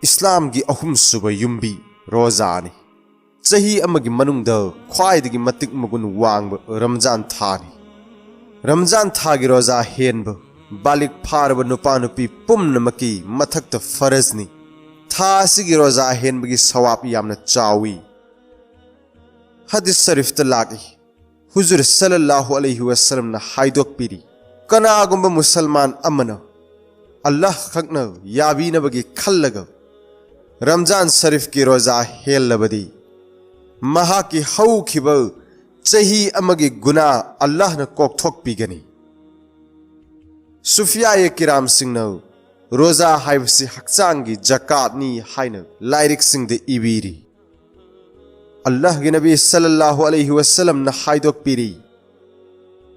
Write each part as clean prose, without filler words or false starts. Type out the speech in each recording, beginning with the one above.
इस्लाम की अहुम सुब युम्बी रोजानी चही अमगी मनुंग ख्वाइदगी मतिक मगुन वांग रमजान थानी रमजान थागी रोजा हेनब बालिक फारब नुपा नुपी पुमनमकी मथक फरजनी था असिगी रोजा हेनबगी सवाब यामना चावी हदीस शरीफ लागी हुजूर सल्लल्लाहु अलैहि वसल्लम ना हाइदोकपीरी कनागुंबा मुसलमान अमना अल्लाह खकना याबीनबगी खल्लग रमजान शरीफ की रोजा हेलबदी महा की हौखिब चही अमगी गुना अल्लाह न कोकथोकपीगनी सुफियाए किराम सिंह रोजा हाइबसी हक्चांगी जकातनी हाइन लाइरिक सिंह दे इबीरी अल्लाह के नबी सल्लल्लाहु अलैहि वसल्लम न हाइदोकपीरी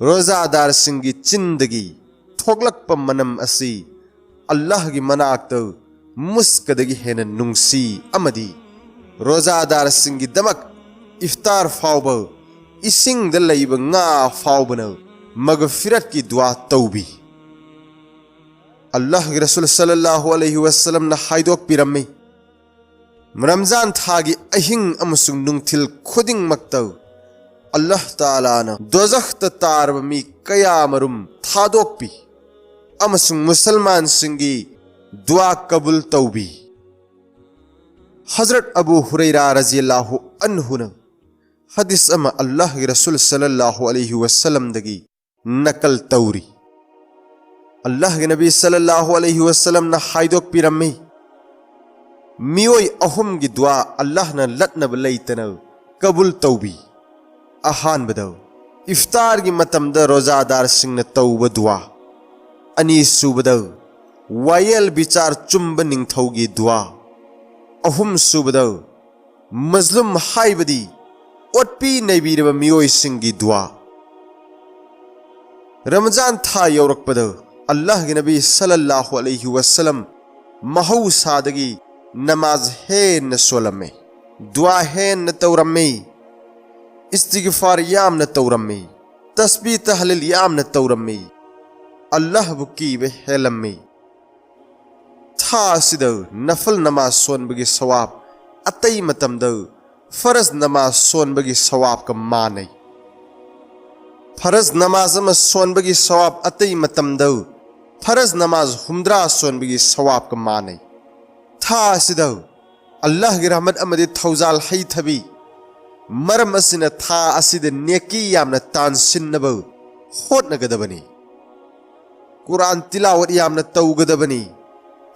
रोजादार सिंह की चिंदगी थोकलक मनम असी अल्लाह की मनाक्त मुस्कदगी हेन नुंसी अमदी रोजादार सिंह की दमक इफ्तार फाउब इसिंग दलैब nga फाउबन मगफिरत की दुआ तौबी अल्लाह के रसूल सल्लल्लाहु अलैहि वसल्लम न हाइदोकपीरम्मी रमजान थागी अहिंग अमसुंग नुंगथिल खुदिंग मक्तव अल्लाह ताला न दोजख तारब मी कयामरुम थादोकपी अमसुंग मुसलमान सिंगी दुआ कबूल तौबी हजरत अबू हुरैरा रज़ियल्लाहु अन्हु न हदीस अमा अल्लाह के रसूल सल्लल्लाहु अलैहि वसल्लम दगी नकल तौरी अल्लाह के नबी सल्लल्लाहु अलैहि वसल्लम न हाइदोकपीरम्मी मियोय अहुम की दुआ अल्लाह न लटनब लैतन कबूल तौबी अहान बदव इफ्तार की मतम द रोजादार सिंह न तौब दुआ अनी सुबदव वायल बिचार चुंब निंगथौगी दुआ अहुम सुबदव मजलुम हाइबदी ओटपी नैबीरब मियोय सिंह की दुआ रमजान था यौरकपदव अल्लाह के नबी सल्लल्लाहु अलैहि वसल्लम महौसादगी नमाज है न सोलमे दुआ है न तौरम्मे इस्तिगफार याम न तौरम्मे तस्बीह तहलील याम न तौरम्मे अल्लाह बुकी वे हेलम्मे था सिदव नफल नमाज सोनबगी सवाब अतई मतमदव फरज नमाज सोनबगी सवाब का माने फरज नमाज में सोनबगी सवाब अतई मतमदव फरज नमाज हुमद्रा सोनबगी सवाब का माने था सिदव अल्लाह की रहमत अमदे थौजाल है थबी मरम असिन था असिद नेकी यामना तानसिनब होटनगदबनी कुरान तिलावत यामना तौगदबनी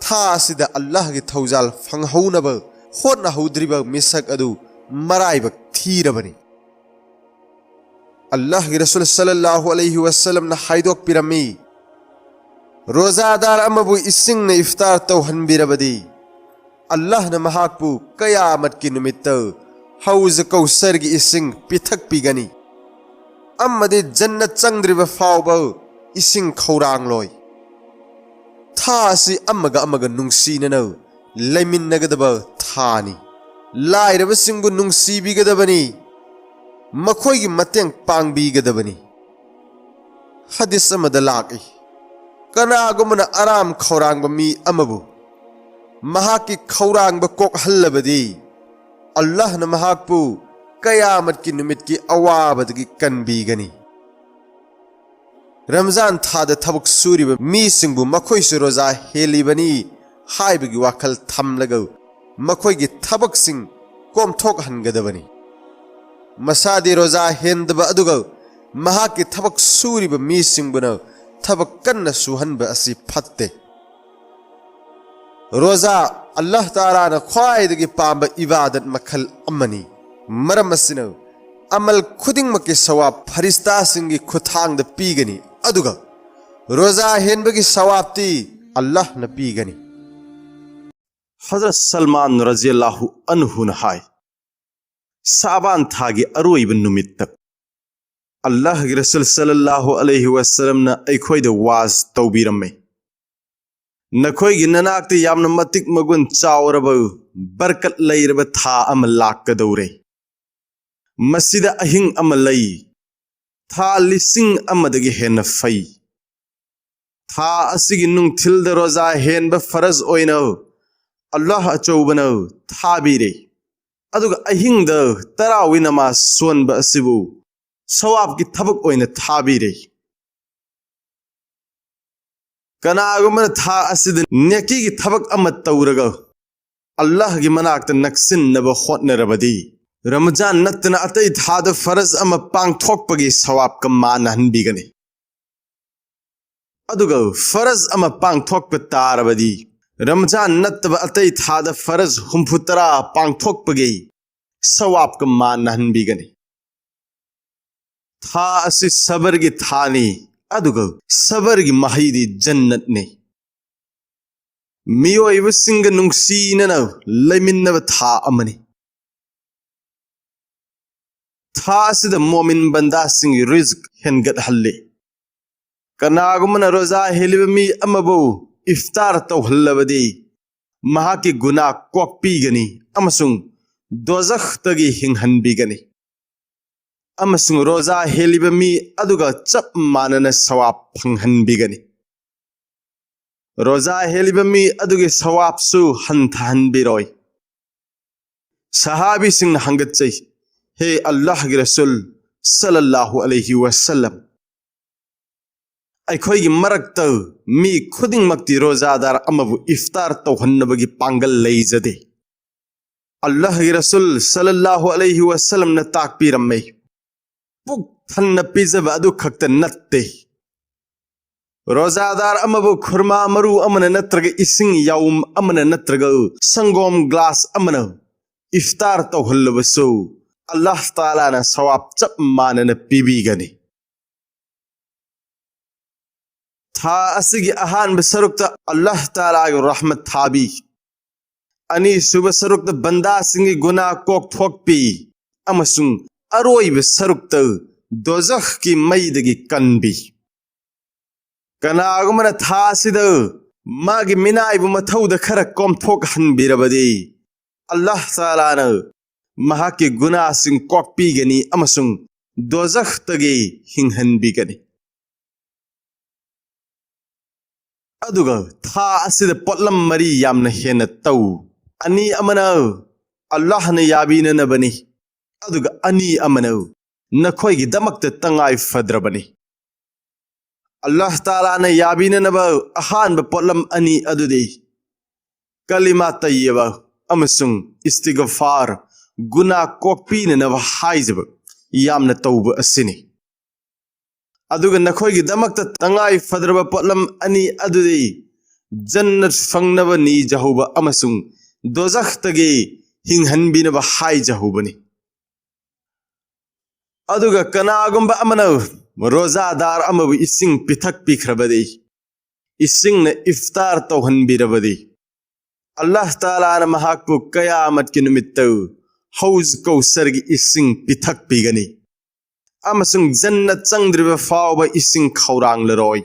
था असिद अल्लाह की थौजाल फंगहौनब होटनहौद्रिब मिसक अदु मराइब थीरबनी अल्लाह के रसूल सल्लल्लाहु अलैहि वसल्लम न हाइदोकपीरम्मी रोजादार अमबु इसिंग न इफ्तार तौहनबीरबदी अल्लाह न महाकपु कयामत की निमित्त हौज कौसर की इसिंग पिथक पीगनी अमदे जन्नत चंद्रिब फाउब इसिंग खौरांग लोय था असि अमग नुंसीनन लैमिन्नगदब थानी लाइरब सिंगु नुंसीबीगदबनी मखोय की मतेंग पांगबीगदबनी हदीस अमद लाकी कनागुमन आराम खौरांग मी अमबु महाकी खौरांग कोक हल्लबदी अल्लाह न महाकपु कयामत की निमित की अवाबद की कनबीगनी रमजान थाद थबक सूरिब मी सिंगबु मखोय से रोजा हेलिबनी हाइबगी वाखल थमलग मखोय की थबक सिंग कोमथोक हनगदबनी मसादी रोजा हेंदब अदुग महाकी थबक सूरिब मी सिंगबुन थबक कन्न सुहनब असि फत्ते रोजा अल्लाह ताला न ख्वाइदगी पांब इबादत मखल अमनी मरम असिन अमल खुदिंगमकी सवाब फरिस्ता सिंगी खुथांग द पीगनी अदुग रोजा हेनबगी सवाबती अल्लाह न पीगनी हजरत सलमान रज़ियल्लाहु अन्हु न हाय साबान थागी अरोइब नुमित अल्लाह के रसूल सल्लल्लाहु अलैहि वसल्लम न अखोइद वाज तौबीरम्मे नखोई की ननाक्ति यामन मतिक मगुन चावरब बरकत लैरब था अम लाकदौरे मस्जिद अहिंग अम लई था लिसिंग अमदगी हेन फई था असिगी नुंगथिल द रोजा हेन ब फरज ओइनो Allah achobana thabire aduga ahingda tarawi namaz sonba asibu sawab ki thabak oina thabire kanagumana tha asid neki ki thabak ama tawraga Allah gi manakta naksin naba hotnarabadi Ramazan natna atay thada faraz ama pangthokpagi sawab ka manahunbigani aduga faraz ama pangthokpa tarabadi Ramazan nattaba atay thada faraz humphutara pangthokpagi sawab ka manahunbigani tha asi sabar gi thani aduga sabar gi mahidi jannat ne miyoibasingga nungsinana laiminaba tha amani tha asida momin bandasing rizq hengat halle kanagumana roza heliba mi amabu iftar tawhallabadi mahaki guna kokpigani amasung dozakh tagi hinghanbigani amasung roza heliba mi aduga chap manana sawab phanghanbigani roza heliba mi adugi sawab su hanthanbiroi sahabi sing hangatchai he Allah gi rasul sallallahu alaihi wasallam aikhoi gi marakta mi khuding makti rozadar amabu iftar tawhannabagi pangal leizade Allah gi rasul sallallahu alaihi wasallam na takpiramme puk thanna pizaba adu khakta natte rozadar amabu khurma maru amana natraga ising yaum amana natraga sangom glass amana iftar tawhallabasu Allah Ta'ala na sawab chap manana pibigani tha asigi ahan besarukta Allah Ta'ala gi rahmat thabi ani subasarukta banda singi guna kok thokpi amasung aroi besarukta dozakh ki maidagi kanbi kanagumana tha sida magi minaibu mathauda khara komthok hanbirabadi Allah Ta'ala na mahaki guna sing kokpigani amasung dozakh tagi hinghanbigani aduga tha asida potlam mari yamna hena taw ani amana Allah na yabina nabani aduga ani amana nakhoi gi damakta tangai fadrabani Allah Ta'ala na yabina naba ahan ba potlam ani adudi kalima tayyiba amasung istighfar guna kokpina naba haizaba yamna tawba asini aduga nakhoi gi damakta tangai fadraba potlam ani adudi jannat fangnaba ni jahuba amasung dozakh tagi hinghanbinaba hai jahubani aduga kanagumba amana rozadar amabu ising pithak pikhrabadi ising na iftar tawhanbirabadi Allah Ta'ala na mahakpu kayamat ki numittaw hauz kausargi ising pithak pigani amasung jannat changdriba fawba ising khawrang leroi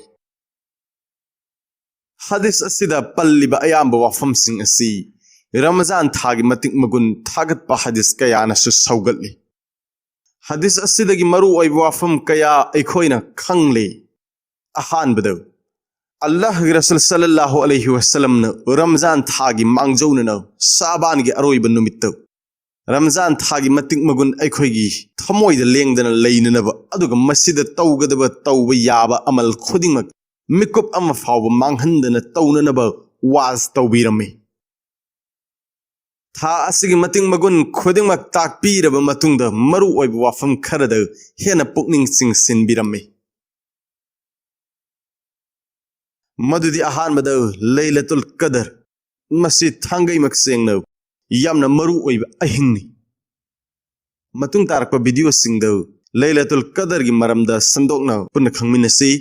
hadis asida palliba ayamba wafam sing asi Ramazan thagi matik magun thagat pa hadis kayana su saugatli hadis asida gi maru oi wafam kaya aikhoina khangle ahan badaw Allah gi rasul sallallahu alaihi wasallam na Ramazan thagi mangjawna na saban gi aroi ban numittaw Ramazan thagi matik magun aikhoi gi thamoi da lengdana leinanaba aduga masida tawgadaba tawba yaba amal khudingmak mikup ama fawba manghandana tawnanaba waz tawbirame tha asigi mating magun khudingmak takpiraba matungda maru oiba wafam kharada hena pukning sing sinbirame madudi ahanbada laylatul qadr masi thangai maksengna yamna maru oiba ahingni matung tarakpa video singda laylatul qadr gi maramda sandokna punna khangminasi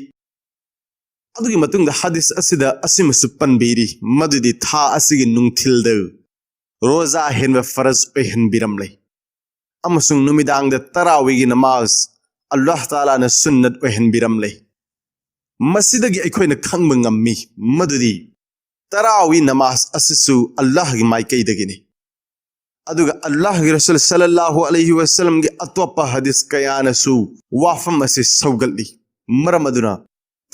adugi matungda hadis asida asimasu panbiri madudi tha asigi nungthilda roza henwa faraz oihan biramlai amasung numidangda tarawih gi namaz Allah Ta'ala na sunnat oihan biramlai masidagi aikhoina khangba ngammi madudi tarawih namaz asisu Allah gi maikaidagini aduga Allah gi rasul sallallahu alaihi wasallam gi atwapa hadis kayana su wafam asi saugalli maramaduna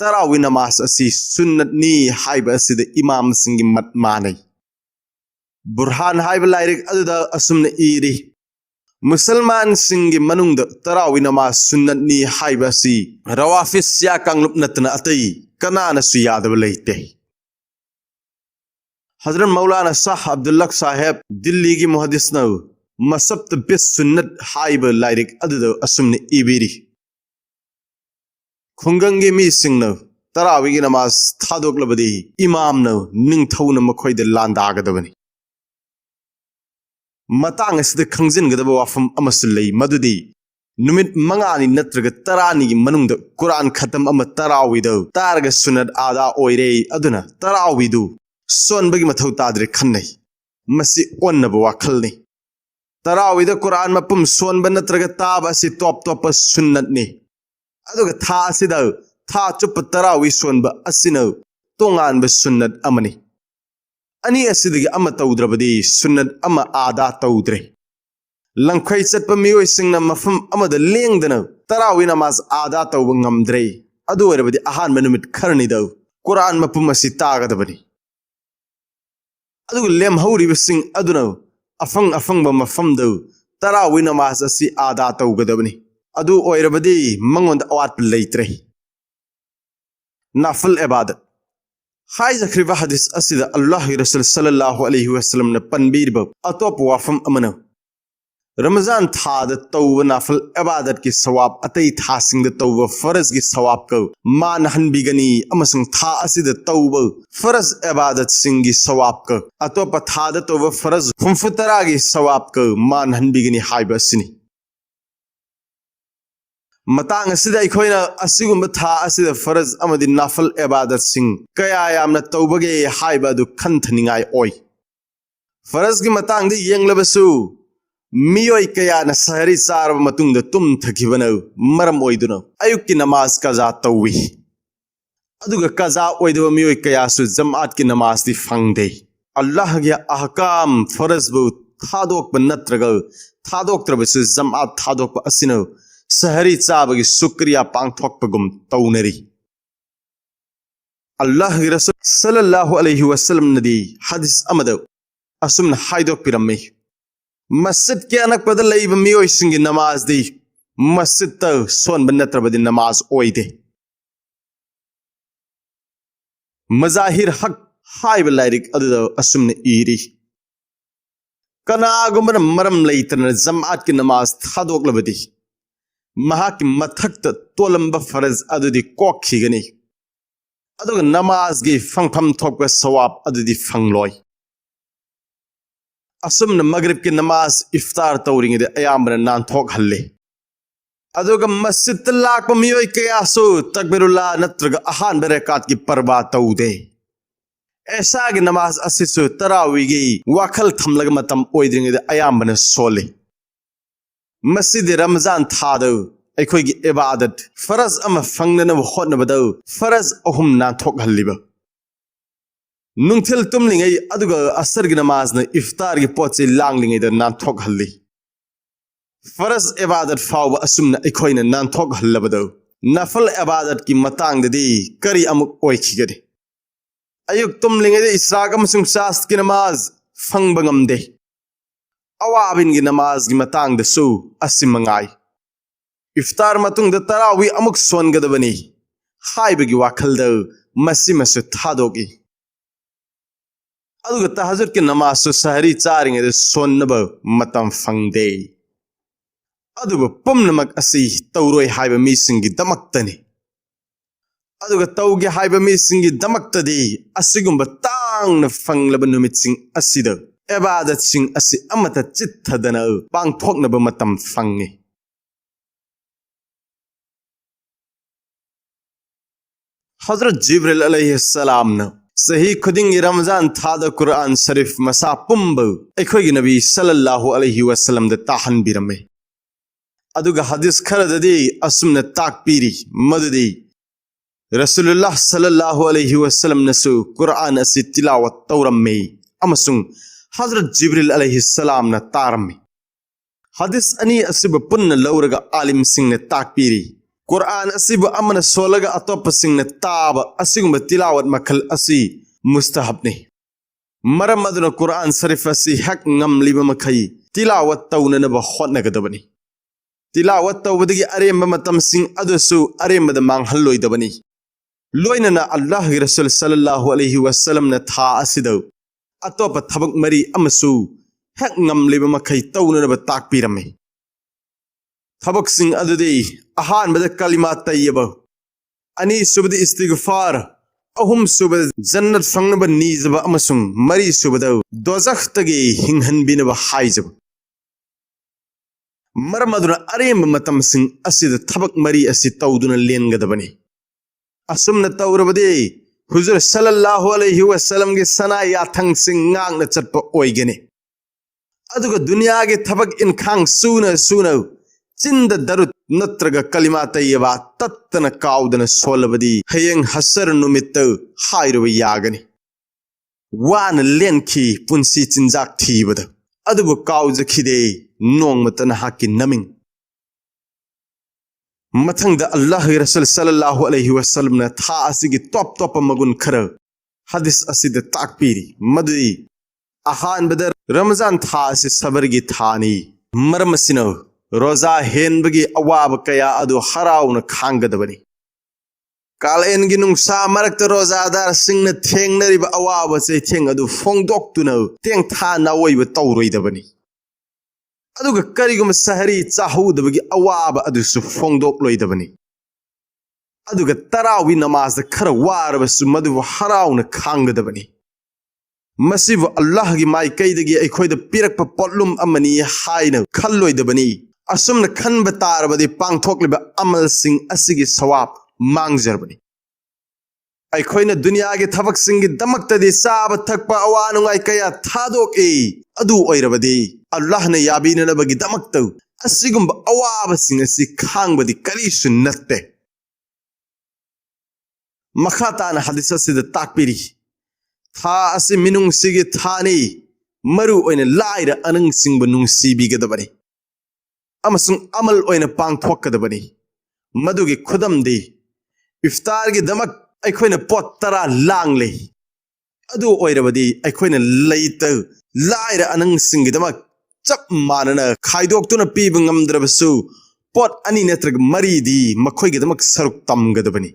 tarawih namaz asi sunnat ni haiba asida imam singi mat manai बुरहान हाइब लाइरिक अदुदा असुमने इरी मुसलमान सिंगी मनुंग तरावी नमाज सुन्नतनी हाइबसी रवाफिस या कांगलुप नतना अतई कनानसु यादव लेते। हजरत मौलाना शाह अब्दुल्ला साहेब दिल्ली की मुहद्दिस नौ मसब्त बिस सुन्नत हाइब लाइरिक अदुदा असुमने इबिरी खुंगंगे मी सिंह नौ तरावी की नमाज थादोकलबदी इमाम नौ निंगथौन मखोइद लांदागदबनी मतांग असिद खंजिनगदब वाफम अमसु लई मदुदी नुमित मंगानी नत्रग तरानी की मनुंग कुरान खत्म अम तरावीद तारग सुन्नत आदा ओइरे अदुना तरावीदु सोनबगी मथौ ताद्रे खन्नै मसी ओन्नब वाखलनि तरावीद कुरान मपुम सोनब नत्रग ताब असि टॉप टॉप सुन्नतनि अदुग था असिद था चुप तरावी सोनब असिन तोंगानब सुन्नत अमनि अनि असिदगी अम तौद्रबदी सुन्नत अम आदा तौद्रे लंखै चटप मियोय सिंगना मफम अमद लेंगदन तरावी नमाज आदा तौब ngamद्रे अदु ओरबदी अहान मनुमित खरनिद कुरान मपुम असि तागदबनी अदुग लेमहौरिब सिंग अदुन अफंग अफंग मफमद तरावी नमाज असि आदा तौगदबनी अदु ओरबदी मंगोंद अवात लेत्रे नाफिल इबादत हाय जखरिबा हदीस असिदा अल्लाह रसूल सल्लल्लाहु अलैहि वसल्लम ने पनबीरब अतोप वाफम अमन रमजान थाद तौब नाफिल इबादत की सवाब अतई था सिंग तौब फरज की सवाब को मान हनबिगनी अमसंग था असिद तौब फरज इबादत सिंग की सवाब को अतोप थाद तौब फरज हुमफुतरा की सवाब को मान हनबिगनी हाइब असिनी मतांग असिदा इखोइना असिगुम था असिदा फरज अमदि नाफिल इबादत सिंग कया यामना तौबगे हाइबा दु खंथनिंगाय ओय फरज की मतांग दि येंगलबसु मियोय कया न सहरी सारब मतुंग द तुम थखिबन मरम ओइदुन अयुक की नमाज कजा तौवी अदुग कजा ओइदब मियोय कयासु जमात की नमाज दि फंगदे अल्लाह के अहकाम फरज बु थादोक नत्रग थादोक्त्रबसु जमात थादोक असिनो सहरी चाबगी शुक्रिया पांगथोकपगुम तौनरी अल्लाह के रसूल सल्लल्लाहु अलैहि वसल्लम नदी हदीस अमद असुम हाइदोक पिरम्मे मस्जिद के अनकपद लैब मियोय सिंगी नमाज दी मस्जिद त सोनब नत्रबदी नमाज ओइदे मजाहिर हक हाइब लाइरिक अदुद असुम इरी कनागुमन मरम लैतन जमात की नमाज थादोकलबदी महाकी मथक्त तोलंब फरज अदुदी कोखिगनी अदुग नमाज गी फंगफम थोक सवाब अदुदी फंगलोय असुमन मगरिब की नमाज इफ्तार तौरिंगदे अयामन नानथोक हल्ले अदुग मस्जिद लाक मियोय कयासु तकबीरुल्लाह नत्रग अहान बरकात की परवा तौदे ऐसा की नमाज असिसु तरावीगी वाखल थमलग मतम ओइद्रिंगदे अयामन सोले मस्जिद रमजान थाद अखोई इबादत फरज अम फंगनब होनबद फरज अहुम नाथोकहल्लिब नुंथिल तुमलिंगै अदुग असर की नमाज न इफ्तार की पोचे लांगलिंगै नाथोकहल्ली फरज इबादत फाव असुमन अखोइन नाथोकहल्लबद नफल इबादत की मतांगददी करी अमुक ओइखिगदे अयुक तुमलिंगै इसराक अमसुंग शास्त की नमाज फंगब ngamde अवाबिन की नमाज की मतांग दसु असिमंगाई इफ्तार मतुंग द तरावी अमुक सोनगदबनी हाइबगी वाखल द मसी मसु थादोगी अदुग तहज्जुद की नमाज सु सहरी चारिंग द सोनब मतम फंगदे अदुग पुमनमक असि तौरोय हाइब मीसिंगी दमक्तनी अदुग तौगे हाइब मीसिंगी दमक्तदी असिगुंब तांगन फंगलब नुमितसिंग असिद इबादत सिंग असि अमत चित्थदन पांगथोकनब मतम फंगे हजरत जिब्रील अलैहिस्सलाम न सही खुदिंग रमजान थाद कुरान शरीफ मसा पुंब अखोई नबी सल्लल्लाहु अलैहि वसल्लम द ताहन बिरमे अदुग हदीस खरददी असुमन ताकपीरी मददी रसूलुल्लाह सल्लल्लाहु अलैहि वसल्लम नसु कुरान असि तिलावत तौरमे अमसुंग हजरत जिब्रील अलैहिस्सलाम न तारमे हदीस अनि असिब पुन्न लौरगा आलिम सिंह ने ताकपीरी कुरान असिब अमन सोलगा अतोप सिंह ने ताब असिगुम तिलावत मखल असि मुस्तहब ने मरम अदुना कुरान शरीफ असि हक ngamliba makai tilawat tawnanaba hotnagadabani tilawat tawbadagi aremba matamsing adusu arembada manghalloidabani loinana Allah gi rasul sallallahu alaihi wasallam na tha asidaw atopa thabak mari amasu hak ngamliba makai tawnanaba takpirame thabak sing adudi ahan bada kalima tayyaba ani subdi istighfar ahum subad jannat fangnaba nizaba amasung mari subada dozakh tagi hinghanbinaba haijaba maramaduna aremba matam sing asida thabak mari asi tawduna lengadabani asumna tawrabade huzur sallallahu alaihi wasallam ge sana ya thang sing ngangna chatpa oigene aduga dunya ge thabak in khang suna chinda darut natraga kalima tayyaba tattana kaudana solabadi hayeng hasar numitta hairwa yagani wan lenki punsi chinjak thibada adubu kauja khide nongmatana hakki naming mathangda Allah rasul sallallahu alaihi wasallam na tha asigi top magun khara hadis asida takpiri madui ahan badar ramzan tha asi sabargi thani marmasino roza henbagi awab kaya adu harauna khangadabani kalen gi nungsa marakta roza dar singna thengnariba awaba chei theng adu fongdoktuna teng tha na oiba tawroidabani aduga kariguma sahari chahudabagi awaba adu su fongdok loidabani aduga tarawi namaz khara waraba su madu harauna khangadabani masibu Allah gi mai kaidagi aikhoida pirakpa potlum amani haina khalloidabani asumna khanba tarabadi pangthokliba amal sing asigi sawab mangzarbani aikhoina dunya ge thabak sing gi damaktadi saba thakpa awanu ngai kaya thadok e adu oirabadi Allah na yabina nabagi damakta asigumba awaba sing asi khangbadi kalisu natte makhata na hadisa sida takpiri tha asi minung sigi thani maru oina laira anang singba nung sibi gadabani amasung amal oina pangthokadabani madugi khudamdi iftar gi damak aikhoina pot tara langle adu oirabadi aikhoina leita laira anang singi damak chap manana khaidoktuna piba ngamdrabasu pot ani netrag maridi makhoi gi damak saruk tamgadabani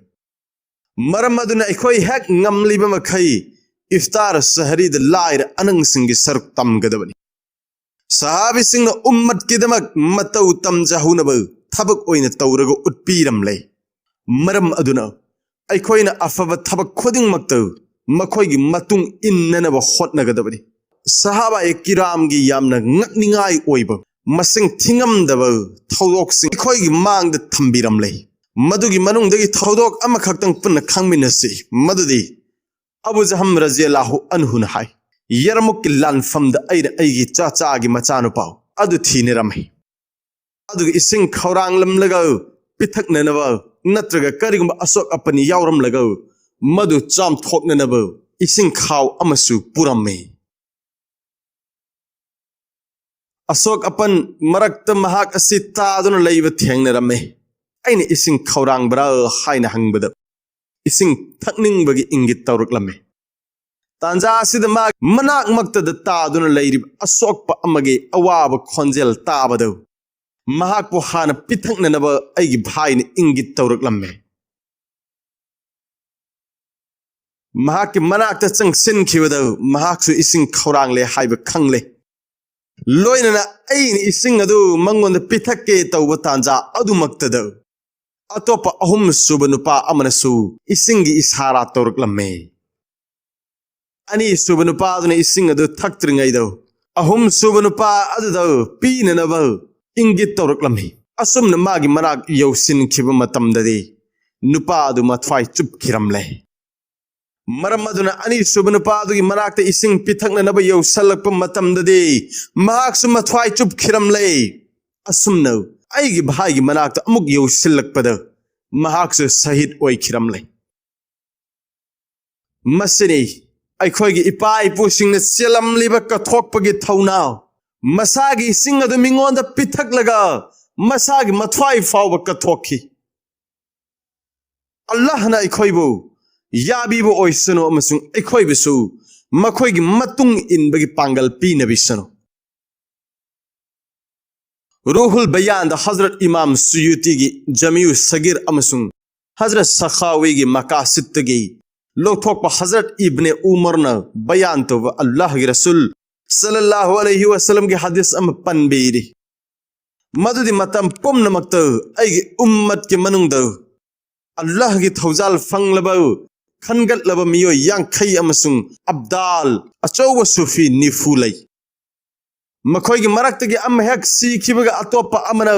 maram aduna aikhoi hak ngamliba makhai iftar sahari de laira anang singi saruk tamgadabani sahabi singna ummat kidamak matau tamjahunaba thabak oina tawraga utpiram lay maram aduna aikhoina afaba thabak khoding makta makhoi gi matung innanaba hotnagadabani sahaba e kiram gi yamna ngakningai oiba masing thingamdaba thodok sing khoi gi mang da thambiram lay madugi manung dagi thodok ama khaktang punna khangminasi madudi abu jaham radhiyallahu anhu na hai yarmuk lan famda aira aigi cha gi machanu pau adu thiniramai adu ising khawrang lam laga pithakna naba natraga karigum asok apani yawram laga madu cham thokna naba ising khaw amasu puramme asok apan marakta mahak asita aduna leiba thengna ramme aina ising khawrang bra haina hangbada ising thakning bagi ingit tawruk lamme tanja asida ma manak makta da ta aduna leirib asok pa amage awaba khonjel tabado mahak po hana pithakna naba aigi bhaina ingit tawruk lamme mahak ki manak ta chang sin khiwada mahak su ising khawrang le haiba khangle loinana aini ising adu mangonda pithakke tawba tanja adu maktada atopa ahum suba nupa amanasu isingi ishara tawruk lamme ani suba nupa aduna ising adu thaktringai do ahum suba nupa adu do pina naba ingit tawruk lamme asumna magi manak yosin khiba matamdadi nupa adu mathwai chup khiramle maram aduna ani suba nupa adugi manakta ising pithakna naba yosalakpa matamdadi mahak su mathwai chup khiramle asumna aigi bhaigi manakta amuk yosilakpada mahak su sahid oi khiramle masini aikhoigi ipa ipu singna selam liba kathokpagi thaunau masagi sing adu mingonda pithaklaga masagi mathwai fawba kathokhi Allah na aikhoibu yabibu oisano amasung aikhoibisu मखोइगी मतुंग इनबगी Pongal पीनबिसनु रूहुल बयान हजरत इमाम Suyuti की जमीउ सगीर अमसुंग हजरत सखावी की मकासिद की लोथोक हजरत इब्ने उमर न बयान तो अल्लाह के रसूल सल्लल्लाहु अलैहि वसल्लम के हदीस अम पनबीरी मदुदी मतम पुमनमक्त अइगी उम्मत के मनुंग अल्लाह की थौजाल फंगलब खनगतलब मियो यांखई अमसुंग अब्दाल अचौव सूफी निफू लई मखोई की मरक्त के हेक सीखिबगा अतोप अमन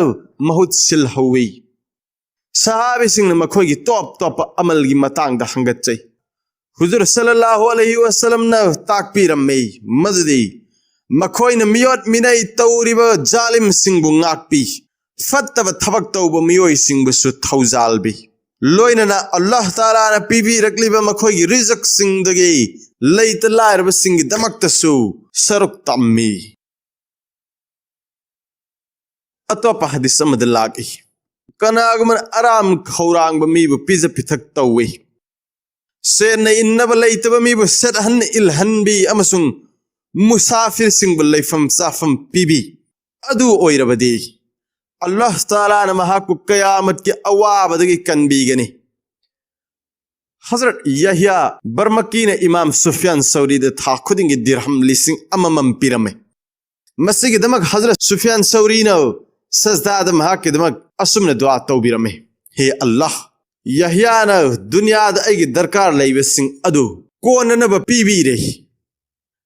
महुत सिलहौई सहाबीसिंग मखोई की तोप तोप अमल की मतांग हंगतचै हुजूर सल्लल्लाहु अलैहि वसल्लम न ताकपीरम्मे मदुदी मखोई न मियोत मिनई तौरिब जालिम सिंगबु ngaकपी फत्तब थबक तौब मियोई सिंगबसु थौजालबी लोइनना अल्लाह ताला न पीबी रखलिब मखोई की रिजक सिंगदगी लैत लायरब सिंगी दमक्तसु सरुक तम्मी अतोप हदीस अमद लागी कनागमन आराम खौरांग मीबु पिज पिथक तौवे सेन इन्नब लैतब मीबु सेटहन इलहनबी अमसुंग मुसाफिर सिंगबु लैफम साफम पीबी अदु ओइरबदी अल्लाह ताला न महाकु कयामत के अवाबदगी कनबीगनी हजरत यहिया बरमकी ने इमाम सुफियान सौरी दे था खुदिंगी दिरहम लिसिंग अममम पिरमे मसीगी दमक हजरत सुफियान सौरी न सजदाद महाके दमक असुम ने दुआ तौबिरमे हे अल्लाह यहिया न दुनिया द दरकार लैबे सिंग अदु कोन न पीबी रे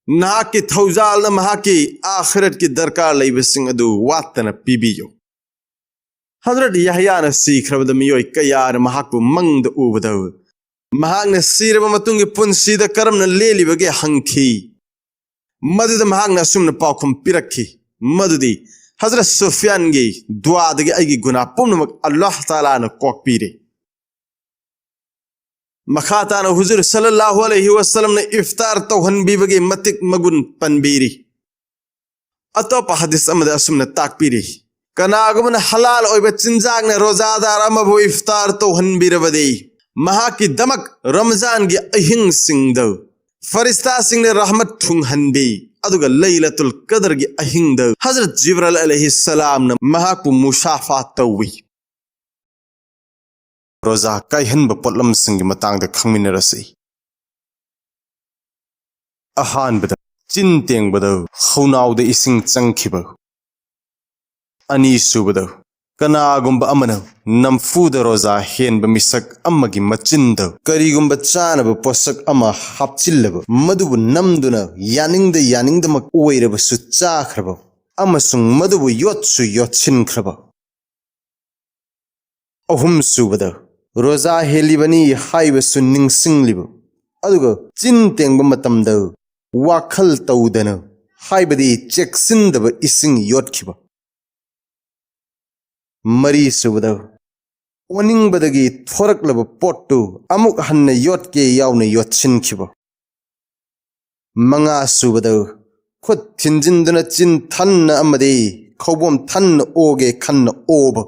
ना के थौजाल न महाके आखिरत की दरकार लैबे सिंग अदु वातन पीबियो हजरत यहिया न सीखरबद मियोय कयार महाकु मंगद उबद महाक ने सीरब मतुंग पुंसीद करम न लेलिबगे हंखी मदुद महाक न असुम न पाखुम पिरखी मदुदी हजरत सुफियान की दुआ दगे अगी गुना पुनमक अल्लाह ताला न कोकपीरे मखाता न हुजूर सल्लल्लाहु अलैहि वसल्लम ने इफ्तार तौहन बीबगे मतिक मगुन पनबीरी अतोप हदीस अमद असुम न ताकपीरी कनागमन हलाल ओइब चिंजाग ने रोजादार अमबो इफ्तार तौहन बीरबदे महा की दमक रमजान की अहिंग सिंगद फरिश्ता सिंह ने रहमत थुंग हनबी अदुगा लैलतुल कदर की अहिंग हजरत जिब्राइल अलैहिस्सलाम न महाकु मुशाफा तौवी रोजा कायहन बपोलम सिंह की मतांग द खंगमिनरसै अहान बद चिन तेंग बद खौनाव द इसिंग चंखिब अनी सुबद कनागुंब अमन नमफूद रोजा हेनब मिसक अमगी मचिंद करीगुंब चानब पोसक अमा हापचिल्लब मदुबु नमदुना यानिंग मक ओइरब सु चाखरब अमसुंग मदुबु योत्सु योत्सिनखरब अहुम सुबद रोजा हेलिबनी हाइबसु निंगसिंगलिब अदुग चिन तेंब मतमद वाखल तौदन हाइबदी चेक्सिंदब इसिंग योत्खिब मरी सुबद ओनिंगबदगी थोरकलब पोट्टु अमुक हन्न योटके यावने योत्सिनखिब मंगा सुबद खुद थिंजिंदुना चिन थन्न अमदे खौबोम थन्न ओगे खन्न ओब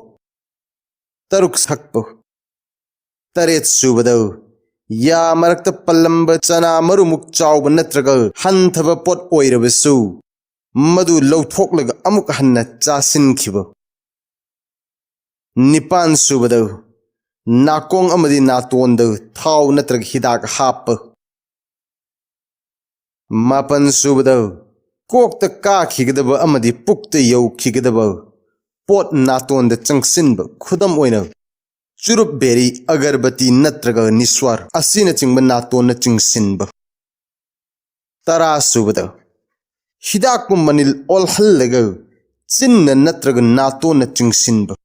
तरुक सकप तरेत सुबद या मरक्त पल्लंब चना मरुमुक चाउब नत्रग हंथब पोट ओइरबसु मदु लौथोकलग अमुक हन्न चासिनखिब निपान सुबद नाकोंग अमदी नातोंद थाव नत्रग हिदाक हाप मापन सुबद कोक्त काखिगदब अमदी पुक्त यौखिगदब पोट नातोंद चंगसिनब खुदम ओइना चुरुप बेरी अगरबती नत्रग निस्वार असिन चिंब नातोन चिंगसिनब तरा सुबद हिदाक मनिल ओलहल्लग चिन्न नत्रग नातोन चिंगसिनब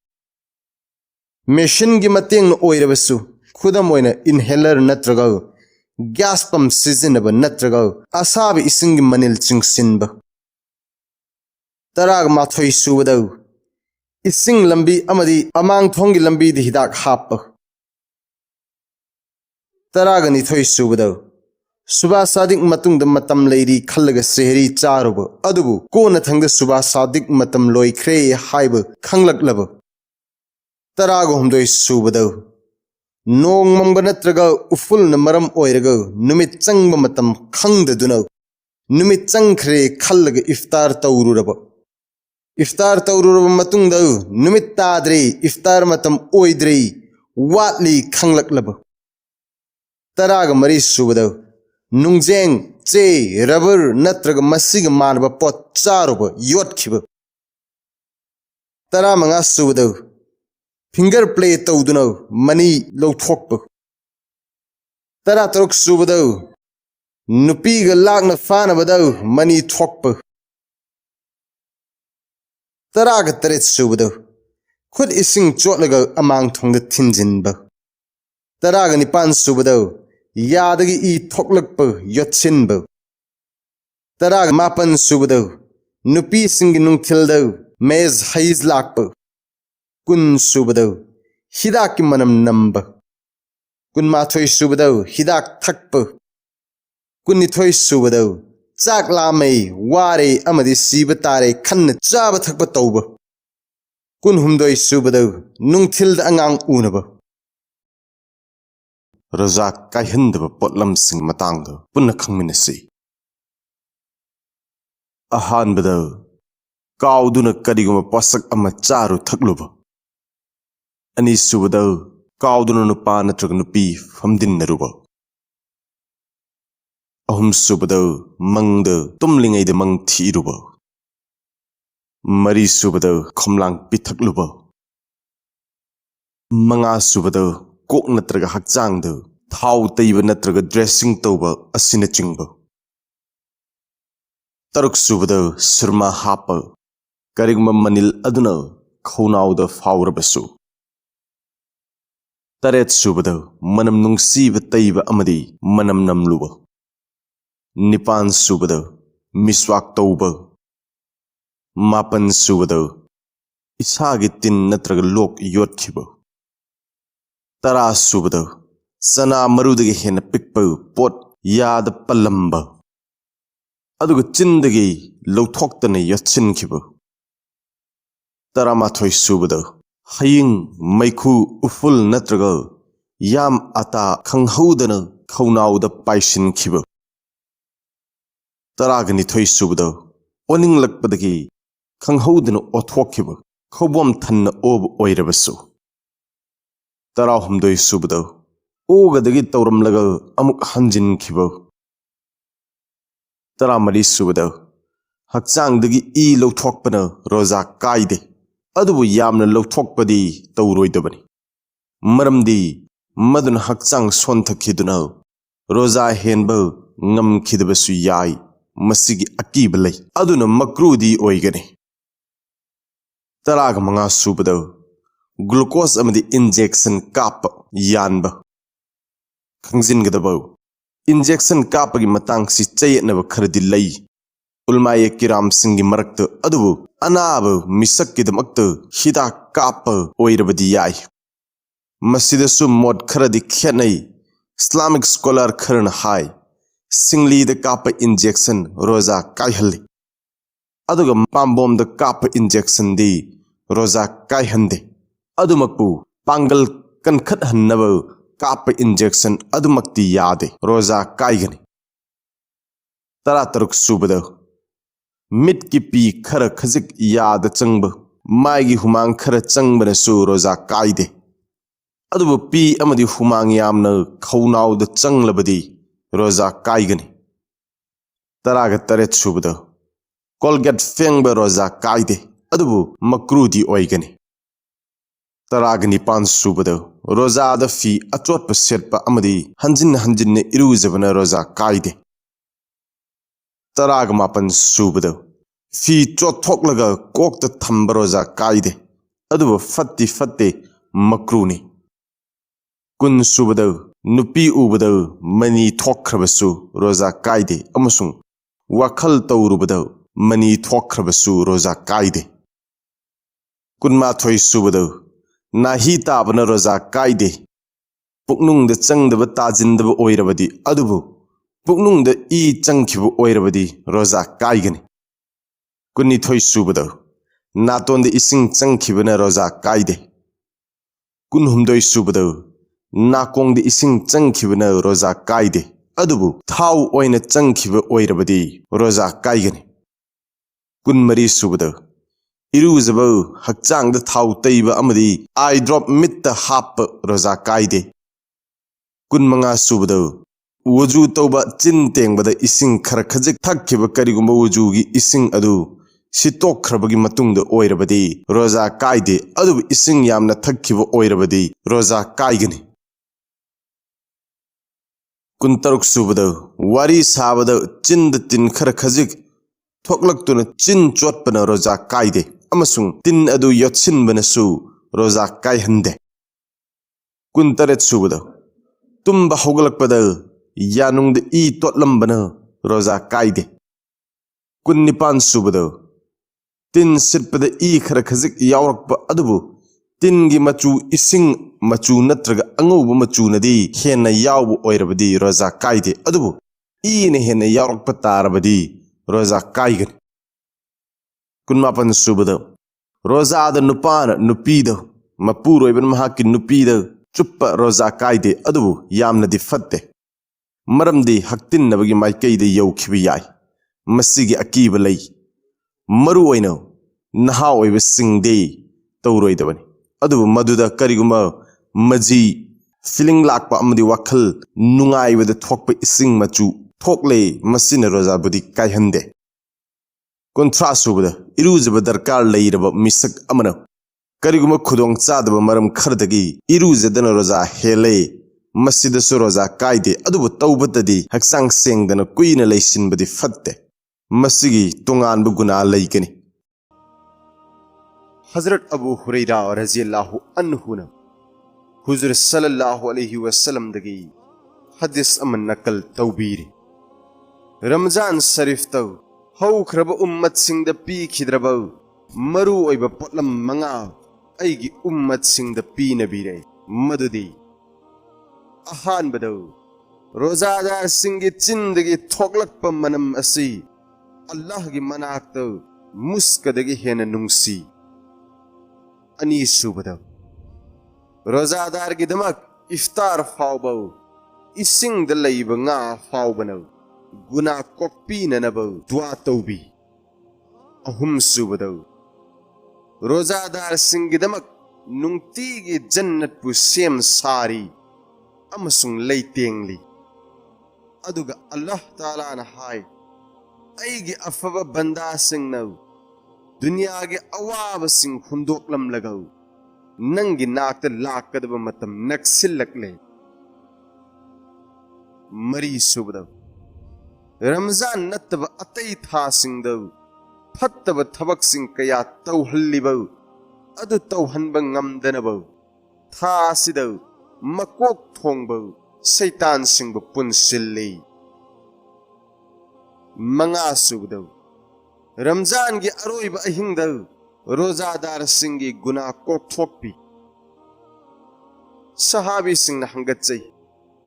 मेशिन की मतेंग ओइरबसु खुदम ओइना इनहेलर नत्रग गैस पंप सिजनब नत्रग असाब इसिंग मनिल चिंगसिनब तराग माथोई सुबद इसिंग लंबी अमदी अमांग थोंगी लंबी दी हिदाक हाप तराग निथोई सुबद सुबा सादिक मतुंग द मतम लेरी खल्लग सेहरी चारुब अदुबु कोन थंग सुबा सादिक मतम लोइख्रे हाइब खंगलकलब तराग हमदोई सुबद नोंग मंबा नत्रगा उफुल मरम ओइरगा नुमित चंगबा मतम खंगदुना नुमित चंगख्रे खल्लगा इफ्तार तौरुरबा इफ्तार तौरुरबा मतुंगदा नुमित ताद्रे इफ्तार मतम ओइद्रे वाटली खंगलकलबा तरागा मरी सुबदा नुंगजेंग चे रबर नत्रगा मसिगा मानबा पोत चारुबा योटखिबा तरा मंगा सुबदा फिंगर प्ले तौदुना मनी लौथोकबा तरा तरुक सुबदा नुपीगा लाकना फानबदा मनी थोकबा तरागा तरेत सुबदा खुद इसिंग चोटलगा अमांग थोंगदा थिनजिनबा तरागा निपान सुबदा यादगी ई थोकलकबा योटसिनबा तरागा मापन सुबदा नुपी सिंगी नुंगथिलदा मेज हईज लाकबा कुन सुबदा हिदाक की मनम नंबा कुन माथोई सुबदा हिदाक थकबा कुन निथोई सुबदा चाक लामै वारे अमदि सीबा तारे खन्न चाबा थकबा तौबा कुन हुमदोई सुबदा नुंगथिलदा अंगांग उनबा रजा कायहंदबा पोटलमसिंग मतांगदा पुन्ना खंगमिनसी अहानबदा काउदुना करिगुमा पोसक अमा चारु थकलुबा अनि सुबदा काउदुना नुपा नत्रगा नुपी फमदिन्नरुबा अहुम सुबदा मंगदा तुमलिंगैदा मंग थीरुबा मरी सुबदा खोमलांग पिथकलुबा मंगा सुबदा कोक नत्रगा हक्चांगदा थाव तैबा नत्रगा ड्रेसिंग तौबा असिना चिंगबा तरुक सुबदा सुरमा हापा करिगुमा मनिल अदुना खौनाउदा फाउरबसु तरेत सुबदा मनम नुंगसीबा तैबा अमदि मनम नमलुबा निपान सुबदा मिस्वाक तौबा मापन सुबदा इसागी तिन नत्रगा लोक योटखिबा तरा सुबदा सना मरुदगी हेना पिकपा पोट याद पल्लंबा अदुगा चिंदगी लौथोक्तना योटसिनखिबा तरा माथोई सुबदा हयिंग मैखु उफुल नत्रगा याम अता खंगहौदना खौनाउदा पाइसिनखिबा तरागा निथोई सुबदा ओनिंगलकपदगी खंगहौदना ओथोखिबा खौबम थन्ना ओब ओइरबसु तरा हुमदोई सुबदा ओगदगी तौरमलगा अमुक हंजिनखिबा तरा मरी सुबदा हक्चांगदगी ई लौथोकपना रोजा कायदे अदुबु यामना लौथोकपदी तौरोइदबनी मरमदी मदुन हक्चांग सोंथखिदुना रोजा हेनबा ngam याई मसिगी अकीब लई अदुना मक्रूदी ओइगने तराग मंगा सुबदा ग्लूकोज अमदी इंजेक्शन काप यानबा खंजिनगदबा इंजेक्शन कापगी मतांगसी चयेनबा खरदी लई उलमाये किराम सिंगी मरक्त अदुबु अनाब मिसक्किदमक्त हिदा काप ओइरबदी याई मसिदसु मोड खरदी खेनै इस्लामिक स्कॉलर खरन हाय सिंगली द काप इंजेक्शन रोजा कायहल्ली अदुगा पाम्बोम द काप इंजेक्शन दी रोजा कायहंदे अदुमकु पांगल कनखत हन्नब काप इंजेक्शन अदुमक्ति यादे रोजा कायगनी तरा तरुक सुबदा मिट की पी खर खजिक याद चंगब मायगी हुमांग खर चंगबनसु रोजा कायदे अदुबु पी अमदी हुमांग यामना खौनाउद चंगलबदी रोजा कायगनी तराग तरेत सुबदा कोलगेट फेंगब रोजा कायदे अदुबु मक्रूदी ओइगनी तराग निपान सुबदा रोजा द फी अचोट सेटप अमदी हंजिन हंजिन इरुजबना रोजा कायदे तराग मापन सुबदा फी चोथोकलगा कोकत थंब रोजा कायदे अदुबु फत्ती फत्ते मक्रूनी कुन सुबदा नुपी उबदा मनी थोखरबसु रोजा कायदे अमसुंग वाखल तौरुबदा मनी थोखरबसु रोजा कायदे कुनमा थोई सुबदा नाही ताबना रोजा कायदे पुकनुंग द चंगदब ताजिंदब ओइरबदी अदुबु पुकनुंग द ई चंगखिबु ओइरबदी रोजा कायगनी कुन्नी थोई सुबदा नातोंद इसिंग चंगखिबना रोजा कायदे कुन हुमदोई सुबदा नाकोंग दे इसिंग चंखिबना रोजा कायदे अदुबु थाउ ओइना चंखिबा ओइरबदि रोजा कायगनि कुनमरी सुबदा इरुजबा हक्चांग द थाउ तैबा अमदि आई ड्रॉप मित्त हाप रोजा कायदे कुनमंगा सुबदा वजू तौबा चिन तेंबदा इसिंग खर खजिक थक्खिबा करिगुंबा वजूगी इसिंग अदु सितोखरबगी मतुंग द ओइरबदि रोजा कायदे अदुबु इसिंग यामना थक्खिबा ओइरबदि रोजा कायगनि कुंतरुक सुबदा वारी साबदा चिंद तिन खर खजिक थोकलक्तुना चिन चोटपना रोजा कायदे अमसुंग तिन अदु योत्सिनबनसु रोजा कायहंदे कुंतरेत सुबदा तुम्बा होगलकपदा यानुंग द ई तोटलंबना रोजा कायदे कुन्निपान सुबदा तिन सिरपदा ई खर खजिक यावरकपा अदुबु तिनगी मचू इसिंग मचू नत्रगा अंगौबा मचू नदी हेन यावबु ओइरबदि रोजा कायदे अदुबु ईने हेन यावरकपा तारबदि रोजा कायगनि कुनमापन सुबदा रोजाद नुपान नुपीद मपुरोइबन महाकी नुपीद चुप्पा रोजा कायदे अदुबु यामनदि फत्ते मरमदि हक्तिन्नबगी माइकैदे यौखिबा याय मसिगी अकीबा लई मरु ओइना नहा ओइबा सिंगदे तौरोइदबनि अदुबु मदुदा करिगुमा मजी फीलिंग लाकपा अमदि वखल नुंगाइबदा थोकपा इसिंग मचू थोकले मसिन रोजाबुदि कायहंदे कुंथ्रा सुबदा इरुजबा दरकार लैरबा मिसक अमना करिगुमा खुदोंग चादबा मरम खरदगी इरुजदना रोजा हेले मसिदसु रोजा कायदे अदुबु तौबतदि हक्सांग सेंगदना कुइना लैसिनबदि फत्ते मसिगी तोंगानबु गुना लैगनि हजरत अबू हुरैरा रज़ियल्लाहु अन्हु न हुजूर सल्लल्लाहु अलैहि वसल्लम दगी हदीस अमन नकल तौबीरी रमजान शरीफ तौ हौख्रब उम्मत सिंह द पीखिद्रब मरु ओइबा पोटलम मंगा अइगी उम्मत सिंह द पीनबीरे मदुदी अहानबदौ रोजादार सिंह गी चिंदगी थोकलकपा मनम असि अल्लाह गी मनाक्तौ मुस्कदगी हेन नुंगसी अनि सुबदा रोजादार की दमक इफ्तार फावबौ इसिंग द लैबा nga फावबनौ गुना कोपी ननबौ दुआ तौबी अहुम सुबदौ रोजादार सिंह की दमक नुंगतीगी जन्नत पु सेम सारी अमसुंग लैतेंगली अदुगा अल्लाह ताला ना हाय अइगी अफबा बंदा सिंह नौ दुनिया के अवाब सिंह हुंदोकलम लगौ नंगी नाकत लाकदब मतम नक्सिलकले मरी सुबदौ रमजान नत्तब अतै था सिंगदौ फत्तब थबक सिंह कया तौहल्लिबौ अदु तौहनब ngamदनबौ था सिदौ मकोक थोंबौ शैतान सिंह पुनसिल्ली मंगा सुबदौ रमजान की अरोइब अहिंगदौ रोजादार सिंह की गुना कोकथोकपी सहाबी सिंह न हंगतचै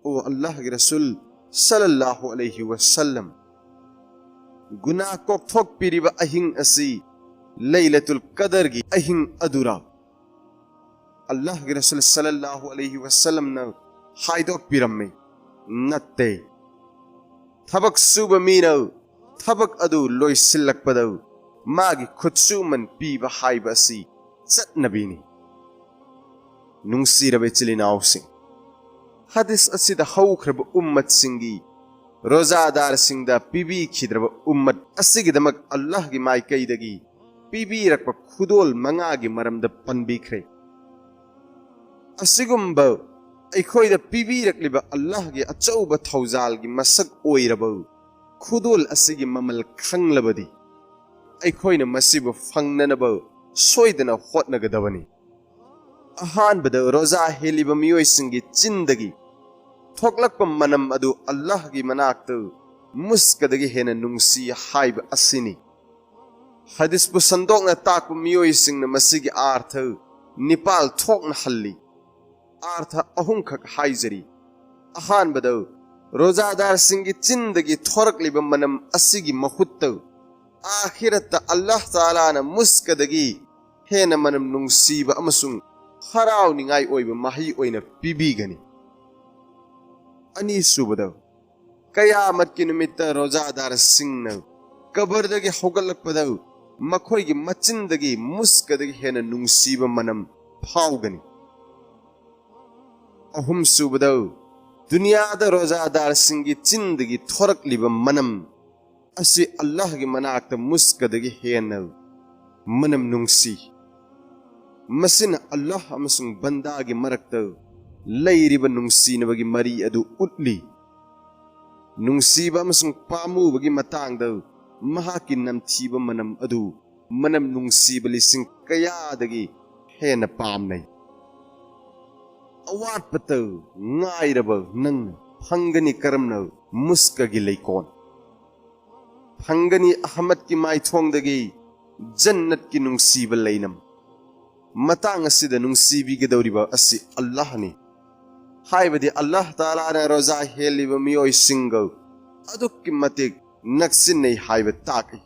ओ अल्लाह के रसूल सल्लल्लाहु अलैहि वसल्लम गुना कोकथोकपीरिब अहिंग असि लैलतुल कदर की अहिंग अदुरा अल्लाह के रसूल सल्लल्लाहु अलैहि वसल्लम न हाइदोकपीरम्मे नत्ते थबक सुब मीनौ थबक अदु लोइसिल्लकपदौ मागी खुदसुमन पीबा हाइबा असि चटनबीनी नुंगसीरबे चिलिनाउसिंग हदीस असिद हौख्रब उम्मत सिंगी रोजादार सिंगदा पीबी खिद्रब उम्मत असिगिदमक अल्लाह की माइकैदगी पीबी रकप खुदोल मंगागी मरमद पनबीख्रे असिगुम्ब अखोइदा पीबी रकलिबा अल्लाह की अचौब थौजाल की मसक ओइरबौ खुदोल असिगी ममल खंगलबदी अखोइना मसिबु फंगननबौ सोइदना होटनगदबनी अहानबद रोजा हेलिबा मियोइसिंगी चिंदगी थोकलकपा मनम अदु अल्लाह की मनाक्तु मुस्कदगी हेन नुंगसी हाइब असिनी हदीस पु संदोकना ताकपा मियोइसिंगना मसिगी आर्थ निपाल थोकना हल्ली आर्थ अहुंखक हाइजरी अहानबद रोजादार सिंगी चिंदगी थोरकलिबा मनम असिगी महुत्तु आखिरत अल्लाह ताला ना मुस्कदगी हेन मनम नुंगसीबा अमसुंग हराव निंगाई ओइबा माही ओइना पीबीगनी अनी सुबदा कयामत की निमित्त रोजादार सिंह कबरदगी हौगलकपदा मखोयगी मचिंदगी मुस्कदगी हेन नुंसीबा मनम फाउगनी अहुम सुबदा दुनियादा रोजादार सिंगी चिंदगी थोरकलिबा मनम असी अल्लाह की मनाक्ता मुस्कदगी हेन मनम नुंसी मसिन अल्लाह अमसुंग बंदागी मरक्ता लैरिबा नुंसीनबगी मरी अदु उतली नुंसीबा अमसुंग पामुबगी मतांगदा महाकी नमथीबा मनम अदु मनम नुंसीबा लिसिंग कयादगी हेन पामनै अवाटपता ngairaba nang phangani karamna muskagi leikon phangani ahmad ki mai thongdagi jannat ki nungsiba leinam matang asida nungsibi gedawriba asi allah ni haibadi allah taala na roza heliba miyoi singo adukki matik naksin nei haiba takai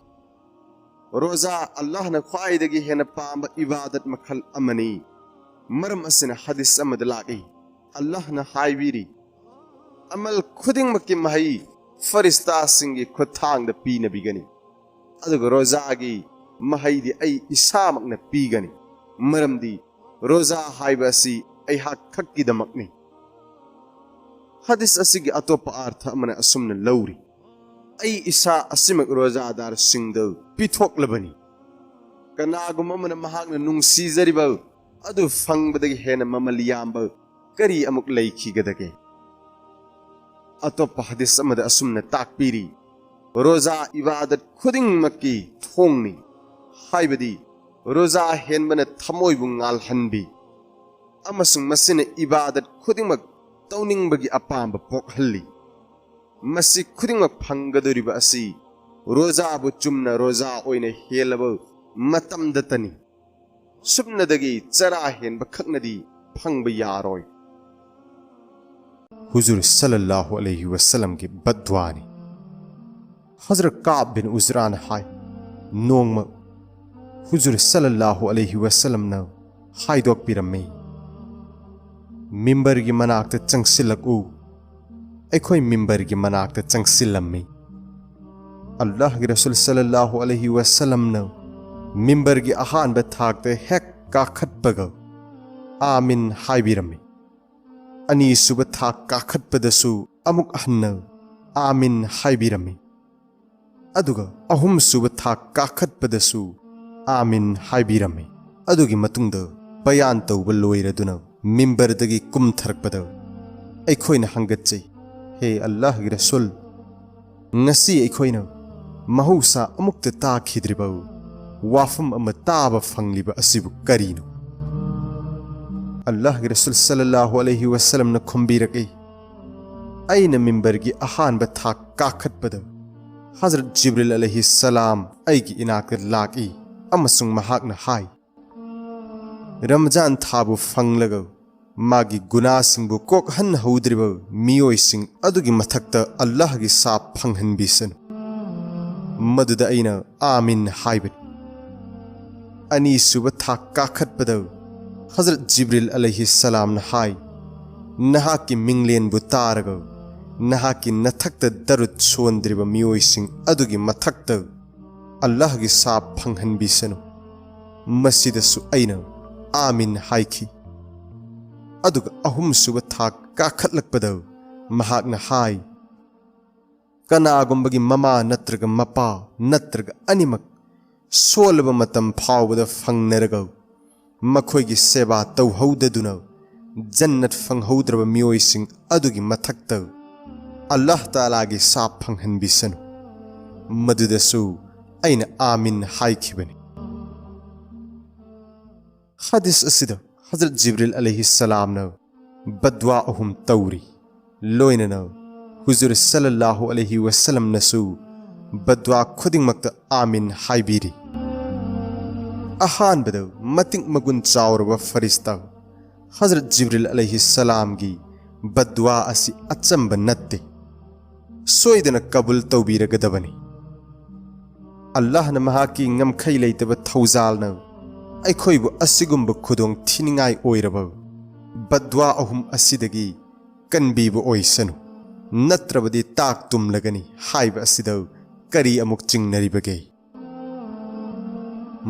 roza allah na khwaidagi hena pamba ibadat makhal amani मरम असिन हदीस अमद लागी अल्लाह न हाइबीरी अमल खुदिंग मक्की महई फरिस्ता सिंगी खुथांग the P न बिगनी अदुग रोजागी महई दी आई इसामक न पीगनी मरम दी रोजा हाइबसी आई हक खक्की दमकनी हदीस असिगी अतोप अर्थ अमन असुमन लौरी आई इसा असिमक रोजादार सिंग द पिथोक लबनी कनागुम अमन महाग न नुंसी जरिबा अदु फंगबदगी हेन ममलियाम्ब करी अमुक लैखिगदगे अतोप हदीस अमद असुमन ताकपीरी रोजा इबादत खुदिंग मक्की थोंगनी हाइबदी रोजा हेनबन थमोइबु ngalhanbi अमसुंग मसिन इबादत खुदिंगमक तौनिंगबगी अपाम्ब पोकहल्ली मसि खुदिंगमक फंगदोरिबा असि रोजाबु चुमना रोजा ओइने हेलब मतमदतनी सुबनदगी चरा हेनब खकनदी फंगब यारोय हुजूर सल्लल्लाहु अलैहि वसल्लम की बद्वानी हजरत काब बिन उजरान हाय नोंग हुजूर सल्लल्लाहु अलैहि वसल्लम न हाइदोक पिरम्मे मिंबर की मनाक्त चंगसिलकु अखोय मिंबर की मनाक्त चंगसिलम्मे अल्लाह के रसूल सल्लल्लाहु अलैहि वसल्लम न मिंबर की अहान थाकते हेक काखटपग आमिन हाइबिरम्मे अनी सुब थाक काखटपदसु अमुक अहन्न आमिन हाइबिरम्मे अदुगा अहुम सुब थाक काखटपदसु आमिन हाइबिरम्मे अदुगी मतुंग बयान तौब लोइरदुना मिंबरदगी कुमथरकपद अखोइना हंगतचै हे अल्लाह की रसूल ngasi अखोइना महौसा अमुक्त ताखिद्रिबौ वाफम अम ताब फंगलिबा असिबु करीनो अल्लाह के रसूल सल्लल्लाहु अलैहि वसल्लम न खुंबीरकै अइन मिंबर की अहान बथा काखटपद हजरत जिब्रील अलैहि सलाम अइगी इनाक लाकी अमसुंग महाकन हाय रमजान थाबु फंगलग मागी गुना सिंबु कोक हन हौद्रिब मियोय सिंग अदुगी मथक्त अल्लाह की साप फंगहनबिसन मदुद अइना आमीन हाइबत अनी सुब था काखटपद हजरत जिब्रील अलैहि सलाम न हाय नहा की मिंगलेन बुतारग नहा की नथक्त दरुद सोंद्रिब मियोय सिंग अदुगी मथक्त अल्लाह की साप फंगहनबिसनु मस्जिदसु अइना आमीन हाइखी अदुग अहुम सुब था काखटलकपद महाकन हाय कनागुंबगी ममा नत्रग मपा नत्रग अनिमक सोलब मतम फावद फंगनरग मखोयगी सेवा तौहौददुना जन्नत फंगहौद्रब मियोय सिंग अदुगी मथक्त अल्लाह ताला की साप फंगहनबिसनु मदुदसु अइना आमीन हाइखिबनी हदीस असिद हजरत जिब्रील अलैहि सलाम न बद्वा अहुम तौरी लोइनन हुजूर सल्लल्लाहु अलैहि वसल्लम नसु बद्वा खुदिंगमक्त आमीन हाइबिरी अहान बद मतिंग मगुन चावरब फरिश्ता हजरत जिब्रील अलैहि सलाम की बद्वा असि अचंब नत्ते सोइदन कबूल तौबीरगदबनी अल्लाह न महाकी ngमखै लेतब थौजाल न अखोइबु असिगुंब खुदोंग थिनिंगाई ओइरब बद्वा अहुम असिदगी कनबीबु ओइसनु नत्रबदी ताक तुमलगनी हाइबा असिदा करी अमुक चिंगनरिबगे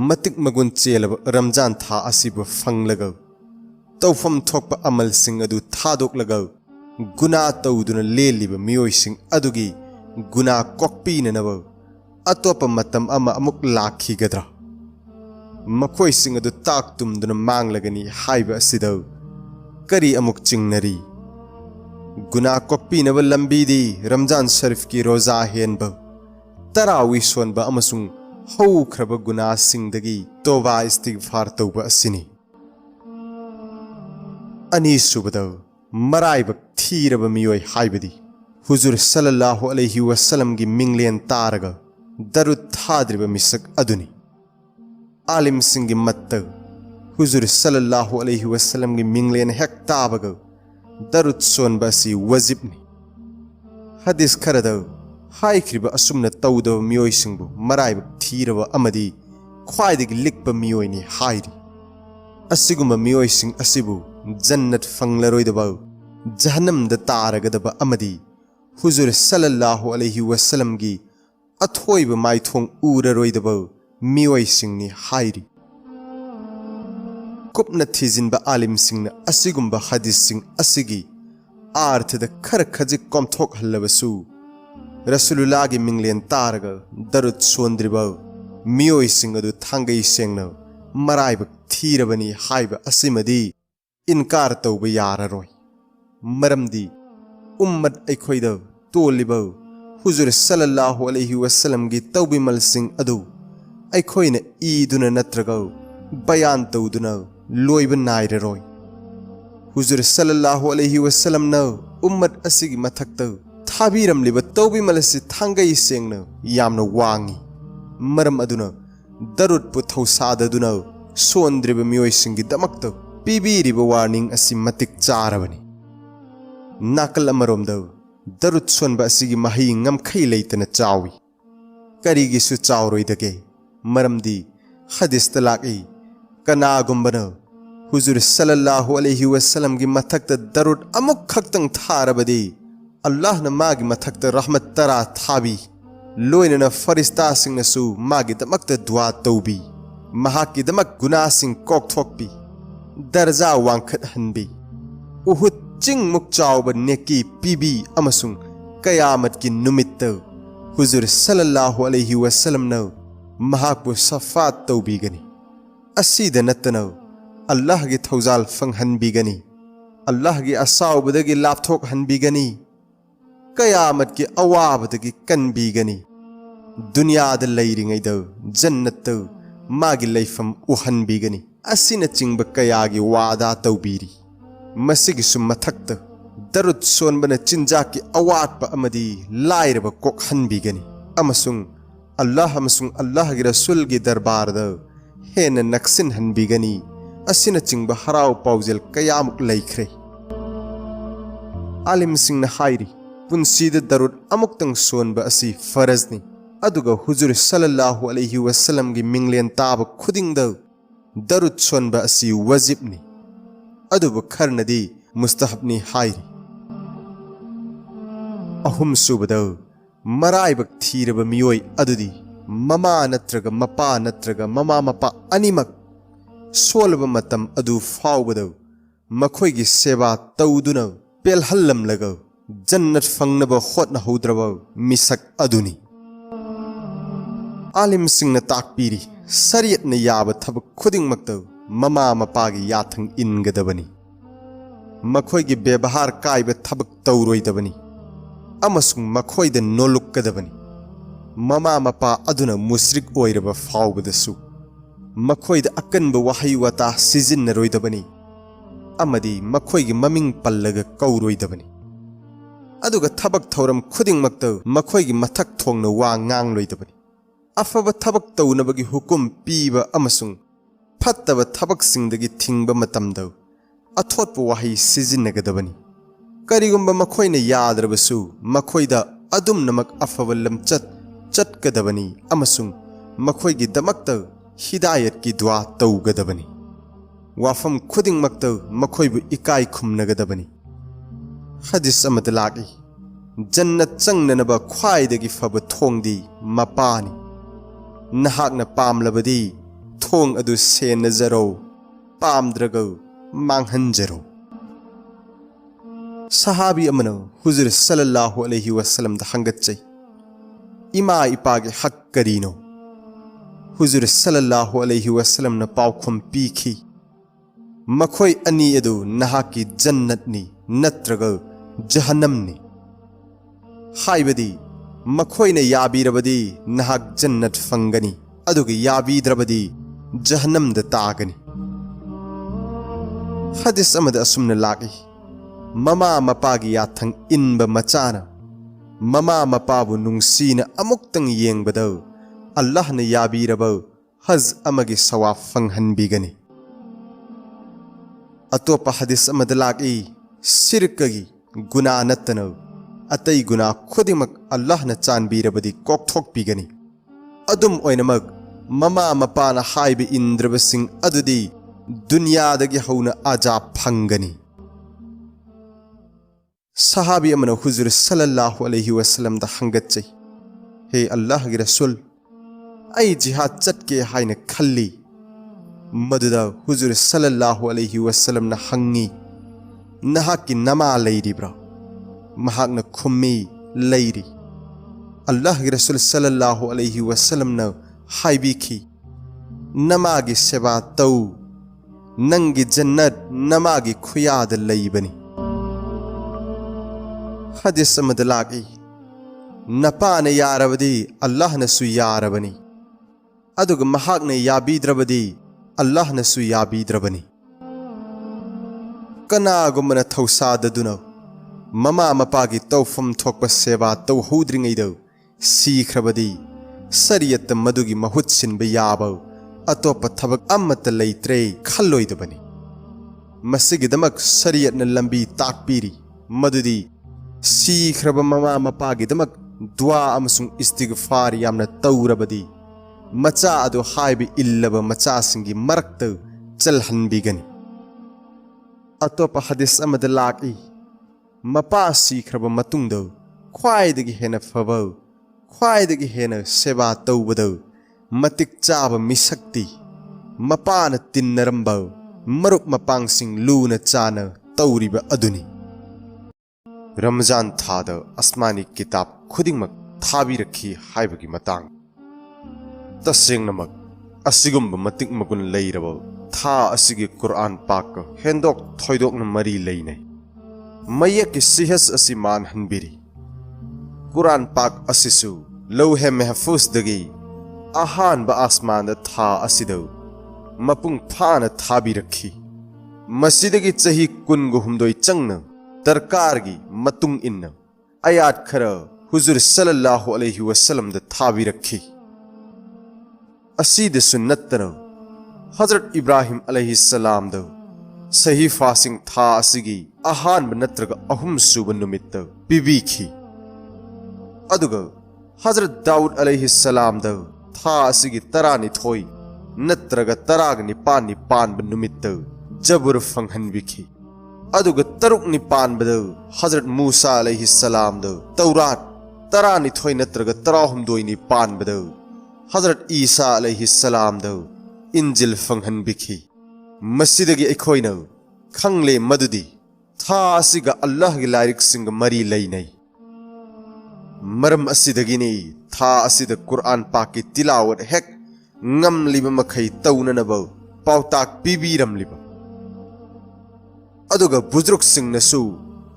मतिक मगुन चेलब रमजान था असिबु फंगलगा तौफम थोकपा अमल सिंग अदु थादोकलगा गुना तौदुना लेलिबा मियोइसिंग अदुगी गुना कोक्पीननब अतोप मतम अमा अमुक लाखिगद्रा मखोइसिंग अदु ताक तुमदुना मांगलगनी हाइबा असिदा करी अमुक चिंगनरी गुना कोक्पीनब लंबीदी रमजान शरीफ की रोजा हेनब तरावी सोनबा अमसुंग हौख्रब गुना सिंगदगी तोबा इस्तिगफार तौबा असिनी अनीसुबदा मराइबक थीरब मियोय हाइबदी हुजूर सल्लल्लाहु अलैहि वसल्लम की मिंगलेन तारगा दरुद थाद्रिब मिसक अदुनी आलिम सिंह की मत्त हुजूर सल्लल्लाहु अलैहि वसल्लम की मिंगलेन हेक ताबगा दरुद सोनबा सी वजिबनी हदीस खरदा हाइख्रिब असुमना तौदब मियोयसिंगबु मराइबक थीरब अमदी ख्वाइदगी लिकबा मियोयनी हाइरी असिगुम मियोयसिंग असिबु जन्नत फंगलरोइदबा जहन्नमद तारगदबा अमदी हुजूर सल्लल्लाहु अलैहि वसल्लम की अथोइब माइथोंग उररोइदबा मियोयसिंगनी हाइरी कुपन थीजिनबा आलिम सिंगना असिगुम्बा हदीस सिंग असिगी आर्थद खर खजिक कोमथोक हल्लबसु रसूलुल्लाह की मिंगलेन तारगा दरुद सोंद्रिबा मियोय सिंग अदु थांगई सेंगना मराइबक थीरबनी हाइबा असिमदी इनकार तौबा याररोय मरमदी उम्मत अखोइदा तोलिबा हुजूर सल्लल्लाहु अलैहि वसल्लम की तौबिमल सिंग अदु अखोइना ईदुना नत्रगा बयान तौदुना लोइब नाइररोय हुजूर सल्लल्लाहु अलैहि वसल्लम न उम्मत असिगी मथक्ता थाबीरमलिबा तौबिमल असि थांगई सेंगना यामना वांगी मरम अदुना दरुद पु थौसाददुना सोंद्रिबा मियोयसिंगी दमक्ता पीबीरिबा वार्निंग असि मतिक चारबनी नाकल अमरोमदा दरुद सोनबा असिगी मही ngमखै लेतना चावी करिगिसु चावरोइदगे मरमदी हदीस तलाकी कनागुम्बना हुजूर सल्लल्लाहु अलैहि वसल्लम की मथक्ता दरुद अमुक खक्तंग थारबदी अल्लाह न मागी मथक्ता रहमत तरा थाबी लोइनना फरिस्ता सिंगनसु मागी दमक्ता दुआ तौबी महाकी दमक गुना सिंग कोकथोकपी दर्जा वांखत हनबी उहुद चिंग मुक चावबा नेकी पीबी अमसुंग कयामत की नुमित्त हुजूर सल्लल्लाहु अलैहि वसल्लम न महाकबु सफात तौबीगनी असीद नत्तना अल्लाह की थौजाल फंगहनबीगनी अल्लाह की असाउबदगी लापथोक हनबीगनी कयामत की अवाबदगी कनबीगनी दुनियाद लैरिङैदा जन्नत मागी लैफम उहनबीगनी असिन चिंब कयागी वादा तौबीरी मसिगिसु मथक्ता दरुद सोनबना चिंजाकी अवाटपा अमदी लाइरबा कोकहनबीगनी अमसुंग अल्लाह की रसूल की दरबारदा हेन नक्सिन हनबीगनी असिन चिंब हराव पाउजेल कयामुक लैख्रे आलिम सिंह हाइरी पुंसीद दरुद अमुक्तंग सोनबा असि फरजनी अदुगा हुजूर सल्लल्लाहु अलैहि वसल्लम की मिंगलेन ताब खुदिंगदा दरुद सोनबा असि वजिबनी अदुबु खरनदी मुस्तहबनी हाइरी अहुम सुबदा मराइबक थीरबा मियोय अदुदी ममा नत्रगा मपा नत्रगा ममा मपा अनिमक सोलबा मतम अदु फाउबदा मखोयगी सेवा तौदुना पेलहल्लमलगा जन्नत फंगनबा होतनहौद्रबा मिसक अदुनी आलिम सिंगना ताकपीरी सरियतना याबा थबक खुदिंगमक्ता ममा मपागी याथंग इनगदबनी मखोयगी व्यवहार कायबा थबक तौरोइदबनी अमसुंग मखोयदा नोलुक्कदबनी ममा मपा अदुना मुश्रिक ओइरबा फाउबदसु मखोयदा अकनबा वहाई वता सिजिन्नरोइदबनी अमदी मखोयगी ममिंग पल्लगा कौरोइदबनी अदुगा थबक थौरम खुदिंगमक्ता मखोयगी मथक थोंगना वा ngangloi अफब थबक तौनबगी हुकुम पीबा अमसुंग फत्तब थबक सिंगदगी थिंगबा मतमदा अथोटप वहाई सिजिन्नगदबनी करिगुम्बा मखोयना याद्रबसु मखोयदा अदुम नमक अफब लमचत चटकदबनी अमसुंग मखोयगी दमक्ता हिदायत की दुआ तौगदबनी वाफम खुदिंगमक्ता मखोयबु इकाई खुमनगदबनी हदीस अमत लागी जन्नत चंगननब ख्वाइदगी फब थोंगदी मपानी नहाकना पामलबदी थोंग अदु सेनजरो पामद्रग मांगहंजरो। सहाबी अमनो हुजूर सल्लल्लाहु अलैहि वसल्लम दा हंगतचै इमा इपागे हक करीनो। हुजूर सल्लल्लाहु अलैहि वसल्लम न पाउखम पीखी मखोय अनि अदु नहाकी जन्नतनी नत्रग जहन्नमनी हाइबदी मखोयने याबीरबदी नहाक जन्नत फंगनी अदुग याबीद्रबदी जहन्नम द तागनी। हदीस अमद असुमन लागी ममा मपागी याथंग इनब मचाना ममा मपाबु नुंसीना अमुक्तंग येंगबदो अल्लाह ने याबीरबो हज अमगी सवाब फंगहनबीगनी। अतोप हदीस अमद लागी सिरकगी गुना नतनो अतई गुना खुदिमक अल्लाह न चानबीरबदी कोकथोकपीगनी। अदुम ओइनमक ममा मपाना हाइबे इंद्रबसिंग अदुदी दुनियादगी हौना आजाब फंगनी। सहाबी अमनो हुजूर सल्लल्लाहु अलैहि वसल्लम दा हंगतचै हे अल्लाह गी रसूल आई जिहाद चटके हाइना खल्ली मदुदा हुजूर सल्लल्लाहु अलैहि वसल्लम न हंगी नहाकी नमा लैरिब्रा महाकना खुम्मी लैरी। अल्लाह गी रसूल सल्लल्लाहु अलैहि वसल्लम न हाइबीखी नमागी सेवा तौ नंगी जन्नत नमागी खुयाद लैबनी। हदीस अमद लागी नपाने यारबदी अल्लाह नसु यारबनी अदुग महाकने याबीद्रबदी अल्लाह नसु याबीद्रबनी। कनागुमन थौसाददुनो ममा मपागी तौफम थोकप सेवा तौहौद्रिङैदो सीख्रबदी सरियत मदुगी महुत सिनबे याबो अतोप थबक अमत लैत्रे खल्लोइदबनी। मसिगिदमक सरियत न लंबी ताकपीरी मदुदी सीख्रब ममा मपागिदमक दुआ अमसुंग इस्तिगफार यामना तौरबदी मचा अदु हाइबे इल्लब मचासिंगी मरक्त चलहनबीगनी। अतोप हदीस अमद लागी मपा सीख्रब मतुंगदो ख्वाइदगी हेना फबो ख्वाइदगी हेना सेवा तौबदो मतिक चाब मिसक्ति मपान तिन्नरंबो मरुप मपांगसिंग लून चान तौरिब अदुनी। रमजान थाद अस्मानी किताब खुदिंगमक थाबी रखी हाइबगी मतांग तसेंगनमक असिगुंब मतिक मगुन लैरबो था असिगे कुरान पाक हेंदोक थोइदोकन मरी लैनै मयकी सिहस असि मानहनबिरी। कुरान पाक असिसु लौहे महफूज दगी अहान ब आसमान था असिदो मपुंग फान थाबी रखी मसीदगी चही कुनगु हुमदोई चंगन दरकारगी मतुंग इन्न आयात खर हुजूर सल्लल्लाहु अलैहि वसल्लम द थाबी रखी। असीद सुन्नतन हजरत इब्राहिम अलैहि सलाम द सही फासिंग था असिगी अहान ब नत्रग अहुम सुब नुमित पिबीखी अदुग हजरत दाऊद अलैहि सलाम द था असिगी तरानी थोई नत्रग तराग निपान निपान ब नुमित जबुर फंगहनबिखी अदुग तरुक निपान बद हजरत मूसा अलैहि सलाम द तौरात तरानी थोई नत्रग तराहुमदोई निपान बद हजरत ईसा अलैहि सलाम द इंजिल फंगहनबिखी। मस्जिदगी अखोइना खंगले मदुदी था असिगा अल्लाह गी लायरिक सिंग मरी लैनै मरम असिदगिनी था असिद कुरान पाक की तिलावत हेक ngam मखै तौननबो पाउताक पीबीरमलिबा अदुगा बुजुर्ग सिंगनसु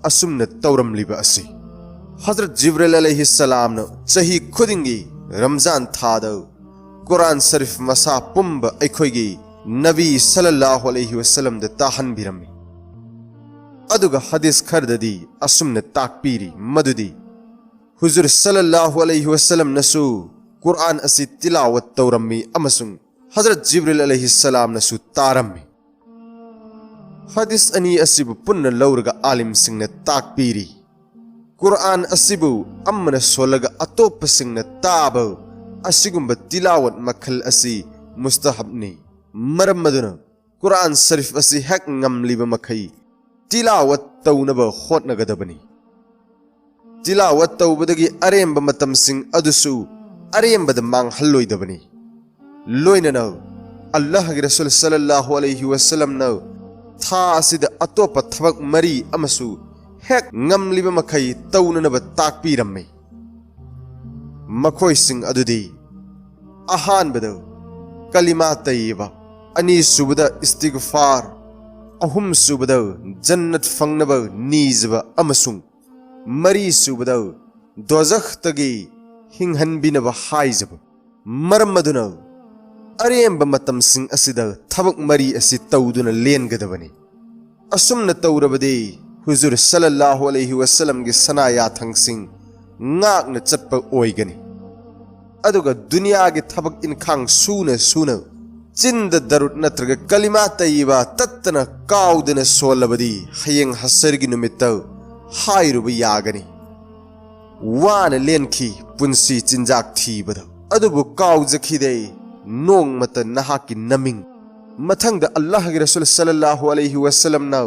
असुमन तौरमलिबा असि हजरत जिब्रील अलैहि सलाम न चही खुदिंगी रमजान थाद कुरान शरीफ मसा पुंब अखोइगी नबी सल्लल्लाहु अलैहि वसल्लम द ताहनबिरमि अदुगा हदीस खरददी असुमन ताकपीरी मदुदी हुजूर सल्लल्लाहु अलैहि वसल्लम नसु कुरान असि तिलावत तौरम्मी अमसुंग हजरत जिब्रील अलैहि सलाम नसु तारम्मी। हदीस अनि असिबु पुन्न लौरगा आलिम सिंगने ताकपीरी कुरान असिबु अम्मन सोलगा अतोप सिंगने ताबो असिगुंब तिलावत मखल असि मुस्तहबनी मरमदुन कुरान शरीफ असि हेक ngam liba मखै तिलावत तौनब होतनगदबनी। tilawat tawbadagi aremba matamsing adusu arembada manghalloidabani loinana Allah gi Rasul sallallahu alaihi wasallam na tha asida atopa thabak mari amasu hek ngamliba makai taunanaba takpiramme makhoi sing adudi ahanbada kalima tayyiba ani subada istighfar ahum subada jannat fangnaba nizba amasung mari subada dozakh tagi hinghanbinaba haizaba marmaduna aremba matam sing asida thabak mari asi tawduna lengadabani asumna tawrabadi huzur sallallahu alaihi wasallam gi sanaya thangsing ngakna chatpa oigani aduga dunya gi thabak inkhang suna chinda darut natraga kalima tayyiba tattana kaudana solabadi hayeng hasargi numitta hairuba yagani wana lenki punsi chinjak thibada adubu kaujaki nong mata nahaki naming mathangda Allah gi Rasul sallallahu alaihi wasallam na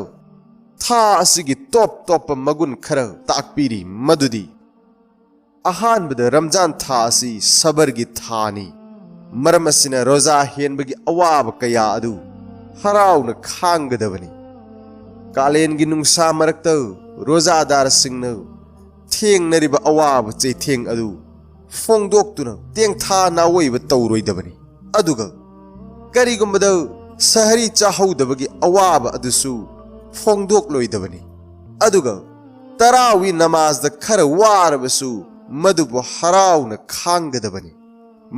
tha asigi top magun khara takpiri madudi ahanbada Ramzan tha asi sabar gi thani maramasina roza henbagi awab kaya adu harauna khanggadabani kalen gi nungsa marakta roza dar singna thengnariba awab chei theng adu fongdoktuna teng tha nawoiba tawroidabani aduga karigumbada sahari chahaudabagi awaba adusu fongdok loidabani aduga tarawi namaz da khara warabasu madubu harauna khanggadabani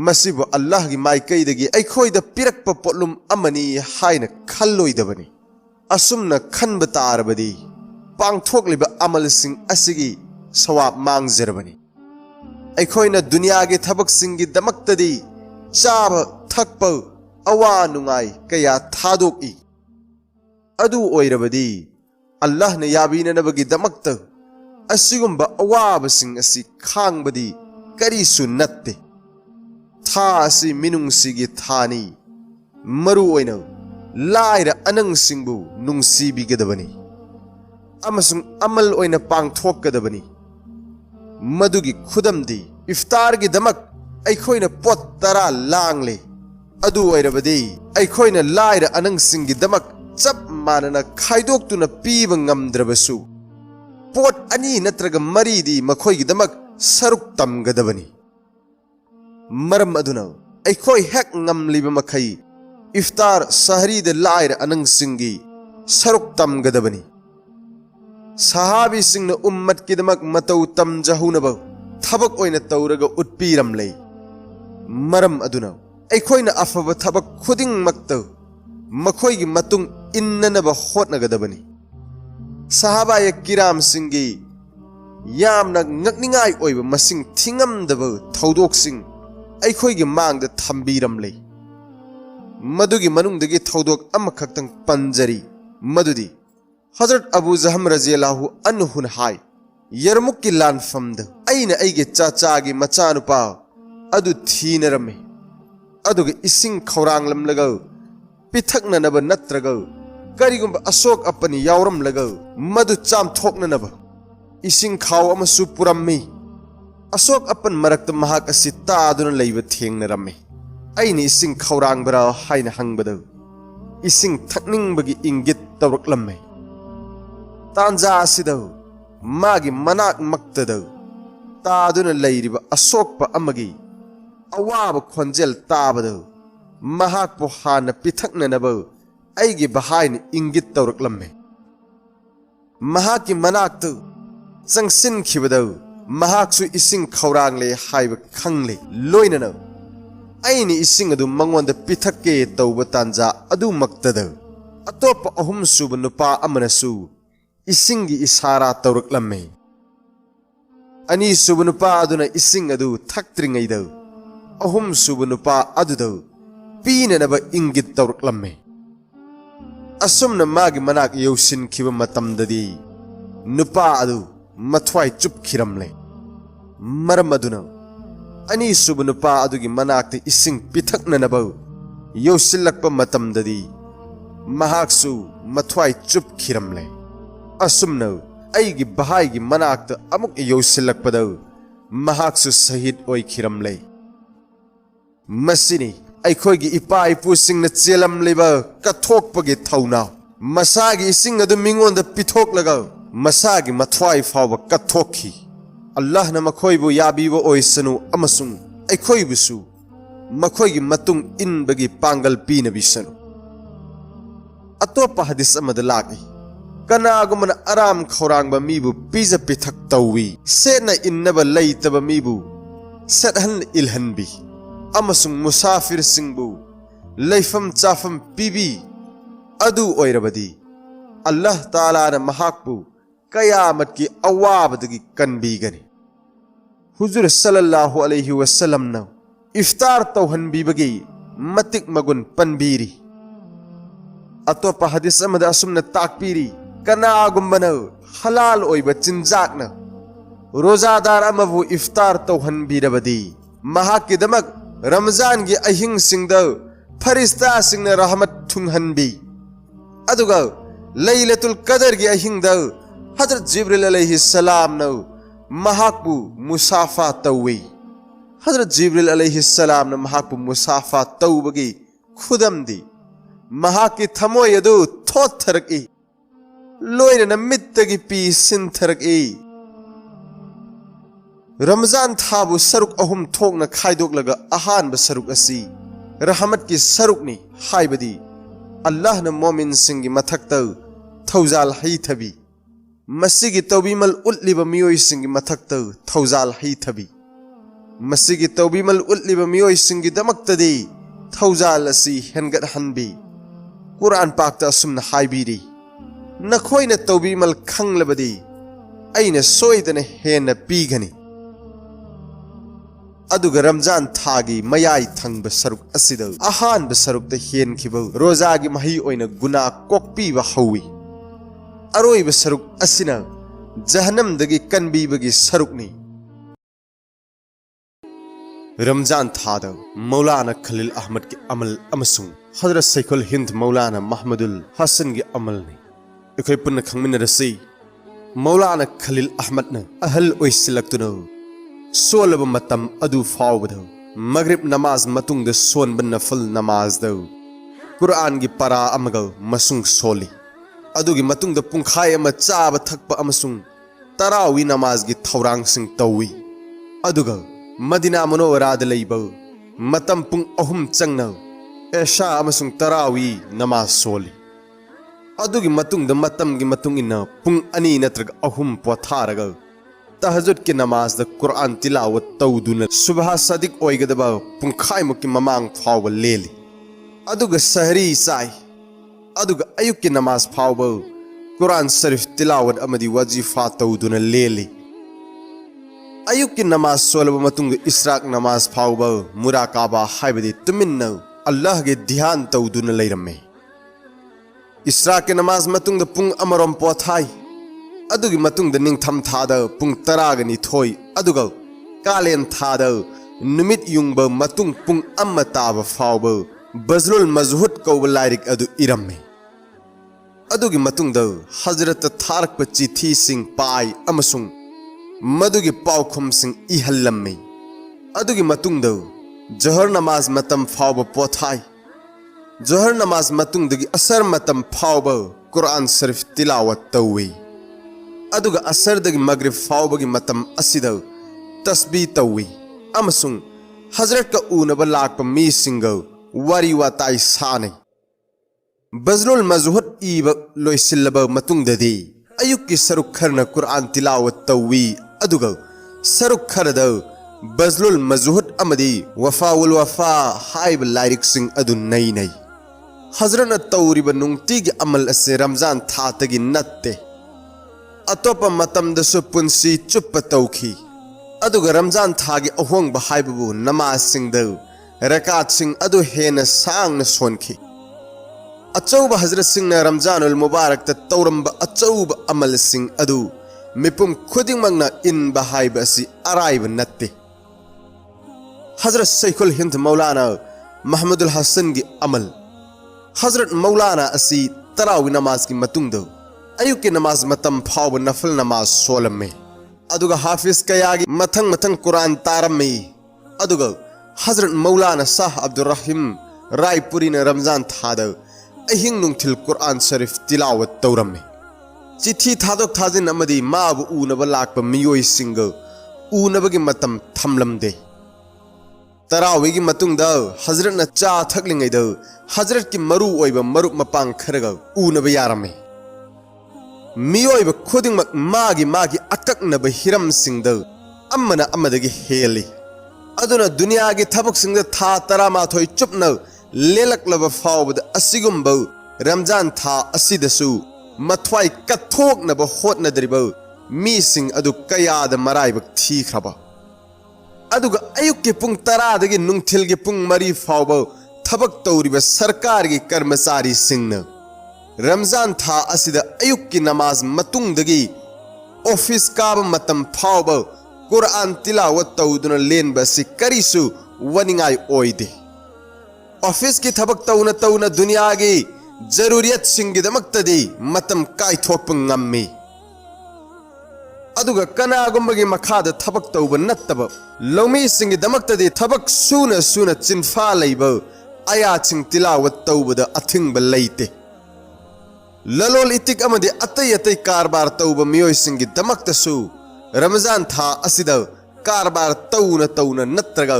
masibu Allah gi maikaidagi aikhoida pirakpa potlum amani haina khalloidabani asumna khanba tarabadi pangthokliba amal sing asigi sawab mangzerabani aikhoina dunya gi thabak singi damaktadi chaba thakpa awa nungai kaya thadoki adu oirabadi Allah na yabina nabagi damakta asigumba awaba sing asi khangbadi kari sunnatte tha asi minung sigi thani maru oina laira anang singbu nungsibi gadabani amasung amal oina pangthok gadabani madugi khudamdi iftar gi damak aikhoina pot tara langle adu oirabadi aikhoina laira anang singi damak chap manana khaidoktuna piba ngamdrabasu pot ani natraga mari di makhoi gi damak saruk tamgadabani maram aduna aikhoi hek ngamliba makhai iftar sahri de laira anang singi saruk tamgadabani sahabi singna ummat ki damak matau tamjahunaba thabak oina tawraga utpiram lei maram aduna aikhoina afaba thabak khuding makta makhoi gi matung innanaba hotnagadabani sahaba ya kiram singi yamna ngakningai oiba masing thingamdaba thodok sing aikhoi gi mangda thambiram lei madugi manungdagi thodok amakhaktang panjari madudi Hazrat Abu Zaham radhiyallahu anhu hai Yarmuk ki lanfamda aina aige chacha gi machanupa adu thinarame aduga ising khorang lam laga pithakna naba natraga karigumba asok apani yawram laga madu cham thokna naba ising khaw amasu purammi asok apan marakta mahak asi taaduna leiba thengnarame aini ising khorang bara haina hangbada ising thakning bagi ingit tawraklamme tanja asidaw magi manak maktada taaduna leiriba asokpa amagi awaba khonjel tabada mahak po hana pithakna naba aigi bahaini ingit tawraklamme mahaki manaktu changsin khibada mahaksu ising khorang le haiba khangle loinana aini ising adu mangonda pithakke tawba tanja adu maktada atopa ahum suba nupa amanasu isingi isara tawraklamme ani suba nupa aduna ising adu thaktringaida ahum suba nupa aduda pina naba ingit tawraklamme asumna magi manak yausin khiba matamdadi nupa adu mathwai chup khiramle maram aduna ani suba nupa adugi manakte ising pithakna naba yausilakpa matamdadi mahaksu mathwai chup khiramle asumna ꯑꯩꯒꯤ ꯚꯥꯏꯒꯤ ꯃꯅꯥꯛꯇ ꯑꯃꯨꯛ ꯌꯧꯁꯤꯜꯂꯛꯄꯗ ꯃꯍꯥꯛꯁꯨ ꯁꯍꯤꯗ ꯑꯣꯏꯈꯤꯔꯝꯂꯦ꯫ ꯃꯁꯤꯅꯤ ꯑꯩꯈꯣꯏꯒꯤ ꯏꯄꯥ ꯏꯄꯨꯁꯤꯡꯅ ꯆꯦꯜꯂꯝꯂꯤꯕ ꯀꯠꯊꯣꯛꯄꯒꯤ ꯊꯧꯅꯥ, ꯃꯁꯥꯒꯤ ꯏꯁꯤꯡ ꯑꯗꯨ ꯃꯤꯉꯣꯟꯗ ꯄꯤꯊꯣꯛꯂꯒ ꯃꯁꯥꯒꯤ ꯃꯊ꯭ꯋꯥꯏ ꯐꯥꯎꯕ ꯀꯠꯊꯣꯛꯈꯤ꯫ ꯑꯜꯂꯥꯍꯅ ꯃꯈꯣꯏꯕꯨ ꯌꯥꯕꯤꯕ ꯑꯣꯏꯁꯅꯨ ꯑꯃꯁꯨꯡ ꯑꯩꯈꯣꯏꯕꯨꯁꯨ ꯃꯈꯣꯏꯒꯤ ꯃꯇꯨꯡ ꯏꯟꯕꯒꯤ ꯄꯥꯡꯒꯜ ꯄꯤꯅꯕꯤꯁꯅꯨ꯫ ꯑꯇꯣꯞꯄ ꯍꯗꯤꯁ ꯑꯃꯗ ꯂꯥꯛꯏ, ꯀꯅꯥꯒꯨꯝꯕꯅ ꯑꯔꯥꯝ ꯈꯧꯔꯥꯡꯕ ꯃꯤꯕꯨ ꯄꯤꯖ ꯄꯤꯊꯛ ꯇꯧꯋꯤ, ꯁꯦꯠꯅ ꯏꯟꯅꯕ ꯂꯩꯇꯕ ꯃꯤꯕꯨ ꯁꯦꯠꯍꯟ ꯏꯜꯍꯟꯕꯤ, ꯑꯃꯁꯨꯡ ꯃꯨꯁꯥꯐꯤꯔꯁꯤꯡꯕꯨ ꯂꯩꯐꯝ ꯆꯥꯐꯝ ꯄꯤꯕꯤ, ꯑꯗꯨ ꯑꯣꯏꯔꯕꯗꯤ ꯑꯜꯂꯥꯍ ꯇꯥꯂꯥꯅ ꯃꯍꯥꯛꯄꯨ ꯀꯌꯥꯃꯠꯀꯤ ꯑꯋꯥꯕꯗꯒꯤ ꯀꯟꯕꯤꯒꯅꯤ꯫ ꯍꯨꯖꯨꯔ ꯁꯜꯂꯜꯂꯥꯍु ꯑꯂꯩꯍꯤ ꯋꯁꯜꯂꯝꯅ ꯏꯐꯇꯥꯔ ꯇꯧꯍꯟꯕꯤꯕꯒꯤ ꯃꯇꯤꯛ ꯃꯒꯨꯟ ꯄꯟꯕꯤꯔꯤ꯫ ꯑꯇꯣꯞꯄ ꯍꯗꯤꯁ ꯑꯃꯗ ꯑꯁꯨꯝꯅ ꯇꯥꯛꯄꯤꯔꯤ, ꯀꯅꯥꯒꯨꯝꯕꯅ ꯍꯂꯥꯜ ꯑꯣꯏꯕ ꯆꯤꯟꯖꯥꯛꯅ ꯔꯣꯖꯥꯗꯥꯔ ꯑꯃꯕꯨ ꯏꯐꯇꯥꯔ ꯇꯧꯍꯟꯕꯤꯔꯕꯗꯤ ꯃꯍꯥꯛꯀꯤꯗꯃꯛ ꯔꯃꯖꯥꯟꯒꯤ ꯑꯍꯤꯡꯁꯤꯡꯗ ꯐꯔꯤꯁꯇꯥꯁꯤꯡꯅ ꯔꯍꯃꯠ ꯊꯨꯡꯍꯟꯕꯤ, ꯑꯗꯨꯒ ꯂꯩꯂতুল ꯀꯗꯔꯒꯤ ꯑꯍꯤꯡꯗ ꯍꯖꯔꯠ ꯖꯤಬ್रील अलैहि सलामना महकबु मुसाफा तौवी। हजरत जिब्रील अलैहि सलामना महकबु मुसाफा तौबगी खुदमदी महकी थमोय अदु थोथरकी, लोयना मित्तगी पी सिंथरकी। रमजान थाबु सरुक अहुम थोकना खाइदोकलगा अहानब सरुक असी रहमत की सरुकनी हाइबदी अल्लाहना मोमिन सिंगी मथक्ता थौजाल हैथबी, मसीगी तौबीमल उल्लिबा मियोय सिंगी मथक्ता थौजाल हैथबी, मसीगी तौबीमल उल्लिबा मियोय सिंगी दमक्तदी थौजाल असी हेनगत हनबी। कुरान पाकता असुमना हाइबीरी, नखोयना तौबीमल खंगलबदी अइना सोयदना हेना पीगनी। अदुगा रमजान थागी मयाई थंगब सरुक असिदा अहानब सरुकता हेनखिबा रोजागी मही ओइना गुना कोकपीबा हौवी। अरोइब सरुक असिना जहन्नमदगी कनबीबगी सरुकनी। रमजान थादा मौलाना खलील अहमद के अमल अमसुंग हजरत सैखुल हिंद मौलाना महमूदुल हसन के अमल ने अखोय पुन्ना खंगमिनरसै। मौलाना खलील अहमद ने अहल ओइसिलक्तुना सोलब मतम अदु फावबदा मगरिब नमाज मतुंगदा सोनब नफल नमाजदा कुरान की परा अमगा मसुंग सोली, अदुगी मतुंगदा पुंखाय अमा चाबा थकपा अमसुंग तरावी नमाज की थौरांग सिंग तौवी। अदुगा मदीना मनोवराद लैबा मतम पुंग अहुम चंगना ऐशा अमसुंग तरावी नमाज सोली। अदुगी मतुंगदा मतम की मतुंग इन्ना पुंग अनि नत्रग अहुम पोथारगा तहजुद के नमाज द कुरान तिलावत तौदुना सुबह सदिक ओइगदबा पुंखाय मुकी ममांग फावबा लेली। अदुगा सहरी साई, अदुगा अयुक के नमाज फावबा कुरान शरीफ तिलावत अमदी वजीफा तौदुना लेली। अयुक की नमाज सोलबा मतुंग इसराक नमाज फावबा मुराकाबा हाइबदी तुमिन्ना अल्लाह के ध्यान तौदुना लैरम्मे। इसराक के नमाज मतुंग पुंग अमरोम पोथाई, अदुगी मतुंग निंगथम थादा पुंग तरागनी थोई, अदुगा कालेन थादा नुमित युंगबा मतुंग पुंग अम्मा ताबा फावबा बजलुल मजहुद कौबा लाइरिक अदु इरम्मे। अदुगी मतुंग हजरत थारक चिठी सिंग पाई अमसुंग मदुगी पाउखुम सिंग इहल्लम्मे। अदुगी मतुंग जहर नमाज मतम फावबा पोथाई, जहर नमाज मतुंग असर मतम फावबा कुरान शरीफ तिलावत तौवी। अदुगा असरदगी मगरिब फावबगी मतम असिदा तस्बी तौवी अमसुंग हजरत का ऊनबा लाकपा मीसिंगा वारी वाताई साने। बजलुल मजहुद ईबा लोइसिल्लबा मतुंगददी अयुक की सरुक खरना कुरान तिलावत तौवी। अदुगा सरुक खरदा बजलुल मजहुद अमदी वफाउल वफा हाइब लाइरिक सिंग अदु नई नई। हजरत तौरीबा नुंगतीगी अमल असे रमजान थातगी नत्ते, अतोपा मतमदसु पुंसी चुप्प तौखी। अदुगा रमजान थागी अहोंगबा हाइबबु नमाज सिंगदा रकात सिंग अदु हेना सांगना सोनखी। अचौबा हजरत सिंगना रमजानुल मुबारक ता तौरंबा अचौबा अमल सिंग अदु मिपुम खुदिंगमंगना इनबा हाइबा असि अराइबा नत्ते। हजरत सैखुल हिंद मौलाना महमूदुल हसन की अमल, हजरत मौलाना असि तरावी नमाज की मतुंगदा अयुक की नमाज मतम फाव नफल नमाज सोलमे अदुगा हाफिज कयागी मथंग मथंग कुरान तारमे अदुगा हजरत मौलाना शाह अब्दुल रहीम रायपुरी ने रमजान थाद अहिंग नुंथिल कुरान शरीफ तिलावत तौरमे चिट्ठी थादोक थाजिन अमदी माबु उनब लाकप मियोय सिंग उनबगी मतम थमलमदे तरावीगी मतुंग हजरत न चा थकलिंगैद हजरत की मरु ओइब मरुप मपांग खरग उनब यारमे मियोइब खुदिंगमक मागी मागी अकक्नब हिरमसिंगद अमना अमदगी हेली अदुना दुनियागी थबकसिंगद था तरामाथोय चुपना लेलकलब फावबद असिगुंब रमजान था असिदसु मथ्वाई कथोकनब होटनदरिब मीसिंग अदु कयाद मराइबक थीख्रब अदुगा अयुक के पुंग तरादगी नुंगथिल के पुंग मरी फावब थबक तौरिब सरकार की कर्मचारी सिंगना रमजान था असिदा अयुक की नमाज मतुंगदगी ऑफिस काब मतम फावब कुरान तिलावत तौदुना लेनब सि करिसु वनिंगाई ओइदे ऑफिस की थबक तौना तौना दुनिया की जरूरियत सिंगिदमक्तदी मतम काइथोकप ngамmi अदुगा कनागुंबगी मखाद थबक तौब नत्तब लौमी सिंगिदमक्तदी थबक सुना सुना चिंफा लैब आया चिंग तिलावत तौबद अथिंग लैते ललोल इतिक अमदे अतै अतै कारबार तौब मियोय सिंगी दमक्तसु रमजान था असिद कारबार तौना तौना नत्रग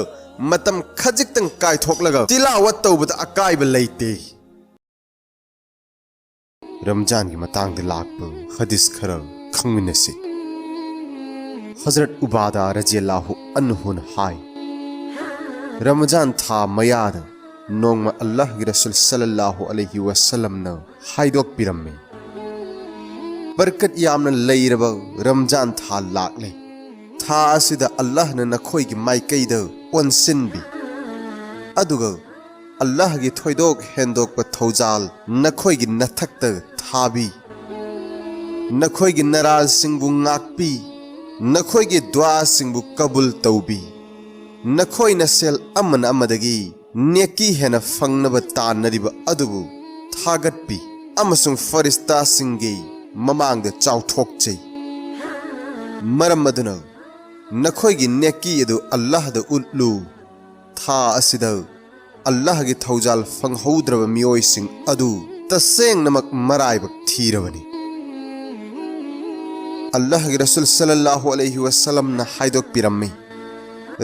मतम खजिक्तंग काइथोकलग तिलावत तौबद अकाइब लैते रमजान की मतंग लाप हदीस खर खंगमिनसी हजरत उबादा रजियल्लाहु अन्हु हाय रमजान था मयाद नोंग अल्लाह की रसूल सल्लल्लाहु अलैहि वसल्लम न हाइदोक पिरम्मे बरकत यामन लैरब रमजान था लाकले था असिदा अल्लाह न नखोय की माइकैद ओनसिनबी अदुगा अल्लाह की थोइदोक हेंदोक प थौजाल नखोय की नथक्त थाबी नखोय की नराज सिंगबु ngakpi नखोय की दुआ सिंगबु कबूल तौबी नखोय नसेल अमन अमदगी नेकी हेना फंगनब तानरिब अदुबु थागतपी अमसुंग फरिस्ता सिंगे ममांग द चाउथोकचै मरम मदुना नखोय की नेकी अदु अल्लाह द उल्लु था असिद अल्लाह की थौजाल फंगहौद्रब मियोय सिंग अदु तसेंग नमक मराइबक थीरबनी अल्लाह के रसूल सल्लल्लाहु अलैहि वसल्लम न हाइदोक पिरम्मी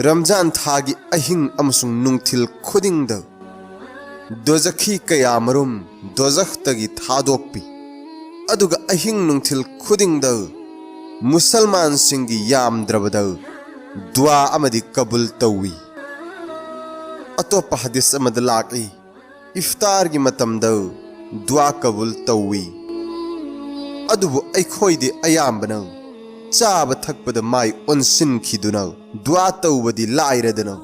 रमजान थागी अहिंग अमसुंग नुंगथिल खुदिंग द दोजखी कयामरुम दोजख तगी थादोकपी अदुगा अहिंग नुंगथिल खुदिंग द मुसलमान सिंगी यामद्रबद दुआ अमदि कबूल तौवी अतोप हदीस अमद लाकी इफ्तार की मतम द दुआ कबूल तौवी अदुबु अखोइदि अयाम्बन चाब थकपद माई ओनसिनखिदुना दुआ तौबदि लाइरदना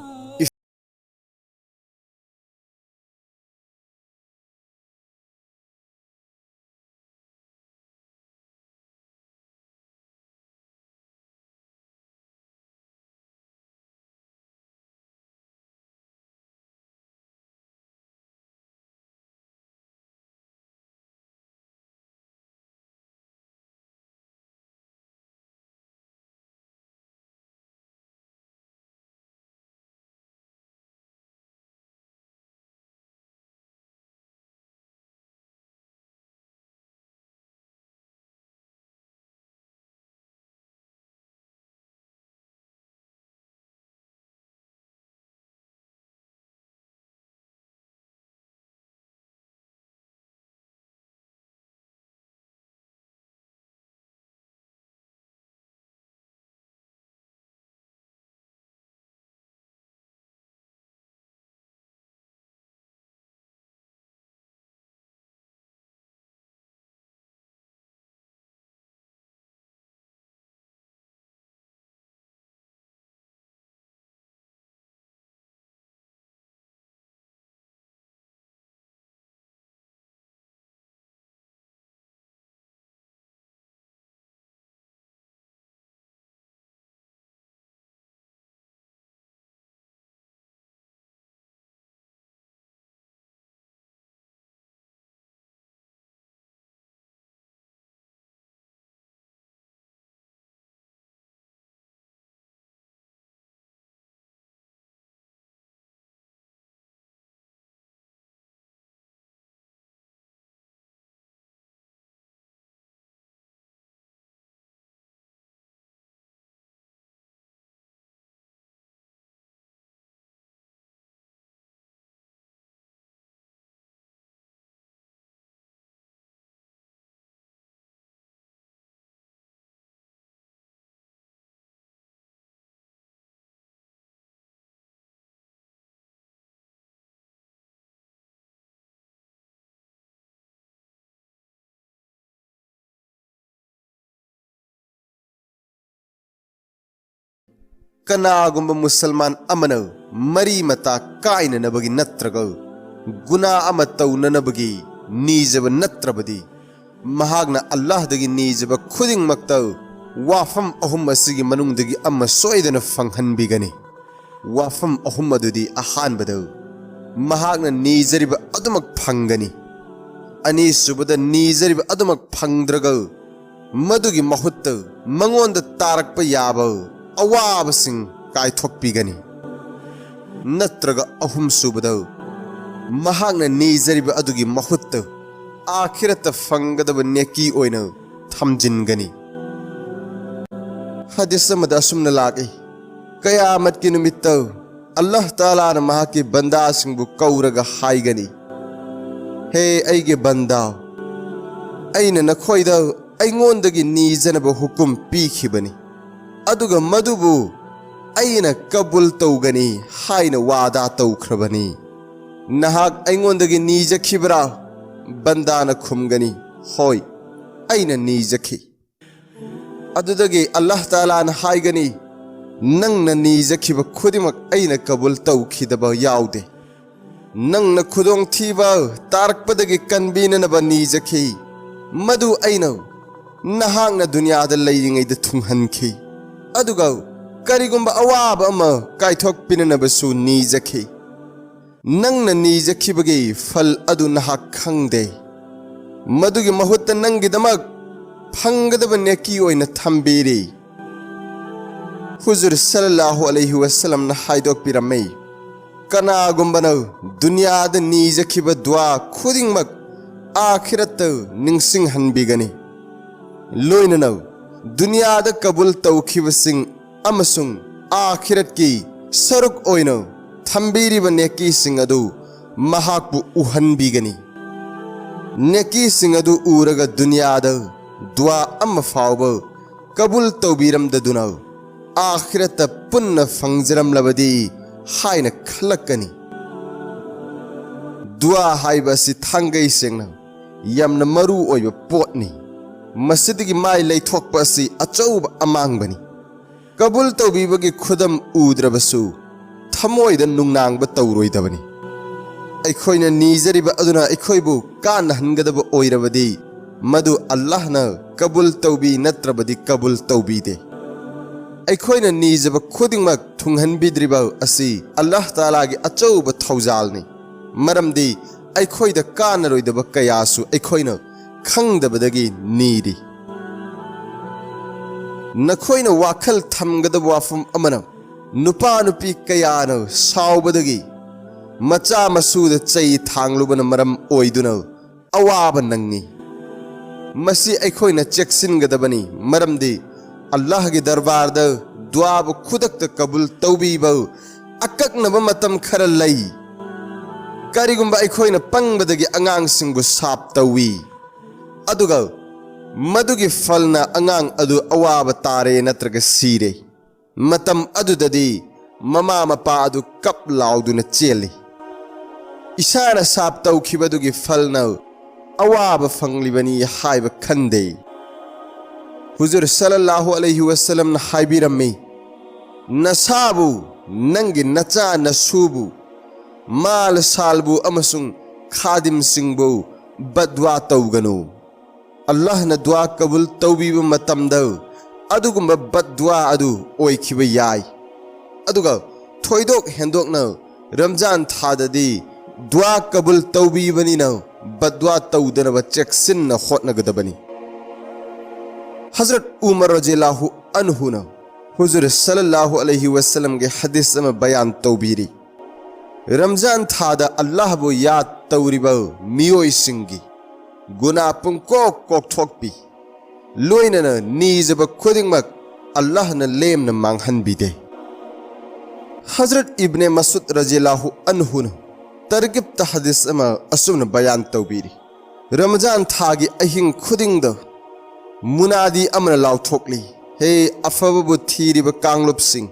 कनागुंबा मुसलमान अमन मरी मता कायननबगी नत्रगा गुना अमा तौननबगी नीजब नत्रबदी महागना अल्लाहदगी नीजब खुदिंगमक्ता वाफम अहुम असिगी मनुंगदगी अमा सोयदना फंगहनबिगनी वाफम अहुम अदुदी अहानबद महागना नीजरिब अदुमक फंगनी अनीसुबद नीजरिब अदुमक फंगद्रगा मदुगी महुत्त मंगोंद तारकप याब अवाबसिंग कायथोकपिगनी नत्रगा अहुम सुबद महागना नीजरिब अदुगी महुत्त आखिरत फंगदब नेकी ओइना थमजिनगनी हदीस मद असुमना लागे कयामत की निमित्त अल्लाह ताला न महा के बंदा सिंबु कौरगा हाइगनी हे ऐगे बंदा ऐना नखोइदा ऐंगोंदगी नीजनब हुकुम पीखिबनी अदुगा मदुबु ऐना कबुल तौगनी हाइना वादा तौख्रबनी नहाक ऐंगोंदगी नीजखिब्रा बंदा न खुमगनी होय ऐना नीजखि अदुदगी अल्लाह ताला न हाइगनी नंग न नीजखिब खुदिमक ऐना कबुल तौखिदब याउदे नंग न खुदोंग थीबा तारकपदगी कनबीननब नीजखि मदु ऐना नहाक न दुनियादा लैरिङैदा थुंहनखि अदुगा करिगुंबा अवाब अमा कायथोकपिननबसु नीजखि नंग न नीजखिबगी फल अदु नहाक खंगदे मदुगी महुत्त नंगिदमक फंगदब नेकी ओइना थंबीरी हुजूर सल्लल्लाहु अलैहि वसल्लम न हाइदोकपिरमै कनागुंबना दुनियाद नीजखिब दुआ खुदिंगमक आखिरत निंगसिंग हनबिगनी लोइननौ दुनियाद कबुल तौखिबसिंग अमसुंग आखिरत की सरुक ओइनो थंबीरिब नेकी सिंग अदु महाकपु उहनबिगनी नेकी सिंग अदु उरगा दुनियाद दुआ अम फावब कबुल तौबीरमददुना आखिरत पुन्न फंगजरमलबदी हाइना खलकनी दुआ हाइबसि थांगै सेंगना यमना मरु ओइबा पोटनी मसिदगी माइ लैथोकपसि अचौब अमांगबनी कबुल तौबीबगी खुदम उद्रबसु थमोइदा नुंगनांगबा तौरोइदबनी अखोइना नीजरिबा अदुना अखोइबु कानहनगदब ओइरबदी मदु अल्लाहना कबुल तौबी नत्रबदी कबुल तौबीदे अखोइना नीजब खुदिंगमक थुंगहनबिद्रिबा असि अल्लाह तालागी अचौब थौजालनी मरमदी अखोइदा कानरोइदब कयासु अखोइना खंगदबदगी नीरी नखोइना वाखल थमगदब वाफम अमना नुपा नुपी कयाना सावबदगी मचा मसूद चई थांगलुबन मरम ओइदुना अवाब नंगनी मसी अखोइना चेक्सिनगदबनी मरमदी अल्लाह के दरबार द दुआब खुदक कबुल तौबीब अककनब मतम खर लई करिगुंबा अखोइना पंगबदगी अंगांगसिंगबु साप तौवी अदुगा मदुगी फलना अंगांग अदु अवाब तारे नत्रगा सीरे मतम अदुददी ममा मपा अदु कप लाउदुना चेली इशाना साप तौखिबदुगी फलना अवाब फंगलिबनी हाइब खंदे हुजूर सल्लल्लाहु अलैहि वसल्लम न हाइबिरम्मी नसाबु नंगी नचा नसूबु माल सालबु अमसुंग खादिम सिंगबु बदवा तौगनु अल्लाह न दुआ कबुल तौबीबु मतमद अदुगुंबा बदवा अदु ओइखिबा याय अदुगा थोइदोक हेंदोकन रमजान थाददी दुआ कबुल तौबीबनिन बदवा तौदनब चेक्सिन होटनगदबनी हजरत उमर रज़ियल्लाहु अन्हु न हुजूर सल्लल्लाहु अलैहि वसल्लम के हदीस में बयान तौबीरी रमजान थादा अल्लाह बो याद तौरिबा मियोई सिंगी गुना पुंको कोकथोकपी लोइनन नीजब खुदिंगमक अल्लाह न लेम न मांगहनबिदे हजरत इब्ने मसूद रज़ियल्लाहु अन्हु न तरगिब त हदीस में असुन बयान तौबीरी रमजान थागी अहिंग खुदिंग मुनादी अमन लाउथोकली हे अफबबु थीरिब कांगलुपसिंग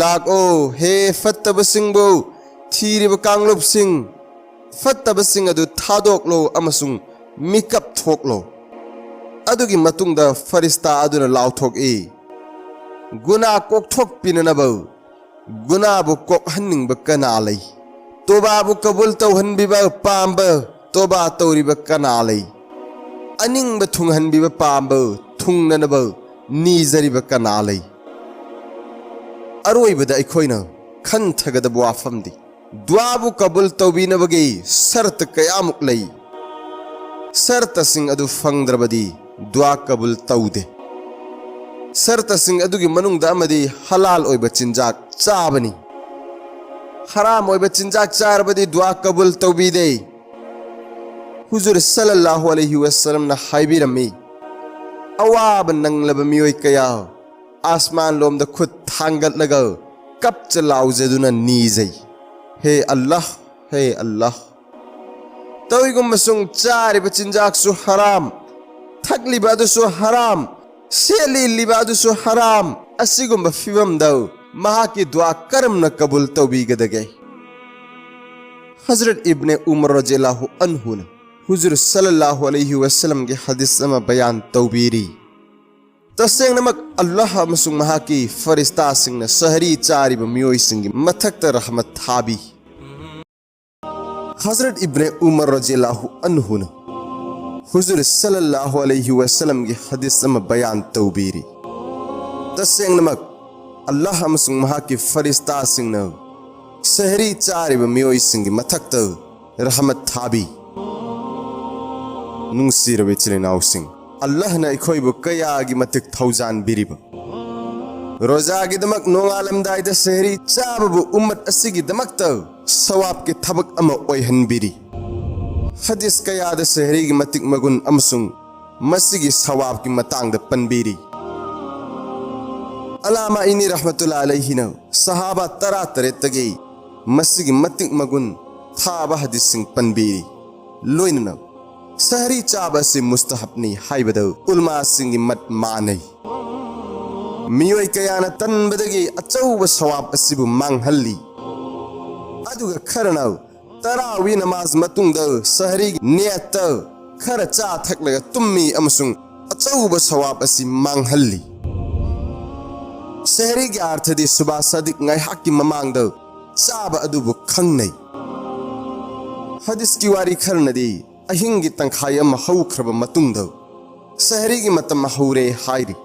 लाको हे फत्तबसिंगबु थीरिब कांगलुपसिंग फत्तबसिंग अदु थादोकलो अमसुंग मिकअप थोकलो अदुगी मतुंगदा फरिस्ता अदुना लाउथोक गुना कोकथोक पिननबो गुनाबु कोकहन्निंग कना लई तोबाबु कबूल तौहनबिबा पाम्ब तोबा तौरिबा कना लई अनिंग थुंगहनबिबा पाम्ब थुंगननबो नीजरिबा कना लई अरोइबदा अखोइना खनथगदब वाफमदि दुआबु कबूल तौबीनबगी शर्त कयामुक लई शर्त सिंह अदु फंगद्रबदी दुआ कबूल तौदे शर्त सिंह अदुगी मनुंगदा अमदी हलाल ओइबा चिंजाक चाबनी हराम ओइबा चिंजाक चारबदी दुआ कबूल तौबीदे हुजूर सल्लल्लाहु अलैहि वसल्लम ना हाइबिरमी अवाब नंगलब मियोय कया आसमान लोम द खुद थांगत लगा कब चलाउजेदुना नीजै हे अल्लाह तौइगुम मसुंग चारिबा चिंजाकसु हराम थकलिबादुसु हराम सेलिलिबादुसु हराम असिगुम फिवम दौ महाकी दुआ करम न कबूल तौबीगदगे हजरत इब्ने उमर रज़ियल्लाहु अन्हु ने हुजूर सल्लल्लाहु अलैहि वसल्लम के हदीस में बयान तौबीरी तसेंगनमक अल्लाह अमसुंग महाकी फरिश्ता सिंह ने सहरी चारिबा मियोय सिंह मथक्त रहमत थाबी हजरत इब्ने उमर रज़ियल्लाहु अन्हु ने हुजूर सल्लल्लाहु अलैहि वसल्लम की हदीस में बयान तौबीरी तसेंगनमक अल्लाह अमसुंग महाकी फरिश्ता सिंह ने सहरी चारिबा मियोय सिंह मथक्त रहमत थाबी नुंगसिरबे चिलिनाव सिंह अल्लाह ने अखोइबु कयागी मतिक थौजान बिरिबा रोजागी दमक नोंगालमदाइदा सहरी चाबबु उम्मत असिगी दमकत सवाब के थबक अमा ओइहनबिरी हदीस कयादा सहरी की मतिक मगुन अमसुंग मसिगी सवाब की मतांग द पनबिरी अलामा इनी रहमतुल्लाह अलैहि ने सहाबा तरा तरे तगे मसिगी मतिक मगुन थाबा हदीस सिंह पनबिरी लोइनना सहरी चाबा से मुस्तहबनी हाइबद उलमा सिंह मत मानै मियोय कयाना तनबदगी अचौब सवाब असिबु मांगहल्ली अदुगा खरना तरावी नमाज मतुंग सहरी नियत खर चा थकलगा तुम्मी अमसुंग अचौब सवाब असि मांगहल्ली सहरी के अर्थदि सुबह सदिक ngaihaki mamangda चाबा अदुबु खंगनै हदीस की वारी खरनदी अहिंगी तंखाय अमा हौख्रब मतुंग सहरी की मतम हौरे हाइरी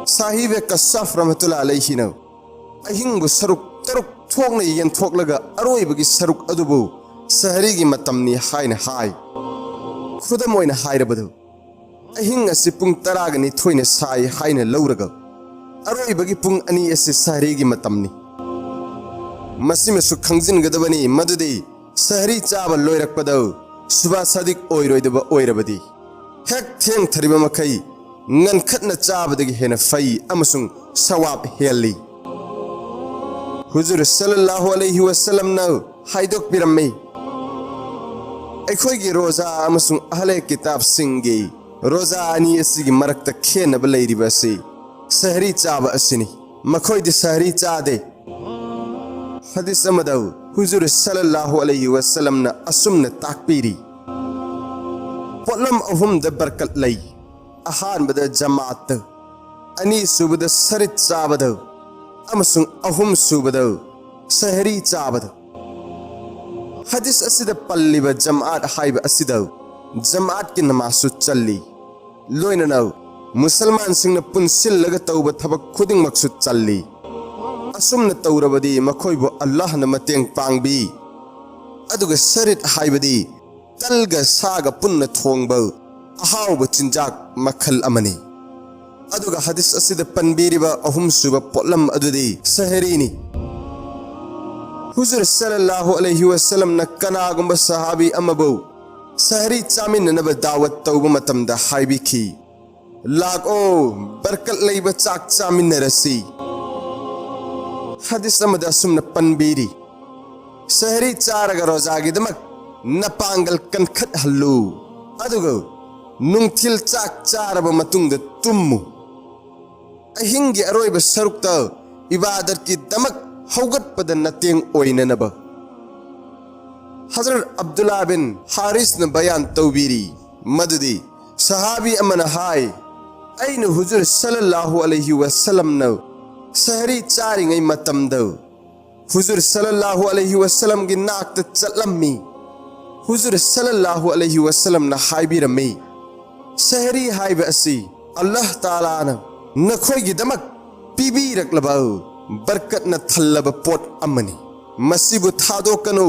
साहिब कस्साफ रहमतुल्लाह अलैहि ने अहिंगु सरुक तरुक थोकने यंथोकलगा अरोइबगी सरुक अदुबु सहरी की मतमनी हाइन हाय खुदम ओइना हाइरबदु अहिंग असि पुंग तरागनी थोइने साइ हाइने लौरगा अरोइबगी पुंग अनि असि सहरी की मतमनी मसिमे सु खंगजिनगदबनी मदुदी सहरी चाबा लोइरकपदौ सुबह सदिक ओइरोइदबा ओइरबदी हेक थेंग थरिबा मखै ngन चाबदगी हेन फई अमसुंग सवाब हेली हुजूर सल्लल्लाहु अलैहि वसल्लम न हाइदोक पिरम्मे अखोइगी रोजा अमसुंग अहले किताब सिंगी रोजा अनि असिगी मरकत खेनब लैरिबसे सहरी चाबा असिनी मखोइदि सहरी चादे हदीस अमदौ हुजूर सल्लल्लाहु अलैहि वसल्लम न असुमन ताकपीरी पोलम अहुम द बरकत लई अहानबद जमात अनि सुबद सरित चाबद अमसुंग अहुम सुबद सहरी चाबद हदीस असिद पल्लिब जमात हाइब असिद जमात की नमासु चल्ली लोइननौ मुसलमान सिंह पुनसिल लग तौब थबक खुदिंग मकसुद चल्ली असुमन तौरबदी मखोइबु अल्लाह न मतेंग पांगबी अदुग सरित हाइबदी तलग साग पुन्न थोंगब अहाव चिंजाक मखल अमनी अदुगा हदीस असिद पनबीरिबा अहुम सुब पोलम अदुदी सहरीनी हुजूर सल्लल्लाहु अलैहि वसल्लम न कनागुंब सहाबी अमबु सहरी चामिननब दावत तौब मतमदा हाइबिखी लागो बरकत लैब चाक चामिनरसी हदीस अमदा सुमन पनबीरी सहरी चारग रोजागिदमक नपांगल कनखत हल्लू अदुगो नुंगथिल चाक चारब मतुंग तुम्मु अहिंगी अरोइब सरुक्त इबादत की दमक हौगतपद नतेंग ओइननब हजरत अब्दुल्ला बिन हारिस न बयान तौबीरी मदुदी सहाबी अमन हाय अइन हुजुर सल्लल्लाहु अलैहि वसल्लम न सहरी चारिंगै मतमद हुजुर सल्लल्लाहु अलैहि वसल्लम गी नाक्ता चलम्मी हुजुर सल्लल्लाहु अलैहि वसल्लम न हाइबिरम्मी सहरी हाइब असि अल्लाह ताला न नखोई दमक पीबीरक्लबा बरकत न थल्लब पोट अमनी मसीबु थादोकनु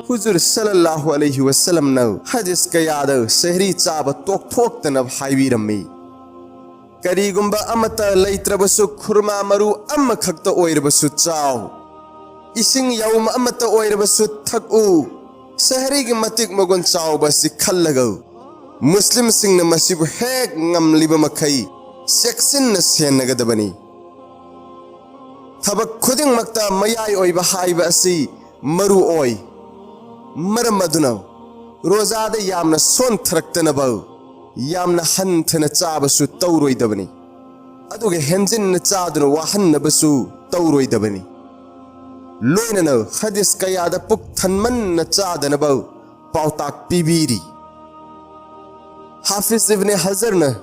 हुजुर सल्लल्लाहु अलैहि वसल्लम न हदीस कयाद सहरी चाब तोक्थोक्तन हाइबिरम्मी करीगुंबा अमत लैत्रबसु खुरमा मरु अम खक्त ओइरबसु चाव इसिंग यौम अमत ओइरबसु थकु सहरी की मतिक मगुन चाव बसी खल्लगौ मुस्लिम सिंह न मसीबु हेक ngamliब मखई सेक्सिन न सेनगदबनी थबक खुदिंग मक्ता मयाई ओइबा हाइब असि मरु ओइ मरम अदुना रोजादा यामना सोन्थरक्तनबौ यामना हन्थना चाबसु तौरोइदबनी अदुगे हेंजिन चादुना वाहन्नबसु तौरोइदबनी लोइनन हदीस कयादा पुक थनमन चादनबौ पाउताक पीबीरी हाफिज इब्न हजर न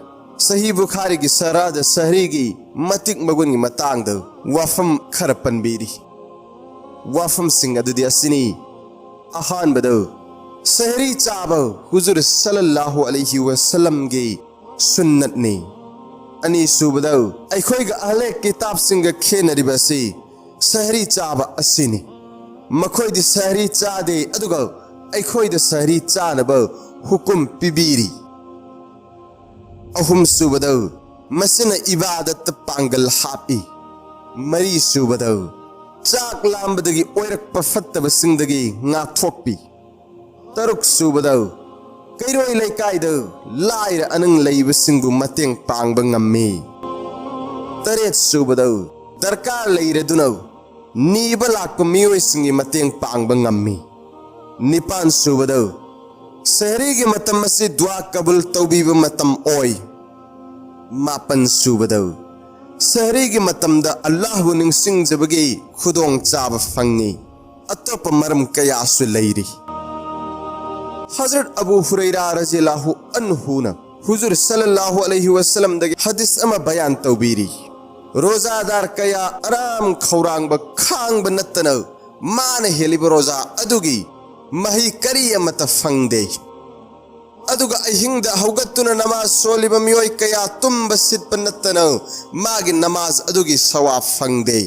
सही बुखारी की सराद सहरी की मतिक मगुन की मतांग द वाफम खर पनबीरी वाफम सिंह अदुदी असनी अहान बदो सहरी चाब हुजुर सल्लल्लाहु अलैहि वसल्लम की सुन्नत ने अनि सुबदो अखोई ग अहले किताब सिंह खेनरिबसी सहरी चाब असिनी मखोई दी सहरी चादे अदुगा अखोई द सहरी चानब हुकुम पिबीरी अहुम सुबदो मसिन इबादत पांगल हापी मरी सुबदो चाक लांबदगी ओइरक पफत्तब सिंगदगी ngathokpi तरुक सुबदो कैरोई लेकाइदो लाइर अनंग लैब सिंगबु मतेंग पांगब ngami तरेत सुबदो दरकार लैरदुनो नीब लाक मियोय सिंगी मतेंग पांगब ngami निपान सुबदो सहरी के मतम से दुआ कबूल तौबीब मतम ओय मापन सुबदो सहरी के मतम द अल्लाह निंगसिंग जबगे खुदोंग चाब फंगी अतोप मरम कयासु लैरी हजरत अबू हुरैरा रज़ियल्लाहु अन्हु न हुजुर सल्लल्लाहु अलैहि वसल्लम दगे हदीस अमा बयान तौबीरी रोजादार कया आराम खौरांग ब खांग ब नतन मान हेलिब रोजा अदुगी मही करी अमत फंगदे अदुगा अहिंग हौगत्तुना नमाज सोलिब मियोय कया तुम्ब सिटप नतन मागी नमाज अदुगी सवाब फंगदे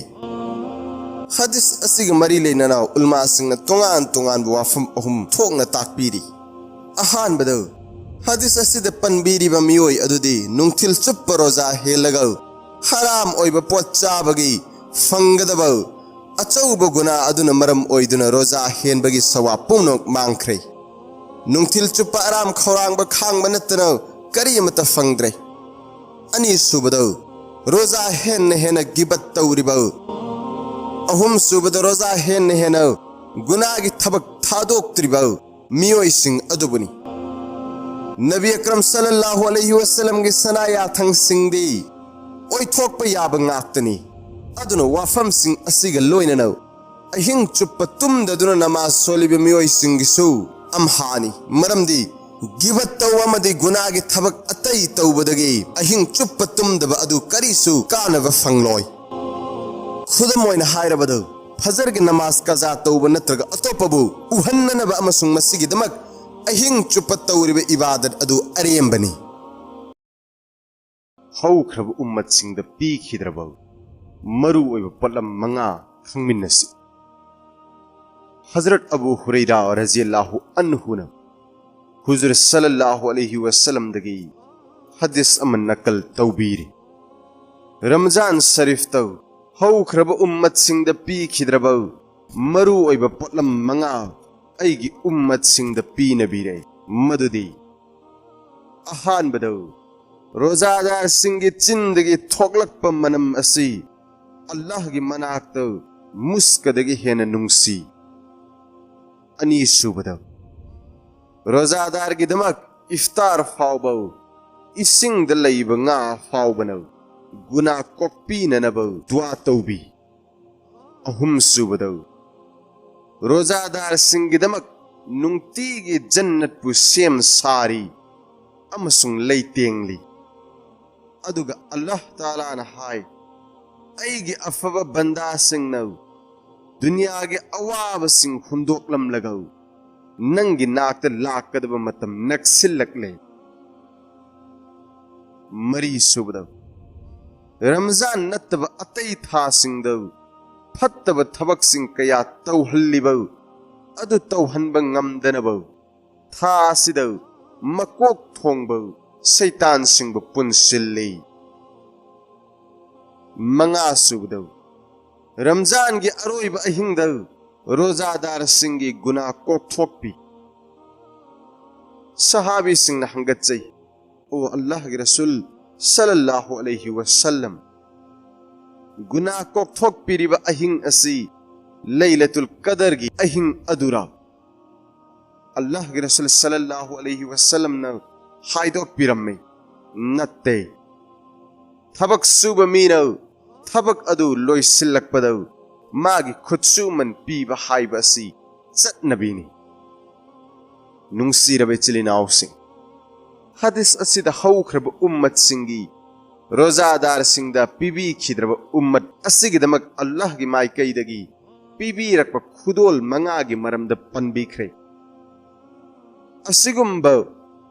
हदीस असिग मरी लेनना उलमा सिंह तोंगान तोंगान वाफम अहुम थोंगना ताकपीरी अहान बदो हदीस असिद पनबीरी ब मियोय अदुदी नुंगथिल चुप रोजा हेलग हराम ओइब पोत चाबगी फंगदब अचौब गुना अदुना मरम ओइदुना रोजा हेनबगी सवाब पुंगनोक मांगख्रे नुंगथिल चुप आराम खौरांग ब खांग ब नतन करी अमत फंगद्रे अनि सुबदो रोजा हेन हेन गिबत तौरिब अहुम सुबद रोजा हेन हेन गुनागी थबक थादोक्त्रिब मियोय सिंह अदुबुनी नबी अकरम सल्लल्लाहु अलैहि वसल्लम की सनाया थंग सिंगदी ओइ थोकप याब ngaktani aduna wafam sing asiga loinano अहिंग चुप तुम ददुना नमाज सोलिब मियोय सिंह सु अमहानी मरमदी गिबत तौवमदी गुनागी थबक अतई तौबदगी अहिंग चुप तुम दब अदु करिसु कानब फंगलोय खुदम ओइना हायरबदो फजर की नमाज कजा तौब नत्रग अतोपबु उहन्ननब अमसुंग मसिगी दमक अहिंग चुप तौरिब इबादत अदु अरेमबनी हौख्रब उम्मत सिंह द पीखिद्रब मरु ओइब पलम मंगा फंगमिनसी हजरत अबू हुरैरा रज़ियल्लाहु अन्हु न हुजुर सल्लल्लाहु अलैहि वसल्लम दगी हदीस अमन नकल तौबीरी रमजान शरीफ तौ हौख्रब उम्मत सिंह द पीखिद्रब मरु ओइब पलम मंगा अइगी उम्मत सिंह द पीनबीरे मदुदी अहान बदौ रोजादार सिंह की चिंदगी थोकलक मनम असि अल्लाह की मनाक मुस्कदगी हेन नुंगसी अनि सुबदौ रोजादार की दमक इफ्तार फावबौ इसिंग द लैब nga फावबनौ गुना कोकपी ननबौ दुआ तौबी अहुम सुबदौ रोजादार सिंह की दमक नुंगती की जन्नत पु सेम सारी अमसुंग लैतेंगली अदुगा अल्लाह ताला ना हाय अईगे अफब बंदा सिंह दुनिया के अवाब सिंह हुंदोकलम लगौ नंगी नाकत लाकदब मतम नक्सिल्लकले मरी सुबदव रमजान नत्तब अतई था सिंहदव फत्तब थबक सिंह कया तौहल्लिबव अदु तौहनब ngamदनबव था सिदव मकोक थोंबव सैतान सिंह पुनसिल्ले मंगा सुबदव रमजान की अरोइब अहिंगदव रोजादार सिंह की गुनाह कोकथोकपी सहाबी सिंह न हंगतचै ओ अल्लाह के रसूल सल्लल्लाहु अलैहि वसल्लम गुनाह कोकथोकपीरिब अहिंग असि लैलतुल कदर की अहिंग अदुरा अल्लाह के रसूल सल्लल्लाहु अलैहि वसल्लम न हाइदोकपीरम्मे नत्ते थबक सुब मीनौ थबक अदु लोइसिल्लकपदौ मागी खुदसुमन पीबा हाइबा असि चटनबीनी नुंगसीरबे चिलिनाउसिंग हदीस असिदा हौख्रब उम्मत सिंगी रोजादार सिंगदा पीबी खिद्रब उम्मत असिगिदमक अल्लाह की माइकैदगी पीबी रखब खुदोल मंगागी मरमद पनबीख्रे असिगुम्ब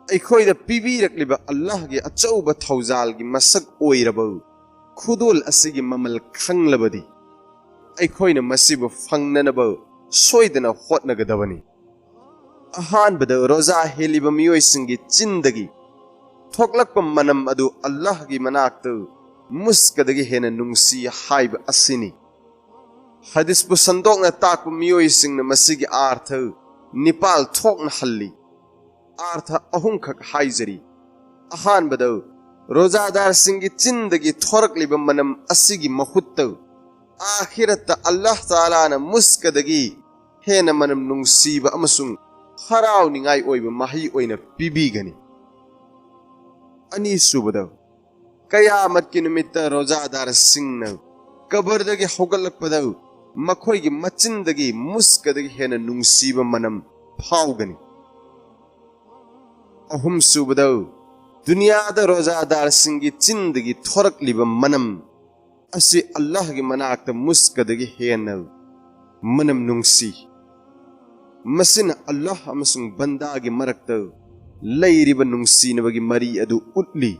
अखोइदा पीबी रखलिबा अल्लाह की अचौब थौजाल की मसक ओइरब खुदोल असिगी ममल खंगलबदी अखोइना मसिबु फंगननब सोइदना होटनगदबनी अहानबदा रोजा हेलिबा मियोइसिंगी चिंदगी थोकलकप मनम अदु अल्लाह की मनाक्त मुस्कदगी हेना नुंगसी हाइब असिनी हदीस बु संदोकना ताकप मियोइसिंगना मसिगी आर्थ निपाल थोकना हल्ली आर्थ अहुंखक हाइजरी अहानबदा रोजादार सिंगी चिंदगी थोरकलिबा मनम असिगी महुत्त आखिरत अल्लाह ताला ना मुस्कदगी हेना मनम नुंगसीबा अमसुंग हरावनिंगाई ओइबा माही ओइना पीबीगनी अनि सुबदा कयामत की निमित्त रोजादार सिंह कबरदगी हौगलकपदा मखोइगी मचिंदगी मुस्कदगी हेना नुंगसीबा मनम फाउगनी अहुम सुबदा दुनियादा रोजादार सिंगी चिंदगी थोरकलिबा मनम असी अल्लाह की मनाक्त मुस्कदगी हेना मनम नुंगसी मसिन अल्लाह अमसुंग बंदा की मरक्त लैरिबा नुंगसीनबगी मरी अदु उतली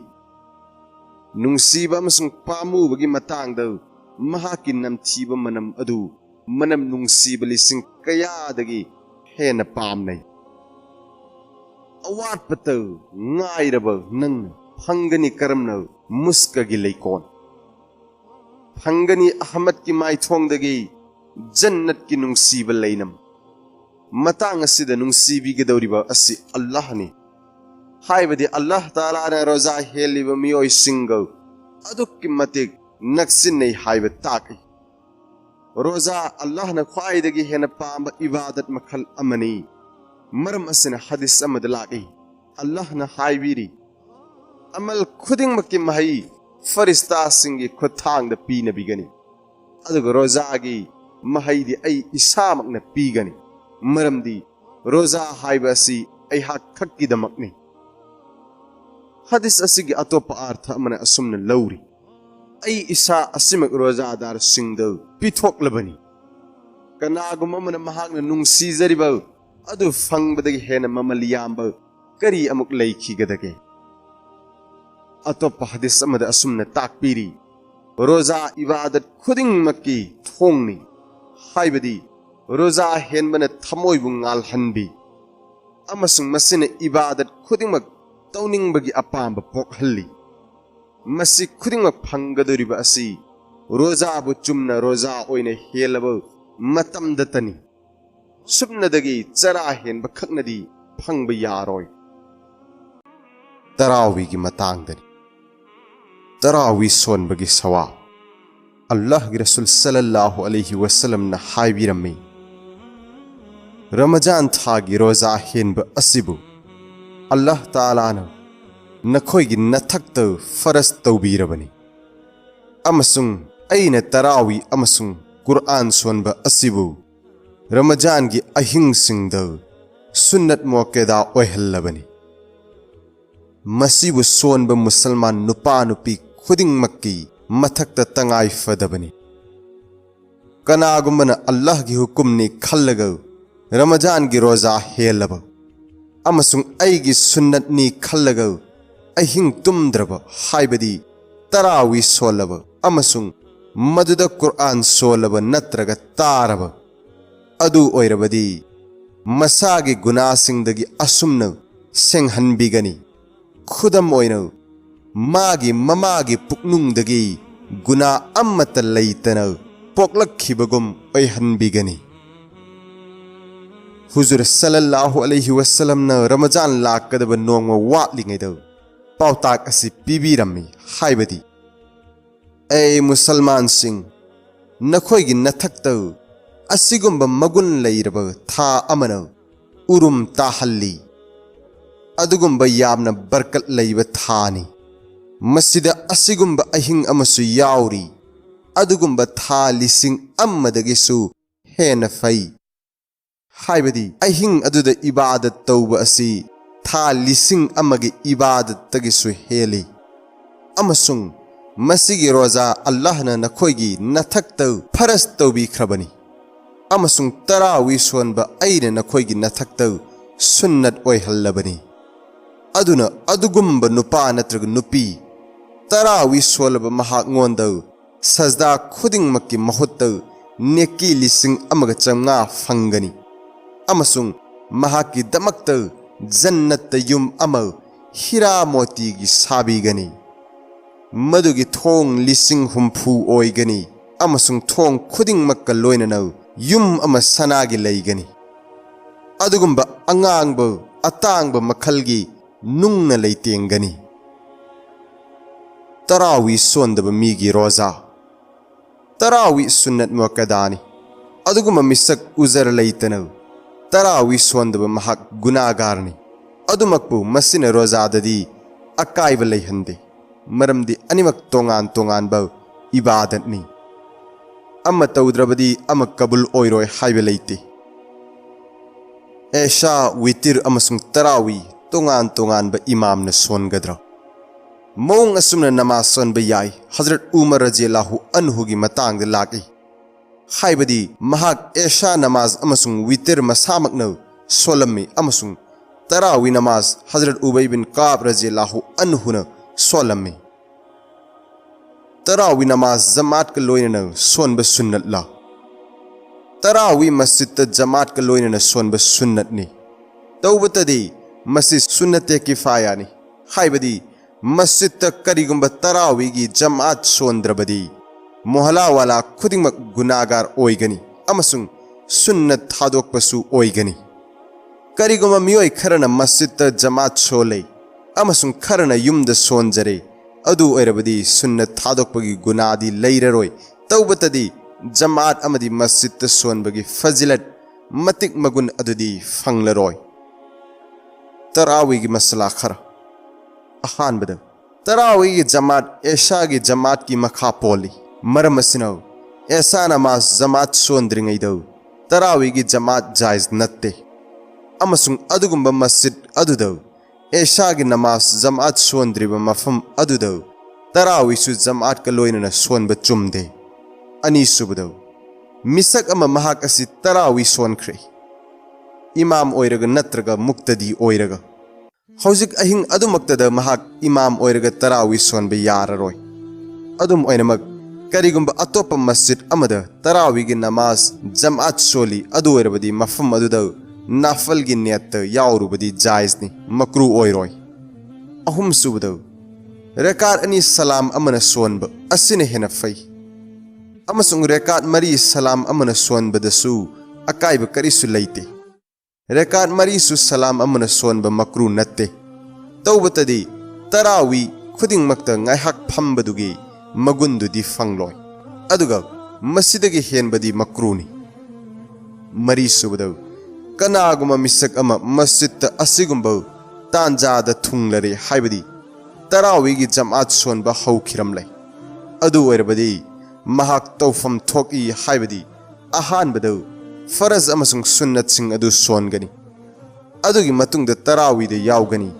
नुंगसीबा अमसुंग पामुबगी मतांगद महाकी नमथीबा मनम अदु मनम नुंगसीबा लिसिंग कयादगी हेना पामनै अवाटपत ngairaba nang phangani karamna muskagi leikon phangani ahmad ki mai thongdagi jannat ki nungsiba leinam matang asida nungsibi gedawriba asi allah ni haibadi allah taala na roza heliba miyoi singo adukki matik naksin nei haiba taki roza allah na khwaidagi hena pamba ibadat makhal amani मरम असना हदीस अमद लागी अल्लाह न हाइबीरी अमल खुदिंग मक्की महई फरिस्ता सिंगी खुथांग the P नबीगनी अदुग रोजागी महई दी आई इसामक न पीगनी मरम दी रोजा हाइबसी आई हा खक्की दमकनी हदीस असिगी अतोप अर्थ अमन असुमन लौरी आई इसा असिमक रोजादार सिंग द पिथोक लबनी कनागुम अमन महागन नुंगसी जरिबा अदु फंगबदगी हेना ममल याम्बा करी अमुक लैखिगदगे अतोप हदीस अमद असुमन ताकपीरी रोजा इबादत खुदिंग मक्की थोंगनी हाइबदी रोजा हेनबन थमोइबु ngalhanbi अमसुंग मसिन इबादत खुदिंगमक तौनिंगबगी अपाम्ब पोकहल्ली मसि खुदिंगमक फंगदोरिबा असि रोजाबु चुमना रोजा ओइने हेलब मतमदतनी सुबनदगी चरा हेनब खकनदी फंगब यारोय तरावी की मतांगदनी तरावी सोनबगी सवा अल्लाह के रसूल सल्लल्लाहु अलैहि वसल्लम न हाइबिरम्मी रमजान थागी रोजा हेनब असिबु अल्लाह ताला न नखोइगी नथक्त फरस तौबीरबनी अमसुंग अइना तरावी अमसुंग कुरआन सोनब असिबु रमजान की अहिंग सिंगद सुन्नत मौकेदा ओहल्लबनी मसीबु सोनबा मुसलमान नुपा नुपी खुदिंगमक्की मथक्ता तंगाई फदबनी कनागुम्बना अल्लाह की हुकुमनी खल्लगा रमजान की रोजा हेलब अमसुंग ऐगी सुन्नतनी खल्लगा अहिंग तुमद्रब हाइबदी तरावी सोलब अमसुंग मदुदा कुरान सोलब नत्रग तारब अदु ओइरबदी मसागी गुनासिंगदगी असुमन सेंहनबिगनी खुदम ओइनो मागी ममागी पुकनुंगदगी गुना अम्मत लैतन पोकलखिबगुम ओइहनबिगनी हुजुर सल्लल्लाहु अलैहि वसल्लम न रमजान लाकदब नोंग वाटलिंगैद पाउताक असि पिबिरम्मी हाइबदी ए मुसलमान सिंह नखोइगी नथक्त असिगुम्ब मगुन लैरब था अमन उरुम ताहल्ली अदुगुम्ब यामना बरकत लैब थानी मसिदा असिगुम्ब अहिंग अमसु याउरी अदुगुम्ब था लिसिंग अम्मदगिसु हेन फै हाइबदी अहिंग अदुदा इबादत तौब असि था लिसिंग अमगी इबादत तगिसु हेली अमसुंग मसीगी रोजा अल्लाह न नखोइगी नथक्त फरस तौबिख्रबनी अमसुंग तरावी सोनब ऐने नखोइगी नथक्त सुन्नत ओइहल्लबनी अदुना अदुगुम्ब नुपा नत्रग नुपी तरावी सोलब महांगोंद सजदा खुदिंगमक्की महुत्त नेकी लिसिंग अमग चंगा फंगनी अमसुंग महाकी दमक्त जन्नत युम अम हीरा मोती की साबीगनी मदुगी थोंग लिसिंग हुम्फू ओइगनी अमसुंग थोंग खुदिंगमक्का लोइनन युम अम सनागी लैगनी अदुगुम्ब अंगांग अतांग मखलगी नुंग लैतेंगनी तरावी सोंदब मीगी रोजा तरावी सुन्नत मुअक्कदानी अदुगुम्ब मिसक उजर लैतन तरावी सोंदब महक गुनागारनी अदुमक्पु मसिन रोजाददी अकाइब लैहंदे मरमदी अनिमक तोंगान तोंगान ब इबादतनी अम्म तौद्रबदी अम्म कबुल ओइरोय हाइबे लैते ऐशा वितिर अमसुंग तरावी तोंगान तोंगान ब इमाम न सोनगद्रा मौंग असुमन नमाज सोनब याई हजरत उमर रजियल्लाहु अन्हु की मतांग लाकी हाइबदी महाक ऐशा नमाज अमसुंग वितिर मसामकन सोलम्मी अमसुंग तरावी नमाज हजरत उबई बिन काब रजियल्लाहु अन्हु न सोलम्मी तरावी नमाज जमात का लोइनन सोनब सुन्नत ला तरावी मस्जिद जमात का लोइनन सोनब सुन्नत नि तौबतदी मस्जिद सुन्नते किफायानी हाइबदी मस्जिद करिगुम्ब तरावी की जमात सोंद्रबदी मोहला वाला खुदिंगमक गुनागार ओइगनी अमसुंग सुन्नत थादोकपसु ओइगनी करिगुम्ब मियोय खरना मस्जिद जमात सोले अमसुंग खरना युमद सोंजरे अदु ओइरबदी सुन्नत थादोकपगी गुनादी लैररोय तौबतदी जमात अमदी मस्जिद सोनबगी फजिलत मतिक मगुन अदुदी फंगलरोय तरावी की मसला खरा अहानबद तरावी की जमात ऐशा की जमात की मखा पोली मरम सिनो ऐसा नमाज जमात सोंद्रिंगैदो तरावी की जमात जायज नत्ते अमसुंग अदुगुम्ब मस्जिद अदुदो ऐशा की नमाज जमात सोंद्रिब मफम अदुदो तरावी सु जमात का लोइनन सोनब चुमदे अनि सुबदो मिसक अम महाक असि तरावी सोनख्रे इमाम ओइरग नत्रग मुक्तदी ओइरग हौजिक अहिंग अदुमक्तद महाक इमाम ओइरग तरावी सोनब याररोय अदुम ओइनमक करिगुम्ब अतोप मस्जिद अमद तरावी की नमाज जमात सोली अदु ओइरबदी मफम अदुद नाफल की नियत याउरुबदी जायजनी मकरू ओइरोय अहुम सुबदो रेकात अनि सलाम अमन सोनब असिन हेन फै अमसुंग रेकात मरी सलाम अमन सोनबदसु अकाइब करिसु लैते रेकात मरी सु सलाम अमन सोनब मकरू नत्ते तौबतदी तरावी खुदिंगमक्त ngaihak phambadुगी मगुंदुदी फंगलोय अदुगा मस्जिदगी हेनबदी मकरूनी मरी सुबदो कनागुम मिसक अमा मस्जिद असिगुम्ब तांजाद थुंगलरे हाइबदी तरावीगी जमात सोनब हौखिरमलै अदु ओइरबदी महाक तौफम थोकी हाइबदी अहानबदो फरज अमसुंग सुन्नत सिंग अदु सोनगनी अदुगी मतुंग द तरावी दे यावगनी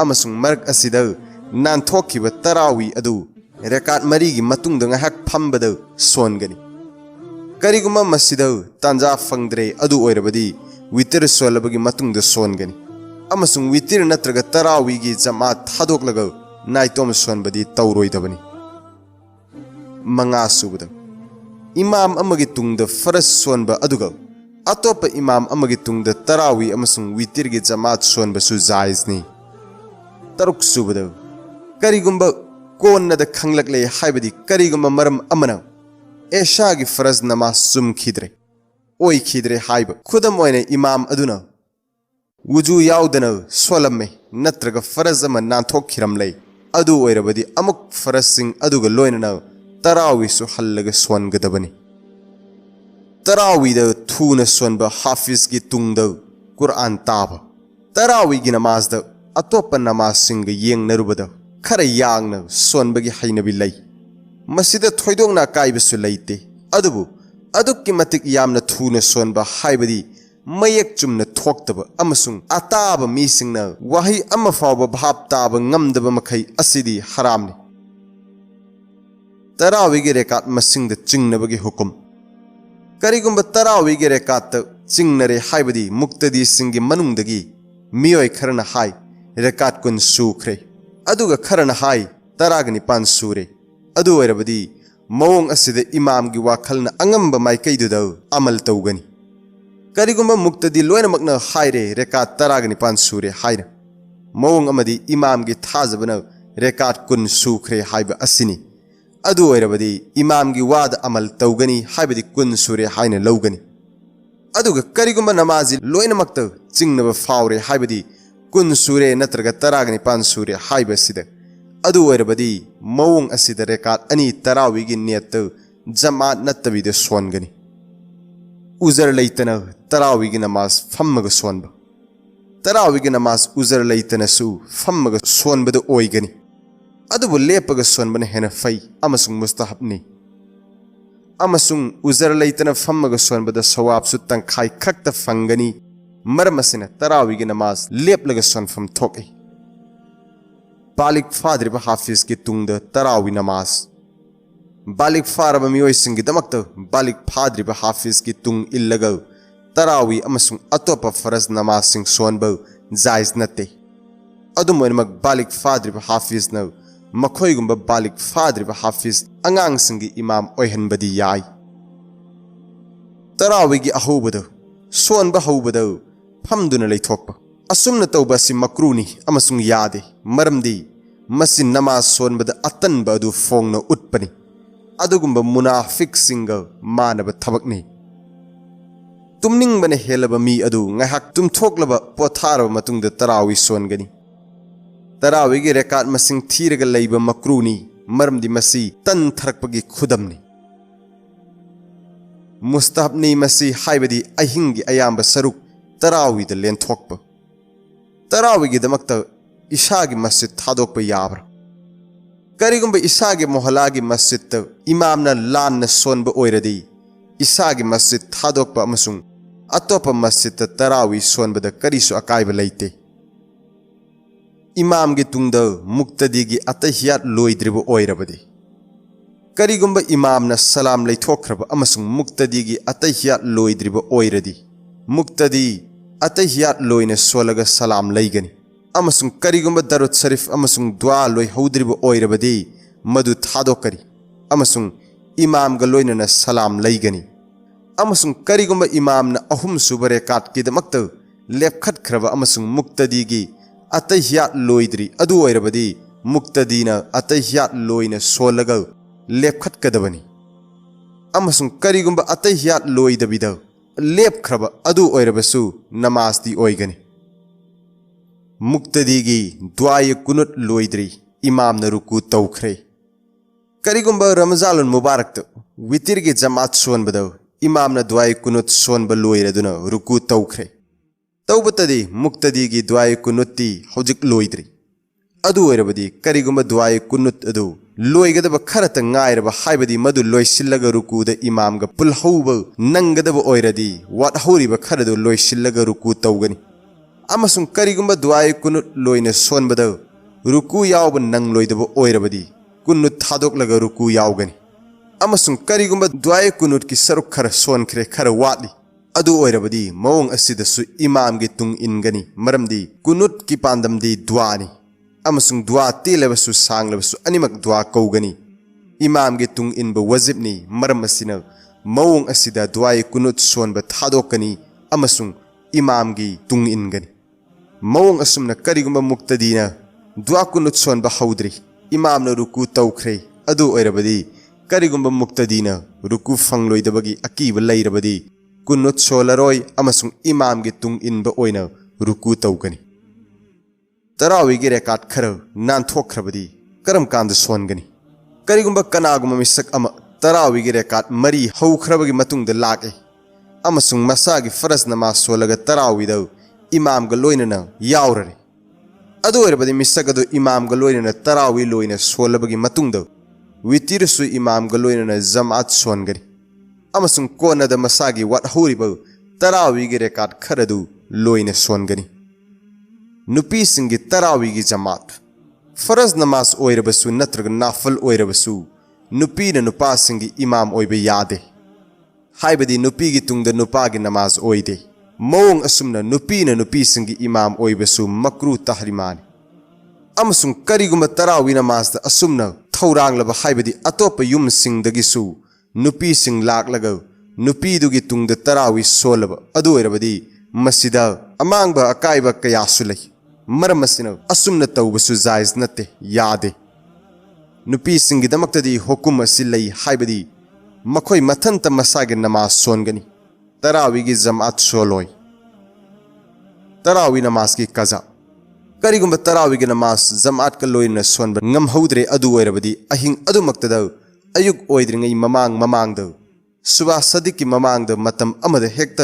अमसुंग मरक असिदा नानथोखिबा तरावी अदु रेकात मरीगी मतुंग ngahak phambada songani kariguma masida tanja fangdre adu oirabadi witir solabagi matungda songani amasung witir natraga tarawi gi jamaat thadoklaga naitom sonbadi tawroidabani manga subada imam amagi tungda faras sonba aduga atopa imam amagi tungda tarawi amasung witir gi jamaat sonba su jaizni taruk subada karigumba कोन्नद खंगलकले हाइबदी करिगुमा मरम अमना एशागी फरज नमाज सुम खिद्रे ओई खिद्रे HYBE खुदम ओइने इमाम अदुना वुजु याउदना सोलम्मे नत्रगा फरज अमा नांथोक खिरमलै अदु ओइरबदी अमुक फरज सिंग अदुगा लोइनना तरावी सु हल्लगा सोनगदबनी तरावी द थुना सोनबा हाफिज की तुंगद कुरान ताब तरावी की नमाज द अतोप नमाज सिंग येंग नरुबदा खर यांगना सोनबगी हाइनबी लै मसिदा थोइदोंगना काइबसु लैते अदुबु अदुक्कि मतिक यामना थुना सोनबा हाइबदी मयक चुमना थोक्तबा अमसुंग अताब मीसिंगना वही अमा फावबा भाब ताब ngamदबा मखै असिदी हरामनि तरावीगी रेकात मसिंगद चिंगनबगी हुकुम करिगुंबा तरावीगी रेकात चिंगनरे हाइबदी मुक्तदी सिंगी मनुंगदगी मियोय खरना हाइ रेकात कुन सुख्रे अदुगा खरना हाई तरागनि पान सूरे अदु ओइरबदी मौंग असिदे इमाम गी वाखलना अंगंब माइकैदुदा अमल तौगनि करिगुंबा मुक्तदी लोइनमकना हाइरे रेकात तरागनि पान सूरे हाइना मौंग अमदी इमाम गी थाजबना रेकात कुन सुख्रे हाइबा असिनी अदु ओइरबदी इमाम गी वाद अमल तौगनि हाइबदी कुन सूरे हाइना लौगनि अदुगा करिगुंबा नमाजी लोइनमकता चिंगनबा फावरे हाइबदी कुन सूरे नत्रगा तरागनि पान सूरे हाइबसिदा अदु ओइरबदी मौंग असिदा रेकात अनि तरावीगी नियत जमात नत्तबिदे सोनगनि उजर लैतना तरावीगी नमाज फम्मगा सोनबा तरावीगी नमाज उजर लैतना सु फम्मगा सोनबदा ओइगनि अदुबु लेपगा सोनबना हेना फै अमसुंग मुस्तहबनि अमसुंग उजर लैतना फम्मगा सोनबदा सवाब सु तंखाइ खक्ता फंगनि मरमसिना तरावीगी नमाज लेपलगा सोनफम थोके बालिक फाद्रिबा हाफिज की तुंगद तरावी नमाज बालिक फारबा मियोइसिंगी दमक्ता बालिक फाद्रिबा हाफिज की तुंग इल्लगा तरावी अमसुंग अतोपा फरज नमाज सिंग सोनबा जायज नते अदुमोइनमक बालिक फाद्रिबा हाफिज न मखोइगुंबा बालिक फाद्रिबा हाफिज अंगांग सिंगी इमाम ओइहनबदी याय तरावीगी अहोबदा सोनबा हौबदा फमदुना लैथोकपा असुमना तौबसी मक्रूनी अमसुंग यादे मरमदी मसि नमाज सोनबदा अतनबा अदु फोंगना उत्पनी अदुगुंबा मुनाफिक सिंगा मानबा थबकनी तुमनिंगबने हेलबा मी अदु ngahak tumthoklaba पोथारबा मतुंगदा तरावी सोनगनी तरावीगी रेकात मसिंग थीरगा लैबा मक्रूनी मरमदी मसि तन थरकपगी खुदमनी मुस्तहबनी मसी हाइबदी अहिंगी अयाम्ब सरुक तरावीद लेंथोकपा तरावीगी दमक्ता इशागी मस्जिद थादोकपा याब्रा करिगुंबा इशागी मोहलागी मस्जिद इमामना लान सोनबा ओइरदी इशागी मस्जिद थादोकपा अमसुंग अतोपा मस्जिद तरावी सोनबदा करिसु अकाइबा लैते इमामगी तुंगदा मुक्तदीगी अतहियात लोइद्रिबा ओइरबदी करिगुंबा इमामना सलाम लैथोखरबा अमसुंग मुक्तदीगी अतहियात लोइद्रिबा ओइरदी मुक्तदी अतहियात लोइना सोलगा सलाम लैगनी अमसुंग करिगुंबा दरुद शरीफ अमसुंग दुआ लोइ हौद्रिबा ओइरबदी मदु थादोकरी अमसुंग इमामगा लोइना सलाम लैगनी अमसुंग करिगुंबा इमामना अहुम सुबा रेकात किदमक्ता लेपखतखरबा अमसुंग मुक्तदीगी अतहियात लोइद्रि अदु ओइरबदी मुक्तदीना अतहियात लोइना सोलगा लेपखतकदबनी अमसुंग करिगुंबा अतहियात लोइदबिदा लेपखरबा अदु ओइरबसु नमाजदी ओइगनी मुक्तदीगी दुआय कुनुत लोइद्रि इमामना रुकू तौखरे करिगुंबा रमजानुल मुबारक वितिरगी जमात सोनबदा इमामना दुआय कुनुत सोनबा लोइरदुना रुकू तौखरे तौबतदी मुक्तदीगी दुआय कुनुत्ती हौजिक लोइद्रि अदु ओइरबदी करिगुंबा दुआय कुनुत अदु लोइगदबा खरत ngairaba haibadi madu loisillaga rukuda imamga pulhauba nangadaba oiradi wat hauriba kharadu loisillaga ruku tawgani अमसुंग करिगुंबा दुआई कुनुत लोइने सोनबद रुकु यावब नंग लोइदब ओइरबदी कुनुत थादोकलग रुकु यावगनी अमसुंग करिगुंबा दुआई कुनुत की सरुक खर सोनख्रे खर वाटली अदु ओइरबदी मवंग असिदसु इमाम गी तुंग इनगनी मरमदी कुनुत की पांदमदी दुआनी अमसुंग दुआ तेलबसु सांगलबसु अनिमक दुआ कौगनी इमाम गी तुंग इनब वजिबनी मरम असिना मवंग असिदा दुआई कुनुत सोनब थादोकनी अमसुंग इमाम गी तुंग इनगनी मवंग असुमना करिगुंबा मुक्तदीना दुआ कुनुत सोनब हौद्री इमाम न रुकु तौख्रे अदु ओइरबदी करिगुंबा मुक्तदीना रुकु फंगलोइदबगी अकीब लैरबदी कुनुत सोलरोय अमसुंग इमाम गी तुंग इनब ओइना रुकु तौगनी तरावी गी रेकाट खर नानथोख्रबदी करम कांद सोनगनी करिगुंबा कनागुंबा मिसक अमा तरावी गी रेकाट मरी हौख्रबगी मतुंगद लाके अमसुंग मसागी फरज नमाज सोलग तरावीद इमाम ग लोइनना यावररे अदु ओइरबदी मिसक अदु इमाम ग लोइनना तरावी लोइना सोलबगी मतुंगद वितिरसु इमाम ग लोइनना जमात सोनगनी अमसुंग कोनद मसागी वाट हौरिब तरावी गी रेकाट खरदु लोइना सोनगनी नुपी सिंगी तरावी गी जमात फरज नमाज ओइरबसु नत्रग नाफल ओइरबसु नुपी न नुपा सिंगी इमाम ओइबे यादे हाइबदी नुपी गी तुंगद नुपा गी नमाज ओइदे मौंग असुमना नुपी न नुपी सिंगी इमाम ओइबसु मकरू तहरिमानी अमसुंग करिगुंबा तरावी नमाज द असुमना थौरांगलब हाइबदी अतोप युम सिंगदगिसु नुपी सिंग लाकलग नुपी दुगी तुंगद तरावी सोलब अदु ओइरबदी मसिदा अमांगबा अकाइबा कयासु लई मरम असिना असुमना तौबसु जायज नते यादे नुपी सिंगी दमक्तदी हुकुम असि लई हाइबदी मखोई मथंत मसागे नमाज सोनगनी तरावी की जमात सोलोय तरावी नमाज की कजा करिगुंबा तरावी की नमाज जमात का लोइन सोनब ngam अदु ओइरबदी अहिंग अदु मक्तद अयुक ओइद्रिंगै ममांग द सुबा सदिक की ममांग द मतम अमद हेक्त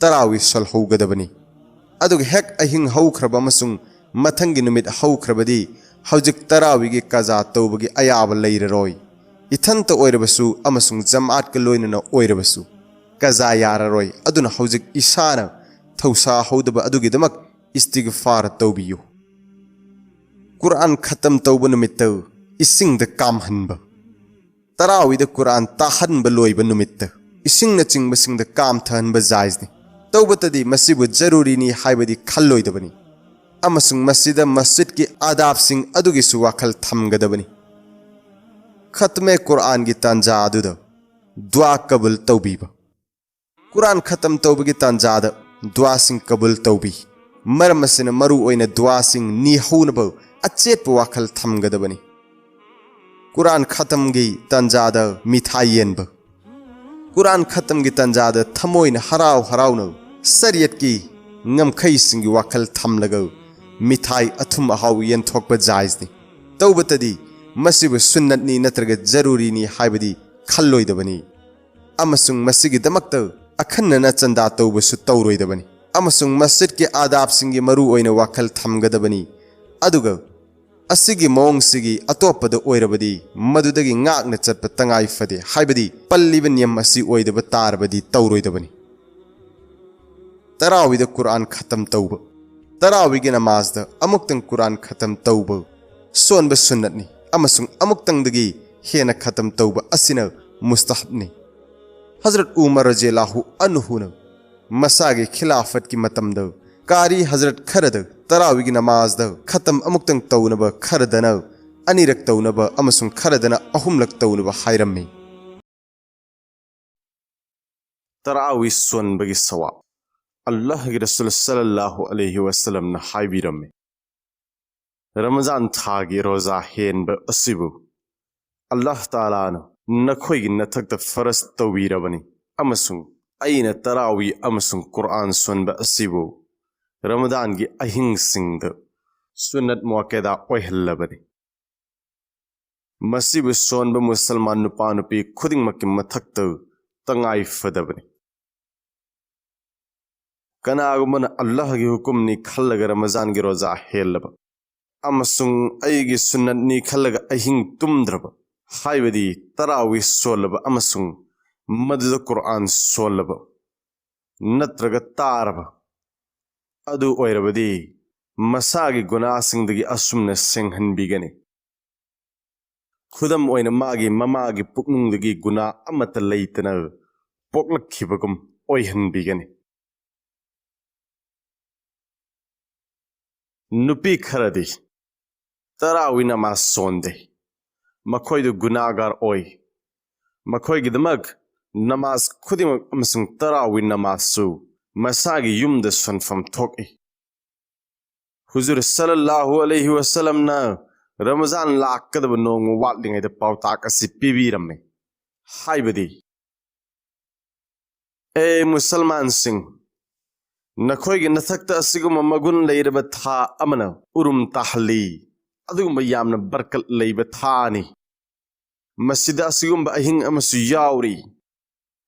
तरावी सल हौगदबनी अदुग हेक अहिंग हौख्रब अमसुंग मथंगी नुमित हौख्रबदी हौजिक तरावी की कजा तौबगी अयाब लैररोय इथंत ओइरबसु अमसुंग जमात का लोइनना ओइरबसु कजा याररोय अदुना हौजिक इसाना थौसा हौदब अदुगिदमक इस्तिगफार तौबियु कुरान खत्म तौब नुमित इसिंग द काम हनब तरावी द कुरान ताहनब लोइब नुमित इसिंग न चिंग बसिंग द काम थहनब जायजनी तौबतदी मसिबु जरूरीनी हाइबदी खल्लोइदबनी अमसुंग मस्जिद मस्जिद की आदाब सिंग अदुगिसु वाखल थमगदबनी खत्मे कुरान की तंजा अदुद दुआ कबुल तौबीब कुरान खत्म तौबगी तंजाद दुआ सिंग कबुल तौबी मरम असिन मरु ओइना दुआ सिंग निहौनब अचेत वाखल थमगदबनी कुरान खत्म गी तंजाद मिठाई येनब कुरान खत्म गी तंजाद थमोइन हराव हराउन सरियत की ngam सिंगी वाखल थमलग मिठाई अथुम अहाउ येनथोकब जायजनी तौबतदी मसिबु सुन्नतनी नत्रग जरूरीनी हाइबदी खल्लोइदबनी अमसुंग मसिगी दमक्त अखन्नना चंदा तौबसु तौरोइदबनी अमसुंग मस्जिद के आदाब सिंगी मरु ओइना वाखल थमगदबनी अदुग असिगी मौंग सिगी अतोपद ओइरबदी मदुदगी ngakna चटप तंगाई फदे हाइबदी पल्लिब नियम असि ओइदब तारबदी तौरोइदबनी तरावी द कुरान खत्म तौब तरावी की नमाज द अमुक्तंग कुरान खत्म तौब सोनब सुन्नतनी अमसुंग अमुक्तंगदगी हेना खत्म तौब असिना मुस्तहबनी हजरत उमर रज़ियल्लाहु अन्हु न मसागे खिलाफत की मतमद कारी हजरत खरद तरावी की नमाज द खत्म अमुक्तंग तौनब खरदन अनिरक तौनब अमसुंग खरदन अहुमलक तौनब हायरम्मे तरावी सोनबगी सवाब अल्लाह के रसूल सल्लल्लाहु अलैहि वसल्लम न हाइबिरम्मे रमजान थागी रोजा हेनब असिबु अल्लाह ताला न नखोई नथक फरस तौबीरबनी अमसुंग अइना तरावी अमसुंग कुरान सुनब असिबु रमदान की अहिंग सिंग सुन्नत मौकेदा ओहल्लबनी मसिबु सोनब मुसलमान नुपा नुपी खुदिंगमक मथक तंगाई फदबनी कनागुमन अल्लाह की हुकुम नि खल्लग रमजान की रोजा हेलब अमसुंग अइगी सुन्नत नि खल्लग अहिंग तुमद्रब हाइबदी तरावी सोलब अमसुंग मदद कुरान सोलब नत्रग तारब अदु ओइरबदी मसागी गुनासिंगदगी असुमना सेंहनबिगनी खुदम ओइना मागी ममागी पुकनुंगदगी गुना अमत लैतना पोकलखिबगुम ओइहनबिगनी नुपी खरदी तरावी नमाज सोंदे मखोइदु गुनागार ओइ मखोइगिदमक नमाज खुदिमक अमसुंग तरावी नमाजसु मसागी युमद सोनफम थोकई हुजूर सल्लल्लाहु अलैहि वसल्लम ना रमजान लाकदब नोंग वाटलिंगैदा पाउताक असि पिबिरम्मे हाइबदी ए मुसलमान सिंह नखोइगी नथक्ता असिगुम मगुन लैरब था अमना उरुम ताहली अदुगुम यामना बरकत लैब थानी मस्जिद असिगुम अहिंग अमसु याउरी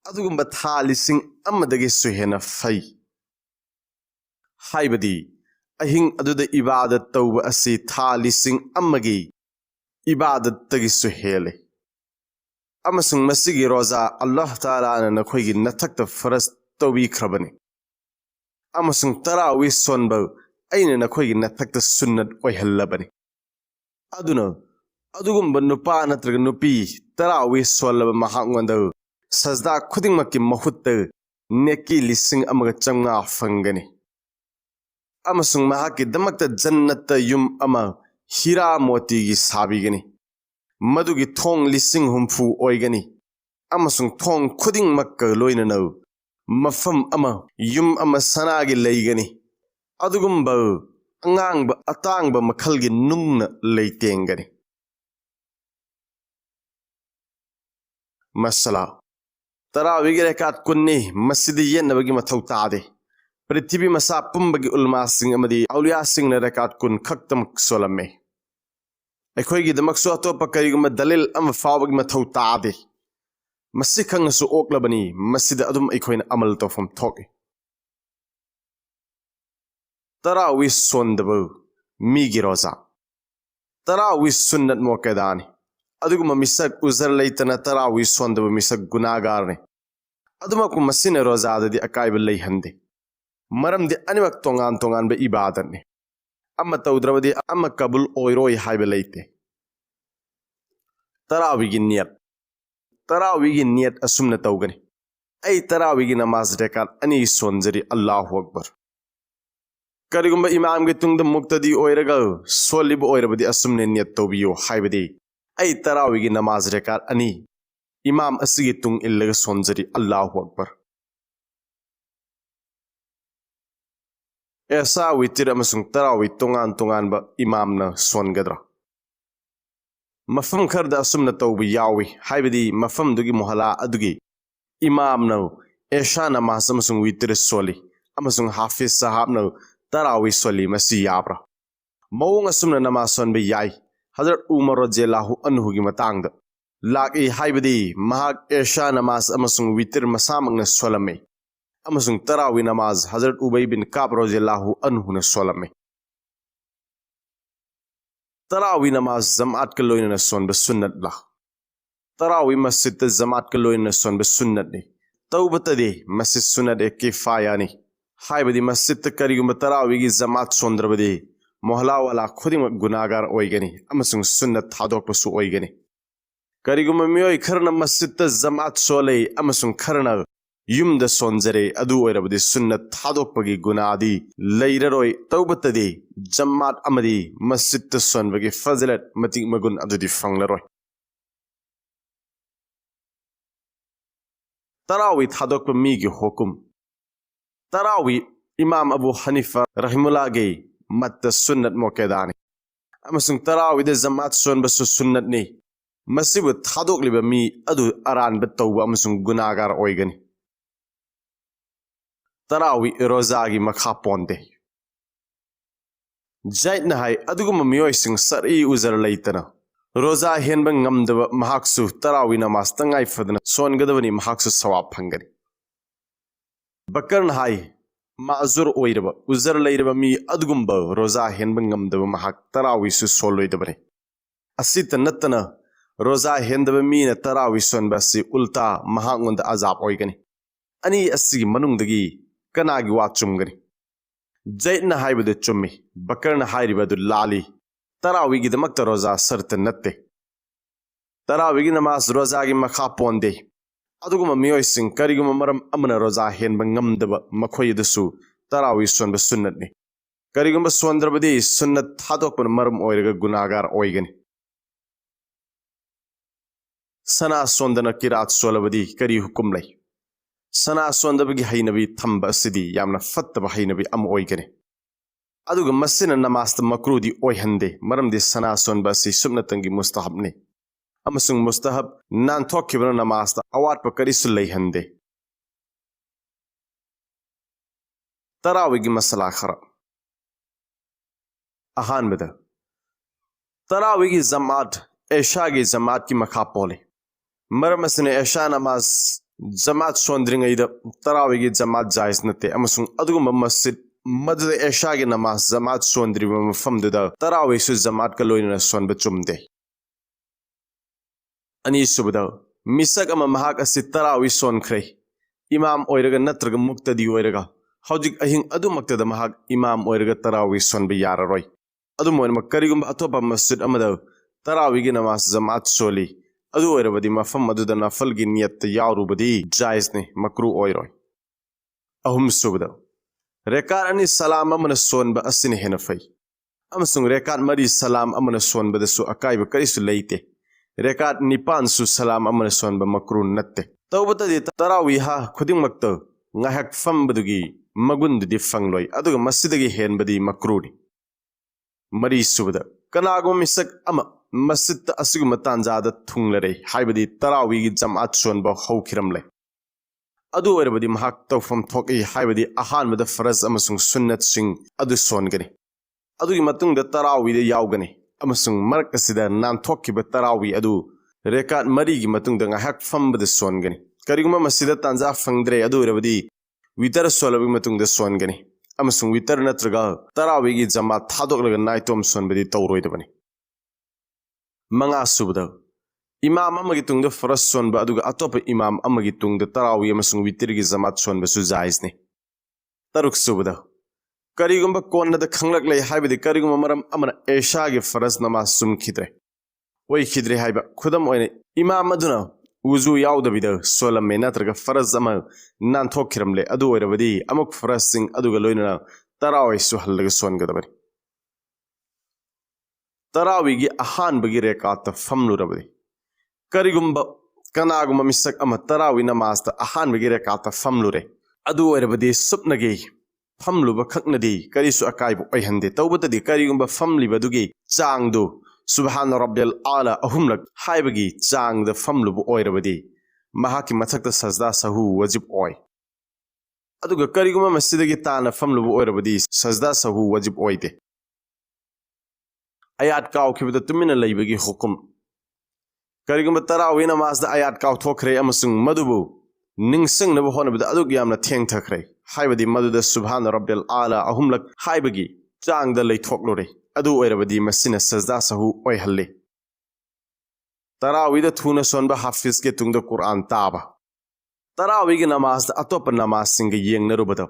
अदुगुम था लिसिंग अमदगी सुहेना फै हाइबदी अहिंग अदुद इबादत तौब असि था लिसिंग अमगी इबादत तगी सुहेले अमसुंग मसिगी रोजा अल्लाह ताला ना नखोइगी नथक्ता फरज तौबी खरबनी अमसुंग तरावी सोनब अइना नखोइगी नथक्ता सुन्नत ओइहल्लबनी अदुना अदुगुम्ब नुपा नत्रग नुपी तरावी सोलब महांगवंद सजदा खुदिंगमकी महुत्त नेकी लिसिंग अमगा चंगा फंगनी अमसुंग महाकी दमकता जन्नत युम अमा हीरा मोतीगी साबिगनी मदुगी थोंग लिसिंग हुम्फु ओइगनी अमसुंग थोंग खुदिंगमक लोइननौ मफम अमा युम अमा सनागी लैगनी अदुगुम्ब अंगांग अतांग मखलगी नुंगना लैतेंगनी मसला तरावीगी रेकात कुन्नी मस्जिद येनबगी मथौ तादे पृथ्वी मसा पुंबगी उलमा सिंह अमदी औलिया सिंह ने रेकात कुन खक्तम सोलमे अखोइगी दमकसो अतोप करिगुम दलिल अम फावगी मथौ तादे मसि खंगसु ओक्लबनी मस्जिद अदुम अखोइना अमल तोफम थोके तरावी सोंदब मीगी रोजा तरावी सुन्नत मोकेदानी अदुगुम मिसक उजर लैतना तरावी सोंदब मिसक गुनागारने अदुमकु मसिने रोजाददी अकाइब लैहंदे मरमदे अनिमक तोंगान तोंगान बे इबादतने अम्मा तौद्रबदी अम्मा कबुल ओइरोय हाइबे लैते तरावीगी नियत असुमना तौगनी ऐ तरावीगी नमाज रेकात अनि सोंजरी अल्लाहु अकबर करिगुम इमाम के तुंगद मुक्तदी ओइरगा सोलिब ओइरबदी असुमने नियत तौबियो हाइबदी ऐ तरावीगी नमाज रेकात अनि इमाम असिगी तुंग इल्लगा सोंजरी अल्लाहु अकबर ऐसा वितिर अमसुंग तरावी तोंगान तोंगान बा इमामना सोनगद्रा मफम खरदा असुमना तौबी यावी हाइबदी मफम दुगी मोहला अदुगी इमामना ऐशा नमाज अमसुंग वितिर सोली अमसुंग हाफिज साहबना तरावी सोली मसी याब्रा मौंग असुमना नमाज सोनबे याई हजरत उमर रज़ियल्लाहु अन्हुगी मतांगद लाकी हाइबदी महाक ऐशा नमाज अमसुंग वितिर मसामंगना सोलमे अमसुंग तरावी नमाज हजरत उबई बिन काब रज़ियल्लाहु अन्हु ने सोलमे तरावी नमाज जमात के लोइन सोनब सुन्नत ला तरावी मस्जिद जमात के लोइन सोनब सुन्नत ने तौबतदे मस्जिद सुन्नत ए किफायानी हाइबदी मस्जिद करिगुम तरावीगी जमात सोंद्रबदे मोहला वाला खुदिम गुनागार ओइगनी अमसुंग सुन्नत थादोकपसु ओइगनी करिगुम मियोय खरना मस्जिद जमात सोले अमसुंग खरना युमद सोंजरे अदु ओइरबदे सुन्नत थादोकपगी गुनादी लैररोय तौबतदे जमात अमदी मस्जिद सोनबगी फजलत मति मगुन अदुदी फंगलरोय तरावी थादोकप मीगी हुकुम तरावी इमाम अबू हनीफा रहमुल्लाहगे मत सुन्नत मोकेदानी अमसुंग तरावीदे जमात सोनबसु सुन्नत ने मसिबु थादोकलिब मी अदु अरानब तौबा अमसुंग गुनागार ओइगनी तरावी रोजागी मखा पोंदे जाइतना हाय अदुगुम मियोइसिंग सरी उजर लैतना रोजा हेनब ngamदब महाक्सु तरावी नमाज तंगाई फदना सोनगदबनी महाक्सु सवाब फंगनी बकरन हाय माजुर ओइरब उजर लैरब मी अदुगुम्ब रोजा हेनब ngamदब महाक तरावी सु सोलोइदबने असित नतना रोजा हेनदब मी न तरावी सोनबसि उल्टा महांगोंद अजाब ओइगनी अनि असि मनुंगदगी कनागी वा चुमगनी ꯖꯩꯗꯅ ꯍꯥꯏꯕꯗꯨ ꯆꯨꯝꯃꯤ ꯕꯀꯔꯅ ꯍꯥꯏꯔꯤꯕꯗꯨ ꯂꯥꯜꯂꯤ ꯇꯔꯥꯋꯤꯒꯤꯗꯃꯛꯇ ꯔꯣꯖꯥ ꯁꯔꯇ ꯅꯠꯇꯦ ꯇꯔꯥꯋꯤꯒꯤ ꯅꯃꯥꯖ ꯔꯣꯖꯥꯒꯤ ꯃꯈꯥ ꯄꯣꯟꯗꯦ ꯑꯗꯨꯒꯨꯝꯕ ꯃꯤꯑꯣꯏꯁꯤꯡ ꯀꯔꯤꯒꯨꯝꯕ ꯃꯔꯝ ꯑꯃꯅ ꯔꯣꯖꯥ ꯍꯦꯟꯕ ꯉꯝꯗꯕ ꯃꯈꯣꯏ ꯑꯗꯨꯁꯨ ꯇꯔꯥꯋꯤ ꯁꯣꯟꯕ ꯁꯨꯟꯅꯠꯅꯤ ꯀꯔꯤꯒꯨꯝꯕ ꯁꯣꯟꯗ꯭ꯔꯕꯗꯤ ꯁꯨꯟꯅꯠ ꯊꯥꯗꯣꯛꯄꯅ ꯃꯔꯝ ꯑꯣꯏꯔꯒ ꯒꯨꯅꯥꯍꯒꯥꯔ ꯑꯣꯏꯒꯅꯤ ꯁꯅꯥ ꯁꯣꯟꯗꯅ ꯀꯤꯔꯥꯠ ꯁꯣꯜꯂꯕꯗꯤ ꯀꯔꯤ ꯍꯨꯀꯨꯝ ꯂꯩ ꯁꯅꯥ ꯁꯣꯟꯗꯕꯒꯤ ꯍꯩꯅꯕꯤ ꯊꯝꯕ ꯑꯁꯤꯗꯤ ꯌꯥꯝꯅ ꯐꯠꯇꯕ ꯍꯩꯅꯕꯤ ꯑꯃ ꯑꯣꯏꯒꯅꯤ ꯑꯗꯨꯒ ꯃꯁꯤꯅ ꯅꯃꯥꯖꯇ ꯃꯀ꯭ꯔꯨꯗꯤ ꯑꯣꯏꯍꯟꯗꯦ ꯃꯔꯝꯗꯤ ꯁꯅꯥ ꯁꯣꯟꯕ ꯑꯁꯤ ꯁꯨꯞꯅꯇꯪꯒꯤ ꯃꯨꯁꯇꯍꯕꯅꯤ ꯑꯃꯁꯨꯡ ꯃꯨꯁꯇꯍꯕ ꯅꯥꯟꯊꯣꯛꯈꯤꯕꯅ ꯅꯃꯥꯖꯇ ꯑꯋꯥꯠꯄ ꯀꯔꯤꯁꯨ ꯂꯩꯍꯟꯗꯦ ꯇꯔꯥꯋꯤꯒꯤ ꯃꯁꯂꯥ ꯈꯔ ꯑꯍꯥꯟꯕꯗ ꯇꯔꯥꯋꯤꯒꯤ ꯖꯃꯥꯠ ꯑꯦಶꯥꯒꯤ ꯖꯃꯥꯠꯀꯤ ꯃꯈꯥ ꯄꯣꯜꯂꯤ ꯃꯔꯝ ꯑꯁꯤꯅ ꯑꯦಶꯥ ꯅꯃꯥꯖ ꯖꯃꯥꯠ ꯁꯣꯟꯗ꯭ꯔꯤꯉꯩꯗ ꯇꯔꯥꯋꯤꯒꯤ ꯖꯃꯥꯠ ꯖꯥꯏꯖ ꯅꯠꯇꯦ ꯑꯃꯁꯨꯡ ꯑꯗꯨꯒꯨꯝꯕ ꯃꯁꯖꯤꯗ ꯃꯗꯨꯗ ꯑꯦಶꯥꯒꯤ ꯅꯃꯥꯖ ꯖꯃꯥꯠ ꯁꯣꯟꯗ꯭ꯔꯤꯕ ꯃꯐꯝꯗꯨꯗ ꯇꯔꯥꯋꯤꯁꯨ ꯖꯃꯥꯠꯀ ꯂꯣꯏꯅꯅ ꯁꯣꯟꯕ ꯆꯨꯝꯗꯦ ꯑꯅꯤꯁꯨꯕꯗ ꯃꯤꯁꯛ ꯑꯃ ꯃꯍꯥꯛ ꯑꯁꯤ ꯇꯔꯥꯋꯤ ꯁꯣꯟꯈ꯭ꯔꯦ ꯏꯃꯥꯝ ꯑꯣꯏꯔꯒ ꯅꯠꯇ꯭ꯔꯒ ꯃꯨꯛꯇꯗꯤ ꯑꯣꯏꯔꯒ ꯍꯧꯖꯤꯛ ꯑꯍꯤꯡ ꯑꯗꯨꯃꯛꯇꯗ ꯃꯍꯥꯛ ꯏꯃꯥꯝ ꯑꯣꯏꯔꯒ ꯇꯔꯥꯋꯤ ꯁꯣꯟꯕ ꯌꯥꯔꯔꯣꯏ ꯑꯗꯨꯝ ꯑꯣꯏꯅꯃꯛ ꯀꯔꯤꯒꯨꯝꯕ ꯑꯇꯣꯞꯄ ꯃꯁꯖꯤꯗ ꯑꯃꯗ ꯇꯔꯥꯋꯤꯒꯤ ꯅꯃꯥꯖ ꯖꯃꯥꯠ ꯁꯣꯜꯂꯤ ꯑꯗꯨ ꯑꯣꯏꯔꯕꯗꯤ ꯃꯐꯝ ꯑꯗꯨꯗ ꯅꯐꯜꯒꯤ ꯅꯤꯌꯠꯇ ꯌꯥꯎꯔꯨꯕꯗꯤ ꯖꯥꯏꯖꯅꯤ ꯃꯀ꯭ꯔꯨ ꯑꯣꯏꯔꯣꯏ ꯑꯍꯨꯝꯁꯨꯕꯗ ꯔꯦꯀꯥꯠ ꯑꯅꯤ ꯁꯂꯥꯝ ꯑꯃꯅ ꯁꯣꯟꯕ ꯑꯁꯤꯅ ꯍꯦꯟꯅ ꯐꯩ ꯑꯃꯁꯨꯡ ꯔꯦꯀꯥꯠ ꯃꯔꯤ ꯁꯂꯥꯝ ꯑꯃꯅ ꯁꯣꯟꯕꯗꯁꯨ ꯑꯀꯥꯏꯕ ꯀꯔꯤꯁꯨ ꯂꯩꯇꯦ ꯔꯦꯀꯥꯠ ꯅꯤꯄꯥꯟꯁꯨ ꯁꯂꯥꯝ ꯑꯃꯅ ꯁꯣꯟꯕ ꯃꯀ꯭ꯔꯨ ꯅꯠꯇꯦ ꯇꯧꯕꯇꯗꯤ ꯇꯔꯥꯋꯤꯍ ꯈꯨꯗꯤꯡꯃꯛꯇ ꯉꯥꯏꯍꯥꯛ ꯐꯝꯕꯗꯨꯒꯤ ꯃꯒꯨꯟꯗꯨꯗꯤ ꯐꯪꯂꯣꯏ ꯑꯗꯨꯒ ꯃꯁꯤꯗꯒꯤ ꯍꯦꯟꯕꯗꯤ ꯃꯀ꯭ꯔꯨꯅꯤ ꯃꯔꯤꯁꯨꯕꯗ ꯀꯅꯥꯒꯨꯝꯕ ꯃꯤꯁꯛ ꯑꯃ ꯃꯁꯖꯤꯗꯇ ꯑꯁꯤꯒꯨꯝꯕ ꯇꯥꯟꯖꯥꯗ ꯊꯨꯡꯂꯔꯦ ꯍꯥꯏꯕꯗꯤ ꯇꯔꯥꯋꯤꯒꯤ ꯖꯃꯥꯠ ꯁꯣꯟꯕ ꯍꯧꯈꯤꯔꯝꯂꯦ ꯑꯗꯨ ꯑꯣꯏꯔꯕꯗꯤ ꯃꯍꯥꯛ ꯇꯧꯐꯝ ꯊꯣꯛꯏ ꯍꯥꯏꯕꯗꯤ ꯑꯍꯥꯟꯕꯗ ꯐꯔꯖ ꯑꯃꯁꯨꯡ ꯁꯨꯟꯅꯠꯁꯤꯡ ꯑꯗꯨ ꯁꯣꯟꯒꯅꯤ ꯑꯗꯨꯒꯤ ꯃꯇꯨꯡꯗ ꯇꯔꯥꯋꯤꯗ ꯌꯥꯎꯒꯅꯤ ꯑꯃꯁꯨꯡ ꯃꯔꯛ ꯑꯁꯤꯗ ꯅꯥꯟꯊꯣꯛꯈꯤꯕ ꯇꯔꯥꯋꯤ ꯑꯗꯨ ꯔꯦꯀꯥꯠ ꯃꯔꯤꯒꯤ ꯃꯇꯨꯡꯗ ꯉꯥꯏꯍꯥꯛ ꯐꯝꯕꯗ ꯁꯣꯟꯒꯅꯤ ꯀꯔꯤꯒꯨꯝꯕ ꯃꯁꯤꯗ ꯇꯥꯟꯖꯥ ꯐꯪꯗ꯭ꯔꯦ ꯑꯗꯨ ꯑꯣꯏꯔꯕꯗꯤ ꯋꯤꯇꯔ ꯁꯣꯜꯂꯕꯒꯤ ꯃꯇꯨꯡꯗ ꯁꯣꯟꯒꯅꯤ ꯑꯃꯁꯨꯡ ꯋꯤꯇꯔ ꯅꯠꯇ꯭ꯔꯒ ꯇꯔꯥꯋꯤꯒꯤ ꯖꯃꯥꯠ ꯊꯥꯗꯣꯛꯂꯒ ꯅꯥꯏꯇꯣꯝ ꯁꯣꯟꯕꯗꯤ ꯇꯧꯔꯣꯏꯗꯕꯅꯤ ꯃꯉꯥꯁꯨꯕꯗ ꯏꯃꯥꯝ ꯑꯃꯒꯤ ꯇꯨꯡꯗ ꯐꯔꯖ ꯁꯣꯟꯕ ꯑꯗꯨꯒ ꯑꯇꯣꯞꯄ ꯏꯃꯥꯝ ꯑꯃꯒꯤ ꯇꯨꯡꯗ ꯇꯔꯥꯋꯤ ꯑꯃꯁꯨꯡ ꯋꯤꯇꯔꯒꯤ ꯖꯃꯥꯠ ꯁꯣꯟꯕꯁꯨ ꯖꯥꯏꯖꯅꯤ ꯇꯔꯨꯛꯁꯨꯕꯗ ꯀꯔꯤꯒꯨꯝꯕ ꯀꯣꯟꯅꯗ ꯈꯪꯂꯛꯂꯦ ꯍꯥꯏꯕꯗꯤ ꯀꯔꯤꯒꯨꯝꯕ ꯃꯔꯝ ꯑꯃꯅ ꯑꯦಶꯥꯒꯤ ꯐꯔꯖ ꯅꯃꯥꯖ ꯆꯨꯝꯈꯤꯗ꯭ꯔꯦ ꯑꯣꯏꯈꯤꯗ꯭ꯔꯦ ꯍꯥꯏꯕ ꯈꯨꯗꯝ ꯑꯣꯏꯅ ꯏꯃꯥꯝ ꯑꯗꯨꯅ ꯎꯖꯨ ꯌꯥꯎꯗꯕꯤꯗ ꯁꯣꯜꯂꯝꯃꯦ ꯅꯠꯇ꯭ꯔꯒ ꯐꯔꯖ ꯑꯃ ꯅꯥꯟꯊꯣꯛꯈꯤꯔꯝꯂꯦ ꯑꯗꯨ ꯑꯣꯏꯔꯕꯗꯤ ꯑꯃꯨꯛ ꯐꯔꯖꯁꯤꯡ ꯑꯗꯨꯒ ꯂꯣꯏꯅꯅ ꯇꯔꯥꯋꯤꯁꯨ ꯍꯜꯂꯒ ꯁꯣꯟꯒꯗꯕꯅꯤ ꯇꯔꯥꯋꯤꯒꯤ ꯑꯍꯥꯟꯕꯒꯤ ꯔꯦꯀꯥꯠꯇ ꯐꯝꯂꯨꯔꯕꯗꯤ ꯀꯔꯤꯒꯨꯝꯕ ꯀꯅꯥꯒꯨꯝꯕ ꯃꯤꯁꯛ ꯑꯃ ꯇꯔꯥꯋꯤ ꯅꯃꯥꯖꯇ ꯑꯍꯥꯟꯕꯒꯤ ꯔꯦꯀꯥꯠꯇ ꯐꯝꯂꯨꯔꯦ ꯑꯗꯨ ꯑꯣꯏꯔꯕꯗꯤ ꯁꯨꯞꯅꯒꯤ ꯐꯝꯂꯨꯕ ꯈꯛꯅꯗꯤ ꯀꯔꯤꯁꯨ ꯑꯀꯥꯏꯕ ꯑꯣꯏꯍꯟꯗꯦ ꯇꯧꯕꯇꯗꯤ ꯀꯔꯤꯒꯨꯝꯕ ꯐꯝꯂꯤꯕꯗꯨꯒꯤ ꯆꯥꯡꯗꯨ ꯁꯨꯕꯍꯥꯟ ꯔബ്ꯕꯤꯜ ꯑꯥꯂꯥ ꯑꯍꯨꯝꯂꯛ ꯍꯥꯏꯕꯒꯤ ꯆꯥꯡꯗ ꯐꯝꯂꯨꯕ ꯑꯣꯏꯔꯕꯗꯤ ꯃꯍꯥꯛꯀꯤ ꯃꯊꯛꯇ ꯁꯖꯗꯥ ꯁꯍꯨ ꯋꯥꯖꯤꯕ ꯑꯣꯏ ꯑꯗꯨꯒ ꯀꯔꯤꯒꯨꯝꯕ ꯃꯁꯤꯗꯒꯤ ꯇꯥꯅ ꯐꯝꯂꯨꯕ ꯑꯣꯏꯔꯕꯗꯤ ꯁꯖꯗꯥ ꯁꯍꯨ ꯋꯥꯖꯤꯕ ꯑꯣꯏꯗꯦ ꯑꯌꯥꯠ ꯀꯥꯎꯈꯤꯕꯗ ꯇꯨꯃꯤꯟꯅ ꯂꯩꯕꯒꯤ ꯍꯨꯀꯨꯝ ꯀꯔꯤꯒꯨꯝꯕ ꯇꯔꯥꯋꯤ ꯅꯃꯥꯖꯗ ꯑꯌꯥꯠ ꯀꯥꯎꯊꯣꯛꯈ꯭ꯔꯦ ꯑꯃꯁꯨꯡ ꯃꯗꯨꯕꯨ ꯅꯤꯡꯁꯤꯡꯅꯕ ꯍꯣꯠꯅꯕꯗ ꯑꯗꯨꯛ ꯌꯥꯝꯅ ꯊꯦꯡꯊꯈ꯭ꯔꯦ ꯍꯥꯏꯕꯗꯤ ꯃꯗꯨꯗ ꯁꯨꯕꯍꯥꯟ ꯔബ്ꯕꯤꯜ ꯑꯥꯂꯥ ꯑꯍꯨꯝꯂꯛ ꯍꯥꯏꯕꯒꯤ ꯆꯥꯡꯗ ꯂꯩꯊꯣꯛꯂꯨꯔꯦ ꯑꯗꯨ ꯑꯣꯏꯔꯕꯗꯤ ꯃꯁꯤꯅ ꯁꯖꯗꯥ ꯁꯍꯨ ꯑꯣꯏꯍꯜꯂꯤ ꯇꯔꯥꯋꯤꯗ ꯊꯨꯅ ꯁꯣꯟꯕ ꯍꯥꯐꯤꯖꯀꯤ ꯇꯨꯡꯗ ꯀꯨꯔআꯟ ꯇꯥꯕ ꯇꯔꯥꯋꯤꯒꯤ ꯅꯃꯥꯖꯗ ꯑꯇꯣꯞꯄ ꯅꯃꯥꯖꯁꯤꯡꯒ ꯌꯦꯡꯅꯔꯨꯕꯗ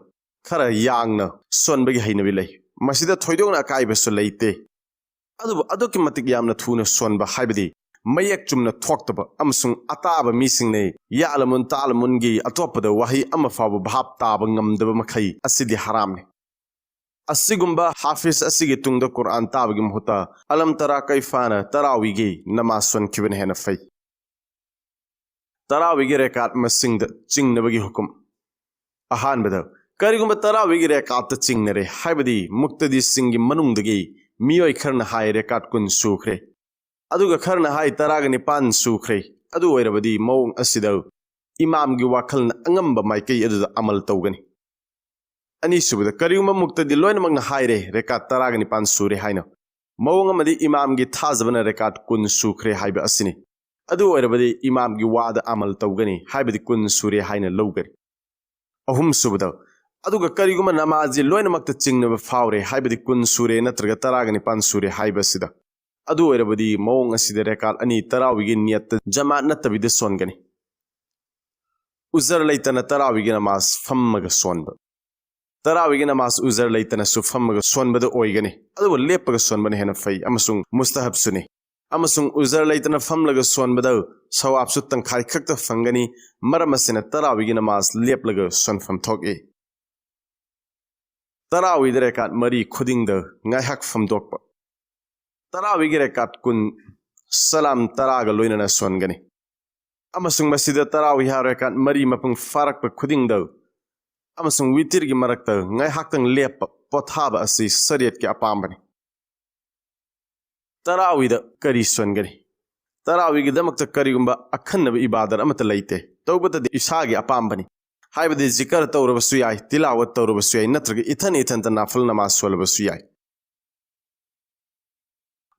ꯈꯔ ꯌꯥꯡꯅ ꯁꯣꯟꯕꯒꯤ ꯍꯩꯅꯕꯤ ꯂꯩ ꯃꯁꯤꯗ ꯊꯣꯏꯗꯣꯛꯅ ꯑꯀꯥꯏꯕꯁꯨ ꯂꯩꯇꯦ ꯑꯗꯨꯕꯨ ꯑꯗꯨꯛꯀꯤ ꯃꯇꯤꯛ ꯌꯥꯝꯅ ꯊꯨꯅ ꯁꯣꯟꯕ ꯍꯥꯏꯕꯗꯤ ꯃꯌꯦꯛ ꯆꯨꯝꯅ ꯊꯣꯛꯇꯕ ꯑꯃꯁꯨꯡ ꯑꯇꯥꯕ ꯃꯤꯁꯤꯡꯅ ꯌꯥꯂꯃꯨꯟ ꯇꯥꯂꯃꯨꯟꯒꯤ ꯑꯇꯣꯞꯄꯗ ꯋꯥꯍꯩ ꯑꯃ ꯐꯥꯎꯕ ꯚꯥꯞ ꯇꯥꯕ ꯉꯝꯗꯕ ꯃꯈꯩ ꯑꯁꯤꯗꯤ ꯍꯔꯥꯝꯅꯤ ꯑꯁꯤꯒꯨꯝꯕ ꯍꯥꯐꯤꯖ ꯑꯁꯤꯒꯤ ꯇꯨꯡꯗ ꯀꯨꯔআꯟ ꯇꯥꯕꯒꯤ ꯃꯍꯨꯠꯇ ꯑꯂꯝ ꯇꯔꯥ ꯀꯩꯐꯥꯅ ꯇꯔꯥꯋꯤꯒꯤ ꯅꯃꯥꯖ ꯁꯣꯟꯈꯤꯕꯅ ꯍꯦꯟꯅ ꯐꯩ ꯇꯔꯥꯋꯤꯒꯤ ꯔꯦꯀꯥꯠ ꯃꯁꯤꯡꯗ ꯆꯤꯡꯅꯕꯒꯤ ꯍꯨꯀꯨꯝ ꯑꯍꯥꯟꯕꯗ ꯀꯔꯤꯒꯨꯝꯕ ꯇꯔꯥꯋꯤꯒꯤ ꯔꯦꯀꯥꯠꯇ ꯆꯤꯡꯅꯔꯦ ꯍꯥꯏꯕꯗꯤ ꯃꯨꯛꯇꯗꯤꯁꯤꯡꯒꯤ ꯃꯅꯨꯡꯗꯒꯤ ꯃꯤꯑꯣꯏ ꯈꯔꯅ ꯍꯥꯏ ꯔꯦꯀꯥꯠ 10 ꯁꯨꯈ꯭ꯔꯦ ꯑꯗꯨꯒ ꯈꯔꯅ ꯍꯥꯏ 19 ꯁꯨꯈ꯭ꯔꯦ ꯑꯗꯨ ꯑꯣꯏꯔꯕꯗꯤ ꯃꯑꯣꯡ ꯑꯁꯤꯗ ꯏꯃꯥꯝꯒꯤ ꯋꯥꯈꯜꯅ ꯑꯉꯝꯕ ꯃꯥꯏꯀꯩ ꯑꯗꯨꯗ ꯑꯃꯜ ꯇꯧꯒꯅꯤ ꯑꯅꯤꯁꯨꯕꯗ ꯀꯔꯤꯒꯨꯝꯕ ꯃꯨꯛꯇꯗꯤ ꯂꯣꯏꯅꯃꯛꯅ ꯍꯥꯏꯔꯦ ꯔꯦꯀꯥꯠ 19 ꯁꯨꯔꯦ ꯍꯥꯏꯅ ꯃꯑꯣꯡ ꯑꯃꯗꯤ ꯏꯃꯥꯝꯒꯤ ꯊꯥꯖꯕꯅ ꯔꯦꯀꯥꯠ 10 ꯁꯨꯈ꯭ꯔꯦ ꯍꯥꯏꯕ ꯑꯁꯤꯅꯤ ꯑꯗꯨ ꯑꯣꯏꯔꯕꯗꯤ ꯏꯃꯥꯝꯒꯤ ꯋꯥꯗ ꯑꯃꯜ ꯇꯧꯒꯅꯤ ꯍꯥꯏꯕꯗꯤ 10 ꯁꯨꯔꯦ ꯍꯥꯏꯅ ꯂꯧꯒꯅꯤ ꯑꯍꯨꯝꯁꯨꯕꯗ ꯑꯗꯨꯒ ꯀꯔꯤꯒꯨꯝꯕ ꯅꯃꯥꯖꯤ ꯂꯣꯏꯅꯃꯛꯇ ꯆꯤꯡꯅꯕ ꯐꯥꯎꯔꯦ ꯍꯥꯏꯕꯗꯤ 10 ꯁꯨꯔꯦ ꯅꯠꯇ꯭ꯔꯒ 19 ꯁꯨꯔꯦ ꯍꯥꯏꯕꯁꯤꯗ ꯑꯗꯨ ꯑꯣꯏꯔꯕꯗꯤꯃꯑꯣꯡ ꯑꯁꯤꯗ ꯔꯦꯀꯥꯠ 2 ꯇꯔꯥꯋꯤꯒꯤ ꯅꯤꯌꯠꯇ ꯖꯃꯥꯠ ꯅꯠꯇꯕꯤꯗ ꯁꯣꯟꯒꯅꯤ ꯎꯖꯔ ꯂꯩꯇꯅ ꯇꯔꯥꯋꯤꯒꯤ ꯅꯃꯥꯖ ꯐꯝꯃꯒ ꯁꯣꯟꯕ तरावीगी नमाज उजर लेतनसु फमगा सोनबद ओइगनी अदुबु लेपगा सोनबने हेना फै अमसुंग मुस्तहब सुनी अमसुंग उजर लेतना फमलगा सोनबद सवाबसु तंखाइ खक्ता फंगनी मरम असिना तरावीगी नमाज लेपलगा सोनफम थोकि तरावीगी रेकात मरी खुदिंगदा ngaihak famdokpa तरावीगी रेकात कुन सलाम तरागा लोइनना सोनगनी अमसुंग मसिदा तरावी हा रेकात मरी मपुंग फारकपा खुदिंगदा अमसुंग वितिरगी मरक्ता ngaihaktang लेप पोथाबा असि शरीयत के अपाम्बनी तरावीदा करी सोनगनी तरावीगी दमक्ता करीगुंबा अखन्नब इबादत अमत लैते तौबतदि इसागी अपाम्बनी हाइबदि जिकर तौरबसु याय तिलावत तौरबसु याय नत्रगा इथन इथन नाफल नमाज सोलबसु याय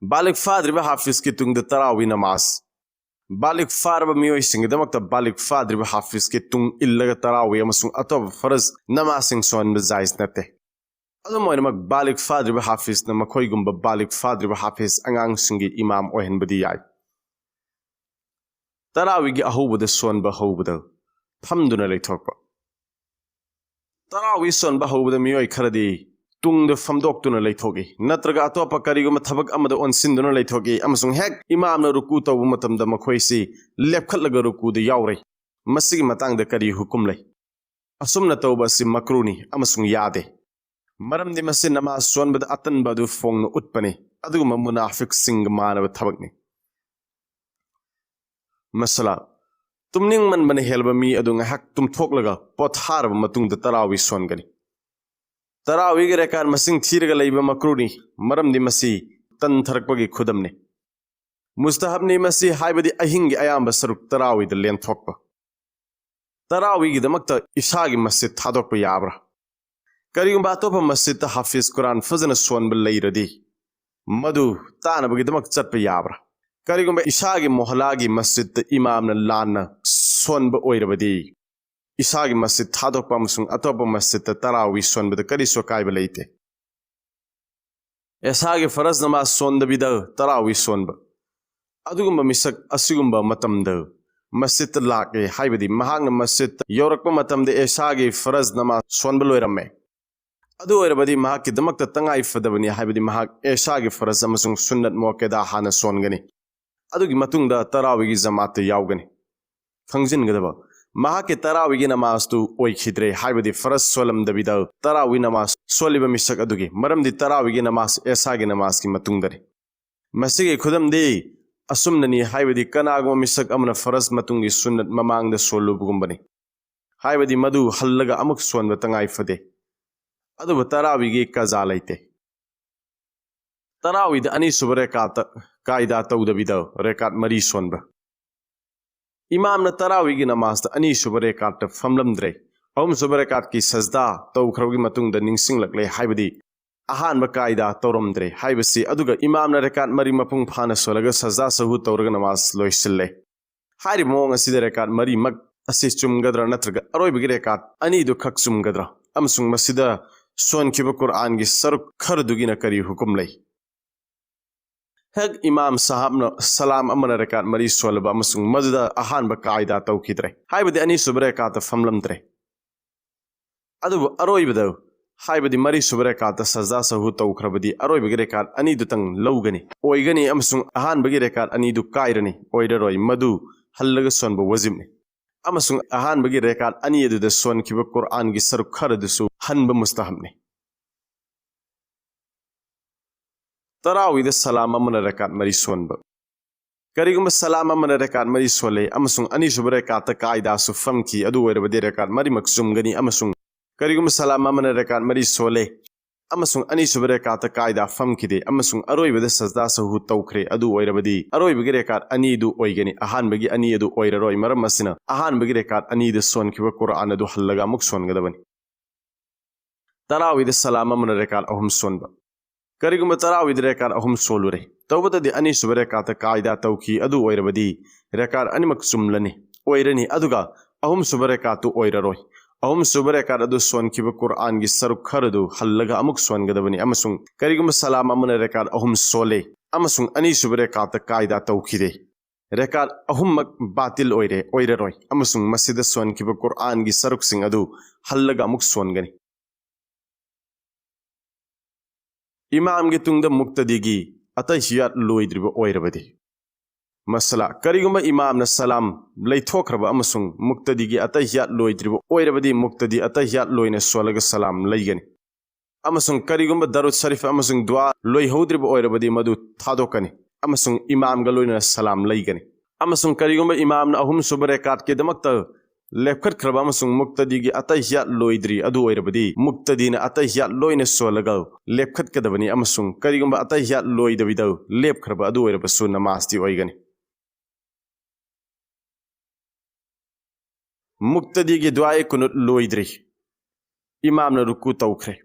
बालिक फाद्रिबा हाफिज की तुंग तरावी नमाज बालिक फारबा मियोय सिंगदमक्ता बालिक फाद्रिबा हाफिज की तुंग इल्लगा तरावी अमसुंग अतोब फरज नमाज सिंग सोनबा जायज नते अदुमोयनमक बालिक फाद्रिबा हाफिज न मखोयगुंबा बालिक फाद्रिबा हाफिज अंगांग सिंगी इमाम ओहनबदि याय तरावीगी अहौबदा सोनबा हौबदा फमदुना लेथोकपा तरावी सोनबा हौबदा मियोय खरदी तुंग फमदोक्तुना लेथोगी नत्रगा अतोपा करिगुम थबक अमद ओनसिंदुना लेथोगी अमसुंग हेक इमामना रुकू तौबु मतमदा मखोयसी लेपखलगा रुकूदा यावरे मसिगी मतंगदा करी हुकुम लै असुमना तौबा सि मकरूनी अमसुंग यादे मरमदि मसि नमाज सोनबदा अतनबा दु फोंगना उत्पने अदुगुम मुनाफिक सिंग मानब थबकनी मसला तुमनिंग मन बने हेलबा मी अदु ngaihak तुमथोकलगा पोथारबा मतुंगदा तरावी सोनगनी तरावीगी रेकात मसिंग थीरगा लैबा मकरूनी मरमदि मसि तनथरकपगी खुदमने मुस्तहबनी मसि हाइबदि अहिंगी अयाम्बा सरुक तरावीदा लेनथोकपा तरावीगिदमक्ता इसागी मस्जिद थादोकपा याब्रा करिगुंबा अतोपा मस्जिद हाफिज कुरान फजना सोनबा लैरदि मदु तानबगिदमक चटपा याब्रा करिगुंबा इसागी मोहलागी मस्जिद इमामना लाना सोनबा ओइरबदि इसागी मस्जिद थादोकपा अमसुंग अतोपा मस्जिद तरावी सोनबदा करिसो कायबा लैते एसागी फरज नमाज सोनदबिदा तरावी सोनबा अदुगुंबा मिसक असिगुंबा मतमदा मस्जिद लाके हाइबदि महांगना मस्जिद यौरकपा मतमदा एसागी फरज नमाज सोनबा लोइरम्मे अदु ओइरबदि महाकी दमक्ता तंगाई फदबनी हाइबदि महाक एसागी फरज अमसुंग सुन्नत मोकेदा हाना सोनगनी अदुगी मतुंगदा तरावीगी जमात यावगनी खंजिनगदबा महाके तरावीगी नमाज तु ओइखिद्रे हाइबदि फरज सोलमदबिदा तरावी नमाज सोलिबा मिसक अदुगी मरमदि तरावीगी नमाज एसागी नमाज की मतुंगदरे मसिगे खुदमदि असुमननी हाइबदि कनागो मिसक अमना फरज मतुंगी सुन्नत ममांगदा सोलुबगुंबनी हाइबदि मदु हल्लगा अमुक सोनबा तंगाई फदे अदुबा तरावीगी कजा लैते तरावीदा अनि सुब रेकात कायदा तौदबिदा रेकात मरी सोनबा इमामना तरावीगी नमाज अनि सुब रेकात फमलमद्रे अहुम सुब रेकात की सजदा तौखरबगी मतुंगदा निंगसिंगलक्ले हाइबदि अहानबा कायदा तौरमद्रे हाइबसि अदुगा इमामना रेकात मरी मपुंग फाना सोलगा सजदा सहु तौरगा नमाज लोइसिल्ले हारि मोंग असिदा रेकात मरी मक असि चुमगद्रा नत्रगा अरोइबगी रेकात अनि दु खक चुमगद्रा अमसुंग मसिदा सोनखिबा कुरान की सरुक खरदुगिना करी हुकुम लै हेक इमाम साहबना सलाम अमना रेकात मरी सोलबा अमसुंग मजुदा अहानबा कायदा तौखिद्रे हाइबदि अनि सुब रेकात फमलमद्रे अदुबु अरोइबदा हाइबदि मरी सुब रेकात सजदा सहु तौखरबदि अरोइबगी रेकात अनि दुतंग लौगनी ओइगनी अमसुंग अहानबगी रेकात अनि दु कायरनी ओइररोय मदु हल्लगा सोनबा वजिबनी अमसुंग अहानबगी रेकात अनि अदुदा सोनखिबा कुरान की सरुक खरदुसु हनबा मुस्तहबनी तरावीदा सलाम अमना रेकात मरी सोनबा करिगुंबा सलाम अमना रेकात मरी सोले अमसुंग अनि सुब रेकात कायदा सु फमकी अदु ओइरबदि रेकात मरी मक्सुमगनी अमसुंग करिगुंबा सलाम अमना रेकात मरी सोले अमसुंग अनि सुब रेकात कायदा फमकिदे अमसुंग अरोइबदा सजदा सहु तौखरे अदु ओइरबदि अरोइबगी रेकात अनि दु ओइगनी अहानबगी अनि अदु ओइररोय मरम असिना अहानबगी रेकात अनि द सोनखिबा कुरान अदु हल्लगा मुक सोनगदबनी तरावीदा सलाम अमना रेकात अहुम सोनबा करिगुंबा तरावीदा रेकात अहुम सोलुरे तौबतदि अनि सुब रेकात कायदा तौखी अदु ओइरबदि रेकात अनिमक चुमलनी ओइरनी अदुगा अहुम सुब रेकात ओइररोय अहुम सुब रेकात अदु सोनखिबा कुरान की सरुक खरदु हल्लगा अमुक सोनगदबनी अमसुंग करिगुंबा सलाम अमना रेकात अहुम सोले अमसुंग अनि सुब रेकात कायदा तौखिदे रेकात अहुम बातिल ओइरे ओइररोय अमसुंग मसिदा सोनखिबा कुरान की सरुक सिंग अदु हल्लगा अमुक सोनगनी इमाम के तुंग मुक्तदी अतहियात लोइद्रिब ओइरबदी मसला करिगुम इमाम सलाम लैथोख्रब अमसुंग मुक्तदी अतहियात लोइद्रिब ओइरबदी मुक्तदी अतहियात लोइने सोलग सलाम लैगनी अमसुंग करिगुम दरुद शरीफ अमसुंग दुआ लोइहौद्रिब ओइरबदी मदु थादोकनी अमसुंग इमाम लोइने सलाम लैगनी अमसुंग करिगुम इमाम अहुम सुब रेकात के दमक लेपखत्ख्रब अमसुंग मुक्तदी अतहियात लोइद्री अदु ओइरबदी मुक्तदीना अतहियात लोइने सोलग लेपखत्कदबनी अमसुंग करिगुम अतहियात लोइदबिद लेपख्रब अदु ओइरबसु नमाजदी ओइगनी मुक्तदी की दुआए कुनुत लोइद्री इमाम ने रुकू तौख्रे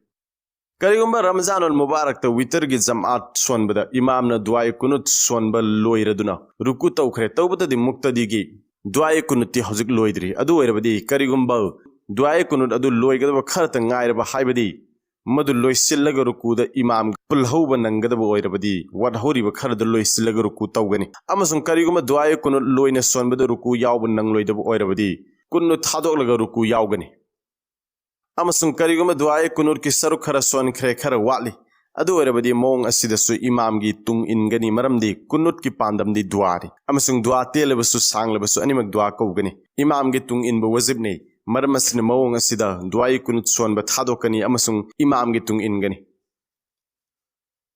करिगुम रमजान उल मुबारक तो वितर की जमात सोनबद इमाम ने दुआए कुनुत सोनब लोइरदुना रुकू तौख्रे तौबददी मुक्तदी की दुआए कुनुती हौजिक लोइद्री अदु ओइरबदी करिगुम दुआए कुनुत अदु लोइगदब खरत गायरब हाइबदी मदु लोइसिल्लग रुकूद इमाम पुलहौब नंगदब ओइरबदी वडहौरिब खरद लोइसिल्लग रुकू तौगनी अमसुंग करिगुम दुआए कुनुत लोइने सोनबद रुकू यावब नंगलोइदब ओइरबदी कुन्नु थादोलग रुकू यावगनी अमसुंग करिगुम दुआए कुनुर की सरुक खर सोनख्रे खर वाली अदु ओइरबदी मोंग असिदसु इमाम की तुंग इनगनी मरमदी कुन्नुत की पांदमदी दुआरी अमसुंग दुआ तेलबसु सांगलबसु अनिमक दुआ कौगनी इमाम की तुंग इनब वजिबने मरमसिन मोंग असिदा दुआए कुनुत सोनब थादोकनी अमसुंग इमाम की तुंग इनगनी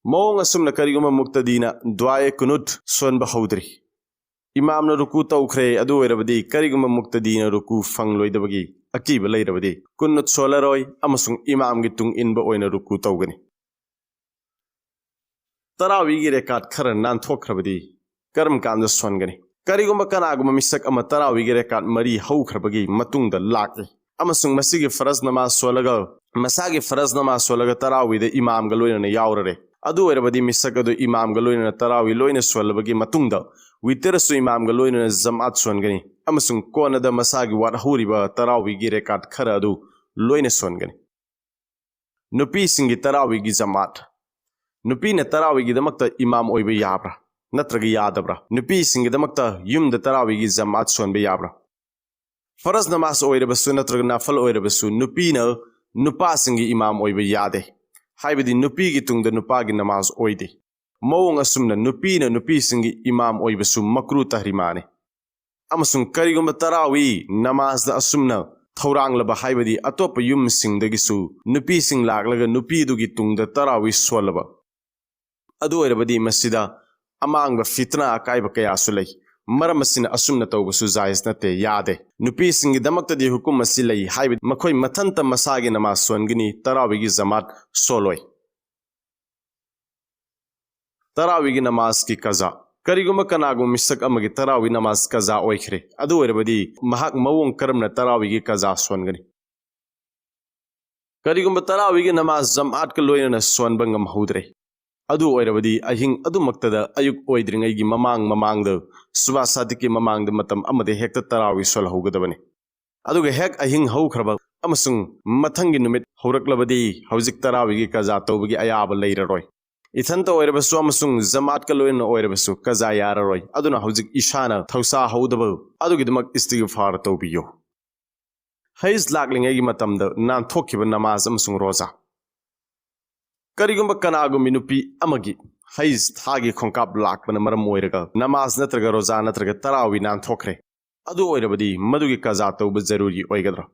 मोंग असुमन करिगुम मुक्तदीना दुआए कुनुत सोनब हौद्री इमाम ने रुकू तौख्रे अदु ओइरबदी करिगुम मुक्तदीना रुकू फंगलोइदबगी अकीब लैरबदी कुन्नुत सोलरोय अमसुंग इमाम की तुंग इनब ओइना रुकू तौगनी तरावी की रेकात खर नानथोख्रबदी करम कांद सोनगनी करिगुम कनागुम मिसक अम तरावी की रेकात मरी हौख्रबगी मतुंगद लाके अमसुंग मसीगी फरज नमाज सोलग मसागी फरज नमाज सोलग तरावीद इमाम ग लोइना यावररे अदु ओइरबदी मिसक अदु इमाम ग लोइना तरावी लोइना सोलबगी मतुंगद वितरसु इमाम ग लोइना जमात सोनगनी अमसुंग कोनद मसागी वादहौरिब तरावी की रेकात खर अदु लोइना सोनगनी नुपी सिंगी तरावी की जमात नुपी ने तरावी की दमकता इमाम ओइब याब्रा नत्रग यादब्रा नुपी सिंगी दमकता युमद तरावी की जमात सोनब याब्रा फरज नमाज ओइरबसु नत्रग नफल ओइरबसु नुपी न नुपा सिंगी इमाम ओइब यादे हाइबदी नुपी की तुंगद नुपा की नमाज ओइदे मौंग असुमन नुपी न नुपी सिंगी इमाम ओइबसु मकरू तहरीमाने अमसुंग करिगुम तरावी नमाज द असुमन थौरांगलब हाइबदी अतोप युम सिंगदगिसु नुपी सिंग लागलग नुपी दुगी तुंगद तरावी सोलब अदु ओइरबदी मसिदा अमांग फितना अकाइब कयासु लई मरम असिन असुमन तौबसु जायज नते यादे नुपी सिंगी दमकतदी हुकुम असि लई हाइबदी मखोय मथंत मसागी नमाज सोनगनी तरावीगी जमात सोलोय तरावीगी नमाज की कजा करिगुम कनागुम मिसक अमगी तरावी नमाज कजा ओइख्रे अदु ओइरबदी महाक मवोंग करमना तरावीगी कजा सोनगनी करिगुम तरावीगी नमाज जमात क लोयना सोनबंगम हौद्रे अदु ओइरबदी अहिंग अदुमक्तदा अयुक ओइद्रिंगैगी ममांग सुबा सादिकी ममांग मतम अमदे हेक्ता तरावी सोल हौगदबने अदुगे हेक अहिंग हौख्रब अमसुंग मथंगी नुमित हौरक्लबदी हौजिक तरावीगी कजा तौबगी अयाब लैररोय इथंता ओइरबसु अमसुंग जमात क लोयना ओइरबसु कजा याररोय अदुना हौजिक इशाना थौसा हौदब अदुगिदमक इस्तिगफार तौबियो हैज लाक्लिंगैगी मतमदा नानथोखिब नमाज अमसुंग रोजा करिगुम कनागुमि नुपी अमगी हैज थागी खोंकाप लाकबन मरम ओइरगा नमाज नत्रगा रोजा नत्रगा तरावी नानथोख्रे अदु ओइरबदी मदुगी कजा तौब जरूरी ओइगद्रा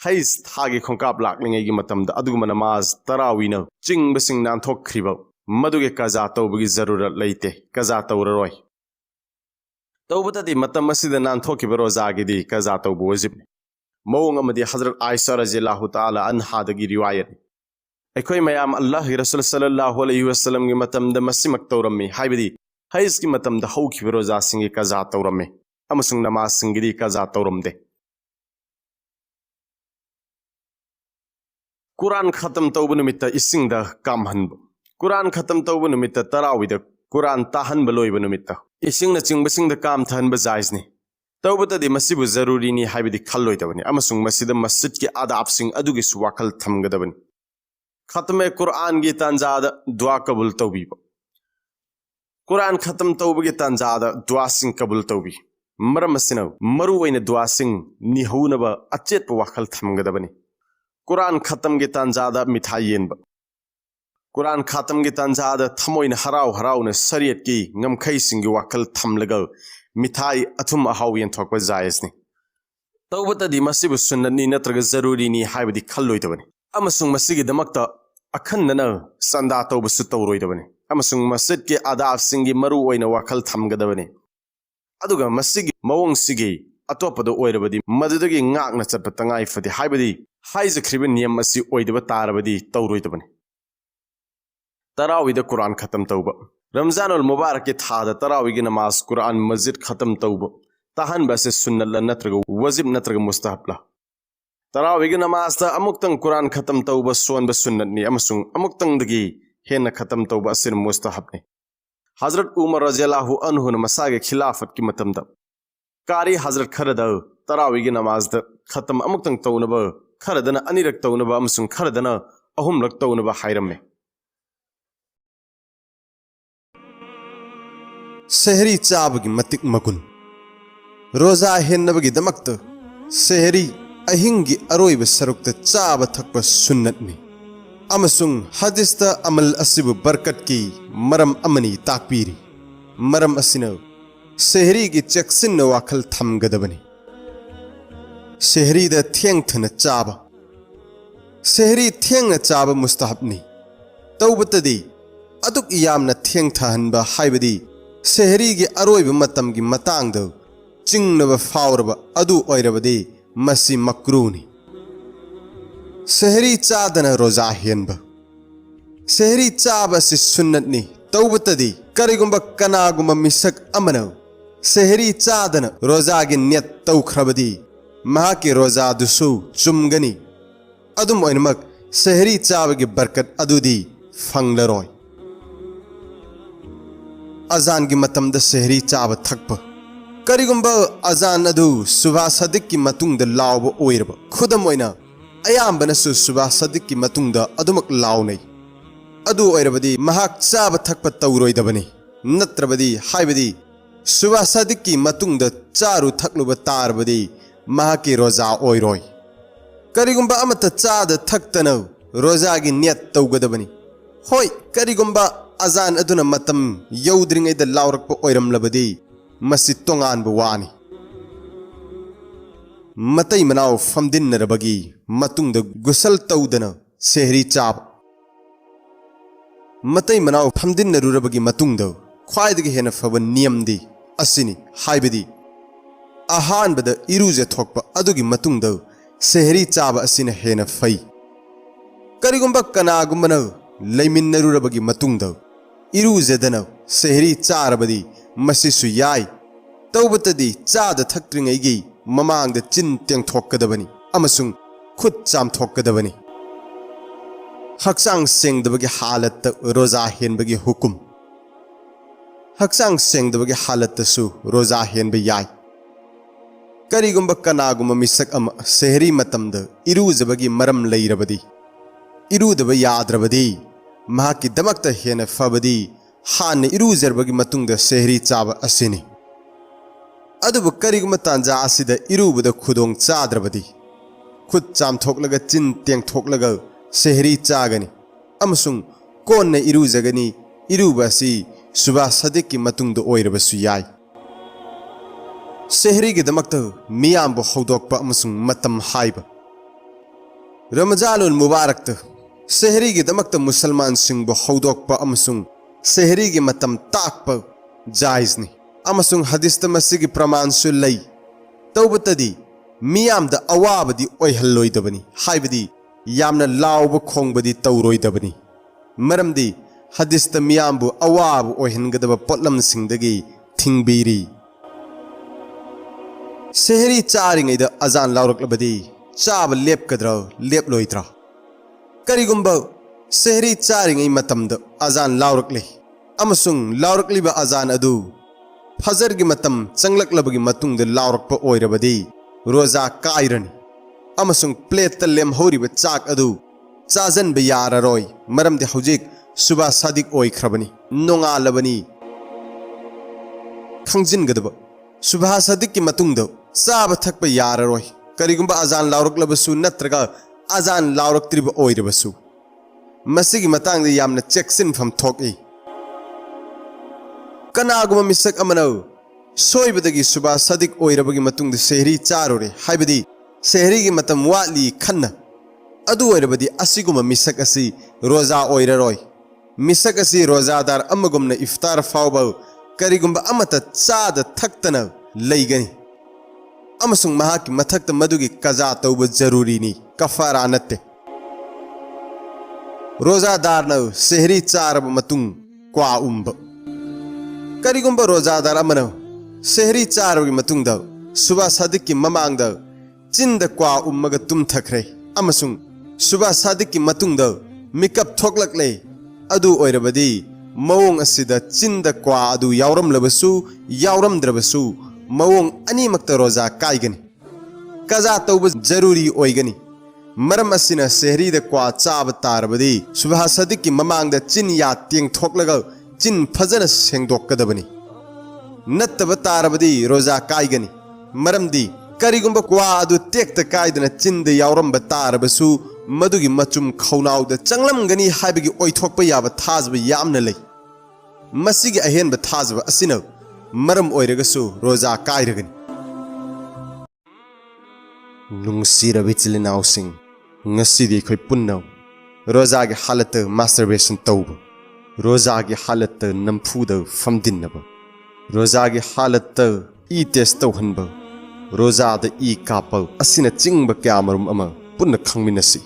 हैज थागी खोंकाप लाक्लिंगैगी मतमदा अदुगुम नमाज तरावी न चिंगबसिंग नानथोख्रिब मदुगी कजा तौबगी जरूरत लैते कजा तौररोय तौबतदी मतम असिदा नानथोखिब रोजागिदी कजा तौब वजिब मौंग अमदी हजरत आयशा रज़ियल्लाहु ताला अन्हादगी रिवायत अखोय मयाम अल्लाह रसूल सल्लल्लाहु अलैहि वसल्लम की मतमद मसिमक तौरम्मी हाइबदी हैज की मतमद हौखिब रोजा सिंगी कजा तौरम्मे अमसुंग नमाज सिंगिदी कजा तौरमदे कुरान खत्म तौब नुमित्त इसिंगदा कामहनब कुरान खत्म तौब नुमित्त तरावीद कुरान ताहनब लोइब नुमित्त इसिंगना चिंगबसिंगदा काम थाहनब जायजनी तौबतदी मसिबु जरूरीनी हाइबदी खल्लोइदबनी अमसुंग मसिद मस्जिद की आदाबसिंग अदुगी सुवाखल थमगदबनी खत्म कुरान की तंजाद दुआ कबूल तौबीब कुरान खत्म तौब की तंजाद दुआ सिंग कबूल तौबी मरम सिनव मरुवैन दुआ सिंग निहौनब अचेत वाखल थमगदबनी कुरान खत्म की तंजाद मिठाई येनब कुरान खातम की तंजाद थमोइन हराव हराव ने शरीयत की ngमखै सिंगी वाखल थमलग मिठाई अथुम अहाव यंथोकप जायजनी तौबतदी मसिबु सुन्नतनी नत्रग जरूरीनी हाइबदी खल्लोइदबनी अमसुंग मसिगी दमक्ता अखन्नना संदा तौबसु तौरोइदबनी अमसुंग मस्जिद के आदाब सिंगी मरु ओइना वाखल थमगदबनी अदुगा मसिगी मवोंग सिगी अतोपदो ओइरबदी मदुदगी ngakna चटप तंगाई फदि हाइबदी हाइजख्रिब नियम असि ओइदब तारबदी तौरोइदबनी तरावी कुरान खत्म तौब रमजान उल मुबारक के थाद तरावी की नमाज कुरान मस्जिद खत्म तौब तहन बसे सुन्नत नत्रग वजिब नत्रग मुस्तहबला तरावी की नमाज ता अमुक्तंग कुरान खत्म तौब सोन ब सुन्नत नि अमसुंग अमुक्तंग दगी हेन खत्म तौब असर मुस्तहब ने हजरत उमर रज़ियल्लाहु अन्हु न मसा के खिलाफत की मतम द कारी हजरत खरद तरावी की नमाज द खत्म अमुक्तंग तौनब खरदन अनिरक तौनब अमसुंग खरदन अहुमलक तौनब हायरमे सेहरी चाबगी मतिक मगुन रोजा हेन्नबगी दमक्त सेहरी अहिंगी अरोइब सरुक्त चाब थकप सुन्नतनी अमसुंग हदीस्ता अमल असिबु बरकत की मरम अमनी ताकपीरी मरम असिन सेहरी की चक्सिन वाखल थमगदबनी सेहरी द थेंगथन चाब सेहरी थेंग चाब मुस्तहबनी तौबतदी अदुक यामना थेंगथहनबा हाइबदी सेहरी की अरोइब मतम की मतांग चिंगनब फाउरब अदु ओइरबदी मसी मकरूनी सेहरी चादन रोजा हेनब सेहरी चाब असि सुन्नतनी तौबतदी करिगुंब कनागुंब मिसक अमन सेहरी चादन रोजा की नियत तौख्रबदी महा की रोजा दुसु चुमगनी अदुम ओइनमक सेहरी चाब की बरकत अदुदी फंगलरोय अजान की मतम द सेहरी चाब थकप करिगुंब अजान अदु सुबह सदिक की मतुंग द लाव ओइरब खुदम ओइना अयाम्बनसु सुबह सदिक की मतुंग द अदुमक लावनै अदु ओइरबदी महाक चाब थकप तौरोइदबनी नत्रबदी हाइबदी सुबह सदिक की मतुंग द चारु थकलुब तारबदी महा की रोजा ओइरोय करिगुंब अमत चाद थक्तन रोजा की नियत तौगदबनी होय करिगुंब अजान अदुना मतम यौद्रिंगै द लावरक ओइरमलबदी मसी तोंगान वानी मतई मनाव फमदिन्नरबगी मतुंग द गुसल तौदन सेहरी चाब मतई मनाव फमदिन्नरुरबगी मतुंग द ख्वाइदगी हेन फब नियमदी असिनी हाइबदी अहानबद इरुजे थोकप अदुगी मतुंग द सेहरी चाब असिन हेन फई करिगुंब कनागुंबन लैमिन्नरुरबगी मतुंग द इरुजेदन सेहरी चारबदी मसिसु याय तौबतदी चाद थक्त्रिंगैगी ममांग द चिन तेंथोकदबनी अमसुंग खुद चामथोकदबनी हक्सांग सेंगदबगी हालत रोजा हेनबगी हुकुम हक्सांग सेंगदबगी हालतसु रोजा हेनब याय करिगुंब कनागुंब मिसक अम सेहरी मतमद इरुजबगी मरम लैरबदी इरुदब याद्रबदी महाकी दमक्ता हेन फबदी हान इरुजरबगी मतुंग द सेहरी चाब असिनी अदुब करिगुंब तांजा असिद इरुबद खुदोंग चाद्रबदी खुद चामथोकलग चिन तेंथोकलग सेहरी चागनी अमसुंग कोन इरुजगनी इरुबसी सुबह सदिक की मतुंग द ओइरबसु याय सेहरी की दमक्ता मियाम बो हौदोकप अमसुंग मतम हाइब रमजानुल मुबारक सेहरी की दमक्ता मुसलमान सिंह बो हौदोकप अमसुंग सेहरी की मतम ताकप जायजनी अमसुंग हदीस तमसिगी प्रमाण सु लई तौबतदी मियाम द अवाबदी ओइहल्लोइदबनी हाइबदी यामना लावब खोंगबदी तौरोइदबनी मरमदी हदीस त मियाम बु अवाब ओइहनगदब पोटलम सिंगदगी थिंगबीरी सेहरी चारिंगैद अजान लाउरकलबदी चाब लेपकद्र लेपलोइद्रा करिगुंब सेहरी चारिंगै मतमद अजान लाउरकले अमसुंग लाउरकलिब अजान अदु फजर की मतम चंगलकलबगी मतुंग द लाउरकप ओइरबदी रोजा काइरनी अमसुंग प्लेट त लेमहौरिब चाक अदु चाजन बे याररोय मरमदि हौजिक सुबह सदिक ओइख्रबनी नोंगालबनी खंजिनगदब सुबह सदिक की मतुंग द चाब थकप याररोय करिगुंब अजान लाउरकलबसु नत्रगा अजान लाउरक्त्रिब ओइरबसु मसीगी मतांग दे यामना चेक्सिन फम थोकी कनागुम मिसक अमनो सोइबदगी सुबा सदिक ओइरबगी मतुंग सेहरी चारोरे हाइबदी सेहरी की मतम वाली खन्ना अदु ओइरबदी असिगुम मिसक असि रोजा ओइररोय मिसक असि रोजादार अमगुमना इफ्तार फावब करिगुम अमत चाद थक्तना लैगनी अमसुंग महाकी मथक्त मदुगी कजा तौब जरूरीनी कफारा नत्ते रोजादार न सेहरी चारब मतुंग क्वा उम्ब करिगुम रोजादार अमनो सेहरी चारबगी मतुंग द सुबह सदिक की ममांग द चिंद क्वा उम्मग तुम थखरे अमसुंग सुबह सादिक की मतुंग द मिकअप थोकलक ले अदु ओइरबदी मवोंग असिदा चिंद क्वा अदु यावरम लबसु यावरम द्रबसु मवोंग अनिमक्त रोजा काइगनी कजा तौब जरूरी ओइगनी मरम असिना सेहरी द क्वा चाब तारबदी सुबह सादिक की ममांग द चिन या तिंग थोकलग चिन फजन सेंगदोकदबनी नत्तब तारबदी रोजा काइगनी मरमदी करिगुंब क्वा अदु तेक्त काइदना चिंद यावरम तारबसु मदुगी मचुम खौनाउद चंगलमगनी हाइबगी ओइथोकप याब थाजब यामना लै मसिगी अहेनब थाजब असिना मरम ओइरगसु रोजा काइरगनी नुंगसिरबि चिलिनाउसिंग ngasidi khoi punnaw rozaagi halat masturbation tawb rozaagi halat namfuda famdinnaba rozaagi halat e test tawhanba roza da e kapa asina chingba kyamarum ama punna khangminasi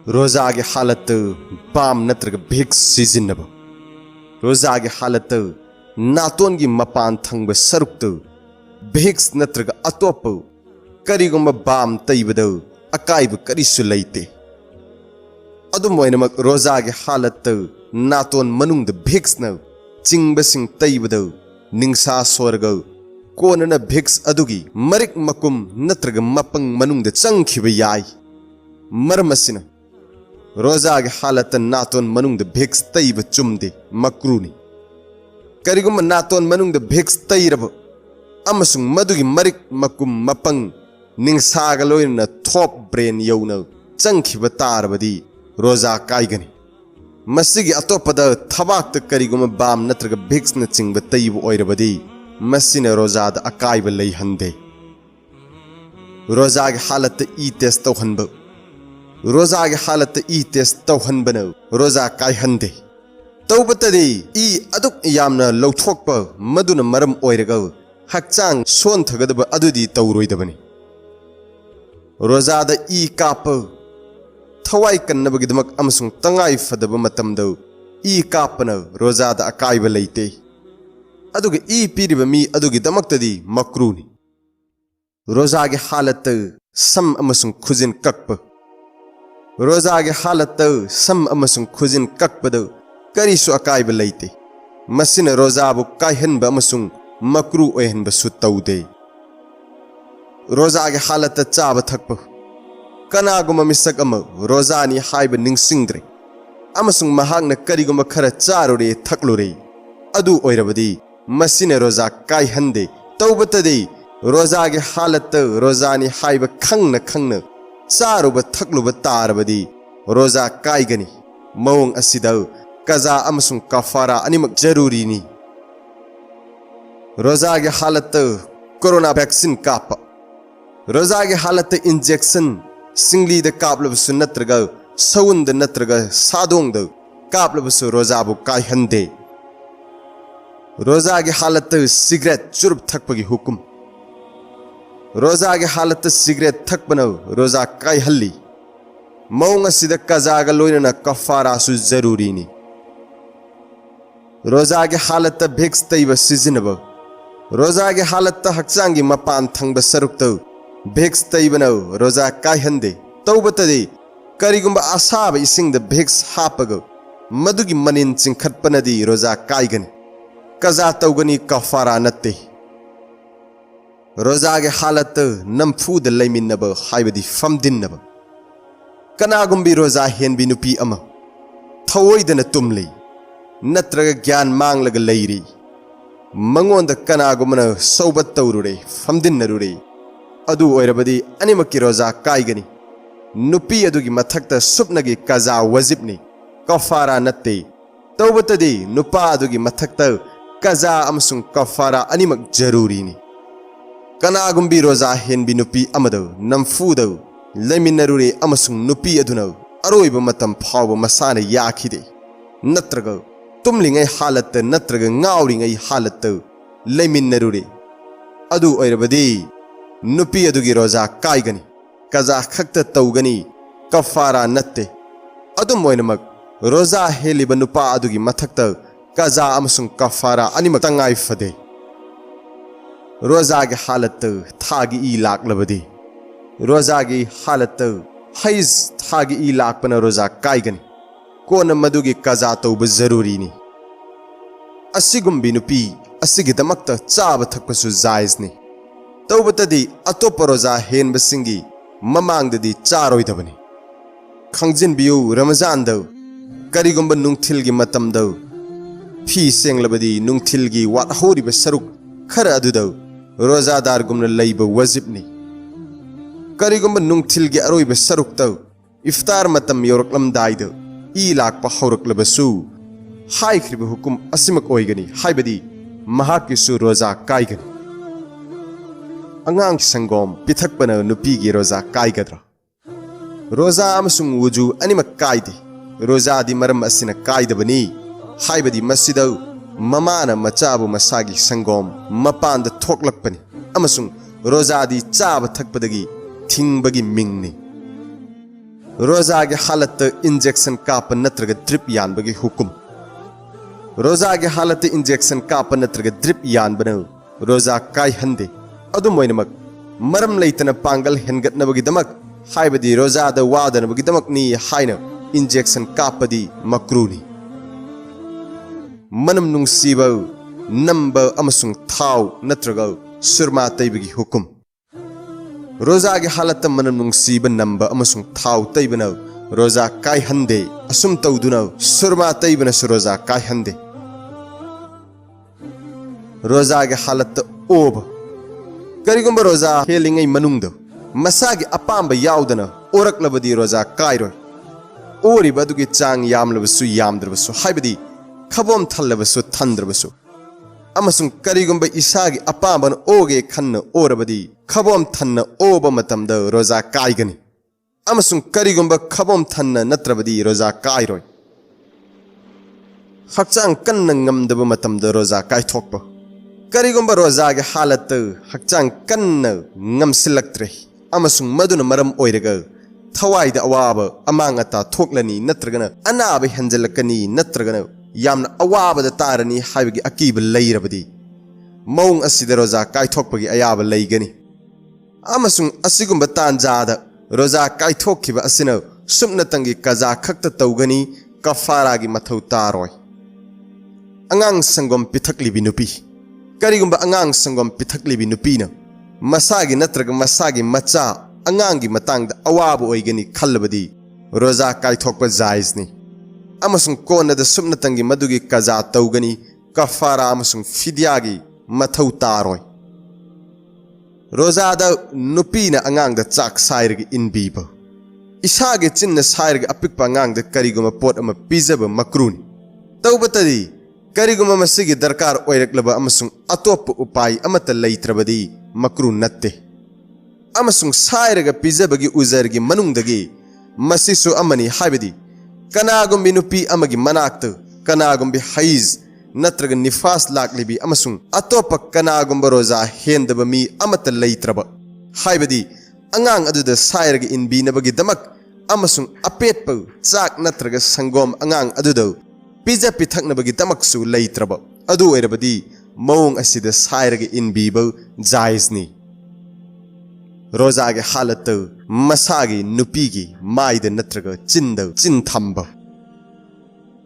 rozaagi halat bam natraga bhik sizinaba rozaagi halat natongi mapan thangba sarukta bhiks natraga atop karigumba bam taibada अकाइब करिसु लैते अदुम ओइनमक रोजागे हालत नातोन मनुंग द भिक्स न चिंगबसिंग तैबद निंसा सोरग कोनन भिक्स अदुगी मरिक मकुम नत्रग मपंग मनुंग द चंखिब याय मरमसिन रोजागे हालत नातोन मनुंग द भिक्स तैब चुमदे मक्रूनी करिगुम नातोन मनुंग द भिक्स तैरब अमसुंग मदुगी मरिक मकुम मपंग निंसागा लोइना थॉप ब्रेन यौना चंखिब तारबदी रोजा काइगनी मसिगी अतोपद थबाक करिगुम बाम नत्रग भिक्स न चिंब तैब ओइरबदी मसिन रोजाद अकाइब लैहंदे रोजागे हालत ई टेस्ट तौहनब रोजागे हालत ई टेस्ट तौहनबन रोजा काइहंदे तौबतदी ई अदुक यामना लौथोकप मदुन मरम ओइरग हक्चांग सोन थगदब अदुदी तौरोइदबनी रोजाद ई काप थवाई कन्नबगिदमक अमसुंग तंगाई फदब मतमद ई कापन रोजाद अकाइब लैते अदुगे ई पीरिब मी अदुगिदमक्तदी मक्रूनी रोजागे हालत सम अमसुंग खुजिन कक्प रोजागे हालत सम अमसुंग खुजिन कक्पद करिसु अकाइब लैते मसिन रोजाबु काइहनब अमसुंग मक्रू ओहनब सुतौदे रोजागे हालत चाब थकप कनागुम मिसक अम रोजानी हाइब निंगसिंग्रे अमसुंग महागन करिगुम खर चारुरे थकलुरे अदु ओइरबदी मसिने रोजा काइहंदे तौबतदे रोजागे हालत रोजानी हाइब खंगन खंगन चारुब थकलुब तारबदी रोजा काइगनी मौंग असिद कजा अमसुंग कफारा अनिमक जरूरीनी रोजागे हालत कोरोना वैक्सीन काप रोजागे हालत इंजेक्शन सिंगली द कापलबसु नत्रग सउंद नत्रग सादोंग द कापलबसु रोजाबु काइहंदे रोजागे हालत सिगरेट चुरुप थकपगी हुकुम रोजागे हालत सिगरेट थकपन रोजा काइहल्ली मौंग असिद कजाग लोइनना कफारासु जरूरीनी रोजागे हालत भिक्स तैब सिजिनब रोजागे हालत हक्चांगी मपान थंगब सरुक्त भिक्स तैबन रोजा काइहंदे तौबतदे करिगुंब आसाब इसिंग भिक्स हापग मदुगी मनिन चिंखटपनदी रोजा काइगनी कजा तौगनी कफारा नत्ते रोजागे हालत नमफूद लैमिन्नब हाइबदी फमदिन्नब कनागुंबी रोजा हेनबी नुपी अमा थवोइदन तुमले नत्रग ज्ञान मांगलग लैरी मंगोंद कनागुमन सौबत तौरुरे फमदिन्नरुरे अदु ओइरबदी अनिमकी रोजा काइगनी नुपी अदुगी मथक्ता सुपनगी कजा वजिबनी कफारा नत्ते तौबतदी नुपा अदुगी मथक्ता कजा अमसुंग कफारा अनिमक जरूरीनी कनागुंबी रोजा हेनबी नुपी अमदौ नमफुदौ लेमिनरुरे अमसुंग नुपी अदुनौ अरोइब मतम फाव मसाने याखिदे नत्रग तुमलिंगै हालत नत्रग ngauriंगै हालत लेमिनरुरे अदु ओइरबदी नुपी अदुगी रोजा काइगनी कजा खक्त तौगनी कफारा नत्ते अदुम ओइनमक रोजा हेलिब नुपा अदुगी मथक्त कजा अमसुंग कफारा अनिमक तंगाई फदे रोजा की हालत थागी ई लाकलबदी रोजा की हालत हैज थागी ई लाकपन रोजा काइगनी कोन मदुगी कजा तौब जरूरीनी असिगुंबी नुपी असिगिदमक्त चाब थकपसु जायजनी तौबतदी अतोप रोजा हेनबसिंगी ममांगददी चारोइदबनी खंगजिनबियु रमजानदौ करिगुंब नुंगथिलगी मतमदौ फी सेंगलबदी नुंगथिलगी वाटहोरिब सरुक खर अदुदौ रोजादार गुमन लैब वजिबनी करिगुंब नुंगथिलगी अरोइब सरुक्तौ इफ्तार मतम योरकलमदाइद ई लाकप हौरकलबसु हाइख्रिब हुकुम असिमक ओइगनी हाइबदी महाकिसु रोजा काइगनी अंगांग संगोम पिथकपन नुपीगी रोजा काइगद्रा रोजा अमसुंग वुजु अनिमक काइदे रोजादी मरम असिन काइदबनी हाइबदी मसिदौ ममाना मचाबु मसागी संगोम मपांद थोकलकपनी अमसुंग रोजादी चाब थकपदगी थिंगबगी मिंगनी रोजागी हालत इंजेक्शन काप नत्रग ड्रिप यानबगी हुकुम रोजागी हालत इंजेक्शन काप नत्रग ड्रिप यानबनो रोजा काइहंदे अदुम ओइनमक मरम लैतना पांगल हेनगतनबगिदमक हाइबदी रोजाद वादनबगिदमकनी हाइना इंजेक्शन कापदी मक्रूनी मनम नुंगसीब नंब अमसुंग थाव नत्रग सुरमा तैबगी हुकुम रोजा की हालत मनम नुंगसीब नंब अमसुंग थाव तैबनो रोजा काइहंदे असुम तौदुनो सुरमा तैबनो रोजा काइहंदे रोजा की हालत ओब करिगुंब रोजा हेलिंगै मनुंगदो मसागी अपांब याउदना ओरकलबदी रोजा काइरोय ओरिब अदुगी चांग यामलबसु यामद्रबसु हाइबदी खबोम थल्लबसु थंद्रबसु अमसुंग करिगुंब इसागी अपांबन ओगे खन्न ओरबदी खबोम थन्न ओब मतमद रोजा काइगनी अमसुंग करिगुंब खबोम थन्न नत्रबदी रोजा काइरोय हक्चांग कन्न ngमदब मतमद रोजा काइथोकप करिगुंब रोजागी हालत हक्चांग कन्न ngमसिलक्त्रे अमसुंग मदुन मरम ओइरग थवाइद अवाब अमांग अता थोकलनी नत्रगन अनाब हंजलकनी नत्रगन यामन अवाबद तारनी हाइबगी अकीब लैरबदी मौंग असिद रोजा काइथोकपगी अयाब लैगनी अमसुंग असिगुंब तांजाद रोजा काइथोकखिब असिन सुमनतंगी कजा खक्त तौगनी कफारागी मथौ तारोय अंगांग संगम पिथकलिबी नुपी करिगुंब अंगांग संगम पिथकलिबी नुपीना मसागी नत्रग मसागी मचा अंगांगी मतांग अवाब ओइगनी खल्लबदी रोजा काइथोकप जायजनी अमसुंग कोनद सुमनतंगी मदुगी कजा तौगनी कफारा अमसुंग फिदियागी मथौ तारोय रोजादा नुपीना अंगांग चाक साइरगी इनबीब इसागे चिन्न साइरगी अपिकपा अंगांग करिगुम पोट अमा पिजब मक्रूनी तौबतदी करिगुम मसिगी दरकार ओइरकलब अमसुंग अतोप उपाय अमत लैत्रबदी मक्रू नत्ते अमसुंग साइरगा पिजबगी उजरगी मनुंगदगी मसिसु अमनी हाइबदी कनागुंबी नुपी अमगी मनाक्त कनागुंबी हईज नत्रग निफास लाकलिबी अमसुंग अतोप कनागुंब रोजा हेंदब मी अमत लैत्रब हाइबदी अंगांग अदुद साइरग इनबीनबगी दमक अमसुंग अपेटप चाक नत्रग संगोम अंगांग अदुद पिजा पिथकनबगी दमकसु लैत्रब अदु ओइरबदी मौंग असिद साइरग इनबीब जायजनी रोजागे हालत मसागी नुपीगी माइद नत्रग चिंद चिन थंब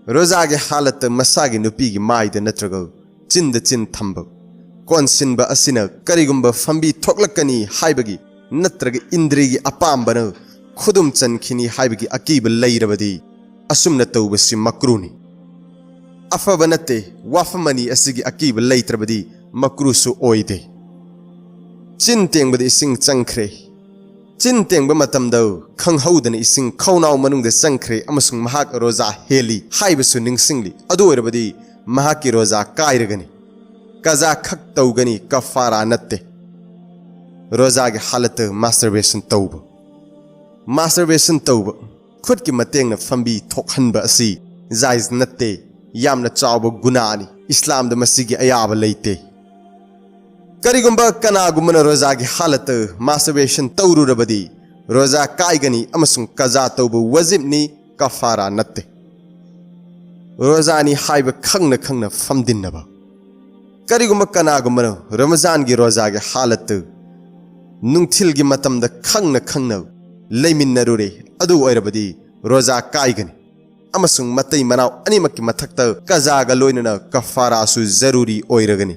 रोजागे हालत मसागी नुपीगी माइद नत्रग चिंद चिन थंब कोनसिनब असिन करिगुंब फंबी थोकलकनी हाइबगी नत्रग इंद्रिगी अपांबन खुदुम चनखिनी हाइबगी अकीब लैरबदी असुमन तौबसि मक्रूनी अफब नत्ते वाफमनी असिगी अकीब लैत्रबदी मक्रूसु ओइदे चिन तेंबदी सिंग चंख्रे चिन तेंब मतमदा खंगहौदना इसिंग खौनाव मनुंगदा चंखरे अमसुंग महाक रोजा हेली हाइबसु निंगसिंगली अदु ओइरबदी महाकी रोजा कायरगनी कजा खक तौगनी कफारा नत्ते रोजा के हालत मास्टरबेशन तौब खुद की मतेंग न फंबी थोखनबा असि जायज नत्ते यामना चावब गुनानी इस्लाम द मसीगी अयाब लेते करिगुंबा कनागुमना रोजा की हालत मास्टरबेशन तौरुरबदी रोजा कायगनी अमसुंग कजा तौब वजिबनी कफारा नत्ते रोजानी हाइब खंगना फमदिनबा करिगुंबा कनागुमना रमजान की रोजा की हालत नुंगथिल की मतमद खंगना लेमिन्नरुरे अदु ओइरबदी रोजा कायगनी अमसुंग मतई मनाव अनिमकी मथक्ता कजागा लोइनना कफारासु जरूरी ओइरगनी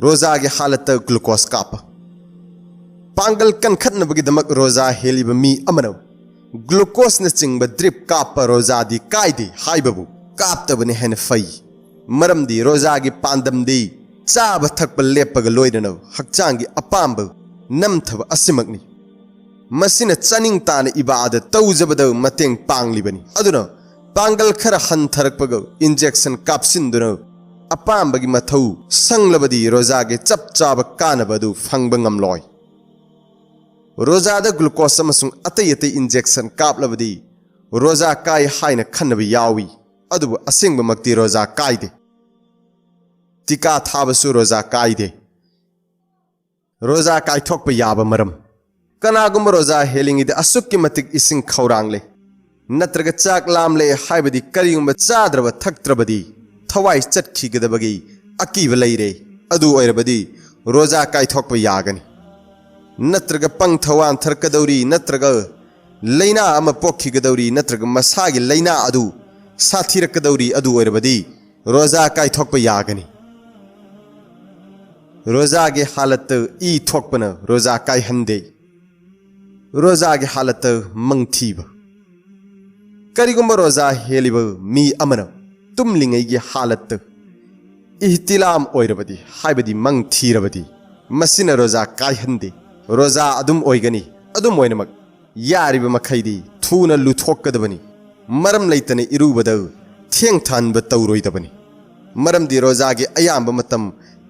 रोजा की हालत ग्लूकोज काप पांगल कनखतनबगीदमक रोजा हेलिब मी अमनो ग्लूकोज न चिंग ड्रिप काप रोजा दी कायदे हाइबबु कापतबने हेन फई मरमदी रोजा की पांदमदी चाब थकप लेपग लोइननो हक्चांगी अपांब नमथब असिमकनी मसिन चनिंग तान इबादत तौजबद मतेंग पांगलिबनी अदुना पांगल खर हंथरकपग इंजेक्शन कापसिंदुना अपांबगी मथौ संगलबदी रोजा के चप चाब कानबदु फंगब ngamloi रोजा द ग्लूकोज अमसुंग अतै अतै इंजेक्शन कापलबदी रोजा काय हाइना खनब यावी अदुबु असिंगबमक्ति रोजा कायदे टिका थाबसु रोजा कायदे रोजा कायथोकप याब मरम कनागुम रोजा हेलिंगिद असुक्की मतिक इसिंग खौरांगले नत्रग चाक लामले हाइबदी करिगुम चाद्रब थक्त्रबदी थवाई चटखिगदबगी अकीब लैरे अदु ओइरबदी रोजा कायथोकप यागनी नत्रग पंग थवान थरकदौरी नत्रग लैना अम पोखिगदौरी नत्रग मसागी लैना अदु साथिरकदौरी अदु ओइरबदी रोजा कायथोकप यागनी रोजा के हालत ई थोकपन रोजा कायहंदे रोजा की हालत मंगथीब करिगुम रोजा हेलिब मी अमन तुमलिंगै की हालत इहतिलाम ओइरबदी हाइबदी मंगथीरबदी मसिन रोजा कायहंदे रोजा अदुम ओइगनी अदुम ओइनमक यारिब मखैदी थून लुथोकदबनी मरम लैतने इरुबद थेंग थानब तौरोइदबनी मरमदी रोजा के अयाम मतम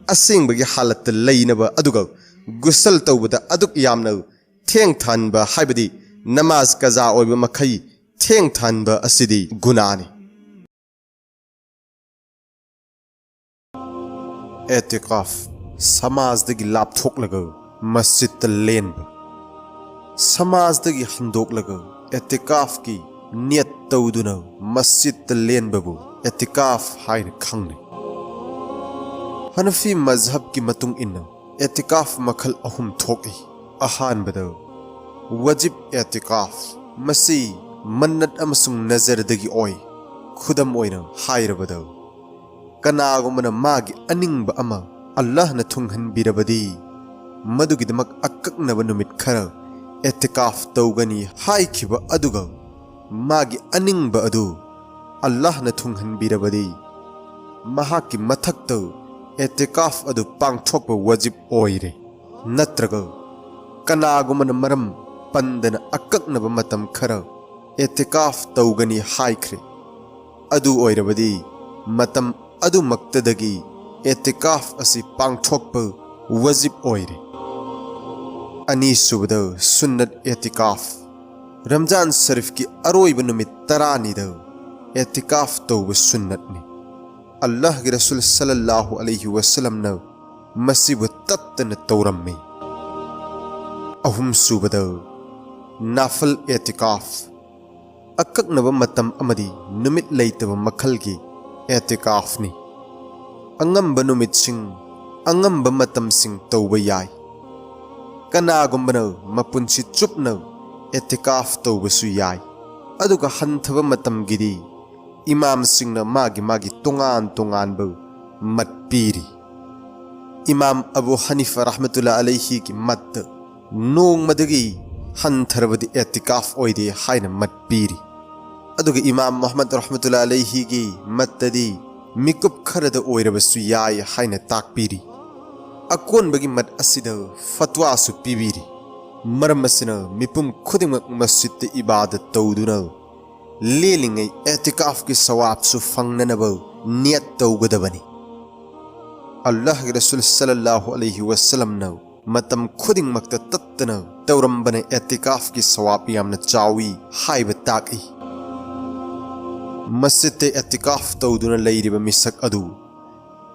असिंबगी हालत लैनब अदुग गुसल तौबद अदुक यामना थेंग थानब हाइबदी नमाज कजा ओइब मखै थेंग थानब असिदी गुनानी एतिकाफ समाजदगी लापथोकलग मस्जिद लेनब समाजदगी हंदोकलग एतिकाफ की नियत तौदुना मस्जिद लेनबबु एतिकाफ हाइन खंगने हनफी मजहब की मतुंग इन्ना एतिकाफ मखल अहुम थोकी अहानबद वजिब एतिकाफ मसी मन्नत अमसुंग नजरदगी ओय खुदम ओइना हाइरबद कनागुमना मागी अनिंग अमा अल्लाह न थुंगहनबिरबदी मदुगिदमक अकक्नब नुमित खर एतिकाफ तौगनी हाइखिब अदुग मागी अनिंग अदु अल्लाह न थुंगहनबिरबदी महाकी मथक्त एतिकाफ अदु पांगथोकब वजिब ओइरे नत्रग कनागुमन मरम पंदन अकक्नब मतम खर एतिकाफ तौगनी हाइख्रे अदु ओइरबदी मतम अदु मक्तदगी एतिकाफ असि पांगथोकब वजिब ओइरे अनी सुबद सुन्नत एतिकाफ रमजान शरीफ की अरोइब नुमित तरानीद एतिकाफ तौब सुन्नतनी अल्लाह के रसूल सल्लल्लाहु अलैहि वसल्लम न मसीब तत्तन तौरम्मे अहुम सुबद नाफल एतिकाफ अकक्नब मतम अमदी नुमित लैतब मखल की एतिकाफनी अंगंब नुमित सिंह अंगंब मतम सिंह तौब याय कनागुंबन मपुंसी चुपन एतिकाफ तौबसु याय अदुगा हंथब मतम गिदी इमाम सिंह मागी मागी तोंगान तोंगानब मत पीरी इमाम अबू हनीफा रहमतुल्लाह अलैहि की मत नोंगमदगी हंथरबदी एतिकाफ ओइदे हाइन मत पीरी अदुगा इमाम मोहम्मद रहमतुल्लाह अलैहि की मत्तदी मिकुप खरद ओइरबसु याय हाइन ताकपीरी अकोनबगी मत असिद फतवा सु पीबीरी मरम असना मिपुम खुदिमक मस्जिद इबादत तौदुना लेलिंगै एतिकाफ की सवाब सु फंगननब नियत तौगदबनी। अल्लाह के रसूल सल्लल्लाहु अलैहि वसल्लम न मतम खुदिंगमक्त तत्तना तौरंबने एतिकाफ की सवाब यामना चावी हाइब ताकी। मस्जिद एतिकाफ तौदुना लैरिबा मिसक अदु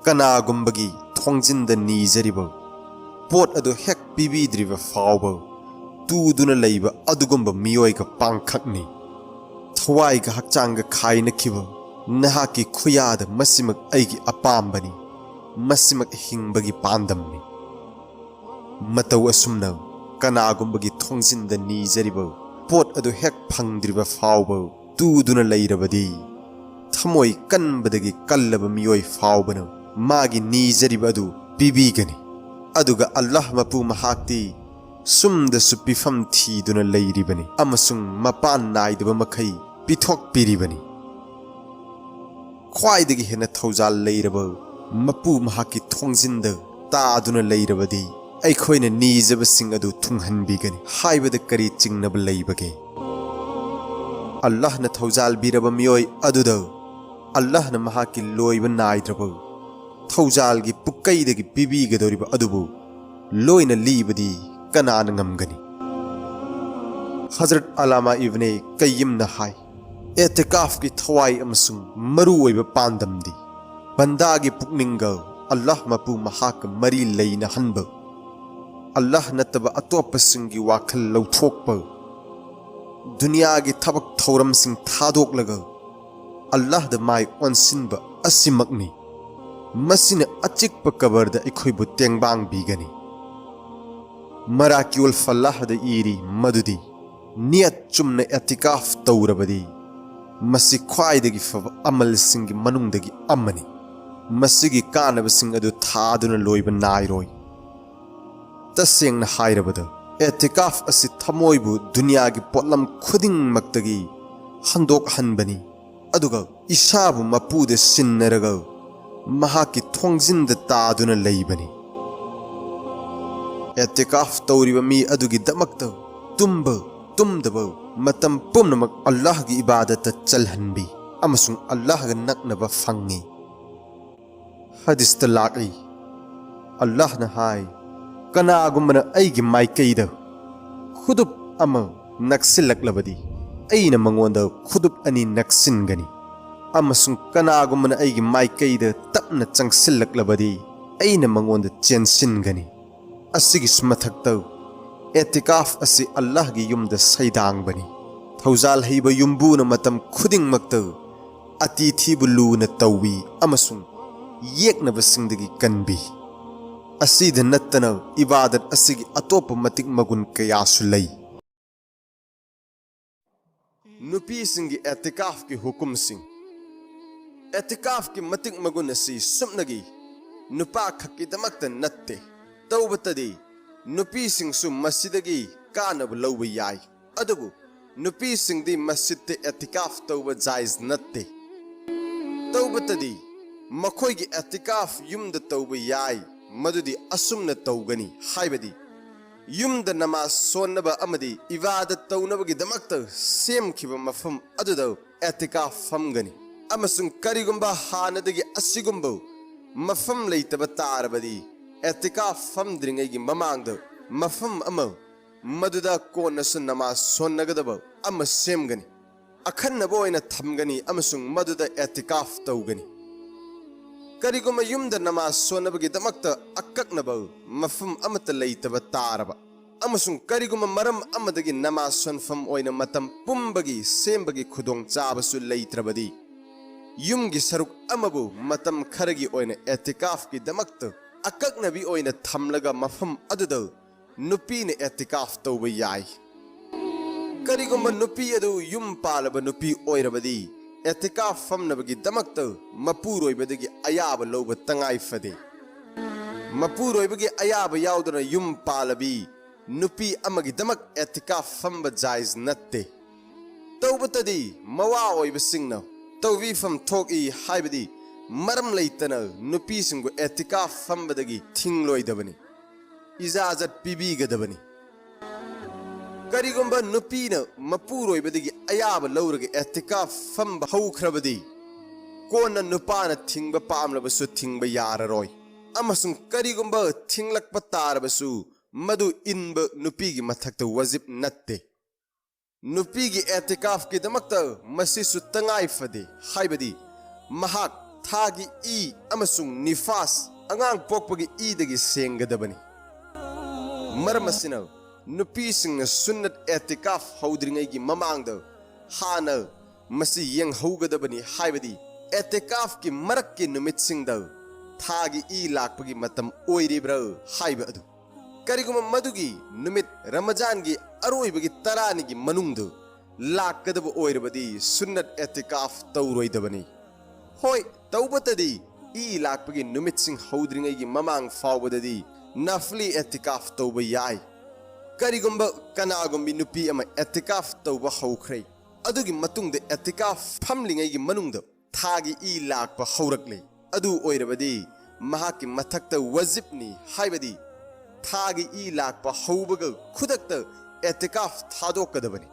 कनागुंबगी थोंजिंद नीजरिब पोट अदु हेक पिबिद्रिबा फावब तूदुना लैबा अदुगुंब मियोयगा पांखकनी। थवाईगा हक्चांगा खाइनखिब नहाकी खुयाद मसिमक ऐगी अपाम्बनी मसिमक हिंबगी पांदमनी। मतौ असुमना कनागुंबगी थोंजिंद नीजरिब पोट अदु हेक फंगद्रिबा फावब तूदुना लैरबदी थमोई कनबदगी कल्लब मियोय फावबना मागी नीजरिब अदु पिबीगनी। अदुगा अल्लाह मपू महाक्ति सुमदसु पिफम थीदुना लैरिबनी अमसुंग मपान नाइदबा मखै पिथोक पिरिबनी। ख्वाइदगी हेना थौजाल लैरब मपू महाकी थोंजिंद तादुना लैरबदी अैखोइना नीजबसिंग अदु थुंगहनबिगनी हाइबद करी चिंगनब लैबगे। अल्लाह न थौजाल बिरब मियोय अदुद अल्लाह न महाकी लोइब नाइद्रब थौजालगी पुक्कैदगी पिबिगदोरिब अदुबु लोइना लीबदी कनान ngमगनी। हजरत अलामा इब्ने कय्यिम न हाय एतिकाफ की थवाई अमसुंग मरु ओइबा पांदमदी बंदागी पुकनिंग अल्लाह मपू महाक मरी लैना हनब अल्लाह नतब अतोपसिंगी वाखल लौथोकप दुनिया की थबक थौरमसिंग थादोकलग अल्लाह the my ओनसिनब असिमकनी। Machine अचिकप कबरद अखोइबु तेंगबांग बिगनी। मराकिउल Falah the eri मदुदी नियत चुमना एतिकाफ तौरबदी मसि ख्वाइदगी फब अमलसिंगी मनुंगदगी अमनी। मसिगी कानबसिंग अदु थादुना लोइब नाइरोय। तसेंगना हाइरबद एतिकाफ असि थमोइबु दुनियागी पोलम खुदिंगमक्तगी हंदोक हनबनी अदुगा इसाबु मपूदे सिन्नरग महाकी थोंजिंद तादुना लैबनी। एतिकाफ तौरिब मी अदुगी दमक्त तुंब तुमदब मतम पुमनमक अल्लाह की इबादत चलहनबी अमसुंग अल्लाह ग नकनब फंगी। हदीस त लाकी अल्लाह न हाय कनागुमना ऐगी माइकैद खुदुप अम नक्सिलक्लबदी ऐना मंगोंद खुदुप अनि नक्सिनगनी अमसुंग कनागुमना ऐगी माइकैद तपना चंगसिलक्लबदी ऐना मंगोंद चेनसिनगनी। असिगी मथक्त एतिकाफ असि अल्लाह की युमद सैदांगबनी। थौजाल हैब युम्बुना मतम खुदिंगमक्त अतिथिबु लूना तौवी अमसुंग येकनबसिंगदगी कनबी। असिद नत्तना इबादत असिगी अतोप मतिक मगुन कयासु लई। नुपीसिंगी एतिकाफ की हुकुम सिंग एतिकाफ की मतिक मगुन असि सुमनगी नुपा खक्की दमक्त नत्ते तौबतदी नुपीसिंगसु मस्जिदगी कानब लौब याय अदुबु नुपीसिंगदी मस्जिदते एतिकाफ तौब जायज नत्ते। तौबतदी मखोइगी एतिकाफ युमद तौब याय मदुदी असुमना तौगनी हाइबदी युमद नमाज सोनब अमदी इबादत तौनबगी दमक्त सेमखिब मफम अदुद एतिकाफ फमगनी। अमसुंग करिगुंबा हानदगी असिगुंब मफम लैतब तारबदी एतिकाफ फमद्रिंगैगी ममांगद मफम अम मदुदा कोनसु नमाज सोनगदब अम सेमगनी अखन्नब ओइना थमगनी अमसुंग मदुदा एतिकाफ तौगनी। करिगुम युमद नमाज सोनबगी दमक्त अकक्नब मफम अमत लैतब तारब अमसुंग करिगुम मरम अमदगी नमाज सोनफम ओइना मतम पुंबगी सेमबगी खुदोंग चाबसु लैत्रबदी युमगी सरुक अमबु मतम खरगी ओइना एतिकाफ की दमक्त अकक्नबी ओइना थमलगा मफम अदुद नुपीने एतिकाफ तौब याय। करिगुम नुपी अदु युम पालब नुपी ओइरबदी एतिकाफ फमनबगी दमक्त मपुरोइबदगी अयाब लौब तंगाई फदे। मपुरोइबगी अयाब याउदना युम पालबी नुपी अमगी दमक एतिकाफ फमब जायज नत्ते। तौबतदी मवा ओइबसिंगना तौवीफम थोकी हाइबदी मरम लैतना नुपीसिंगु एतिकाफ फमबदगी थिंगलोइदबनी इजाजत पिबीगदबनी। करिगुंबा नुपीना मपुरोइबदगी अयाब लौरगे एतिकाफ फंबा हौख्रबदी कोना नुपाना थिंगबा पामलबसु थिंगबा याररोय अमसुंग करिगुंबा थिंगलकपा तारबसु मधु इनबा नुपीगी मथक्ता वजिब नत्ते नुपीगी एतिकाफ की दमक्ता मसिसु तंगाई फदे हाइबदी महाक थागी ई अमसुंग निफास अंगांग पोकपगी ईदगी सेंगदबनी मरमसिना नुपी सिंह सुन्नत एतिकाफ हौद्रिंगैगी ममांगद हाना मसी यंग हौगदबनी हाइबदी एतिकाफ की मरक की नुमित सिंगद थागी ई लाकपगी मतम ओइरिब्रा हाइब अदु करिगुम मदुगी नुमित रमजान की अरोइबगी तरानिगी मनुंगद लाकदब ओइरबदी सुन्नत एतिकाफ तौरोइदबनी होय तौबतदी ई लाकपगी नुमित सिंह हौद्रिंगैगी ममांग फावबददी नफली एतिकाफ तौब याय करिगुंबा कनागुंबी नुपी अमा एतिकाफ तौबा हौख्रै अदुगी मतुंगदे एतिकाफ फमलिंगैगी मनुंगद थागी ई लाकपा हौरकले अदु ओइरबदी महाकी मथक्ता वजिबनी हाइबदी थागी ई लाकपा हौबग खुदक्ता एतिकाफ थादोकदबनी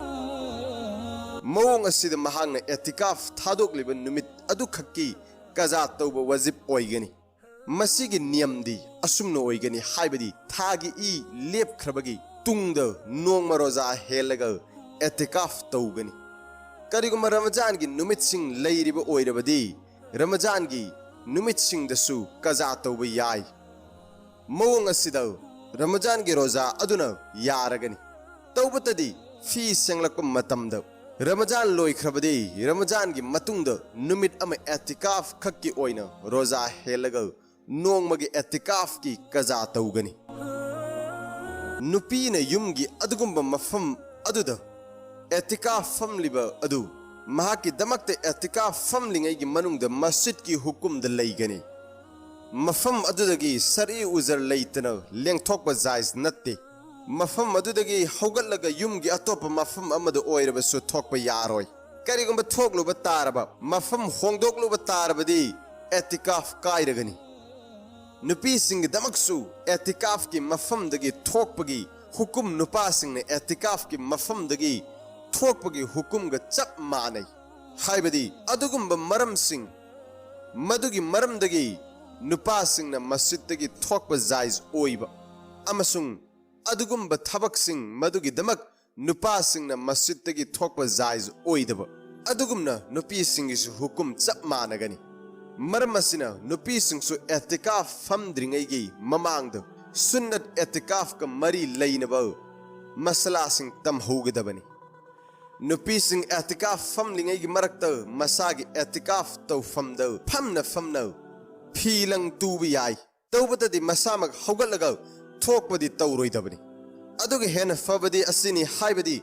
मौंग असिद महांगना एतिकाफ थादोकलिबा नुमित अदु खक्की कजा तौबा वजिब ओइगनी मसीगी नियमदी असुमनो ओइगनी हाइबदी थागी ई लेपख्रबगी तुंगद नोंगमा रोजा हेलगा एतिकाफ तौगनी करिगुमा रमजान की नुमित सिंह लैरिबा ओइरबदी रमजान की नुमित सिंह दसु कजा तौबा याय मौंग असिदा रमजान की रोजा अदुना यारगनी तौबतदी फी सेंगलक मतमद रमजान लोइख्रबदी रमजान की मतुंगद नुमित अमा एतिकाफ खक्की ओइना रोजा हेलगा नोंगमगी एतिकाफ की कजा तौगनी नुपीना युमगी अदुगुंबा मफम अदुदा एतिकाफ फमलिबा अदु महाकी दमकते एतिकाफ फमलिंगैगी मनुंगदा मस्जिद की हुकुम द लैगनी मफम अदुदगी सरी उजर लैतना लेंथोकबा जायज नत्ते मफम अदुदगी हौगलगा युमगी अतोपा मफम अमदा ओइरबसु थोकबा यारोय करिगुंबा थोकलुबा तारबा मफम होंगदोकलुबा तारबदी एतिकाफ कायरगनी नुपी सिंह दमकसु एतिकाफ की मफम दगी थोकपगी हुकुम नुपा सिंह ने एतिकाफ की मफम दगी थोकपगी हुकुम ग चप मानै हाइबदी अदुगुंबा मरम सिंह मदुगी मरम दगी नुपा सिंह ने मस्जिद दगी थोकबा जायज ओइबा अमसुंग अदुगुंबा थबक सिंह मदुगी दमक नुपा सिंह ने मस्जिद दगी थोकबा जायज ओइदबा अदुगुमना नुपी सिंह की हुकुम चप मानगनी मरमसिना नुपी सिंह एतिकाफ फमद्रिंगैगी ममांगद सुन्नत एतिकाफ का मरी लैनबा मसला सिंह तमहौगदबनी नुपी सिंह एतिकाफ फमलिंगैगी मरक्त मसागी एतिकाफ तौफमद फमना फीलंग तुब याय तौबतदी मसामक हौगलगा थोकपदी तौरोइदबनी अदुगे हेन फबदी असिनी हाइबदी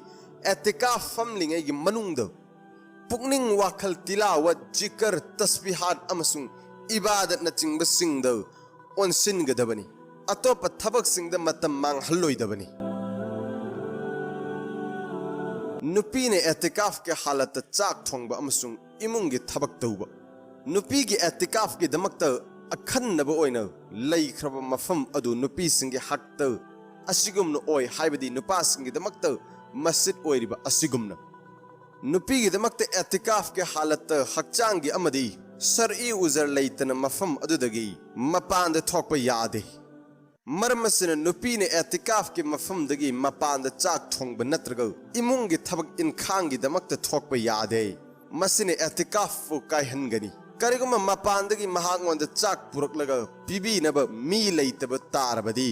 एतिकाफ फमलिंगैगी मनुंगद पुकनिंग वाखल तिलावत जिकर तस्बीहात अमसुंग इबादत न चिंग सिंगद ओनसिनगदबनी अतोप थबक सिंगद मतम मांगहलोइदबनी नुपी ने एतिकाफ के हालत चाक थोंगबा अमसुंग इमुंग की थबक तौबा नुपी की एतिकाफ की दमकत अखन्नब ओइना लैख्रब मफम अदु नुपी सिंग की हक्त असिगुमन ओइ हाइबदी नुपा सिंग की दमकत मस्जिद ओइरिबा असिगुमना नुपी की दमकत एतिकाफ के हालत हक्चांग की अमदी सरई उजर लैतन मफम अदुदगी मपांद थोकपा यादे मरमसिन नुपी ने एतिकाफ के मफम दगी मपांद चाक थोंगबा नत्रगा इमुंग की थबक इनखांग की दमकत थोकपा यादे मसिने एतिकाफ फु कायहनगनी करिगुमा मपांदगी महांगोंद चाक पुरकलगा पिबीनबा मी लैतबा तारबदी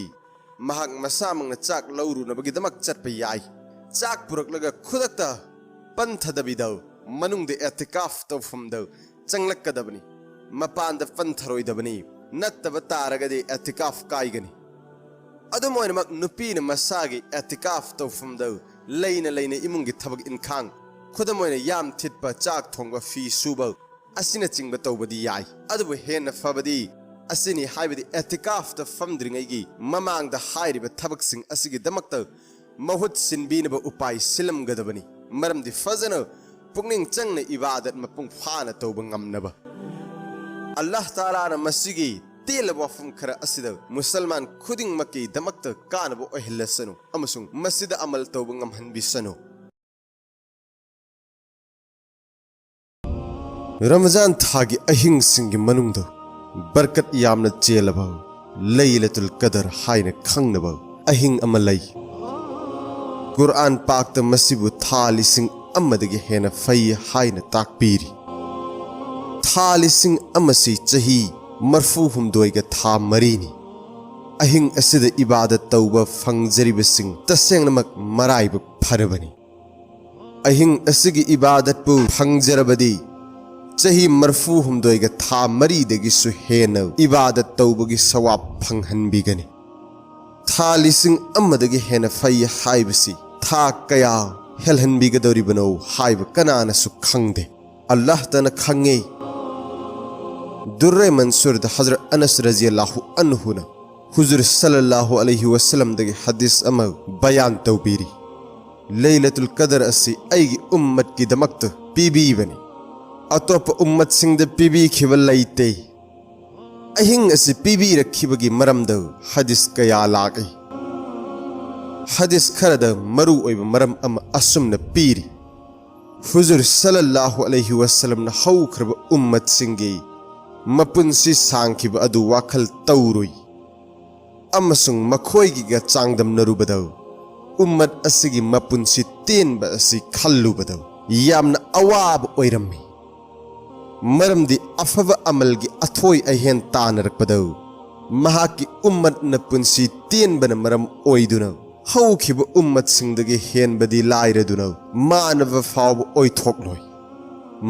महांग मसामंगना चाक लौरुनबगी दमक चटपा याय चाक पुरकलगा खुदक्ता पंथदबिदा मनुंग दे एतिकाफ तौफमद चंगलक्कदबनी मपांद पंथरोइदबनी नत्तब तारगदे एतिकाफ कायगनी अदुमोइनमक नुपीन मसागी एतिकाफ तौफमद लैना इमुंग की थबक इनखांग खुदमोइना याम थिटपा चाक थोंगबा फी सुबा असिना चिंगबा तौबदी याय अदुबु हेन फबदी असिनी हाइबदी एतिकाफ त फमद्रिंगैगी ममांग द हाइरिबा थबक सिंग असिगी दमकत महुत सिनबीनबा उपाय सिलमगदबनी मरमदी फजन पुकनिंग चंगना इबादत मपुंग फाना तौबा ngamnaba अल्लाह ताला ना मसीगी तेलब वफम खरा असिदा मुसलमान खुदिंगमक्की दमक्ता कानबो ओहिल्लसनु अमसुंग मस्जिद अमल तौबा ngamhanbisanu रमजान थागी अहिंग सिंगी मनुंगदो बरकत यामना चेलबा लैलतुल कदर हायना खंगनबा अहिंग अमलई कुरान पाकता मसिबु थालिसिंग अमदगी हेना फै हायना ताकपीरी थालिसिंग अमसी चही मरफू हुमदोइगा था मरीनी अहिंग असिदा इबादत तौबा फंगजरिबसिंग तसेंगनमक मराइब फरबनी अहिंग असिगी इबादत पु फंगजरबदी चही मरफू हुमदोइगा था मरीदगिसु हेना इबादत तौबगी सवाब फंगहनबिगनी था लिसिंग अमदगी हेना फै हाइबसी था कया हेलहनबिगदोरिबनो हाइब कनानसु खंगदे अल्लाह तना खंगे दुर्रे मंसूर द हजरत अनस रज़ियल्लाहु अन्हु न हुजूर सल्लल्लाहु अलैहि वसल्लम दगे हदीस अमा बयान तौबीरी लैलतुल कदर असि ऐगी उम्मत की दमक्त पीबी बनी अतोप उम्मत सिंह द पीबी खिबल लैते अहिंग असि पीबी रखिबगी मरमद हदीस कया लागई हदीस खरद मरु ओइब मरम अम असुम न पीरी हुजूर सल्लल्लाहु अलैहि वसल्लम न हौखरब उम्मत सिंगी मपुनसी सांखिब अदु वाखल तौरुई अमसुंग मखोइगिगा चांगदम नरुबदौ उम्मत असिगी मपुनसी तेनब असि खल्लुबदौ यामना अवाब ओइरम्मी मरमदी अफब अमलगी अथोई अहेन तानरकपदौ महाकी उम्मत न पुनसी तेनबन मरम ओइदुना हौखिब उम्मत सिंगदगी हेनबदी लाइरदुना मानव फाव ओइथोकलोय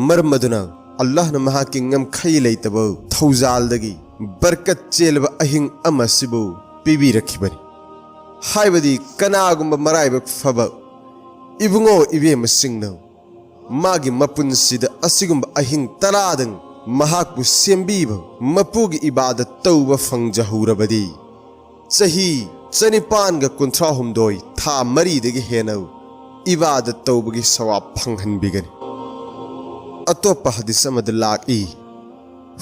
मरमदुना अल्लाह न महाकी ngam khai leitabo thawjaldagi barkat chelba ahing amasibu pibi rakhibani haibadi kanagumba maraiba faba ibungo ibe masingna magi mapunsida asigumba ahing taradang mahakbu sembiba mapugi ibadat tawba fangjahurabadi chahi chanipan ga kunthra humdoi tha mari dagi henau ibadat tawbagi sawab phanghanbigani अतोप हदीस अमद Laki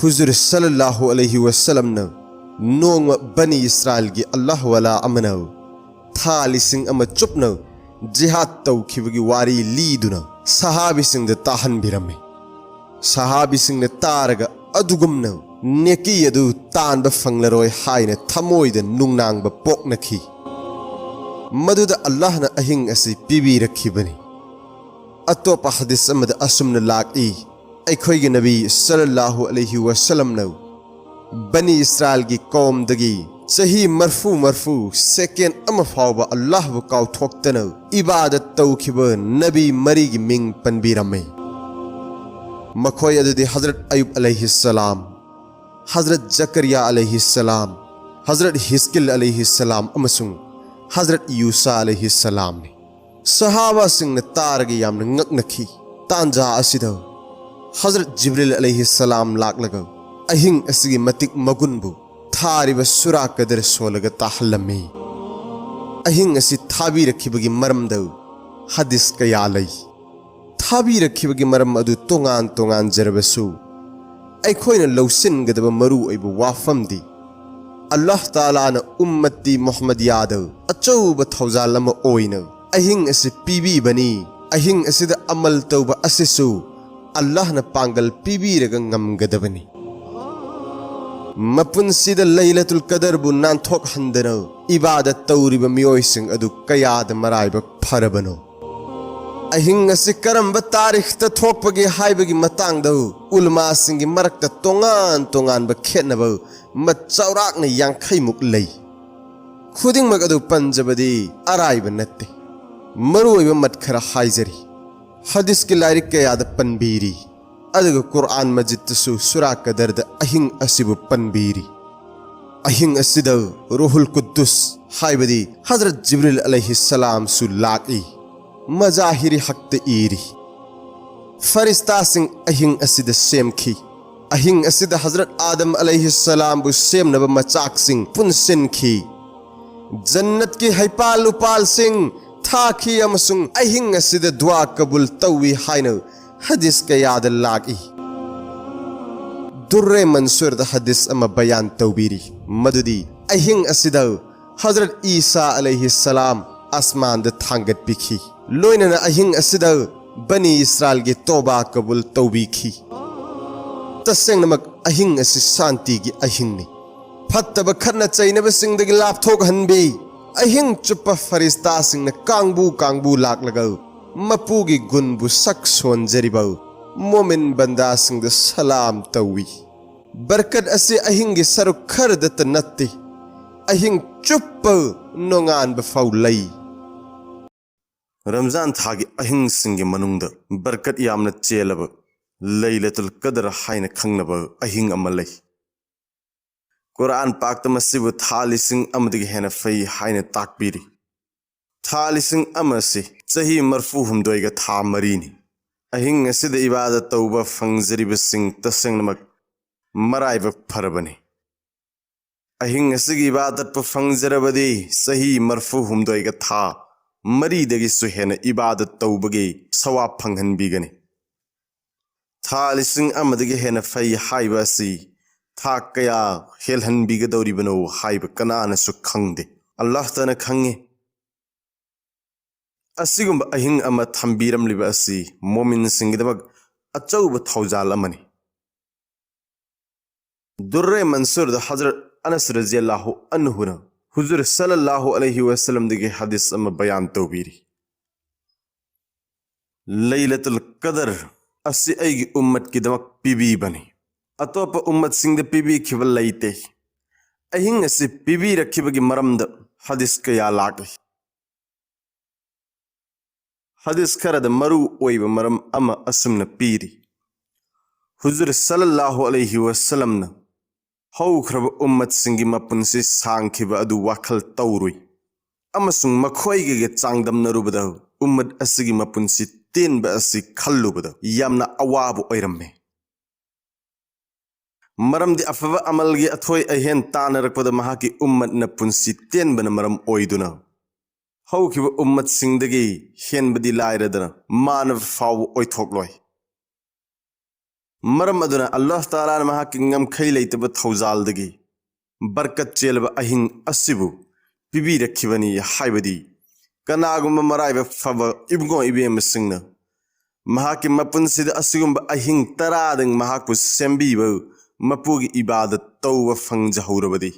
हुजूर सल्लल्लाहु अलैहि वसल्लम न नोंग बनी Israel की अल्लाह वाला अमनव था लिसिंग अम चुपन जिहाद तौखिबगी वारी लीदुना सहाबी सिंह द ताहन बिरमे सहाबी सिंह ने तारग अदुगुमन नेकी यदु तान ब फंगलरोय हायने थमोइद नुंगनांग ब पोकनखी मदुद अल्लाह न अहिंग असि पीबी रखिबनी अतोप हदीस अमद असुमन लाकी अखोइगे नबी सल्लल्लाहु अलैहि वसल्लम न बनी इस्राइल की कौम दगी सही मरफू सेकेंड अम फावबा अल्लाह बु काउथोक्तन इबादत तौखिब नबी मरी की मिंग पनबीरमे मखोय अदुदी हजरत अयूब अलैहि सलाम हजरत जकरिया अलैहि सलाम हजरत हिस्किल अलैहि सलाम अमसुंग हजरत यूसा अलैहि सलाम ने सहाबा सिंह ने तारगे यामन ngaknakhi तांजा असिद हजरत जिब्रील अलैहि सलाम लाकलगा अहिंग असगी मतिक मगुनबु थारिब सुरा कदर सोलगा ताहलमे अहिंग असि थाबी रखिबगी मरमद हदीस कया लै थाबी रखिबगी मरम अदु तोंगान तोंगान जरबसु अखोइना लौसिनगदब मरु ओइब वाफमदी अल्लाह ताला न उम्मती मोहम्मद यादव अचौब थौजालम ओइना अहिंग असि पीबी बनी अहिंग असिद अमल तौबा असिसु अल्लाह न पांगल पीबी रग ngamgadabani मपुनसिद लैलतुल कदर बु नानथोक हंदनो इबादत तौरिब मियोइसिंग अदु कयाद मराइब फरबनो अहिंग असि करम तारीख त थोकपगी हाइबगी मतांगदौ उलमा सिंगी मरकत तोंगान तोंगान ब खेनब मचौराक न यांखैमुक लै खुदिंग मग अदु पंजबदी अराइब नत्ते मरुइब मत खरा हाइजरी हदीस के लारिक कयाद पनबीरी अदग कुरान मजिद तसु सुरा कदर द अहिंग असिबु पनबीरी अहिंग असिद रूहुल कुद्दुस हाइबदी हजरत जिब्रील अलैहि सलाम सु लाकी मजाहिरी हक्त ईरी फरिश्ता सिंह अहिंग असिद सेमखी अहिंग असिद हजरत आदम अलैहि सलाम बु सेम नब मचाक सिंह पुनसिन खी जन्नत की हैपाल उपाल सिंह थाखी अमसुंग अहिंग असिद दुआ कबूल तौवी हाइनो हदीस के याद लागी दुर्रे मंसूर द हदीस अमा बयान तौबीरी मदुदी अहिंग असिदा हजरत ईसा अलैहिस्सलाम आसमान द थांगत पिखी लोइनना अहिंग असिदा बनी इस्राएल के तौबा कबूल तौबीखी तसेंगनमक अहिंग असि शांति की अहिंगनी फत्तब खरना चैनब सिंगदगी लापथोक हनबी अहिंग चुप फरिस्ता सिंगन कांगबू लाकलगा मपुगी गुनबु सक सोनजरिबा मोमिन बंदा सिंग सलाम तौवी बरकत असे अहिंग की सरुक खरदत नत्ती अहिंग चुप नोंगान बफाउ लई रमजान था की अहिंग सिंग मनुंग बरकत यामन चेलब लैलतुल कदर हाइन खंगनब अहिंग अमा लई कुरान पाक मसिबु था लिसिंग अमदगी हेन फई हाइन ताकपीरी था लिसिंग अमसे चही मरफू हुमदोइगा था मरीनी अहिंग असिद इबादत तौबा फंगजरिब सिंग तसेंगनमक मराइब फरबने अहिंग असिगी इबादत प फंगजरबदी सही मरफू हुमदोइगा था मरीदगी सुहेन इबादत तौबगे सवाब फंगहनबीगने था लिसिंग अमदगी हेन फई हाइबासी था कया हेलहनबीगदौरिबनो हाइब कनानसु खंगदे अल्लाह तना खंगे असिगुम अहिंग अमा थंबीरमलिब असि मोमिन सिंगदमक अचौब थौजाल अमनि दुर्रे मंसूर द हजरत अनस रज़ियल्लाहु अन्हु न हुजूर सल्लल्लाहु अलैहि वसल्लम दिगे हदीस अमा बयान तौबीरी लैलतुल कदर असि ऐगी उम्मत की दमक पीबी बनी अतोप उम्मत सिंग द पीबी खिबल लैते अहिंग असि पीबी रखिबगी मरमद हदीस कया लागे हदीस खरद मरु ओइब मरम अमा असुमन पीरी हुजूर सल्लल्लाहु अलैहि वसल्लम न हौख्रब उम्मत सिंगी मपुनसि सांखिब अदु वाखल तौरुई अमसुंग मखोइगे चांगदमनरुबद उम्मत असिगी मपुनसि तेनब असि खल्लुबद यामना अवाब ओइरम्मे मरमदि अफब अमलगी अथोय अहेन तानरकपद महाकी उम्मत न पुनसि तेनबन मरम ओइदुना हौखिब उम्मत सिंगदगी हेनबदी लाइरदना मानव फाव ओइथोकलोय मरम अदुना अल्लाह ताला न महाकी ngमखै लैतब थौजालदगी बरकत चेलब अहिंग असिबु पिबी रखिबनी हाइबदी कनागुम मराइब फब इबगो इबेम सिंगना महाकी मपुनसिद असिगुम अहिंग तरादंग महाकु सेंबीब मपुगी इबादत तौब फंगजहौरबदी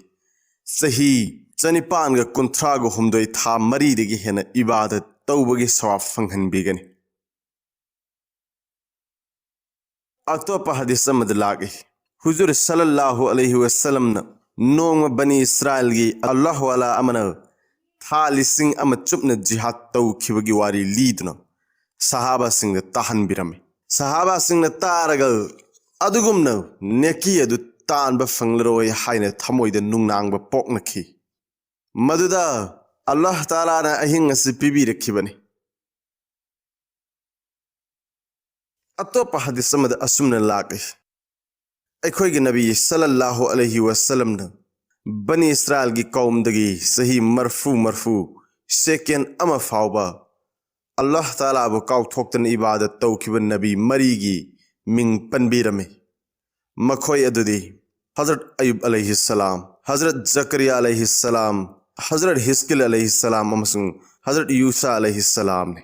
सही चनिपान ग कुंथ्रा गो हुमदोय था मरीदगी हेन इबादत तौबगी सवाब फंगहनबीगनी अतोप हदीस मद लागे हुजूर सल्लल्लाहु अलैहि वसल्लम न नोंग बनी इस्राएल गी अल्लाह वाला अमन था लिसिंग अम चुपन जिहाद तौखिबगी वारी लीदना सहाबा सिंग ताहन बिरमे सहाबा सिंग तारग अदुगुमन नेकी अदु तानब फंगलरोय हाइने थमोइद नुंगनांगब पोकनखी मदुदा अल्लाह ताला न अहिंग असि पीबी रखिबने अतोप हदीस मद असुमन लागे अखोइगे नबी सल्लल्लाहु अलैहि वसल्लम न बनी इस्राएल की कौम दगी सही मरफू सेकेंड अमा फावबा अल्लाह ताला बो काउथोक्तन इबादत तौखिब नबी मरीगी मिंग पनबीरमे मखोय अदुदी हजरत अयूब अलैहिस्सलाम हजरत जकरिया अलैहिस्सलाम हजरत हिस्किल अलैहिस्सलाम अमसुंग हजरत यूसा अलैहिस्सलाम ने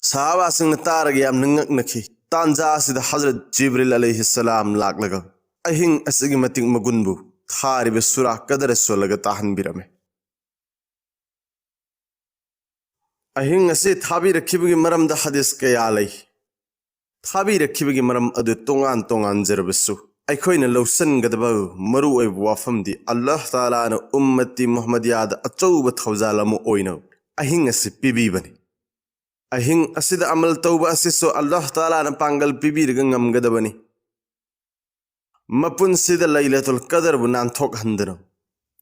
सहाबा सिंग तारग याम नंगक नखी तांजा सिद हजरत जिब्रिल अलैहिस्सलाम लाकलगा अहिंग असगी मतिंग मगुनबु थारिब सुरा कदर सोलग ताहन बिरमे अहिंग असे थाबी रखिबगी मरम द हदीस कया लै थाबी रखिबगी मरम अदु तोंगान जरबसु अखोइन लौसनगदब मरु ओइब वाफमदी अल्लाह ताला न उम्मती मुहम्मदिया द अचौब थौजालम ओइनो अहिंग असे पिबीबनी अहिंग असिद अमल तौबा असिसो अल्लाह ताला न पांगल पिबीरग ngमगदबनी मपुनसिद लैलतुल कदर बु नानथोक हंदनो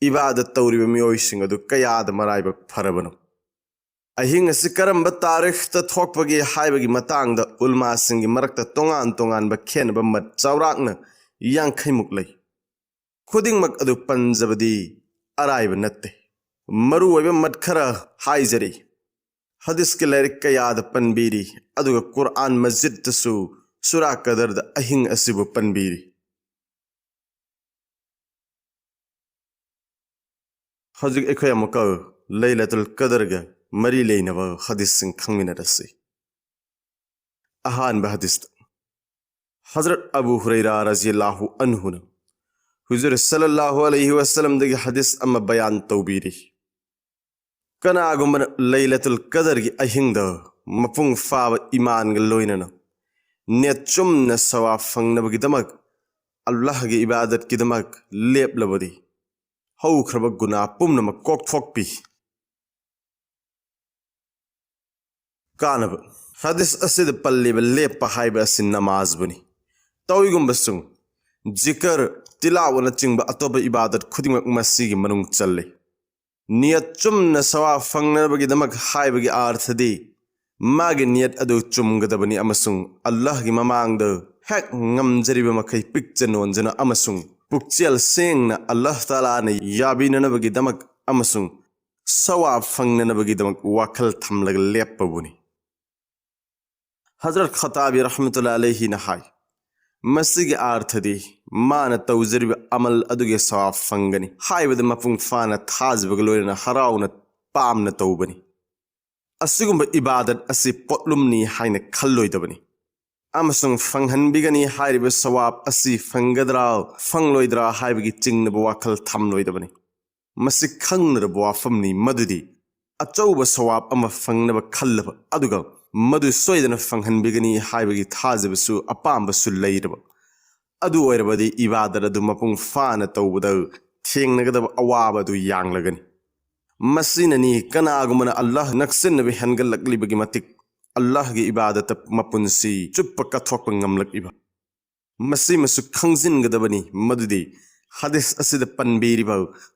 इबादत तौरिब मियोइसिंग अदु कयाद मराइब फरबनो अहिंग असि करम तारीख त थोकपगी हाइबगी मतांग द उलमा सिंगी मरकत तोंगान खेनब मत चौराकन यांखैमुक लै खुदिंगमक अदु पंजबदी अराइब नत्ते मरु ओइब मत खरा हाइजरी हदीस के लैरिक कयाद पनबीरी अदुग कुरान मस्जिद तसु सूरा कदर द अहिंग असिबु पनबीरी हजिक एखोय अमुक लैलतुल कदर ग मरी लेनब हदीस सिंग खंगमिनरसि अहान बहदीस हजरत अबू हुरैरा रज़ियल्लाहु अन्हु न हुजूर सल्लल्लाहु अलैहि वसल्लम दगी हदीस अमा बयान तौबीरी कनागुमन लैलतुल कदर गी अहिंग द मपुंग फाव ईमान ग लोइनन नेचुम न सवा फंगनबगी दमक अल्लाह गी इबादत की दमक लेप लबदी हौख्रब गुना पुमनम कोकथोकपी कानब हदीस असिद पल्लिब लेप हाइब असि नमाज बनी तौइगुम बसुंग जिकर तिलावना चिंग अतोब इबादत खुदिमक मसीगी मनुंग चल्ले नियत चुमन सवा फंगनबगी दमक हाइबगी आर्थदी मागे नियत अदु चुमगदबनी अमसुंग अल्लाह गी ममांग द हेक ngamjariब मखै पिक्चनोंजना अमसुंग पुक्चेल सेंगना अल्लाह ताला ने याबिननबगी दमक अमसुंग सवा फंगनबगी दमक वाखल थमलग लेपबुनी हजरत खताबी रहमतुल्लाह अलैहि नहाय मसीगी आर्थदी मान तौजरिब अमल अदुगे सवा फंगनी हाइबद मपुंग फाना थाजबग लोयना हराउना पामना तौबनी असिगुंब इबादत असि पोटलुमनी हाइना खल्लोइदबनी अमसुंग फंगहनबिगनी हाइरिब सवाब असि फंगदरा फंगलोइदरा हाइबगी चिंगनब वाखल थमलोइदबनी मसि खंगनरब वाफमनी मदुदी अचौब सवाब अमा फंगनब खल्लब अदुगा मदु सोइदन फंगहनबिगनी हाइबगी थाजबसु अपामबसु लैरब अदु ओइरबदी इबादत अदु मपुंग फाना तौबद थेंगनगदब अवाब अदु यांगलगनी मसीननी कनागुमन अल्लाह नक्सिनबि हनगलकलिबगी मतिक अल्लाह की इबादत मपुंसी चुप कथोक ngamlakइबा मसी मसु खंगजिनगदबनी मदुदी हदीस असिद पनबीरिबा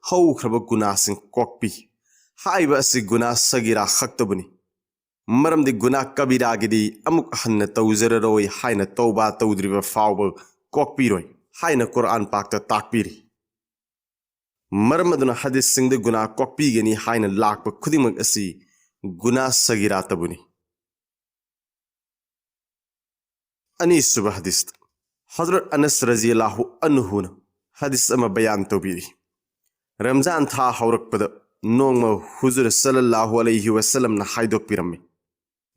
हौख्रब गुनासिंग कोकपी हाइबा असि गुना सगिरा खक्तबनी मरमदि गुना कबीरागिदी अमुक हन्न तौजररोय हाइना तौबा तौद्रिबा फावब कोकपीरोय हाइना कुरान पाकता ताकपीरी मरमदुना हदीस सिंगद गुना कोकपीगनी हाइना लाकप खुदिमक असि गुना सगिरा तबुनी अनीसुब हदीस हजरत अनस रज़ियल्लाहु अन्हु न हदीस अमा बयान तौबीरी रमजान था हौरकपद नोंगम हुजूर सल्लल्लाहु अलैहि वसल्लम न हाइदोकपिरम्मे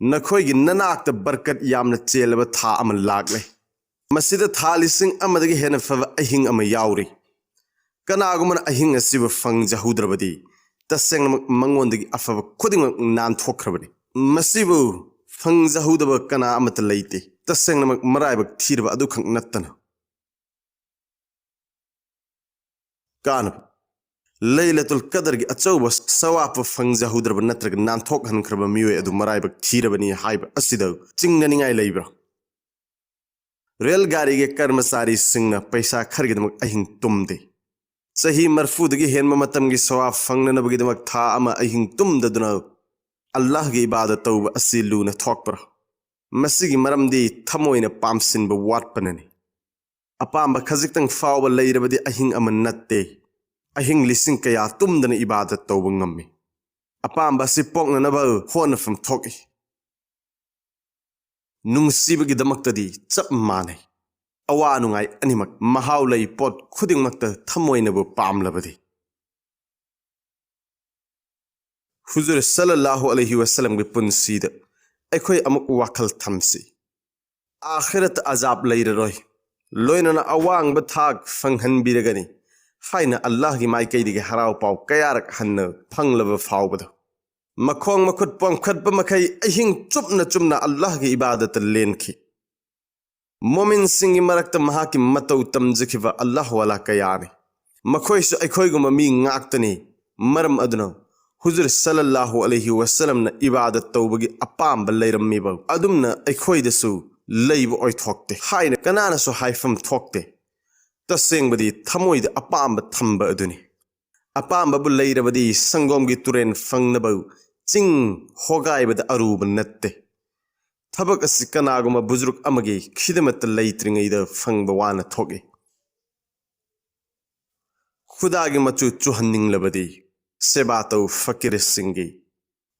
नखोइगी ननाक्त बरकत यामन चेलब था अमा लागले मसिद था लिसिंग अमदगी हेन फव अहिंग अमा याउरी कनागुमन अहिंग असिब फंगजहुद्रबदी तसेंग मंगोंदगी अफव खुदिंग नानथोख्रबनी मसिबु फंगजहुदब कना अमत लैते तसेंग मराइबक थीरब अदु खंग नत्तना कान लैलतुल कदर की अचौब सवाप फंगजहुद्रब नत्रग नानथोक हनख्रब मियोय अदु मराइबक थीरबनी हाइब असिद चिंगननिंगाय लैब्रा रेलगाड़ी के कर्मचारी सिंगना पैसा खरगिदमक अहिंग तुमदे सही मरफूदगी हेनम मतमगी सवाब फंगनबगिदमक था अमा अहिंग तुमददुना अल्लाह की इबादत तौब असि लूना थोकपर मसिगी मरमदी थमोइना पामसिनब वाटपननी अपाम खजिक्तंग फाव लैरबदी अहिंग अमा नत्ते अहिंग लिसिंग कया तुमदना इबादत तौब ngамmi अपाम असि पोकननब होनफम थोकि नुंगसिबगिदमक्तदी चप मानै अवा नुंगाई अनिमक महाव लै पोट खुदिंगमक्त थमोइनब पामलबदी हुजूर सल्लल्लाहु अलैहि वसल्लम के पुंसीद अखोय अमुक वाखल थमसी आखिरत अजाब लैररोय लोइनना अवांग थाक फंगहनबिरगनी हाइना अल्लाह की माइकैदिगे हराव पाव कयारक हन्न फंगलब फावबद मखोंग मखुत पंखतब मखै अहिंग चुपना अल्लाह की इबादत लेनखी मोमिन सिंगी मरक्त महाकी मतौ तमजखिब अल्लाह वाला कयाने मखोइस अखोइगुम मी ngaktani मरम अदुना हुजूर सल्लल्लाहु अलैहि वसल्लम न इबादत तौबगी अपाम लैरम्मीब अदुमना अखोइदसु लैब ओइथोक्ते हाइना कनानासु हाइफम थोक्ते तसेंगबदी थमोइद अपाम थंब अदुनी अपामबु लैरबदी संगोमगी तुरेन फंगनब चिंग होगाइबद अरूब नत्ते थबक असि कनागुम बुजुर्ग अमगी खिदमत लैत्रिंगैद फंगब वाना थोगे खुदागी मचु चुहन्निंगलबदी सेबा तौ फकीर सिंगी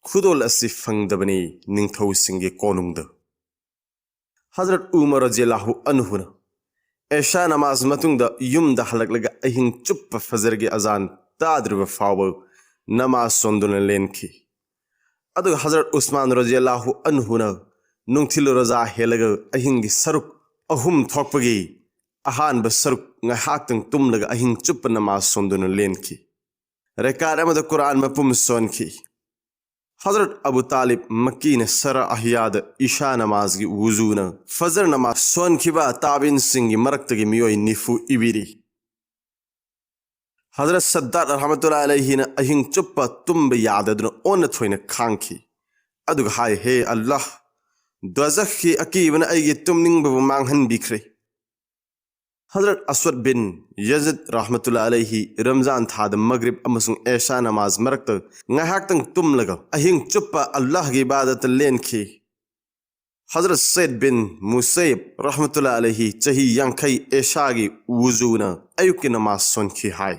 खुदोल असि फंगदबनी निंगथौ सिंगी कोनुंगद हजरत उमर रज़ियल्लाहु अन्हु ऐशा नमाज मतुंगदा युमदा हलकलगा अहिंग चुप्प फजरगे अजान ताद्रब फाव नमाज सोंदुना लेनखी अदु हजरत उस्मान रज़ियल्लाहु अन्हु नुंगथिल रजा हेलगा अहिंगी सरुक अहुम थोकपगी अहानब सरुक ngahaktung tumlaga ahing chup namaz sonduna lenki rekat amada Quran mapum sonki Hazrat Abu Talib Makki ne sara ahyad isha namaz gi wuzuna fajr namaz sonki ba tabin singi maraktagi miyoy nifu ibiri Hazrat Saddad rahmatullah alayhi na ahing chuppa tumbe yadaduna on thoina khanki aduga hay he Allah dwazakhi akibana aygi tumning bu manghan bikre Hazrat Aswad bin Yazid rahmatullah alayhi Ramzan thad Maghrib amasung Isha namaz marakta ngahaktang tumlaga ahing chuppa Allah gi ibadat lenki Hazrat Said bin Musayyib rahmatullah alayhi chahi yankai Isha gi wuzuna ayuki namaz sonki hai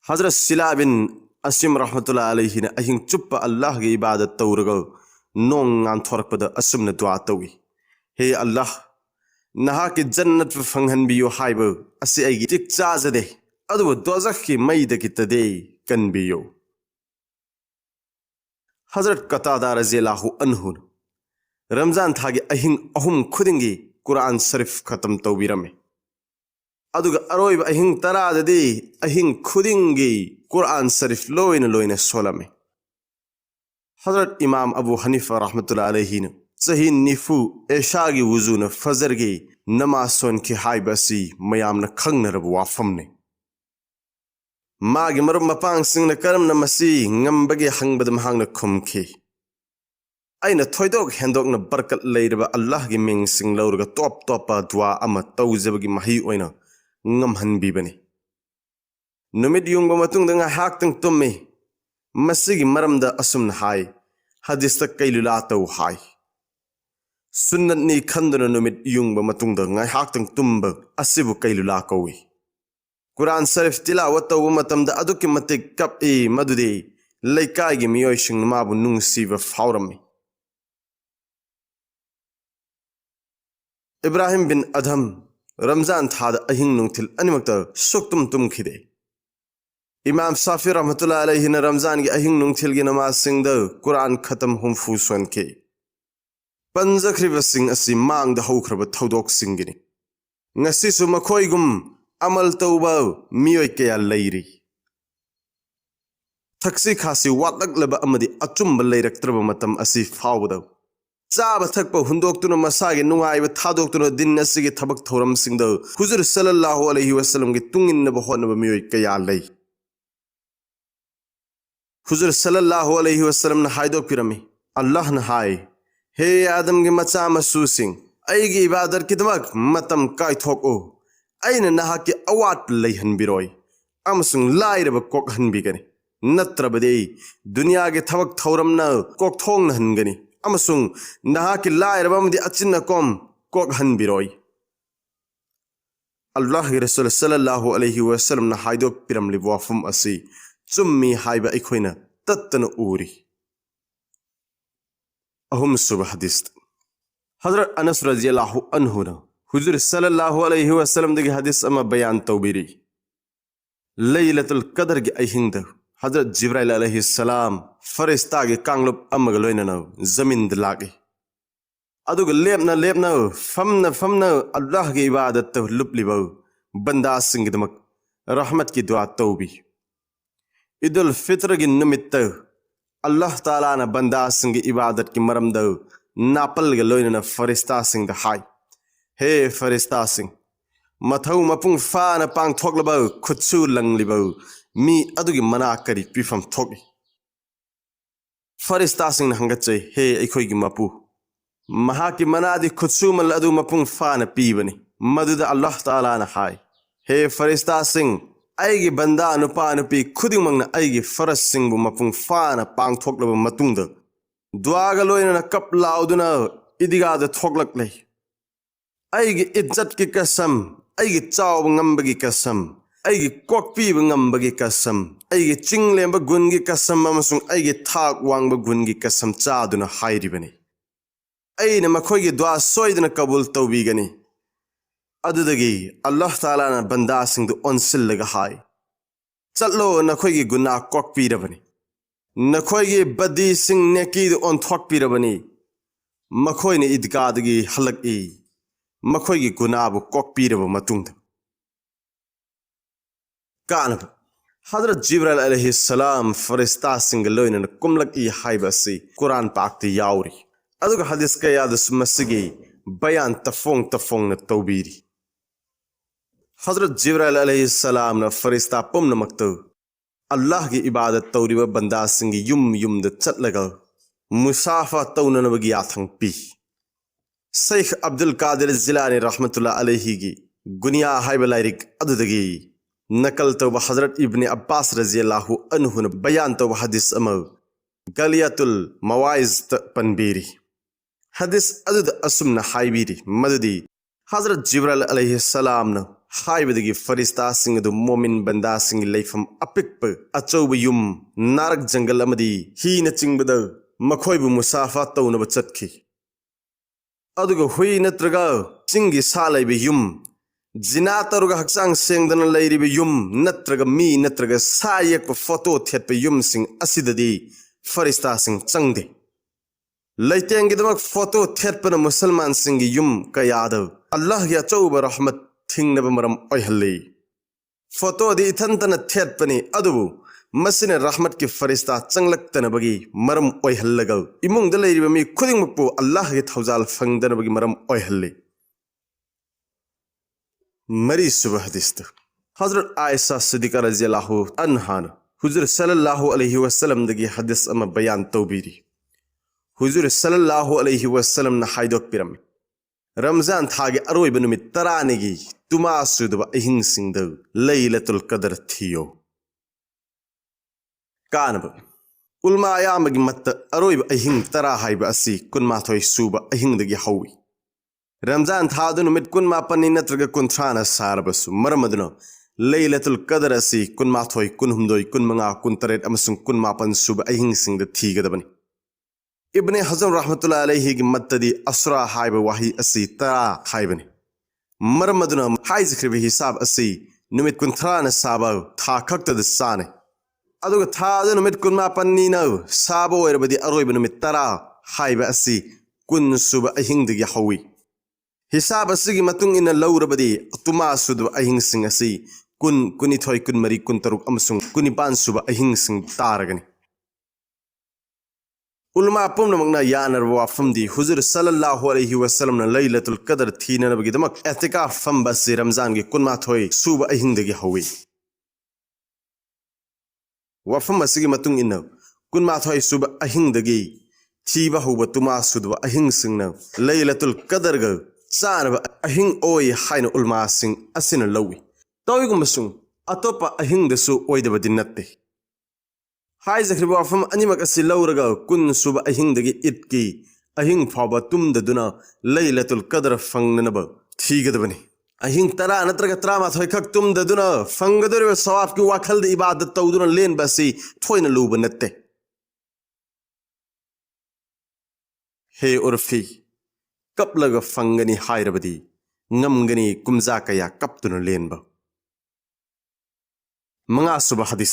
Hazrat Sila bin Asim rahmatullah alayhi na ahing chuppa Allah gi ibadat tawraga nong ngan thorpada asumna dua tawi he Allah Naha ki jannat fanghan biyo haibo asi aigi tik chazade adu dozakh ki maida ki tade kan biyo Hazrat Qatada radhiyallahu anhu Ramzan thagi ahing ahum khudingi Quran Sharif khatam tawbirame aduga aroiba ahing taradade ahing khudingi Quran Sharif loina solame Hazrat Imam Abu Hanifa rahmatullah alayhi Sahin nifu Ishagi wuzuna fazargi namason ki haibasi mayamna khangnarabu wafamne Magi marum mapang singna karam namasi ngambagi hangbadam hangna khumki Aina thoidok hendok na barkat leiraba Allah gi ming sing lawrga topa dua ama tawzabagi mahi oina ngamhan bibani Numid yungba matung danga haktang tumme masigi maramda asumna hai hadis tak kailula taw hai Sunnat ni khandana numit yungba matungda ngai haktang tumba asibu kailula kawi Quran Sharif tilawat taw matamda aduki matik kap e madude laikai gi miyoy sing mabu nung siva fawrami Ibrahim bin Adham Ramzan thada ahing nungthil animakta suktum tumkhide Imam Safi rahmatullah alayhi na Ramzan gi ahing nungthil gi namaz singda Quran khatam humfu sonke Panjakriba sing asi mang da haukraba thaudok singini ngasi su makhoigum amal tawba miyoy kaya leiri thaksi khasi watlak laba amadi achumba leiraktraba matam asi fawda chaba thakpa hundoktuna masagi nungaiba thadoktuna din asigi thabak thoram singda huzur sallallahu alaihi wasallam gi tungin na bahonaba miyoy kaya lei huzur sallallahu alaihi wasallam na haidok pirami Allah na hai Hey Adam gi macha masusing aigi ibadar kidmak matam kai thoko aina naha ki awat leihan biroi amsung lairaba kok han bigani natrabade dunya ge thabak thoramna kok thong na hangani amsung naha ki lairaba mdi achinna kom kok han biroi Allah gi Rasul sallallahu alaihi wasallam na haidok piram li wafum asi chummi haiba ikhoina tattana uri Ahum subah hadis Hazrat Anas radhiyallahu anhu Huzur sallallahu alayhi wa sallam dagi hadis ama bayan tawbiri Laylatul Qadr gi ahingda Hazrat Jibril alayhi salam farista gi kanglup amaga loinana zamin dilagi Aduga lepna famna Allah gi ibadat lupliba banda singdamak rahmat ki dua tawbi Idul Fitr gi nimitta Allah Ta'ala na banda singi ibadat ki maramda napal ga loina farista sing da hai he farista sing mathau mapung fa na pang thoklaba khutsu langliba mi adugi mana kari pifam thoki farista sing na hangachai he aikhoi gi mapu maha ki mana di khutsu mal adu mapung fa na pibani maduda Allah Ta'ala na hai he farista sing Aigi banda anupa anupi khudimangna aigi faras singbu mapung faana pang thoklaba matungda duaga loina na kap lauduna idiga da thoklak lei aigi izzat ki kasam aigi chaw ngambagi kasam aigi kokpi ngambagi kasam aigi chinglemba gungi kasam amasung aigi thak wangba gungi kasam cha duna hairibani ꯑꯩꯅ ꯃꯈꯣꯏꯒꯤ ꯗꯨઆ ꯁꯣꯏꯗꯅ ꯀꯕꯨꯜ ꯇꯧꯕꯤꯒꯅꯤ ꯑꯗꯨꯗꯒꯤ ꯑꯜꯂꯥꯍ ꯇꯥꯂꯥꯅ ꯕꯟꯗꯥꯁꯤꯡꯗꯨ ꯑꯣꯟꯁꯤꯜꯂꯒ ꯍꯥꯏ ꯆꯠꯂꯣ ꯅꯈꯣꯏꯒꯤ ꯒꯨꯅꯥꯍ ꯀꯣꯛꯄꯤꯔꯕꯅꯤ ꯅꯈꯣꯏꯒꯤ ꯕꯗꯤꯁꯤꯡ ꯅꯦꯀꯤꯗꯨ ꯑꯣꯟꯊꯣꯛꯄꯤꯔꯕꯅꯤ ꯃꯈꯣꯏꯅ ꯏꯗꯒꯥꯗꯒꯤ ꯍꯜꯂꯛꯏ ꯃꯈꯣꯏꯒꯤ ꯒꯨꯅꯥꯍꯕꯨ ꯀꯣꯛꯄꯤꯔꯕ ꯃꯇꯨꯡꯗ ꯀꯥꯟꯅꯕ हजरत जिब्राइल अलैहिस्सलाम फरिश्तासिंग लोइनन कुमलकी हाइबा असि कुरान पाकति याउरी अदुगा हदीस कयादस मसिगी बयान तफोंग न तौबीरी हजरत जिब्राइल अलैहिस्सलाम न फरिश्ता पुमनमक्तु अल्लाह की इबादत तौरिबा बंदासिंग युम द चटलगा मुसाफा तौननबगी याथंग पी शेख अब्दुल कादिर जिलानी रहमतुल्लाह अलैहि गी गुनिया हाइबा लाइरिक अदुदगी नकल तौबा हजरत इब्ने अब्बास रज़ियल्लाहु अन्हु न बयान तौबा हदीस अमल गलियातुल मवाइज पनबीरी हदीस अदुद असुमना हाइबीरी मदुदी हजरत जिब्राइल अलैहिस्सलाम न हाइबदगी फरिश्ता सिंह दु मोमिन बंदा सिंह लेफम अपिक अचौब युम नारक जंगल अमदी हीन चिंगबद मखोइबु मुसाफा तौनब चटखी अदुगा हुई नत्रगा चिंगी सालैबे युम जिना तरुगा हक्चांग सेंगदना लैरिबे युम नत्रगा मी नत्रगा सायक फोटो थेटपे युम सिंह असिददी फरिश्ता सिंह चंगदे लैतेंगिदमक फोटो थेटपना मुसलमान सिंह युम कयाद अल्लाह या चौब रहमत थिंगनब मरम ओइहल्ले फोटो दी इथंतन थेटपनी अदुबु मसिने रहमत की फरिश्ता चंगलक्तनबगी मरम ओइहल्लगल इमुंगद लैरिबे मी खुदिंगमकपु अल्लाह की थौजाल फंगदनबगी मरम ओइहल्ले मरी सुबह हदीस हजरत आयशा सिद्दीक़ा रज़ियल्लाहु अन्हा हुजूर सल्लल्लाहु अलैहि वसल्लम दगी हदीस अमा बयान तौबीरी हुजूर सल्लल्लाहु अलैहि वसल्लम न हाइदोक पिरम रमजान थागे अरोइब नुमित तरानेगी तुमा सुदबा अहिंग सिंगद लैलतुल कदर थियो कानब उलमा यामगी मत अरोइब अहिंग तरा हाइबा असि कुनमाथोय सुबा अहिंग दगी हौवी रमजान थादु नुमित कुनमापन्नी नत्रगा कुंथ्राना सारबसु मरमदुनो लैलतुल कदर असि कुनमाथोय कुनहुमदोय कुनमंगा कुनतरेट अमसुंग कुनमापन सुबा अहिंग सिंगद थीगदबनी इब्ने हजम रहमतुल्लाह अलैहि की मत्तदी असरा हाइबा वाही असि तरा हाइबनी मरमदुनो हाइजख्रिबे हिसाब असि नुमित कुंथ्राना साबा था खक्तद साने अदुगा थादु नुमित कुनमापन्नी न साबा ओइरबदी अरोइब नुमित तरा हाइबा असि कुन सुबा अहिंग दगी हौवी हिसाब असगी मतुंग इन लौरबदी तुमा सुदब अहिंग सिंग असि कुन कुनिथोय कुनमरी कुनतरुक अमसुंग कुनिपान सुबा अहिंग सिंग तारगनी उलमा पुमनमंगना यानर वाफमदी हुजूर सल्लल्लाहु अलैहि वसल्लम न लैलतुल कदर थीनबगी दमक एतिकाफ फम बस रमजान गी कुनमाथोय सुबा अहिंग दगी हौवी वफम असगी मतुंग इन कुनमाथोय सुबा अहिंग दगी थीबा हुबा तुमा सुदब अहिंग सिंग न लैलतुल कदर ग चानब अहिंग ओय हाइन उलमा सिंग असिन लौवी तौइगुमसुंग अतोपा अहिंग दसु ओइदबदि नत्ते हाइजख्रिबा वफम अनिमक असि लौरगा कुन सुबा अहिंग दगी इतकी अहिंग फाबा तुमददुना लैलतुल कदर फंगनब थीगदबनी अहिंग तरा नत्रगा त्रामाथोय खक तुमददुना फंगदोरिबा सवाब की वाखल द इबादत तौदुना लेनबा असि थोइना लुबा नत्ते हे उर्फी कपलग फंगनी हायरबदी ngमगनी कुमजा कया कपतुन लेनबा मंगा सुबह हदीस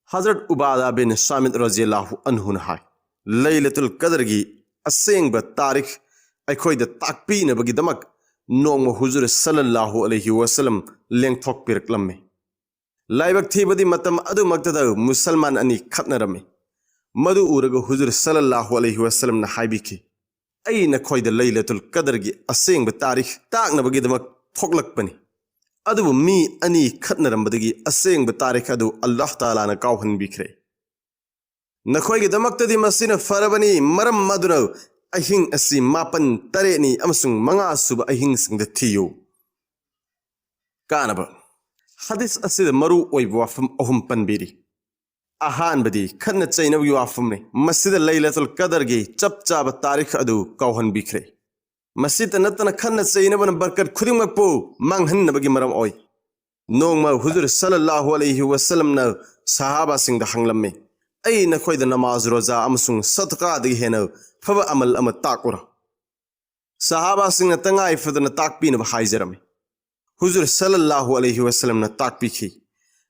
हजरत उबादा बिन सामिद रज़ियल्लाहु अन्हु हाय लैलतुल कदर की असेंग तारीख अखोइद ताकपीनबगी दमक नोंग हुजूर सल्लल्लाहु अलैहि वसल्लम लेंथोक पिरकलम्मे लाइबक थीबदी मतम अदुमक्तद मुसलमान अनि खतनरमे मदु उरग हुजूर सल्लल्लाहु अलैहि वसल्लम न हाइबिखि ऐ नखोइद लैलतुल कदर की असेंग तारीख ताकनबगी दमक थोकलकपनी अदुबु मी अनि खतनरमबदगी असेंग तारीख अदु अल्लाह ताला न कावहनबिख्रे नखोइगी दमक्तदी मसिन फरबनी मरम मदुन अहिंग असि मापन तरेनी अमसुंग मंगा सुब अहिंग सिंग द थियो कानब हदीस असिद मरु ओइब वाफम अहुम पनबिरी अहानबदी खन्न चैनबगी वाफमने मसिद लैलतुल कदर की चप चाब तारीख अदु कावहनबिख्रे मसीत नतन खन्न चैनबन बरकत खुदिमकपु मांगहन्नबगी मरम ओय नोंगमा हुजूर सल्लल्लाहु अलैहि वसल्लम न सहाबा सिंग द हंगलम्मे ऐ नखोइद नमाज रोजा अमसुंग सदका दगी हेन फब अमल अम ताकुरा Sahabasingna tangai fadana takpinaba haizarami. Huzur sallallahu alaihi wasallam na takpikhi.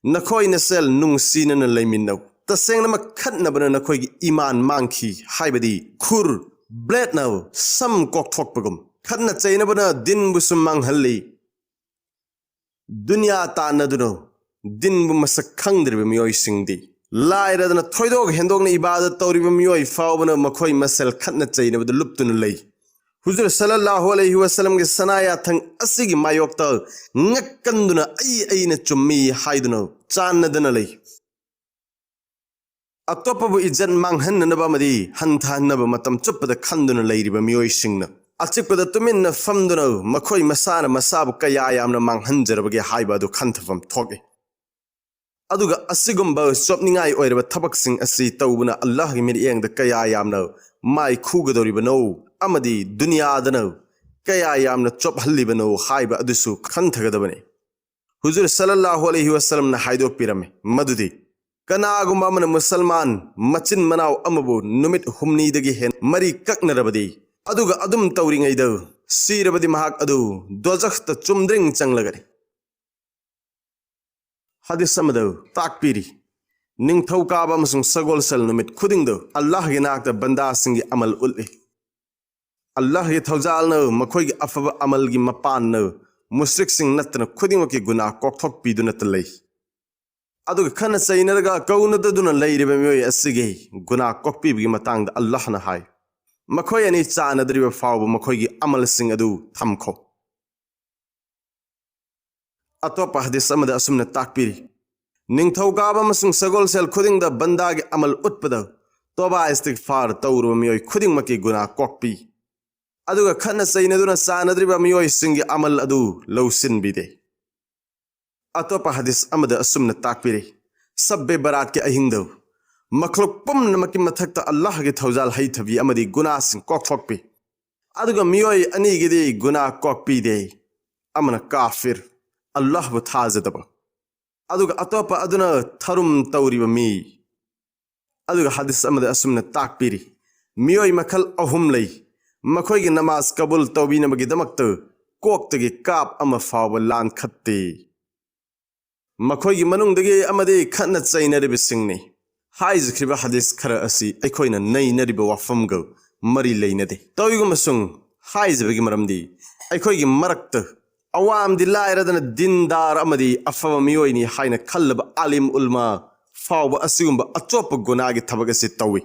Nakhoi na sel nung sina na layminaw. Taseng na makhatnaba na nakhoi gi iman mangki haibadi khur bled naw sam kok thok pagum. Khatna chainaba na din busum manghalli. Dunya ta na duno din bu masak khangdriba miyoi singdi. Laira dana thoidog hendog na ibadat tawriba miyoi fawbana makhoi masal khatna chainaba da luptuna lay. Huzur sallallahu alaihi wasallam ke sanaya thang asigi mayokta ngakkanduna ai na chummi haiduna chanadana lay. Atopabu ijan manghanna madi hanthanaba matam chuppada khanduna layriba miyoi singna. Achikpada tuminna famduna makhoi masana masabu kaya yamna manghanjarabage haiba adu khanthafam thoge. Aduga asigumba chopningai oiraba thabaksing asi tawbuna Allah gi miriyengda kaya yamna mai khugadoriba no amadi dunya dana kaya yamna chop hallibano haiba adusu khanthagadabane. Huzur sallallahu alaihi wasallam na haidok pirame madudi kanagumba mana musalman machin manaw amabu numit humni dagi hen mari kaknarabadi aduga adum tawringai da sirabadi mahak adu dozakhta chumdring changlagare. Hadis samado takpiri ning thawkaba amasung sagol sal numit khudingdo Allah gi nakta banda singi amal ulli. Allah gi thawjal na makhoi gi afaba amal gi mapan na mushrik sing natna khudingwaki guna kokthok piduna talai. Aduga khana chainaraga kaunada duna layriba miyoi asigi guna kokpibgi matangda Allah na hai. Makhoi ani chanadriba fawba makhoi gi amal sing adu thamkho. Atopa hadis amada asumna takpiri ning thawkaba amasung sagol sel khudingda banda gi amal utpada toba istighfar tawru miyoi khudingmaki guna kokpi. Aduga khana chainaduna chanadriba miyoi singi amal adu lawsin bide. Atopa hadis amada asumna takpiri sabbe barat ke ahingdo makhluk pum namaki mathakta Allah ge thawjal hai thabi amadi guna sing kok thokpi. Aduga miyoi ani ge de guna kokpi de amana kafir Allah bu thazadaba. Aduga atopa aduna tharum tawriba mi. Aduga hadis amada asumna takpiri miyoi makhal ahum lay makhoi ge namaz kabul tawbina magi damakta kokta ge kap ama fawba lan khatte. Makhoi gi manungdagi amadi khatna chainariba singni haizkhriba hadis khara asi aikhoina nainariba wafamga mari leinade tawigumasung haizbagi maramdi aikhoigi marakta awam di lairadana dindar amadi afama miyoini haina khallaba alim ulma fawba asigumba achopa gunagi thabagasi tawi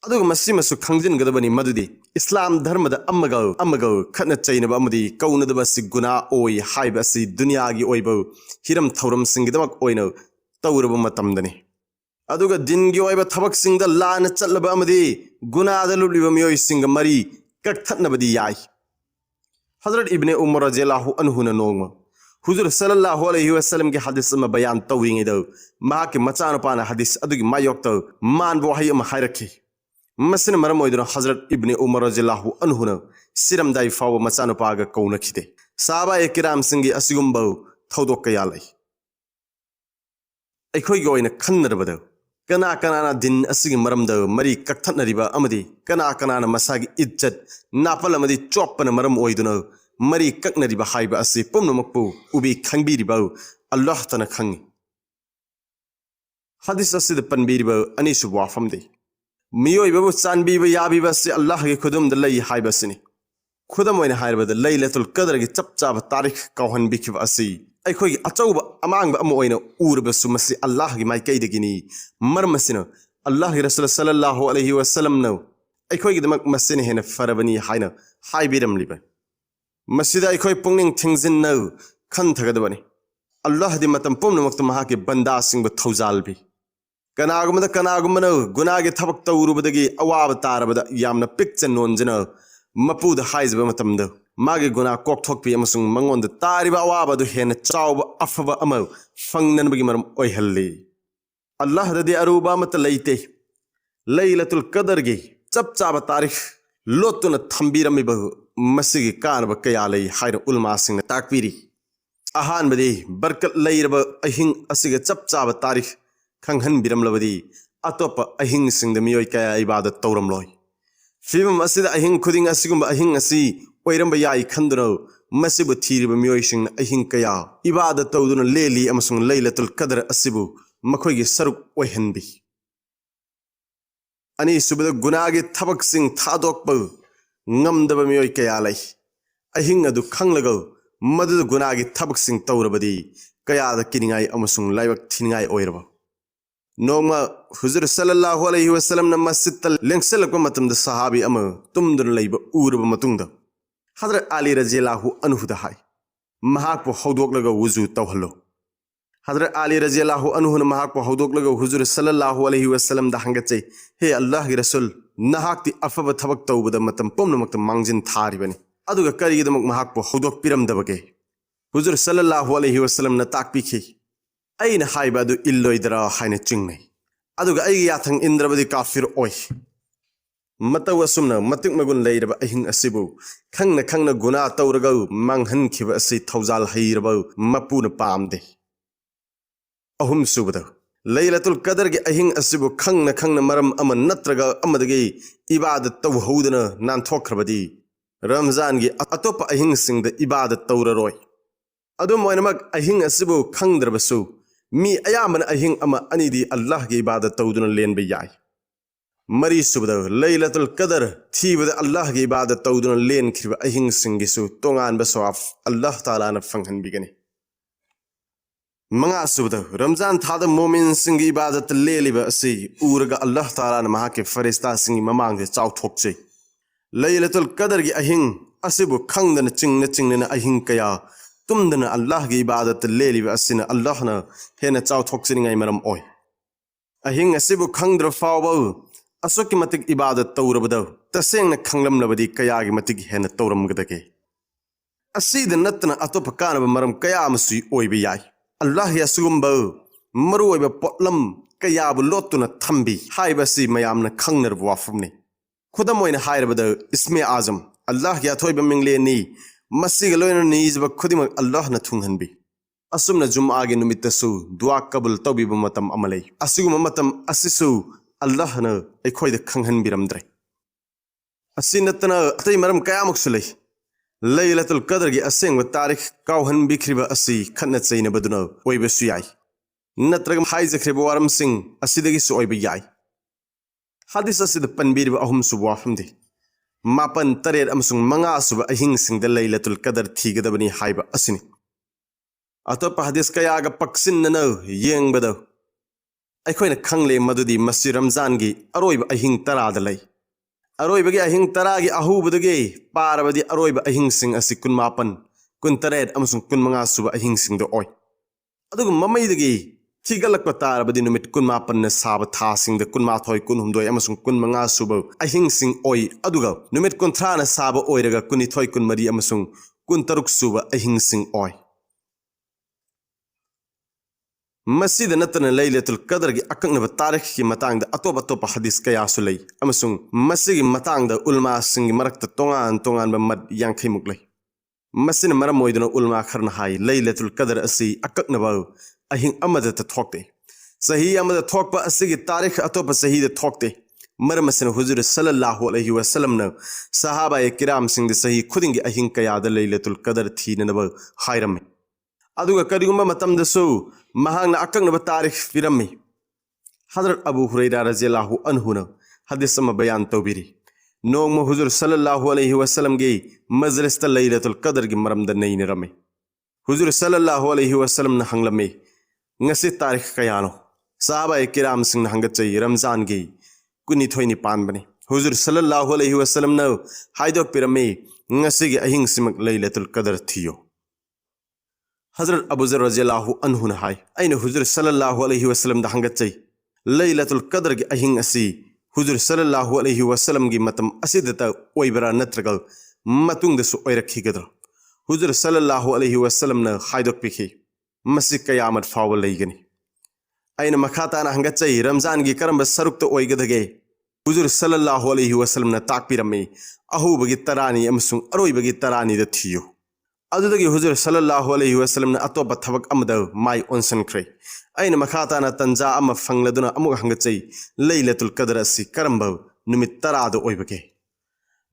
aduga masimasu khangjingadabani madudi Islam dharmada amaga khatna chainaba amadi kaunadaba si guna oi haiba si dunyagi oiba hiram thauram singidamak oina tawraba matamdani aduga dingi oiba thabak singda lana chatlaba amadi gunada lubliba miyoi singa mari kakthatnabadi yai. Hazrat Ibn Umar radhiyallahu anhu na nongma Huzur sallallahu alaihi wasallam ke hadis ma bayan tawringi da ma ke machana pana hadis adugi mayokta man bo hayya ma hayrakhi masin maramoidra Hazrat Ibn Umar radhiyallahu anhu na siram dai fawa machana paga kauna khide sahaba e kiram singi asigumba thodok kayalai aikhoi gi oina khannarbada kana na din asigi maramda mari kakthatnariba amadi kana na masagi izzat napal amadi chopana maram oiduna mari kaknariba haiba asi pumnamakpu ubi khangbiriba Allah tana khangi. Hadis asid panbiriba anisu wafamde miyoi babu chanbiba yabiba si Allah ge khudum da lay haiba sini khudam oina haiba da laylatul qadr ge chapchaba tarikh kauhan bikhiba asi aikhoi achauba amangba am oina urba sumasi Allah gi mai kaidagini marmasina Allah gi rasul sallallahu alaihi wasallam no aikhoi gi damak masine hena farabani haina haibiram liba masida aikhoi pungning thingzin no khan thagadabani Allah di matam pumna makta maha ke banda singba thawjalbi kanagumana guna ge thabak tawrubadagi awaba tarabada yamna picture nonjana mapuda haizba matamda magi guna kok thokpi amasung mangonda tariba awaba du hena chawba afaba ama fangnan bagi maram oihalli Allah dadi aruba mat leite laylatul qadr ge chapchaba tarikh lotuna thambirami ba masigi kanba kayalai haira ulma singna takpiri ahan badi barkat layraba ahing asiga chapchaba tarikh khanghan biramlabadi atopa ahing singda miyoi kaya ibadat tawramloi film असिदा अहिंग खुदिंग असिगुंबा अहिंग असि ओइरंबा याई खंदुनो मसिबु थीरिबा मियोइसिंग अहिंग कया इबादत तौदुना लेली अमसुंग लैलतुल कदर असिबु मखोइगी सरुक ओइहनबी अनि सुबद गुनागी थबकसिंग थादोकबा ngamdaba miyoy kaya lay ahinga adu khanglago madu gunagi thabak sing tawrabadi kaya da kiningai amasung laibak thiningai oiraba noma huzur sallallahu alaihi wasallam na masjid tal lengsel ko matam da sahabi ama tumdur laiba urba matungda hadrat ali radhiyallahu anhu da hai mahak po hawdok laga wuzu tawhallo hadrat ali radhiyallahu anhu na mahak po hawdok laga huzur sallallahu alaihi wasallam da hangache he allah gi rasul nahakti afaba thabak tawbada matam pomnamakta mangjin tharibani aduga karigidamak mahak po hawdok piramdabage huzur sallallahu alaihi wasallam na takpikhi aina haiba adu illoidra haina chingnai aduga aigi yathang indrabadi kafir oi matawasumna matik magun leiraba ahin asibu khangna guna tawraga manghan khiba asi thawjal hairaba mapuna pamde ahum subada laylatul qadr ge ahin asibu khangna maram ama natraga amadagi ibadat tawhudana nan thokrabadi ramzan ge atopa ahin singda ibadat tawraroi adum moinamak ahin asibu khangdrabasu mi ayaman ahin ama anidi allah ge ibadat tawduna lenbe yai mari subada laylatul qadr thibada allah ge ibadat tawduna len khriba ahin singisu tongan ba sawaf allah taala na fanghan bigani manga subda ramzan thada momin singi ibadat leliba asi urga allah taala na maha ke farista singi mamang de chaw thokche laylatul qadr gi ahin asibu khangdana chingna ahin kaya tumdana allah gi ibadat leliba asina allah na hena chaw thokchini ngai maram oi ahin asibu khangdra fawa asoki matik ibadat tawrabada tasengna khanglam labadi kaya gi matik hena tawram gadake asida natna atop kana maram kaya amsi oi bi yai Allah ya sugumba maruwa ba potlam kaya bu lotuna thambi haiba si mayamna khangnar wafumni khudam moina hairba da isme azam Allah ya thoi ba mingle ni masiga loina ni izba khudima Allah na thunghanbi asumna jum'a ge numitasu dua qabul tawbi ba matam amalai asiguma matam asisu Allah na ekhoi da khanghan biramdre asinatna atay maram kaya muksulai laylatul qadr gi aseng wa tarikh kauhan bikhriba asi khanna chaina baduna oiba suyai natragam haiza khriba waram sing asidagi su oiba yai hadis asid panbir ba ahum subwa hamdi mapan tarer amsung manga suba ahing sing da laylatul qadr thigadabani haiba asini atop hadis kaya ga paksin na yeng bada aikhoina khangle madudi masi ramzan gi aroiba ahing tara da lay aroibagi ahing taragi ahubadagi parabadi aroiba ahing sing asi kun mapan kun tared amasung kun manga suba ahing sing do oi adugu mamaidagi thigalakpa tarabadi numit kun mapan na saba tha sing da kun ma thoi kun humdoi amasung kun manga suba ahing sing oi aduga numit kun thra na saba oiraga kuni thoi kun mari amasung kun taruk suba ahing sing oi masjid natana laylatul qadr gi akangna tarikh ki matang da atopa hadis kaya sulai amasung masjid gi matang da ulma sing marakta tongan ba mad yang khai muklai masin maram moiduna ulma kharna hai laylatul qadr asi akakna ba ahin amada ta thokte sahi amada thokpa asi gi tarikh atopa sahi da thokte marmasin huzur sallallahu alaihi wasallam na sahaba e kiram sing da sahi khudingi ahin kaya da laylatul qadr thina ba hairam aduga karigumba matam da so mahangna akangna tarikh firammi hadrat abu hurairah radhiyallahu anhu na hadis ma bayan tawbiri nong huzur sallallahu alaihi wasallam ge majlis ta laylatul qadr gi maram da nayin rame huzur sallallahu alaihi wasallam na hanglame ngasi tarikh kayano sahaba e kiram sing na hangachai ramzan ge kuni thoini pan bane huzur sallallahu alaihi wasallam na haidok pirame ngasi ge ahing simak laylatul qadr thiyo Hazrat Abu Zar radhiyallahu anhu na hai aina huzur sallallahu alaihi wasallam da hangachai laylatul qadr gi ahing asi huzur sallallahu alaihi wasallam gi matam asidata oibara natragal matung da su oirakhi gadra huzur sallallahu alaihi wasallam na haidok pikhi masi qiyamat fawal laigani aina makhata na hangachai ramzan gi karamba sarukta oigadage huzur sallallahu alaihi wasallam na takpirame ahu bagi tarani amsung aroi bagi tarani da thiyo adudagi huzur sallallahu alaihi wasallam na atopa thabak amada mai onsan krai aina makhata na tanja ama fangladuna amuk hangachai laylatul qadr asi karamba numit tarada oibage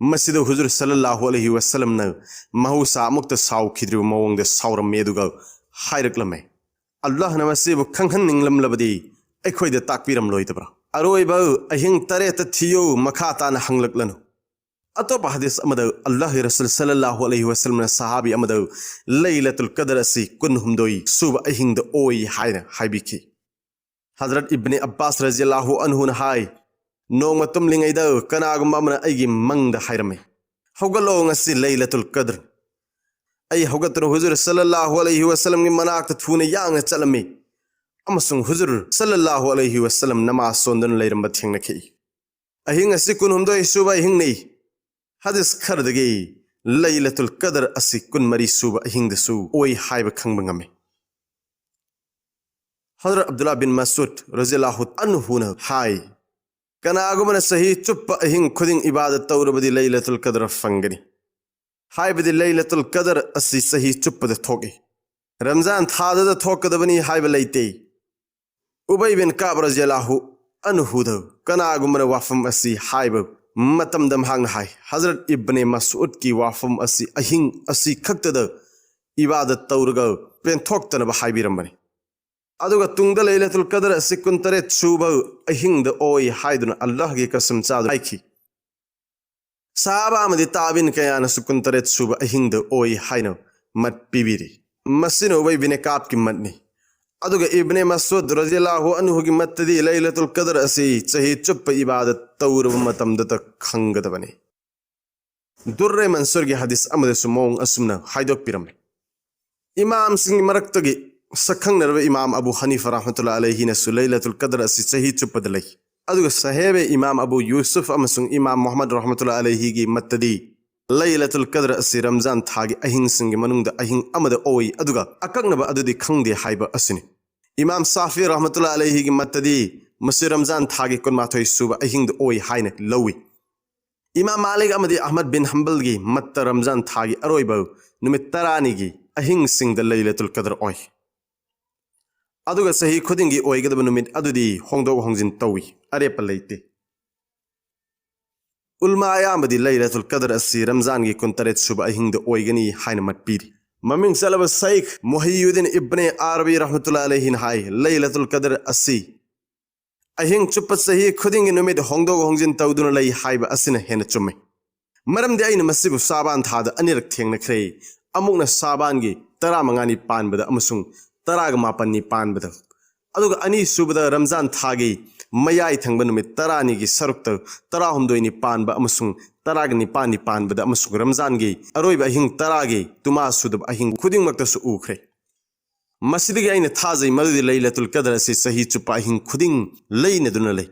मसीद हुजूर सल्लल्लाहु अलैहि वसल्लम न महूसा मुक्त साउखिद्रिब मवंग साउरमे दुगा हायरक्लमे अल्लाह न मसीबु खंगहन निंगलमलबदी अखोइद ताकपिरम लोइतब्रा अरोइब अहिंग तरेत थियो मखाता न हंगलक्लनु अतोप हदीस अमद अल्लाह रसूल सल्लल्लाहु अलैहि वसल्लम सहाबी अमद लैलतुल कदर असि कुनहुमदोई सुब अहिंग द ओई हायना हाइबिखि हजरत इब्ने अब्बास रज़ियल्लाहु अन्हु न हाय नोंग तुमलिंगैदा कनागुम अमना अइगी मंगद हायरमे हौगलो ngasi लैलतुल कदर अइ हौगतन हुजूर सल्लल्लाहु अलैहि वसल्लम की मनाक थुने यांग चलमे अमसुंग हुजूर सल्लल्लाहु अलैहि वसल्लम नमाज सोंदन लैरम थेंगनखि अहिंग असि कुनहुमदोई सुब अहिंग नै हदीस खरदगे लैलतुल कदर असि कुनमरी सुब अहिंग दसु ओई हायब खंगबंगमे हजरत अब्दुल्लाह बिन मसूद रज़ियल्लाहु अन्हु न हाय कनागुमन सही चुप अहिंग खुदिंग इबादत तौरबदी लैलतुल कदर फंगनी हायबदी लैलतुल कदर असि सही चुप द थोगे रमजान थाद थोकदबनी हायब लैते उबय बिन काब रज़ियल्लाहु अन्हु द कनागुमन वाफम असि हायब मतम दम हांग हाय हजरत इब्ने मसूद की वाफम असि अहिंग असि खक्तद इबादत तौरग पेंथोक्तनब हायबिरमबनी अदुगा तुंगद लैलतुल कदर असि कुनतरे सुब अहिंग द ओई हायदुन अल्लाह की कसम चाद हायखि साहबा मदि ताबिन कयान सुकुनतरे सुब अहिंग द ओई हायनो मत पिबिरी मसिन उबय बिन काब की मतनी अदुगा इब्ने मसूद रज़ियल्लाहु अन्हु की मतदी लैलतुल कदर असि चही चुप इबादत तौरब मतम द खंगदबनी दुर्रे मंसूर की हदीस अमद सुमोंग असुमना हायदोक पिरम इमाम सिंह मरक्तगी सखंग नरब इमाम अबू हनीफा रहमतुल्लाह अलैहि न लैलतुल कदर असि सही चुपद लै अदुगा सहेबे इमाम अबू यूसुफ अमसुंग इमाम मोहम्मद रहमतुल्लाह अलैहि की मतदी लैलतुल कदर असि रमजान थागी अहिंग सिंग मनुंग द अहिंग अमद ओई अदुगा अकंगनब अदुदी खंगदे हायब असनि इमाम साफी रहमतुल्लाह अलैहि की मतदी मसि रमजान थागी कुनमाथोई सुब अहिंग द ओई हायन लौई इमाम मालिक अमदी अहमद बिन हंबल की मत रमजान थागी अरोइब नुमित तरानी की अहिंग सिंग द लैलतुल कदर ओई अदुगा सही खुदिंगी ओइगदब नुमित अदुदी होंगदोग होंगजिन तौई अरेप लैते उलमा अयामदी लैलतुल कदर असि रमजान की कुनतरेत सुब अहिंग द ओइगनी हायन मत पीरी ममिंग सलब शेख मुहय्यिद्दीन इब्ने अरबी रहमतुल्लाह अलैहि हाय लैलतुल कदर असि अहिंग चुप सही खुदिंगी नुमित होंगदोग होंगजिन तौदुन लै हायब असिन हेन चुमे मरमदि अइन मसिबु साबान थाद अनिरक थेंगनख्रे अमुकना साबान की 15 पानबद अमसुंग 15 पानबद अदुगा अनि सुबद रमजान थागी मयाई थंगब नुमित 12 की सरुक्त 19 पानब अमसुंग 19 पानबद अमसुंग रमजान की अरोइब अहिंग 10 की तुमा सुदब अहिंग खुदिंग मक्तसु उखरे मस्जिद की थाजई मदुदी लैलतुल कदर से सही चुप अहिंग खुदिंग लैनदुन लै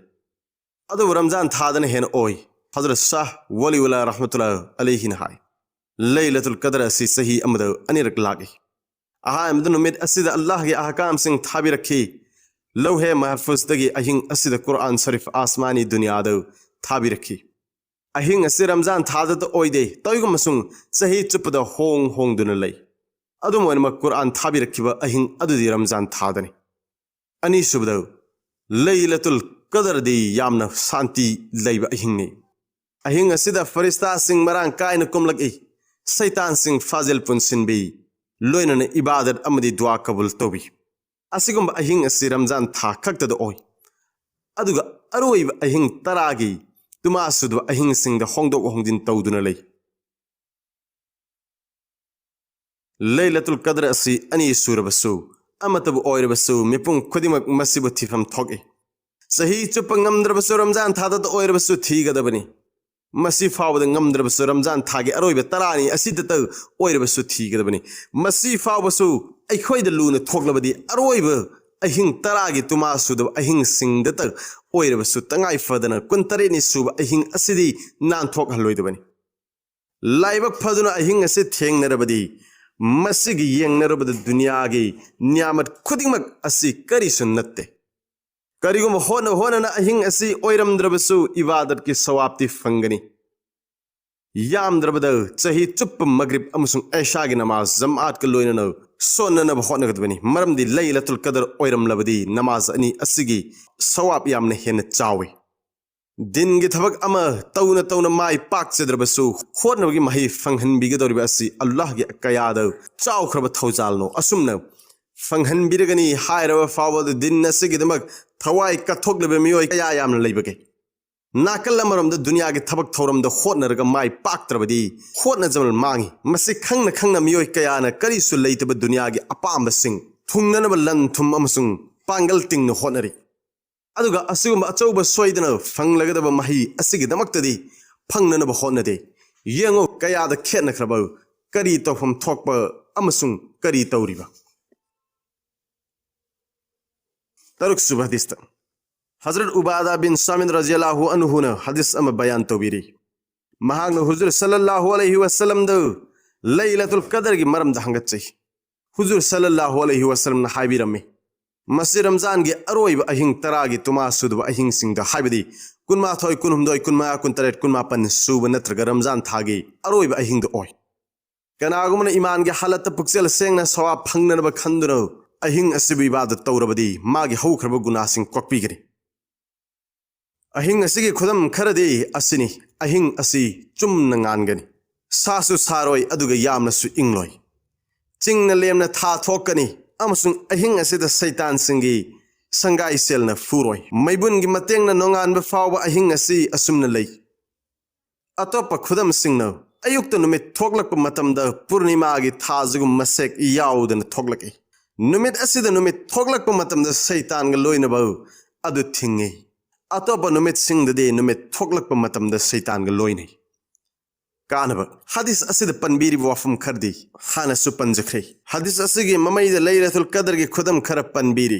अदु रमजान थादन हेन ओई हजरत शाह वलीउल्लाह रहमतुल्लाह अलैहि हाय लैलतुल कदर से सही अमद अनिरक लागे अहामद नुमित असिद अल्लाह के अहकाम सिंह थाबी रखी लौहे महफूज दगी अहिंग असिद कुरान शरीफ आसमानी दुनियाद थाबी रखी अहिंग असि रमजान थादत ओइदे तौगुम मसुंग सही चुपद होंग होंगदुन लै अदुम वनमक कुरान थाबी रखिबा अहिंग अदुदी रमजान थादने अनि सुबद लैलतुल कदर दी यामना शांति लैब अहिंगने अहिंग असिद फरिश्ता सिंह मरांग कायन कुमलक शैतान सिंह फाजिल पुनसिनबी लोइनन इबादत अमदी दुआ कबूल तोबी असिगुम अहिंग असि रमजान था खक्तद ओई अदुगा अरोइब अहिंग तरागी तुमा सुदब अहिंग सिंग द होंगदोग होंगजिन तौदुन लै लैलतुल कदर असि अनि सुरबसु अमतब ओइरबसु मिपुंग खुदिमक मसिबु थिफम थोगे सही चुप ngमद्रबसु रमजान थादत ओइरबसु थीगदबनी मसी फावद ngमद्रबसु रमजान थागे अरोइब तरानी असिदत ओइरबसु थीगदबनी मसी फावबसु अखोइद लून थोगलबदी अरोइब अहिंग तरागी तुमा सुदब अहिंग सिंगदत ओइरबसु तंगाई फदन कुनतरेनी सुब अहिंग असिदी नान थोक हलोइदबनी लाइबक फदुना अहिंग असि थेंगनरबदी मसिगी येंगनरबद दुनियागी न्यामत खुदिमक असि करिसु नत्ते करिगुम होन होनना अहिंग असि ओइरमद्रबसु इबादत की सवाब्ति फंगनी यामद्रबद चही चुप मगरिब अमसुंग ऐशा की नमाज जमात के लोइनन सोननब होनगदबनी मरमदी लैलतुल कदर ओइरमलबदी नमाज अनि असिगी सवाब यामने हेन चावे दिन की थबक अमा तौना तौना माई पाकचद्रबसु होटनबगी मही फंगहनबिगदौरिबा असि अल्लाह की कयाद चाउख्रब थौजालनो असुमना फंगहनबिरगनी हायरब फावद दिन असिगिदमक थवाई कथोक्लबे मियोय कया यामना लैबगे नाकल अमरमद दुनिया की थबक थौरमद होटनरग माई पाकत्रबदी होटन जमल मांगी मसि खंगना खंगना मियोय कयाना करिसु लैतब दुनिया की अपामबसिंग थुंगनब लन थुम अमसुंग पांगल तिंगन होटनरी अदुगा असुगुम अचौब सोइदना फंगलगदब मही असिगिदमक्तदी फंगनब होटनदे येंगो कयाद खेनख्रब करी तौफम थोकप अमसुंग करी तौरिबा तरुक सुबह हदीस हजरत उबादा बिन सामिद रज़ियल्लाहु अन्हु ने हदीस अम बयान तौबिरी महांग हुजूर सल्लल्लाहु अलैहि वसल्लम द लैलतुल कदर की मरम द हंगचै हुजूर सल्लल्लाहु अलैहि वसल्लम ने हाइबिरमे मसी रमजान की अरोइब अहिंग तरा की तुमा सुदब अहिंग सिंग हाइबदी कुनमाथोय कुनहुमदोय कुनमा कुनतरेट कुनमापन सुब नत्रग रमजान थागी अरोइब अहिंग द ओय कनागुमन ईमान की हालत पुक्सेल सेंगना सवाब फंगनब खंदुनो अहिंग असिब इबादत तौरबदी मागी हौख्रब गुनासिंग कोक्पीगरी अहिंग असिगी खुदम खरदी असिनी अहिंग असि चुमना गानगनी सासु सारोय अदुगा यामनसु इंगलोय चिंगना लेमना था थोकनी अमसुंग अहिंग असिद सैतान सिंगी संगाई सेलना फुरोय मैबुन की मतेंगना नोंगानब फावबा अहिंग असि असुमना लई अतोप खुदम सिंगना अयुक्त नुमित थोकलक मतमदा पूर्णिमा की थाजगुम मसेक याउदन थोकलके नुमित असिद नुमित थोकलक मतमदा सैतान ग लोइनबा अदु थिंगे अतोप नुमित सिंगदे नुमित थोकलक मतमदा सैतान ग लोइनै कानब हदीस असिद पनबीरी वाफम खरदी हाना सुपंजख्रे हदीस असिगे ममैद लैलतुल कदर की खुदम खर पनबीरी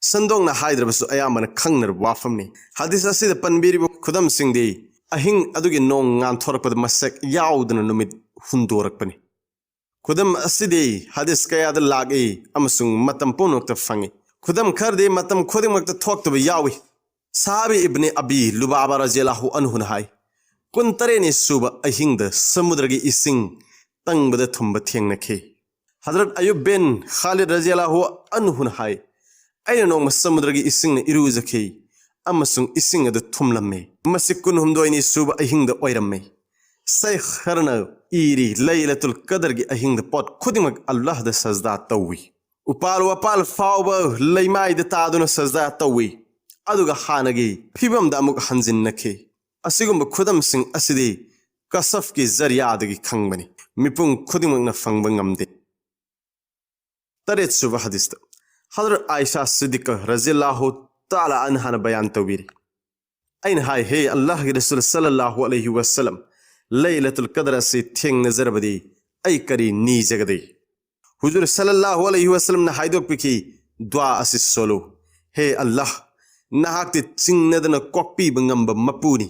संदोंगना हाइद्रबसु अयामन खंगनर वाफमनी हदीस असिद पनबीरी खुदम सिंगदे अहिंग अदुगे नोंग गांथोरपद मसक याउदन नुमित हुंदोरकपनी खुदम असिदे हदीस कयाद लागे अमसुंग मतम पुनोक्त फंगे खुदम खरदे मतम खुदिमक्त थोक्तब यावी साहबी इब्ने अबी लुबाबा रज़ियल्लाहु अन्हु हाय कुंतरेनी सुब अहिंग समुद्र की इसिंग तंगबद थुंब थेंगनखे हजरत अयुब बिन खालिद रज़ियल्लाहु अन्हु हाय अय नोंग समुद्र की इसिंग इरुजखे अमसुंग इसिंग अद थुमलम्मे मसि कुनहुमदोयनी सुब अहिंग ओइरम्मे सैख खरना इरी लैलतुल कदर की अहिंग पोट खुदिमक अल्लाह द सजदा तौवी उपाल वपाल फाव लैमाय द तादुन सजदा तौवी अदुगा हानगी फिबम द अमुक हंजिनखे असिगुम खुदम सिंग असिदे कसफ की जरियादगी खंगबनी मिपुंग खुदिमकना फंगब ngamde तरेत सुबह हदीस हजरत आयशा सिद्दीक़ रज़ियल्लाहु ताला अन्हा ने बयान तौबीरी ऐन हाय हे अल्लाह के रसूल सल्लल्लाहु अलैहि वसल्लम लैलतुल कदर से थेंग नजर बदी ऐ करी नी जगदे हुजूर सल्लल्लाहु अलैहि वसल्लम ने हाइदोक पिकी दुआ असिस सोलो हे अल्लाह नहाक्ति चिंगनदन कोक्पी बंगंब मपूनी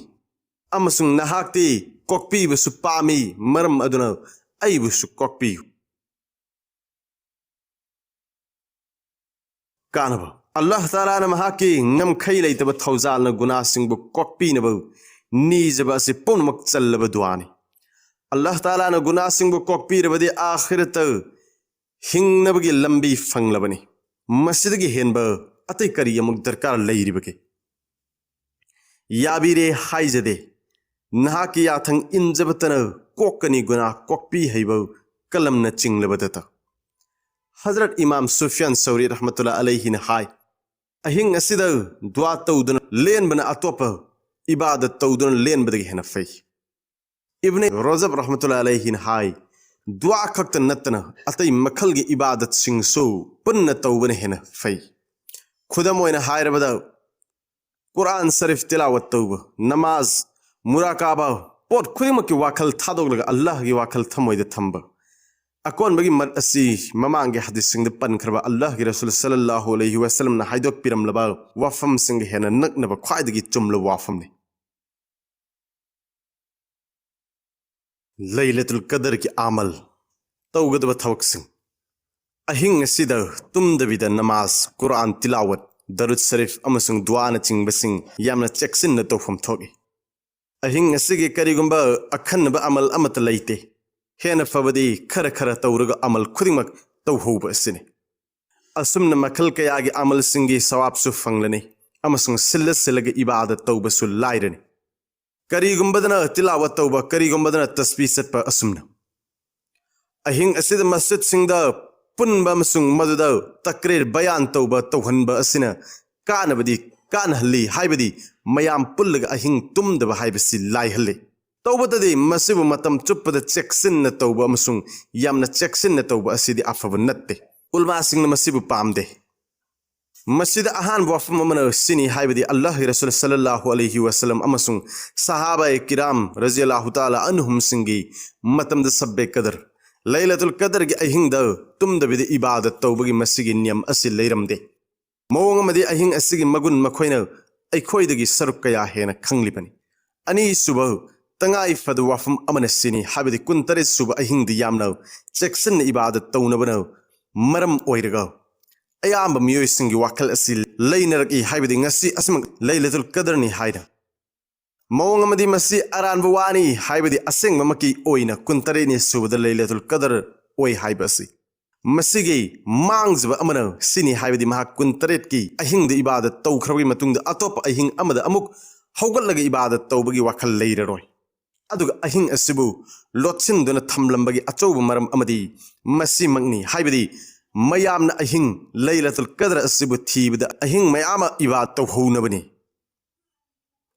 अमसुंग नहाक्ति कोक्पी बसु पामी मरम अदुना ऐ बसु कोक्पी कानब अल्लाह ताला ने महाकी ngam khai leitaba thawjal na guna singbu kokpi na bu ni jaba se ponmak challaba duani अल्लाह ताला ने गुना सिंगबु kokpi rabadi आखिरत हिंगनबगी लंबी फंगलबनी मस्जिद की हेनब अतै करी अमुक दरकार लैरिबके याबीरे हाइजदे नहा की याथंग इंजबतन कोकनी गुना kokpi हैब कलम न चिंगलबदत हजरत इमाम सुफियान सौरी रहमतुल्लाह अलैहि ने हाय अहिंग असिद दुआ तौदन लेन बना अतोप इबादत तौदन लेन बदगी हेन फै इब्ने रजब रहमतुल्लाह अलैहि ने हाय दुआ खक्त नतना अतै मखल की इबादत सिंगसु पुन्न तौबन हेन फै खुदम ओइना हायरबदा कुरान शरीफ तिलावत तौब नमाज मुराकाबा पोट खुदिम की वाखल थादोगलगा अल्लाह की वाखल थमोइद थंब अकोन बगी मत असी ममांग के हदीस सिंग पनखरबा अल्लाह के रसूल सल्लल्लाहु अलैहि वसल्लम ना हाइदोक पिरमलबा वाफम सिंग हेन नकनब ख्वाइदगी चुमल वाफम ने लैलतुल कदर की आमल तौगदब थवक सिंग अहिंग असिद तुमदबिद नमाज कुरान तिलावत दरुद शरीफ अमसुंग दुआ न चिंगबसिंग यामना चेक्सिन न तोफम थोगे अहिंग असिगे करिगुंबा अखनब अमल अमत लैते हेन फबदी खर खर तौरग अमल खुदिमक तौहोब असिने असुमन मखल कयागी अमल सिंगी सवाब सु फंगलने अमसुंग सिल्ला सिल्लागे इबादत तौबसु लाइरनी करीगुंबदना तिलावत तौबा करीगुंबदना तस्बीह सत्पा असुमना अहिंग असिद मस्जिद सिंगदा पुनबा अमसुंग मदुदा तकरीर बयान तौबा तौहनबा असिना कानबदी कानहल्ली हाइबदी मयाम पुल्लगा अहिंग तुमदबा हाइबसि लाइहल्ली तौबददी मसिबु मतम चुप्पदा चेक्सिन्ना तौबा अमसुंग यामना चेक्सिन्ना तौबा असिदी अफबा नत्ते उलमा सिंगना मसिबु पामदे मस्जिद अहान वफम अमन सिनी हाइबदी अल्लाह रसूल सल्लल्लाहु अलैहि वसल्लम अमसुंग सहाबा किराम रज़ियल्लाहु ताला अन्हुम सिंगी मतमद सब्बे कदर लैलतुल कदर की अहिंग द तुमदबिद इबादत तौबगी मसिगी नियम असि लेरमदे मौंग अमदि अहिंग असिगी मगुन मखोइना अखोइदगी सरुक कया हेना खंगलिबनी अनि सुब तंगाई फद वफम अमन सिनी हाइबदी कुंतरे सुब अहिंग द यामना चेक्सन इबादत तौनबना मरम ओइरगा अयाम मियोई सिंगी वाखल असि लैनरकी हाइबदी ngasi asmang laylatul qadr ni haida mawang amadi masi aran bawani haibadi aseng mamaki oina kuntare ni subada laylatul qadr oi haibasi masigi mangzba amana sini haibadi maha kuntaret ki ahing de ibadat tawkhrawi matung da atop ahing amada amuk hawgal laga ibadat tawbagi wakhal leiraroi aduga ahing asibu lotsin dona thamlambagi achouba maram amadi masi magni haibadi मयामना अहिंग Lailatul कद्र असिबु थीबदा अहिंग मयामा इबादत तौहौनबनी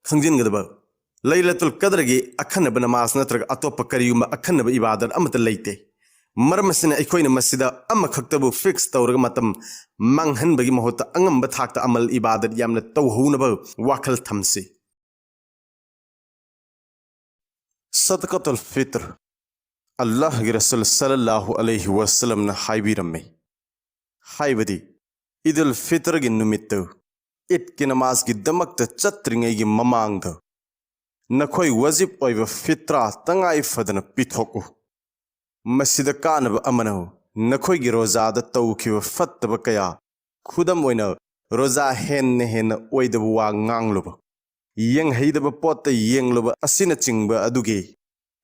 खंजिनगदबा लैलतुल कद्र गी अखनब नमाज नत्रग अतोप करियुम अखनब इबादत अमत लैते मरमसिना अखोइना मसिदा अम खक्तबु fix तौरग मतम मंगहनबगी महोत अंगंब थाक्ता अमल इबादत यामना तौहौनब वाखल थमसी सदक़तुल फित्र अल्लाह के रसूल सल्लल्लाहु अलैहि वसल्लम न हाइबिरमे हाइबदी ईदुल फितर की नुमित्त ईद की नमाज की दमक चत्रिंगई की ममांग नखोई वजिब ओइब फित्रा तंगाई फदन पिथोकु मस्जिद कानब अमनो नखोई की रोजाद तौखिब फत्तब कया खुदम ओइना रोजा हेन हेन ओइदब वा nganglub यंग हैदब पोत यंगलब असिन चिंगब अदुगे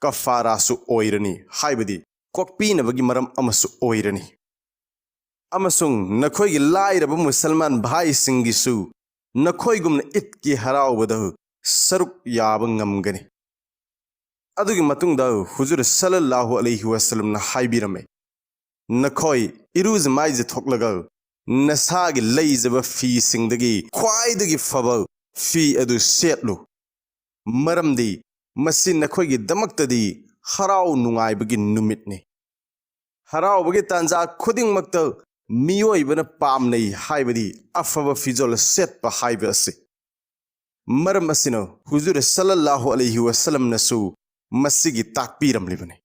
कफारासु ओइरनी हाइबदी कोकपीनबगी मरम अमसु ओइरनी अमसुंग नखोई लाइरब मुसलमान भाई सिंगिसु नखोईगुमन ईद की हरावबद सरुक याब ngमगनी अदुगी मतुंगदा हुजुर सल्लल्लाहु अलैहि वसल्लम न हाइबिरमे नखोई इरुज माइज थोकलगा नसागी लैजब फी सिंगदगी ख्वाइदगी फब फी अदु सेटलु मरमदी मसी नखोईगी दमक्तदी हराव नुंगाइबगी नुमितनी हरावबगी तांजा खुदिंगमक्ता मियोइबन पामनई हाइबदी अफब फिजोल सेटपा हाइबे असि मरम असिनो हुजुर सल्लल्लाहु अलैहि वसल्लम नसु मसिगी ताकपीरमलिबने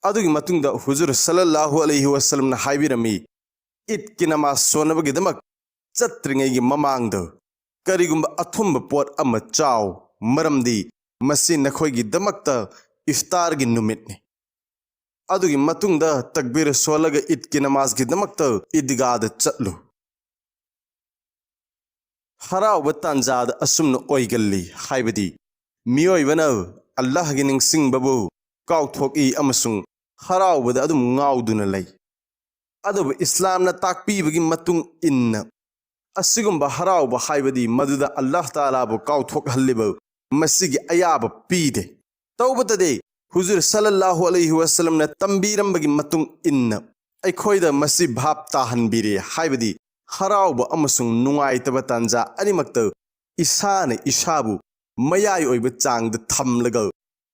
अदुगी मतुंगदा हुजुर सल्लल्लाहु अलैहि वसल्लम न हाइबिरमी ईद की नमाज सोनबगी दमक चत्रिंगैगी ममांगद करिगुंबा अथुंब पोट अम चाव मरमदी मसी नखोईगी दमक्ता इफ्तार की नुमितने अदुगी मतुंगदा तकबीर सोलग ईद की नमाज की दमक्ता ईदगाद चलु हराव तांजाद असुमन ओइगल्ली हाइबदी मियोइबना अल्लाह की निंगसिंगबबु काउथोकी अमसुंग हरावबद अदुम ngauduna lei अदुब इस्लामना ताकपीबगी मतुंग इन्न असिगुंबा हरावबा हाइबदी मदुदा अल्लाह ताला बु काउथोकहल्लिब मसिगी अयाब पीदे तौबतदे हुजुर सल्लल्लाहु अलैहि वसल्लम ने तंबीरमबगी मतुंग इन्न अखोइदा मसि भाप ताहनबिरे हाइबदी हरावबा अमसुंग नुंगाइतब तांजा अनिमक्त इसाने इशाबु मयाई ओइब चांगद थमलगा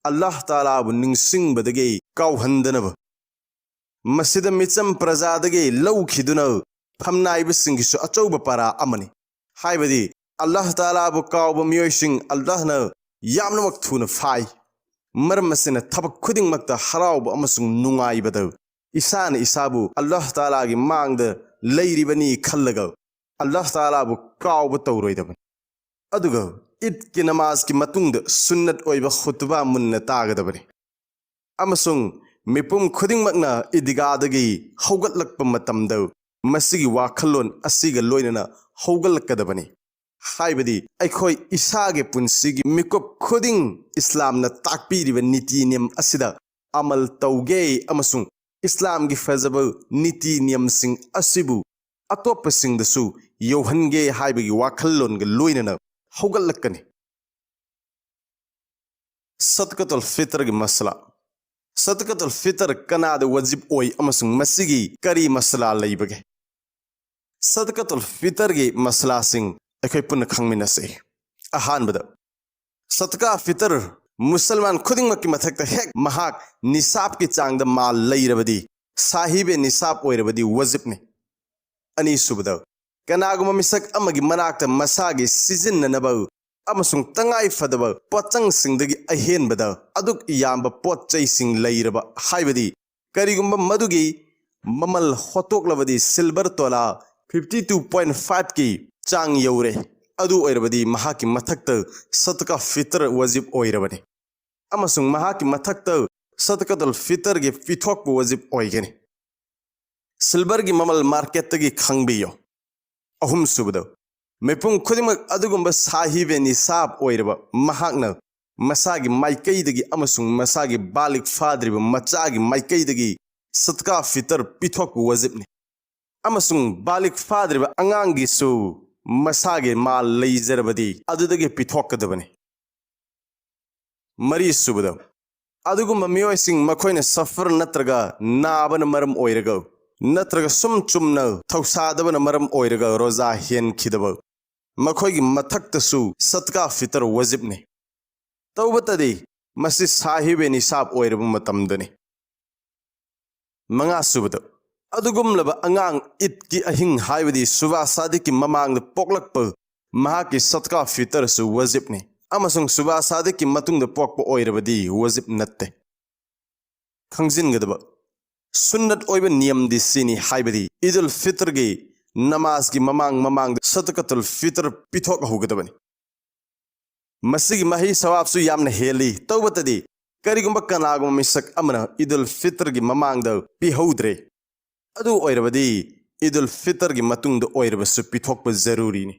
अल्लाह ताला बु निंगसिंगबदगे काउहंदनब मसिद मिचम प्रजादगे लौखिदुना फमनाइबसिंगिसु अचौब पारा अमनि हाइबदी अल्लाह ताला बु काउब मियोइसिंग अल्लाहना यामनमक थुना फाइ मरमसिना थबक खुदिंगमक्ता हरावब अमसुंग नुंगाइबद इसान इसाबु अल्लाह ताला की मांगद लैरिबनी खल्लगा अल्लाह ताला बु काउब तौरोइदबन अदुगा ईद की नमाज की मतुंग सुन्नत ओइब खुतबा मुन्न तागदबनी अमसुंग मिपुम खुदिंगमक्ना ईदगादगी हौगतलक्प मतमद मसिगी वाखलोन असिगा लोइनना हौगलकदबनी हाइबदी अखोई इसागे पुंसिगी मिकुप खुदिंग इस्लामना ताकपीरिबा नीति नियम असिदा अमल तौगे अमसुंग इस्लाम की फजब नीति नियम सिंग असिबु अतोप्पसिंगदसु यौहनगे हाइबगी वाखल्लोनगा लोइनना हौगल्लक्कनी। सदकतुल फितर की मसला। सदकतुल फितर कनाद वजिब ओई अमसुंग मसिगी करी मसला लैबगे। सदकतुल फितर की मसला सिंग अखोय पुन खंगमिनसे। अहानबदा सदका फितर मुसलमान खुदिंगमक की मथक्ता हेक महाक निसाब की चांगदा माल लैरबदी साहिबे निसाब ओइरबदी वजिबने। अनीसुबदा कनागुम मिसक अमगी मनाक्ता मसागी सिजिन्ननबा अमसुंग तंगाई फदबा पोचंग सिंगदगी अहेनबदा अदुक याम्बा पोचैसिंग लैरबा हाइबदी करिगुम्बा मदुगी ममल होतोकलबदी सिल्वर तोला 52.5 की चांग यौरे अदु ओइरबदी महाकी मथक्ता सदका फितर वजिब ओइरबने। अमसुंग महाकी मथक्ता सदकतुल फितर की पिथोक वजिब ओइगने। सिल्वर की ममल मार्केट की खंगबियो। अहुम सुबदा मेपुंग खुदिमक अदुगुम्बा साहिबे निसाब ओइरबा महाकना मसागी माइकैदगी अमसुंग मसागी बालिक फाद्रिबा मचागी माइकैदगी सदका फितर पिथोक वजिबने। अमसुंग बालिक फाद्रिबा अंगांगिसु मसागे माल लैजरबदी अदुदगी पिथोकदबने। मरी सुबदा अदुगुम्बा मियोइसिंग मखोइना सफर नत्रगा नाबन मरम ओइरगा नत्रगा सुम चुमना थौसादबन मरम ओइरगा रोजा हेन खिदबा मखोइगी मथक्तसु सदका फितर वजिबने। तौबतदी मसि साहिबे निसाब ओइरबा मतमदने। मंगा सुबदा अदुगुम्लबा अंगांग ईद की अहिंग हाइबदी सुबा सादी की ममांग पोकलकप महाकी सदका फितर सु वजिबने। अमसुंग सुबा सादी की मतुंग पोकप ओइरबदी वजिब नत्ते। खंगजिनगदबा सुन्नत ओइबा नियम दी सिनी हाइबदी ईदुल फितर की नमाज की ममांग सदकतुल फितर पिथोक होगदबनी। मसिगी मही सवाबसु यामना हेली तौबतदी करिगुम्बा कनागुम मिसक अमना ईदुल फितर की ममांग पिहौद्रे अदु ओइरबदी ईदुल फितर की मतुंग ओइरबसु पिथोक जरूरी ने।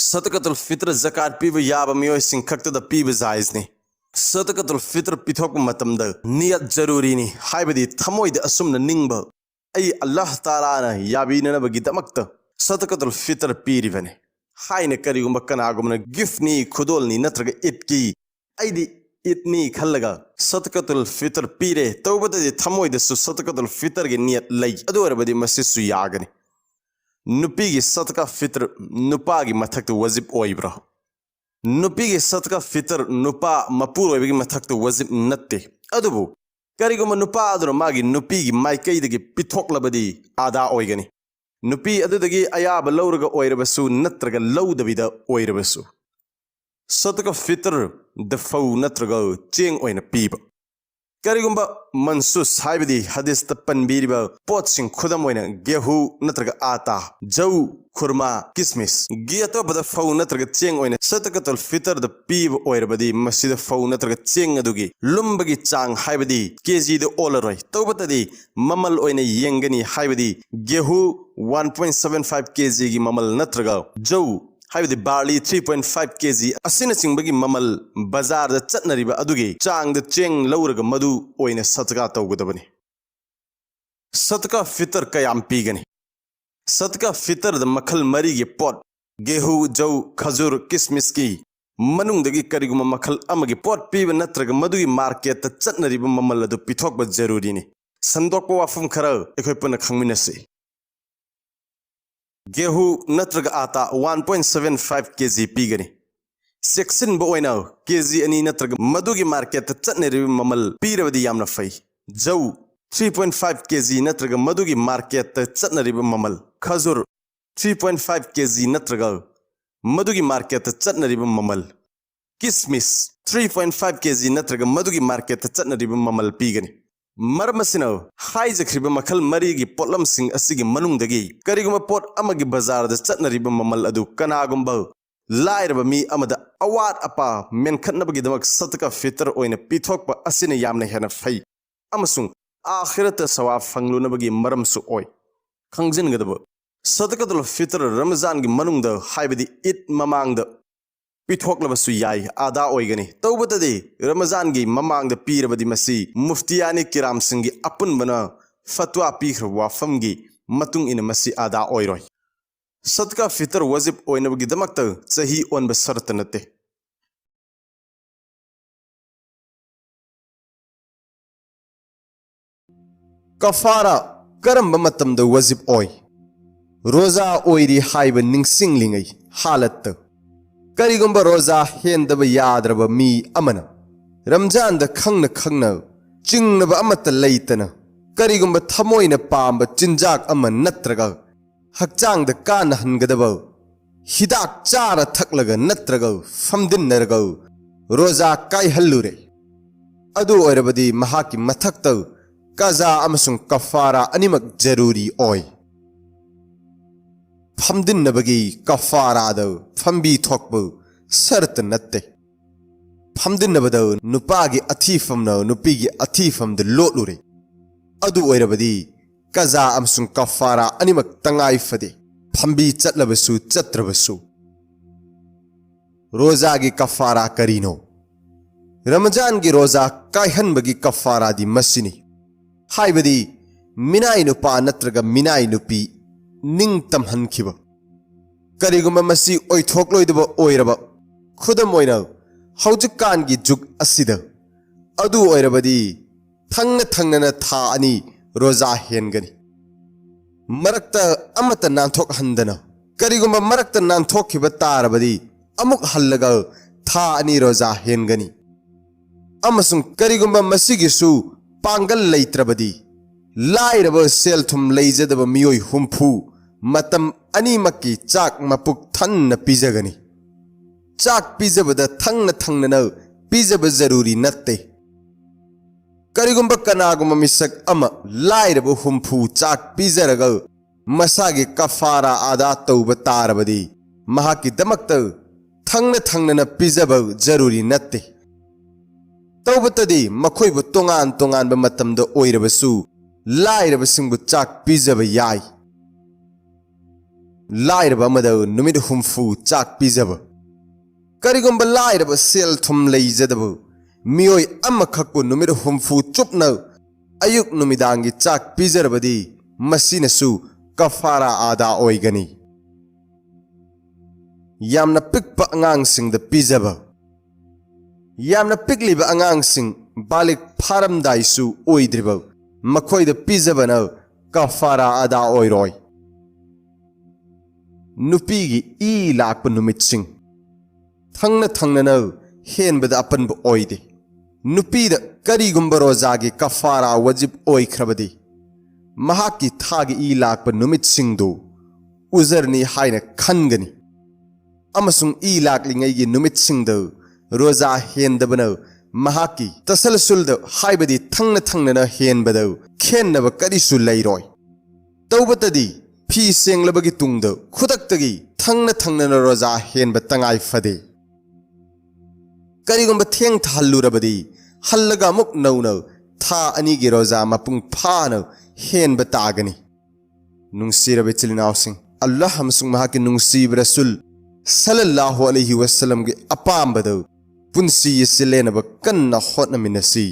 सदकतुल फितर ज़कात पीब याब मियोइसिंग खक्तदा पीब जायज ने। सदकतुल फितर पिथोक मतमदा नियत जरूरी ने हाइबदी थमोइद असुमना निंगबा आई अल्लाह ताला याबीनबगीदमक्ता सदकतुल फितर पीरिबने हाइने करिगुम्बा कनागुमना गिफ्टनी खुदोलनी नत्रगा इतकी आइदी इतनी खल्लगा सदकतुल फितर पीरे तौबतदी थमोइदसु सदकतुल फितर की नियत लई अदुरबदी मसिसु यागने। नुपी की सदका फितर नुपा की मथक वजिब ओइब्रा। नुपी की सदका फितर नुपा मपूर ओइबगी मथक वजिब नत्ते अदुबु करिगुम नुपा अदुर मागी नुपी की माइकैदगी पिथोकलबदी आदा ओइगनी। नुपी अदुदगी अयाब लौरगा ओइरबसु नत्रगा लौदबिदा ओइरबसु सदका फितर दफौ नत्रगा चेंग ओइना पीबा। करिगुम्बा मनसूस हाइबदी हदीस पनबीरिबा पोतसिंग खुदम ओइना गेहूं नत्रगा आटा जौ खुरमा किसमिस गियतो बद फौ नत्रगा चेंग ओइना सदकतुल फितर द पीब ओइरबदी मसिद फौ नत्रगा चेंग अदुगी लुम्बगी चांग हाइबदी केजी द ओलरोय तौबतदी ममल ओइना येंगनी हाइबदी गेहूं 1.75 केजी की ममल नत्रगा जौ हाइबदी बार्ली 3.5 केजी असिना चिंबगी ममल बाजार द चटनरिबा अदुगी चांग द चेंग लौरगा मदु ओइना सदका तौगदबनी। सदका फितर कयाम पीगनी। सदका फितर द मखल मरी के पोट गेहूं जौ खजूर किसमिस की मनुंगदगी करिगुम मखल अमगी पोट पीब नत्रगा मदुगी मार्केट द चटनरिबा ममल अदु पिथोकबा जरूरी ने। संदोकपा वाफम खरा एखोय पुन खंगमिनसे। गेहूं नत्रगा आटा 1.75 केजी पीगनी। सेक्शन बोइना केजी अनि नत्रगा मदुगी मार्केट चटनरिबा ममल पीरबदी यामना फै। जौ 3.5 केजी नत्रगा मदुगी मार्केट चटनरिबा ममल खजूर 3.5 केजी नत्रगा मदुगी मार्केट चटनरिबा ममल किसमिस 3.5 केजी नत्रगा मदुगी मार्केट चटनरिबा ममल पीगनी। मरमसिनो हाइजख्रिबा मखल मरीगी पोटलम सिंग असिगी मनुंगदगी करिगुम पोट अमगी बाजार द चटनरिबा ममल अदु कनागुम्बा लाइरबा मी अमदा अवात अपा मेनखनबगीदमक सदका फितर ओइना पिथोकपा असिना यामना हेना फै अमसुंग आखिरत सवाब फंगलुनबगी मरमसु ओइ। खंगजिनगदब सदकतुल फितर रमजान की मनुंगद हाइबदी ईद ममांगद पिथोकलबसु याई आदा ओइगनी तौबतदी रमजान की ममांगद पीरबदी मसी मुफ्तियानी किराम सिंगी अपुन बना फतवा पीखर वाफम की मतुंग इन मसी आदा ओइरोय सदका फितर वजिब ओइनबगिदमक्त चही ओनब शर्त नते कफारा करम मतमद वजिब ओय रोजा ओइरी हाइब निंगसिंगलिंगै हालत करिगुंब रोजा हेंदब याद्रब मी अमन Ramzan the खंगन खंगन चिंगनब Amrut लैतन करिगुंब थमोइन पांब चिंजाक Aman नत्रग हक्चांग the कान हनगदब हिदाक चार थकलग नत्रग फमदिनरग रोजा कायहल्लुरे अदु ओइरबदी महाकी मथक्त कजा अमसुंग कफारा अनिमक जरूरी ओय फमदिनबगी कफाराद फंबी थोकब शर्त नत्ते फमदिनबद नुपागी अथीफम नुपीगी अथीफम द लोटलुरे अदु ओइरबदी कजा अमसुंग कफारा अनिमक तंगाई फदे फंबी चटलबसु चत्रबसु रोजा की कफारा करीनो रमजान की रोजा कायहनबगी कफारा दी मसिनी हाइबदी मिनाई नुपा नत्रग मिनाई नुपी निंग तमहनखिब करिगुम मसी ओइथोकलोइदब ओइरब खुदम ओइना हौजिकान की जुग असिद अदु ओइरबदी थंगन थंगन था अनि रोजा हेनगनी मरक्त अमत नांथोक हंदना करिगुम मरक्त नांथोखिब तारबदी अमुक हल्लग था अनि रोजा हेनगनी अमसुंग करिगुम मसिगिसु पांगल लैत्रबदी लाइरब सेल थुम लैजदब मियोय हुंफु मतम अनीमकी चाक मपुक थन्न पिजगनी चाक पिजबद थंगन थंगन पिजब जरूरी नत्ते करिगुंब कनागुम मिसक अम लाइरब हुंफु चाक पिजरग मसागे कफारा आदा तौब तारबदी महाकी दमक्त थंगन थंगन पिजब जरूरी नत्ते तौबतदी मखोइबु तोंगान तोंगान मतमद ओइरबसु लाइरबसिंगबु चाक पिजब याय लाइरब अमद नुमिद हुंफु चाक पिजब करिगुंब लाइरब सेल थुम लैजदब मियोय अमखकु नुमिद हुंफु चुपन अयुक नुमिदांगी चाक पिजरबदी मसिनसु कफारा आदा ओइगनी यामना पिकपा अंगांगसिंगद पिजब यामना पिकलिबा अंगांगसिंग बालिक फारमदाइसु ओइद्रिब मखोइद पिजबन कफारा आदा ओइरोय नुपीगी ई लाप नुमितसिंग थंगन थंगन हेनबद अपनब ओइदे नुपीद करिगुंब रोजागी कफारा वजिब ओइख्रबदी महाकी थागी ई लाप नुमितसिंगदो उजरनी हाइना खनगनी अमसुंग ई लाकलिंगैगी नुमितसिंगद रोजा हेंदबन महाकी तसलसुलद हाइबदी थंगन थंगन हेनबद खेनब करिसु लैरोय तौबतदी फी सेंगलबगी तुंगद खुदक्तगी थंगन थंगन रोजा हेनब तंगाई फदे करिगुंब थेंग थाल्लुरबदी हल्लगा मुक नौन था अनीगी रोजा मपुंग फान हेनब तागनी नुंगसीरब इचलिनावसिंग अल्लाह हमसुंग महाकी नुंगसीब रसूल सल्लल्लाहु अलैहि वसल्लम के अपाम्बद पुंसी सिलेनब कन्ना होटनमिनसी।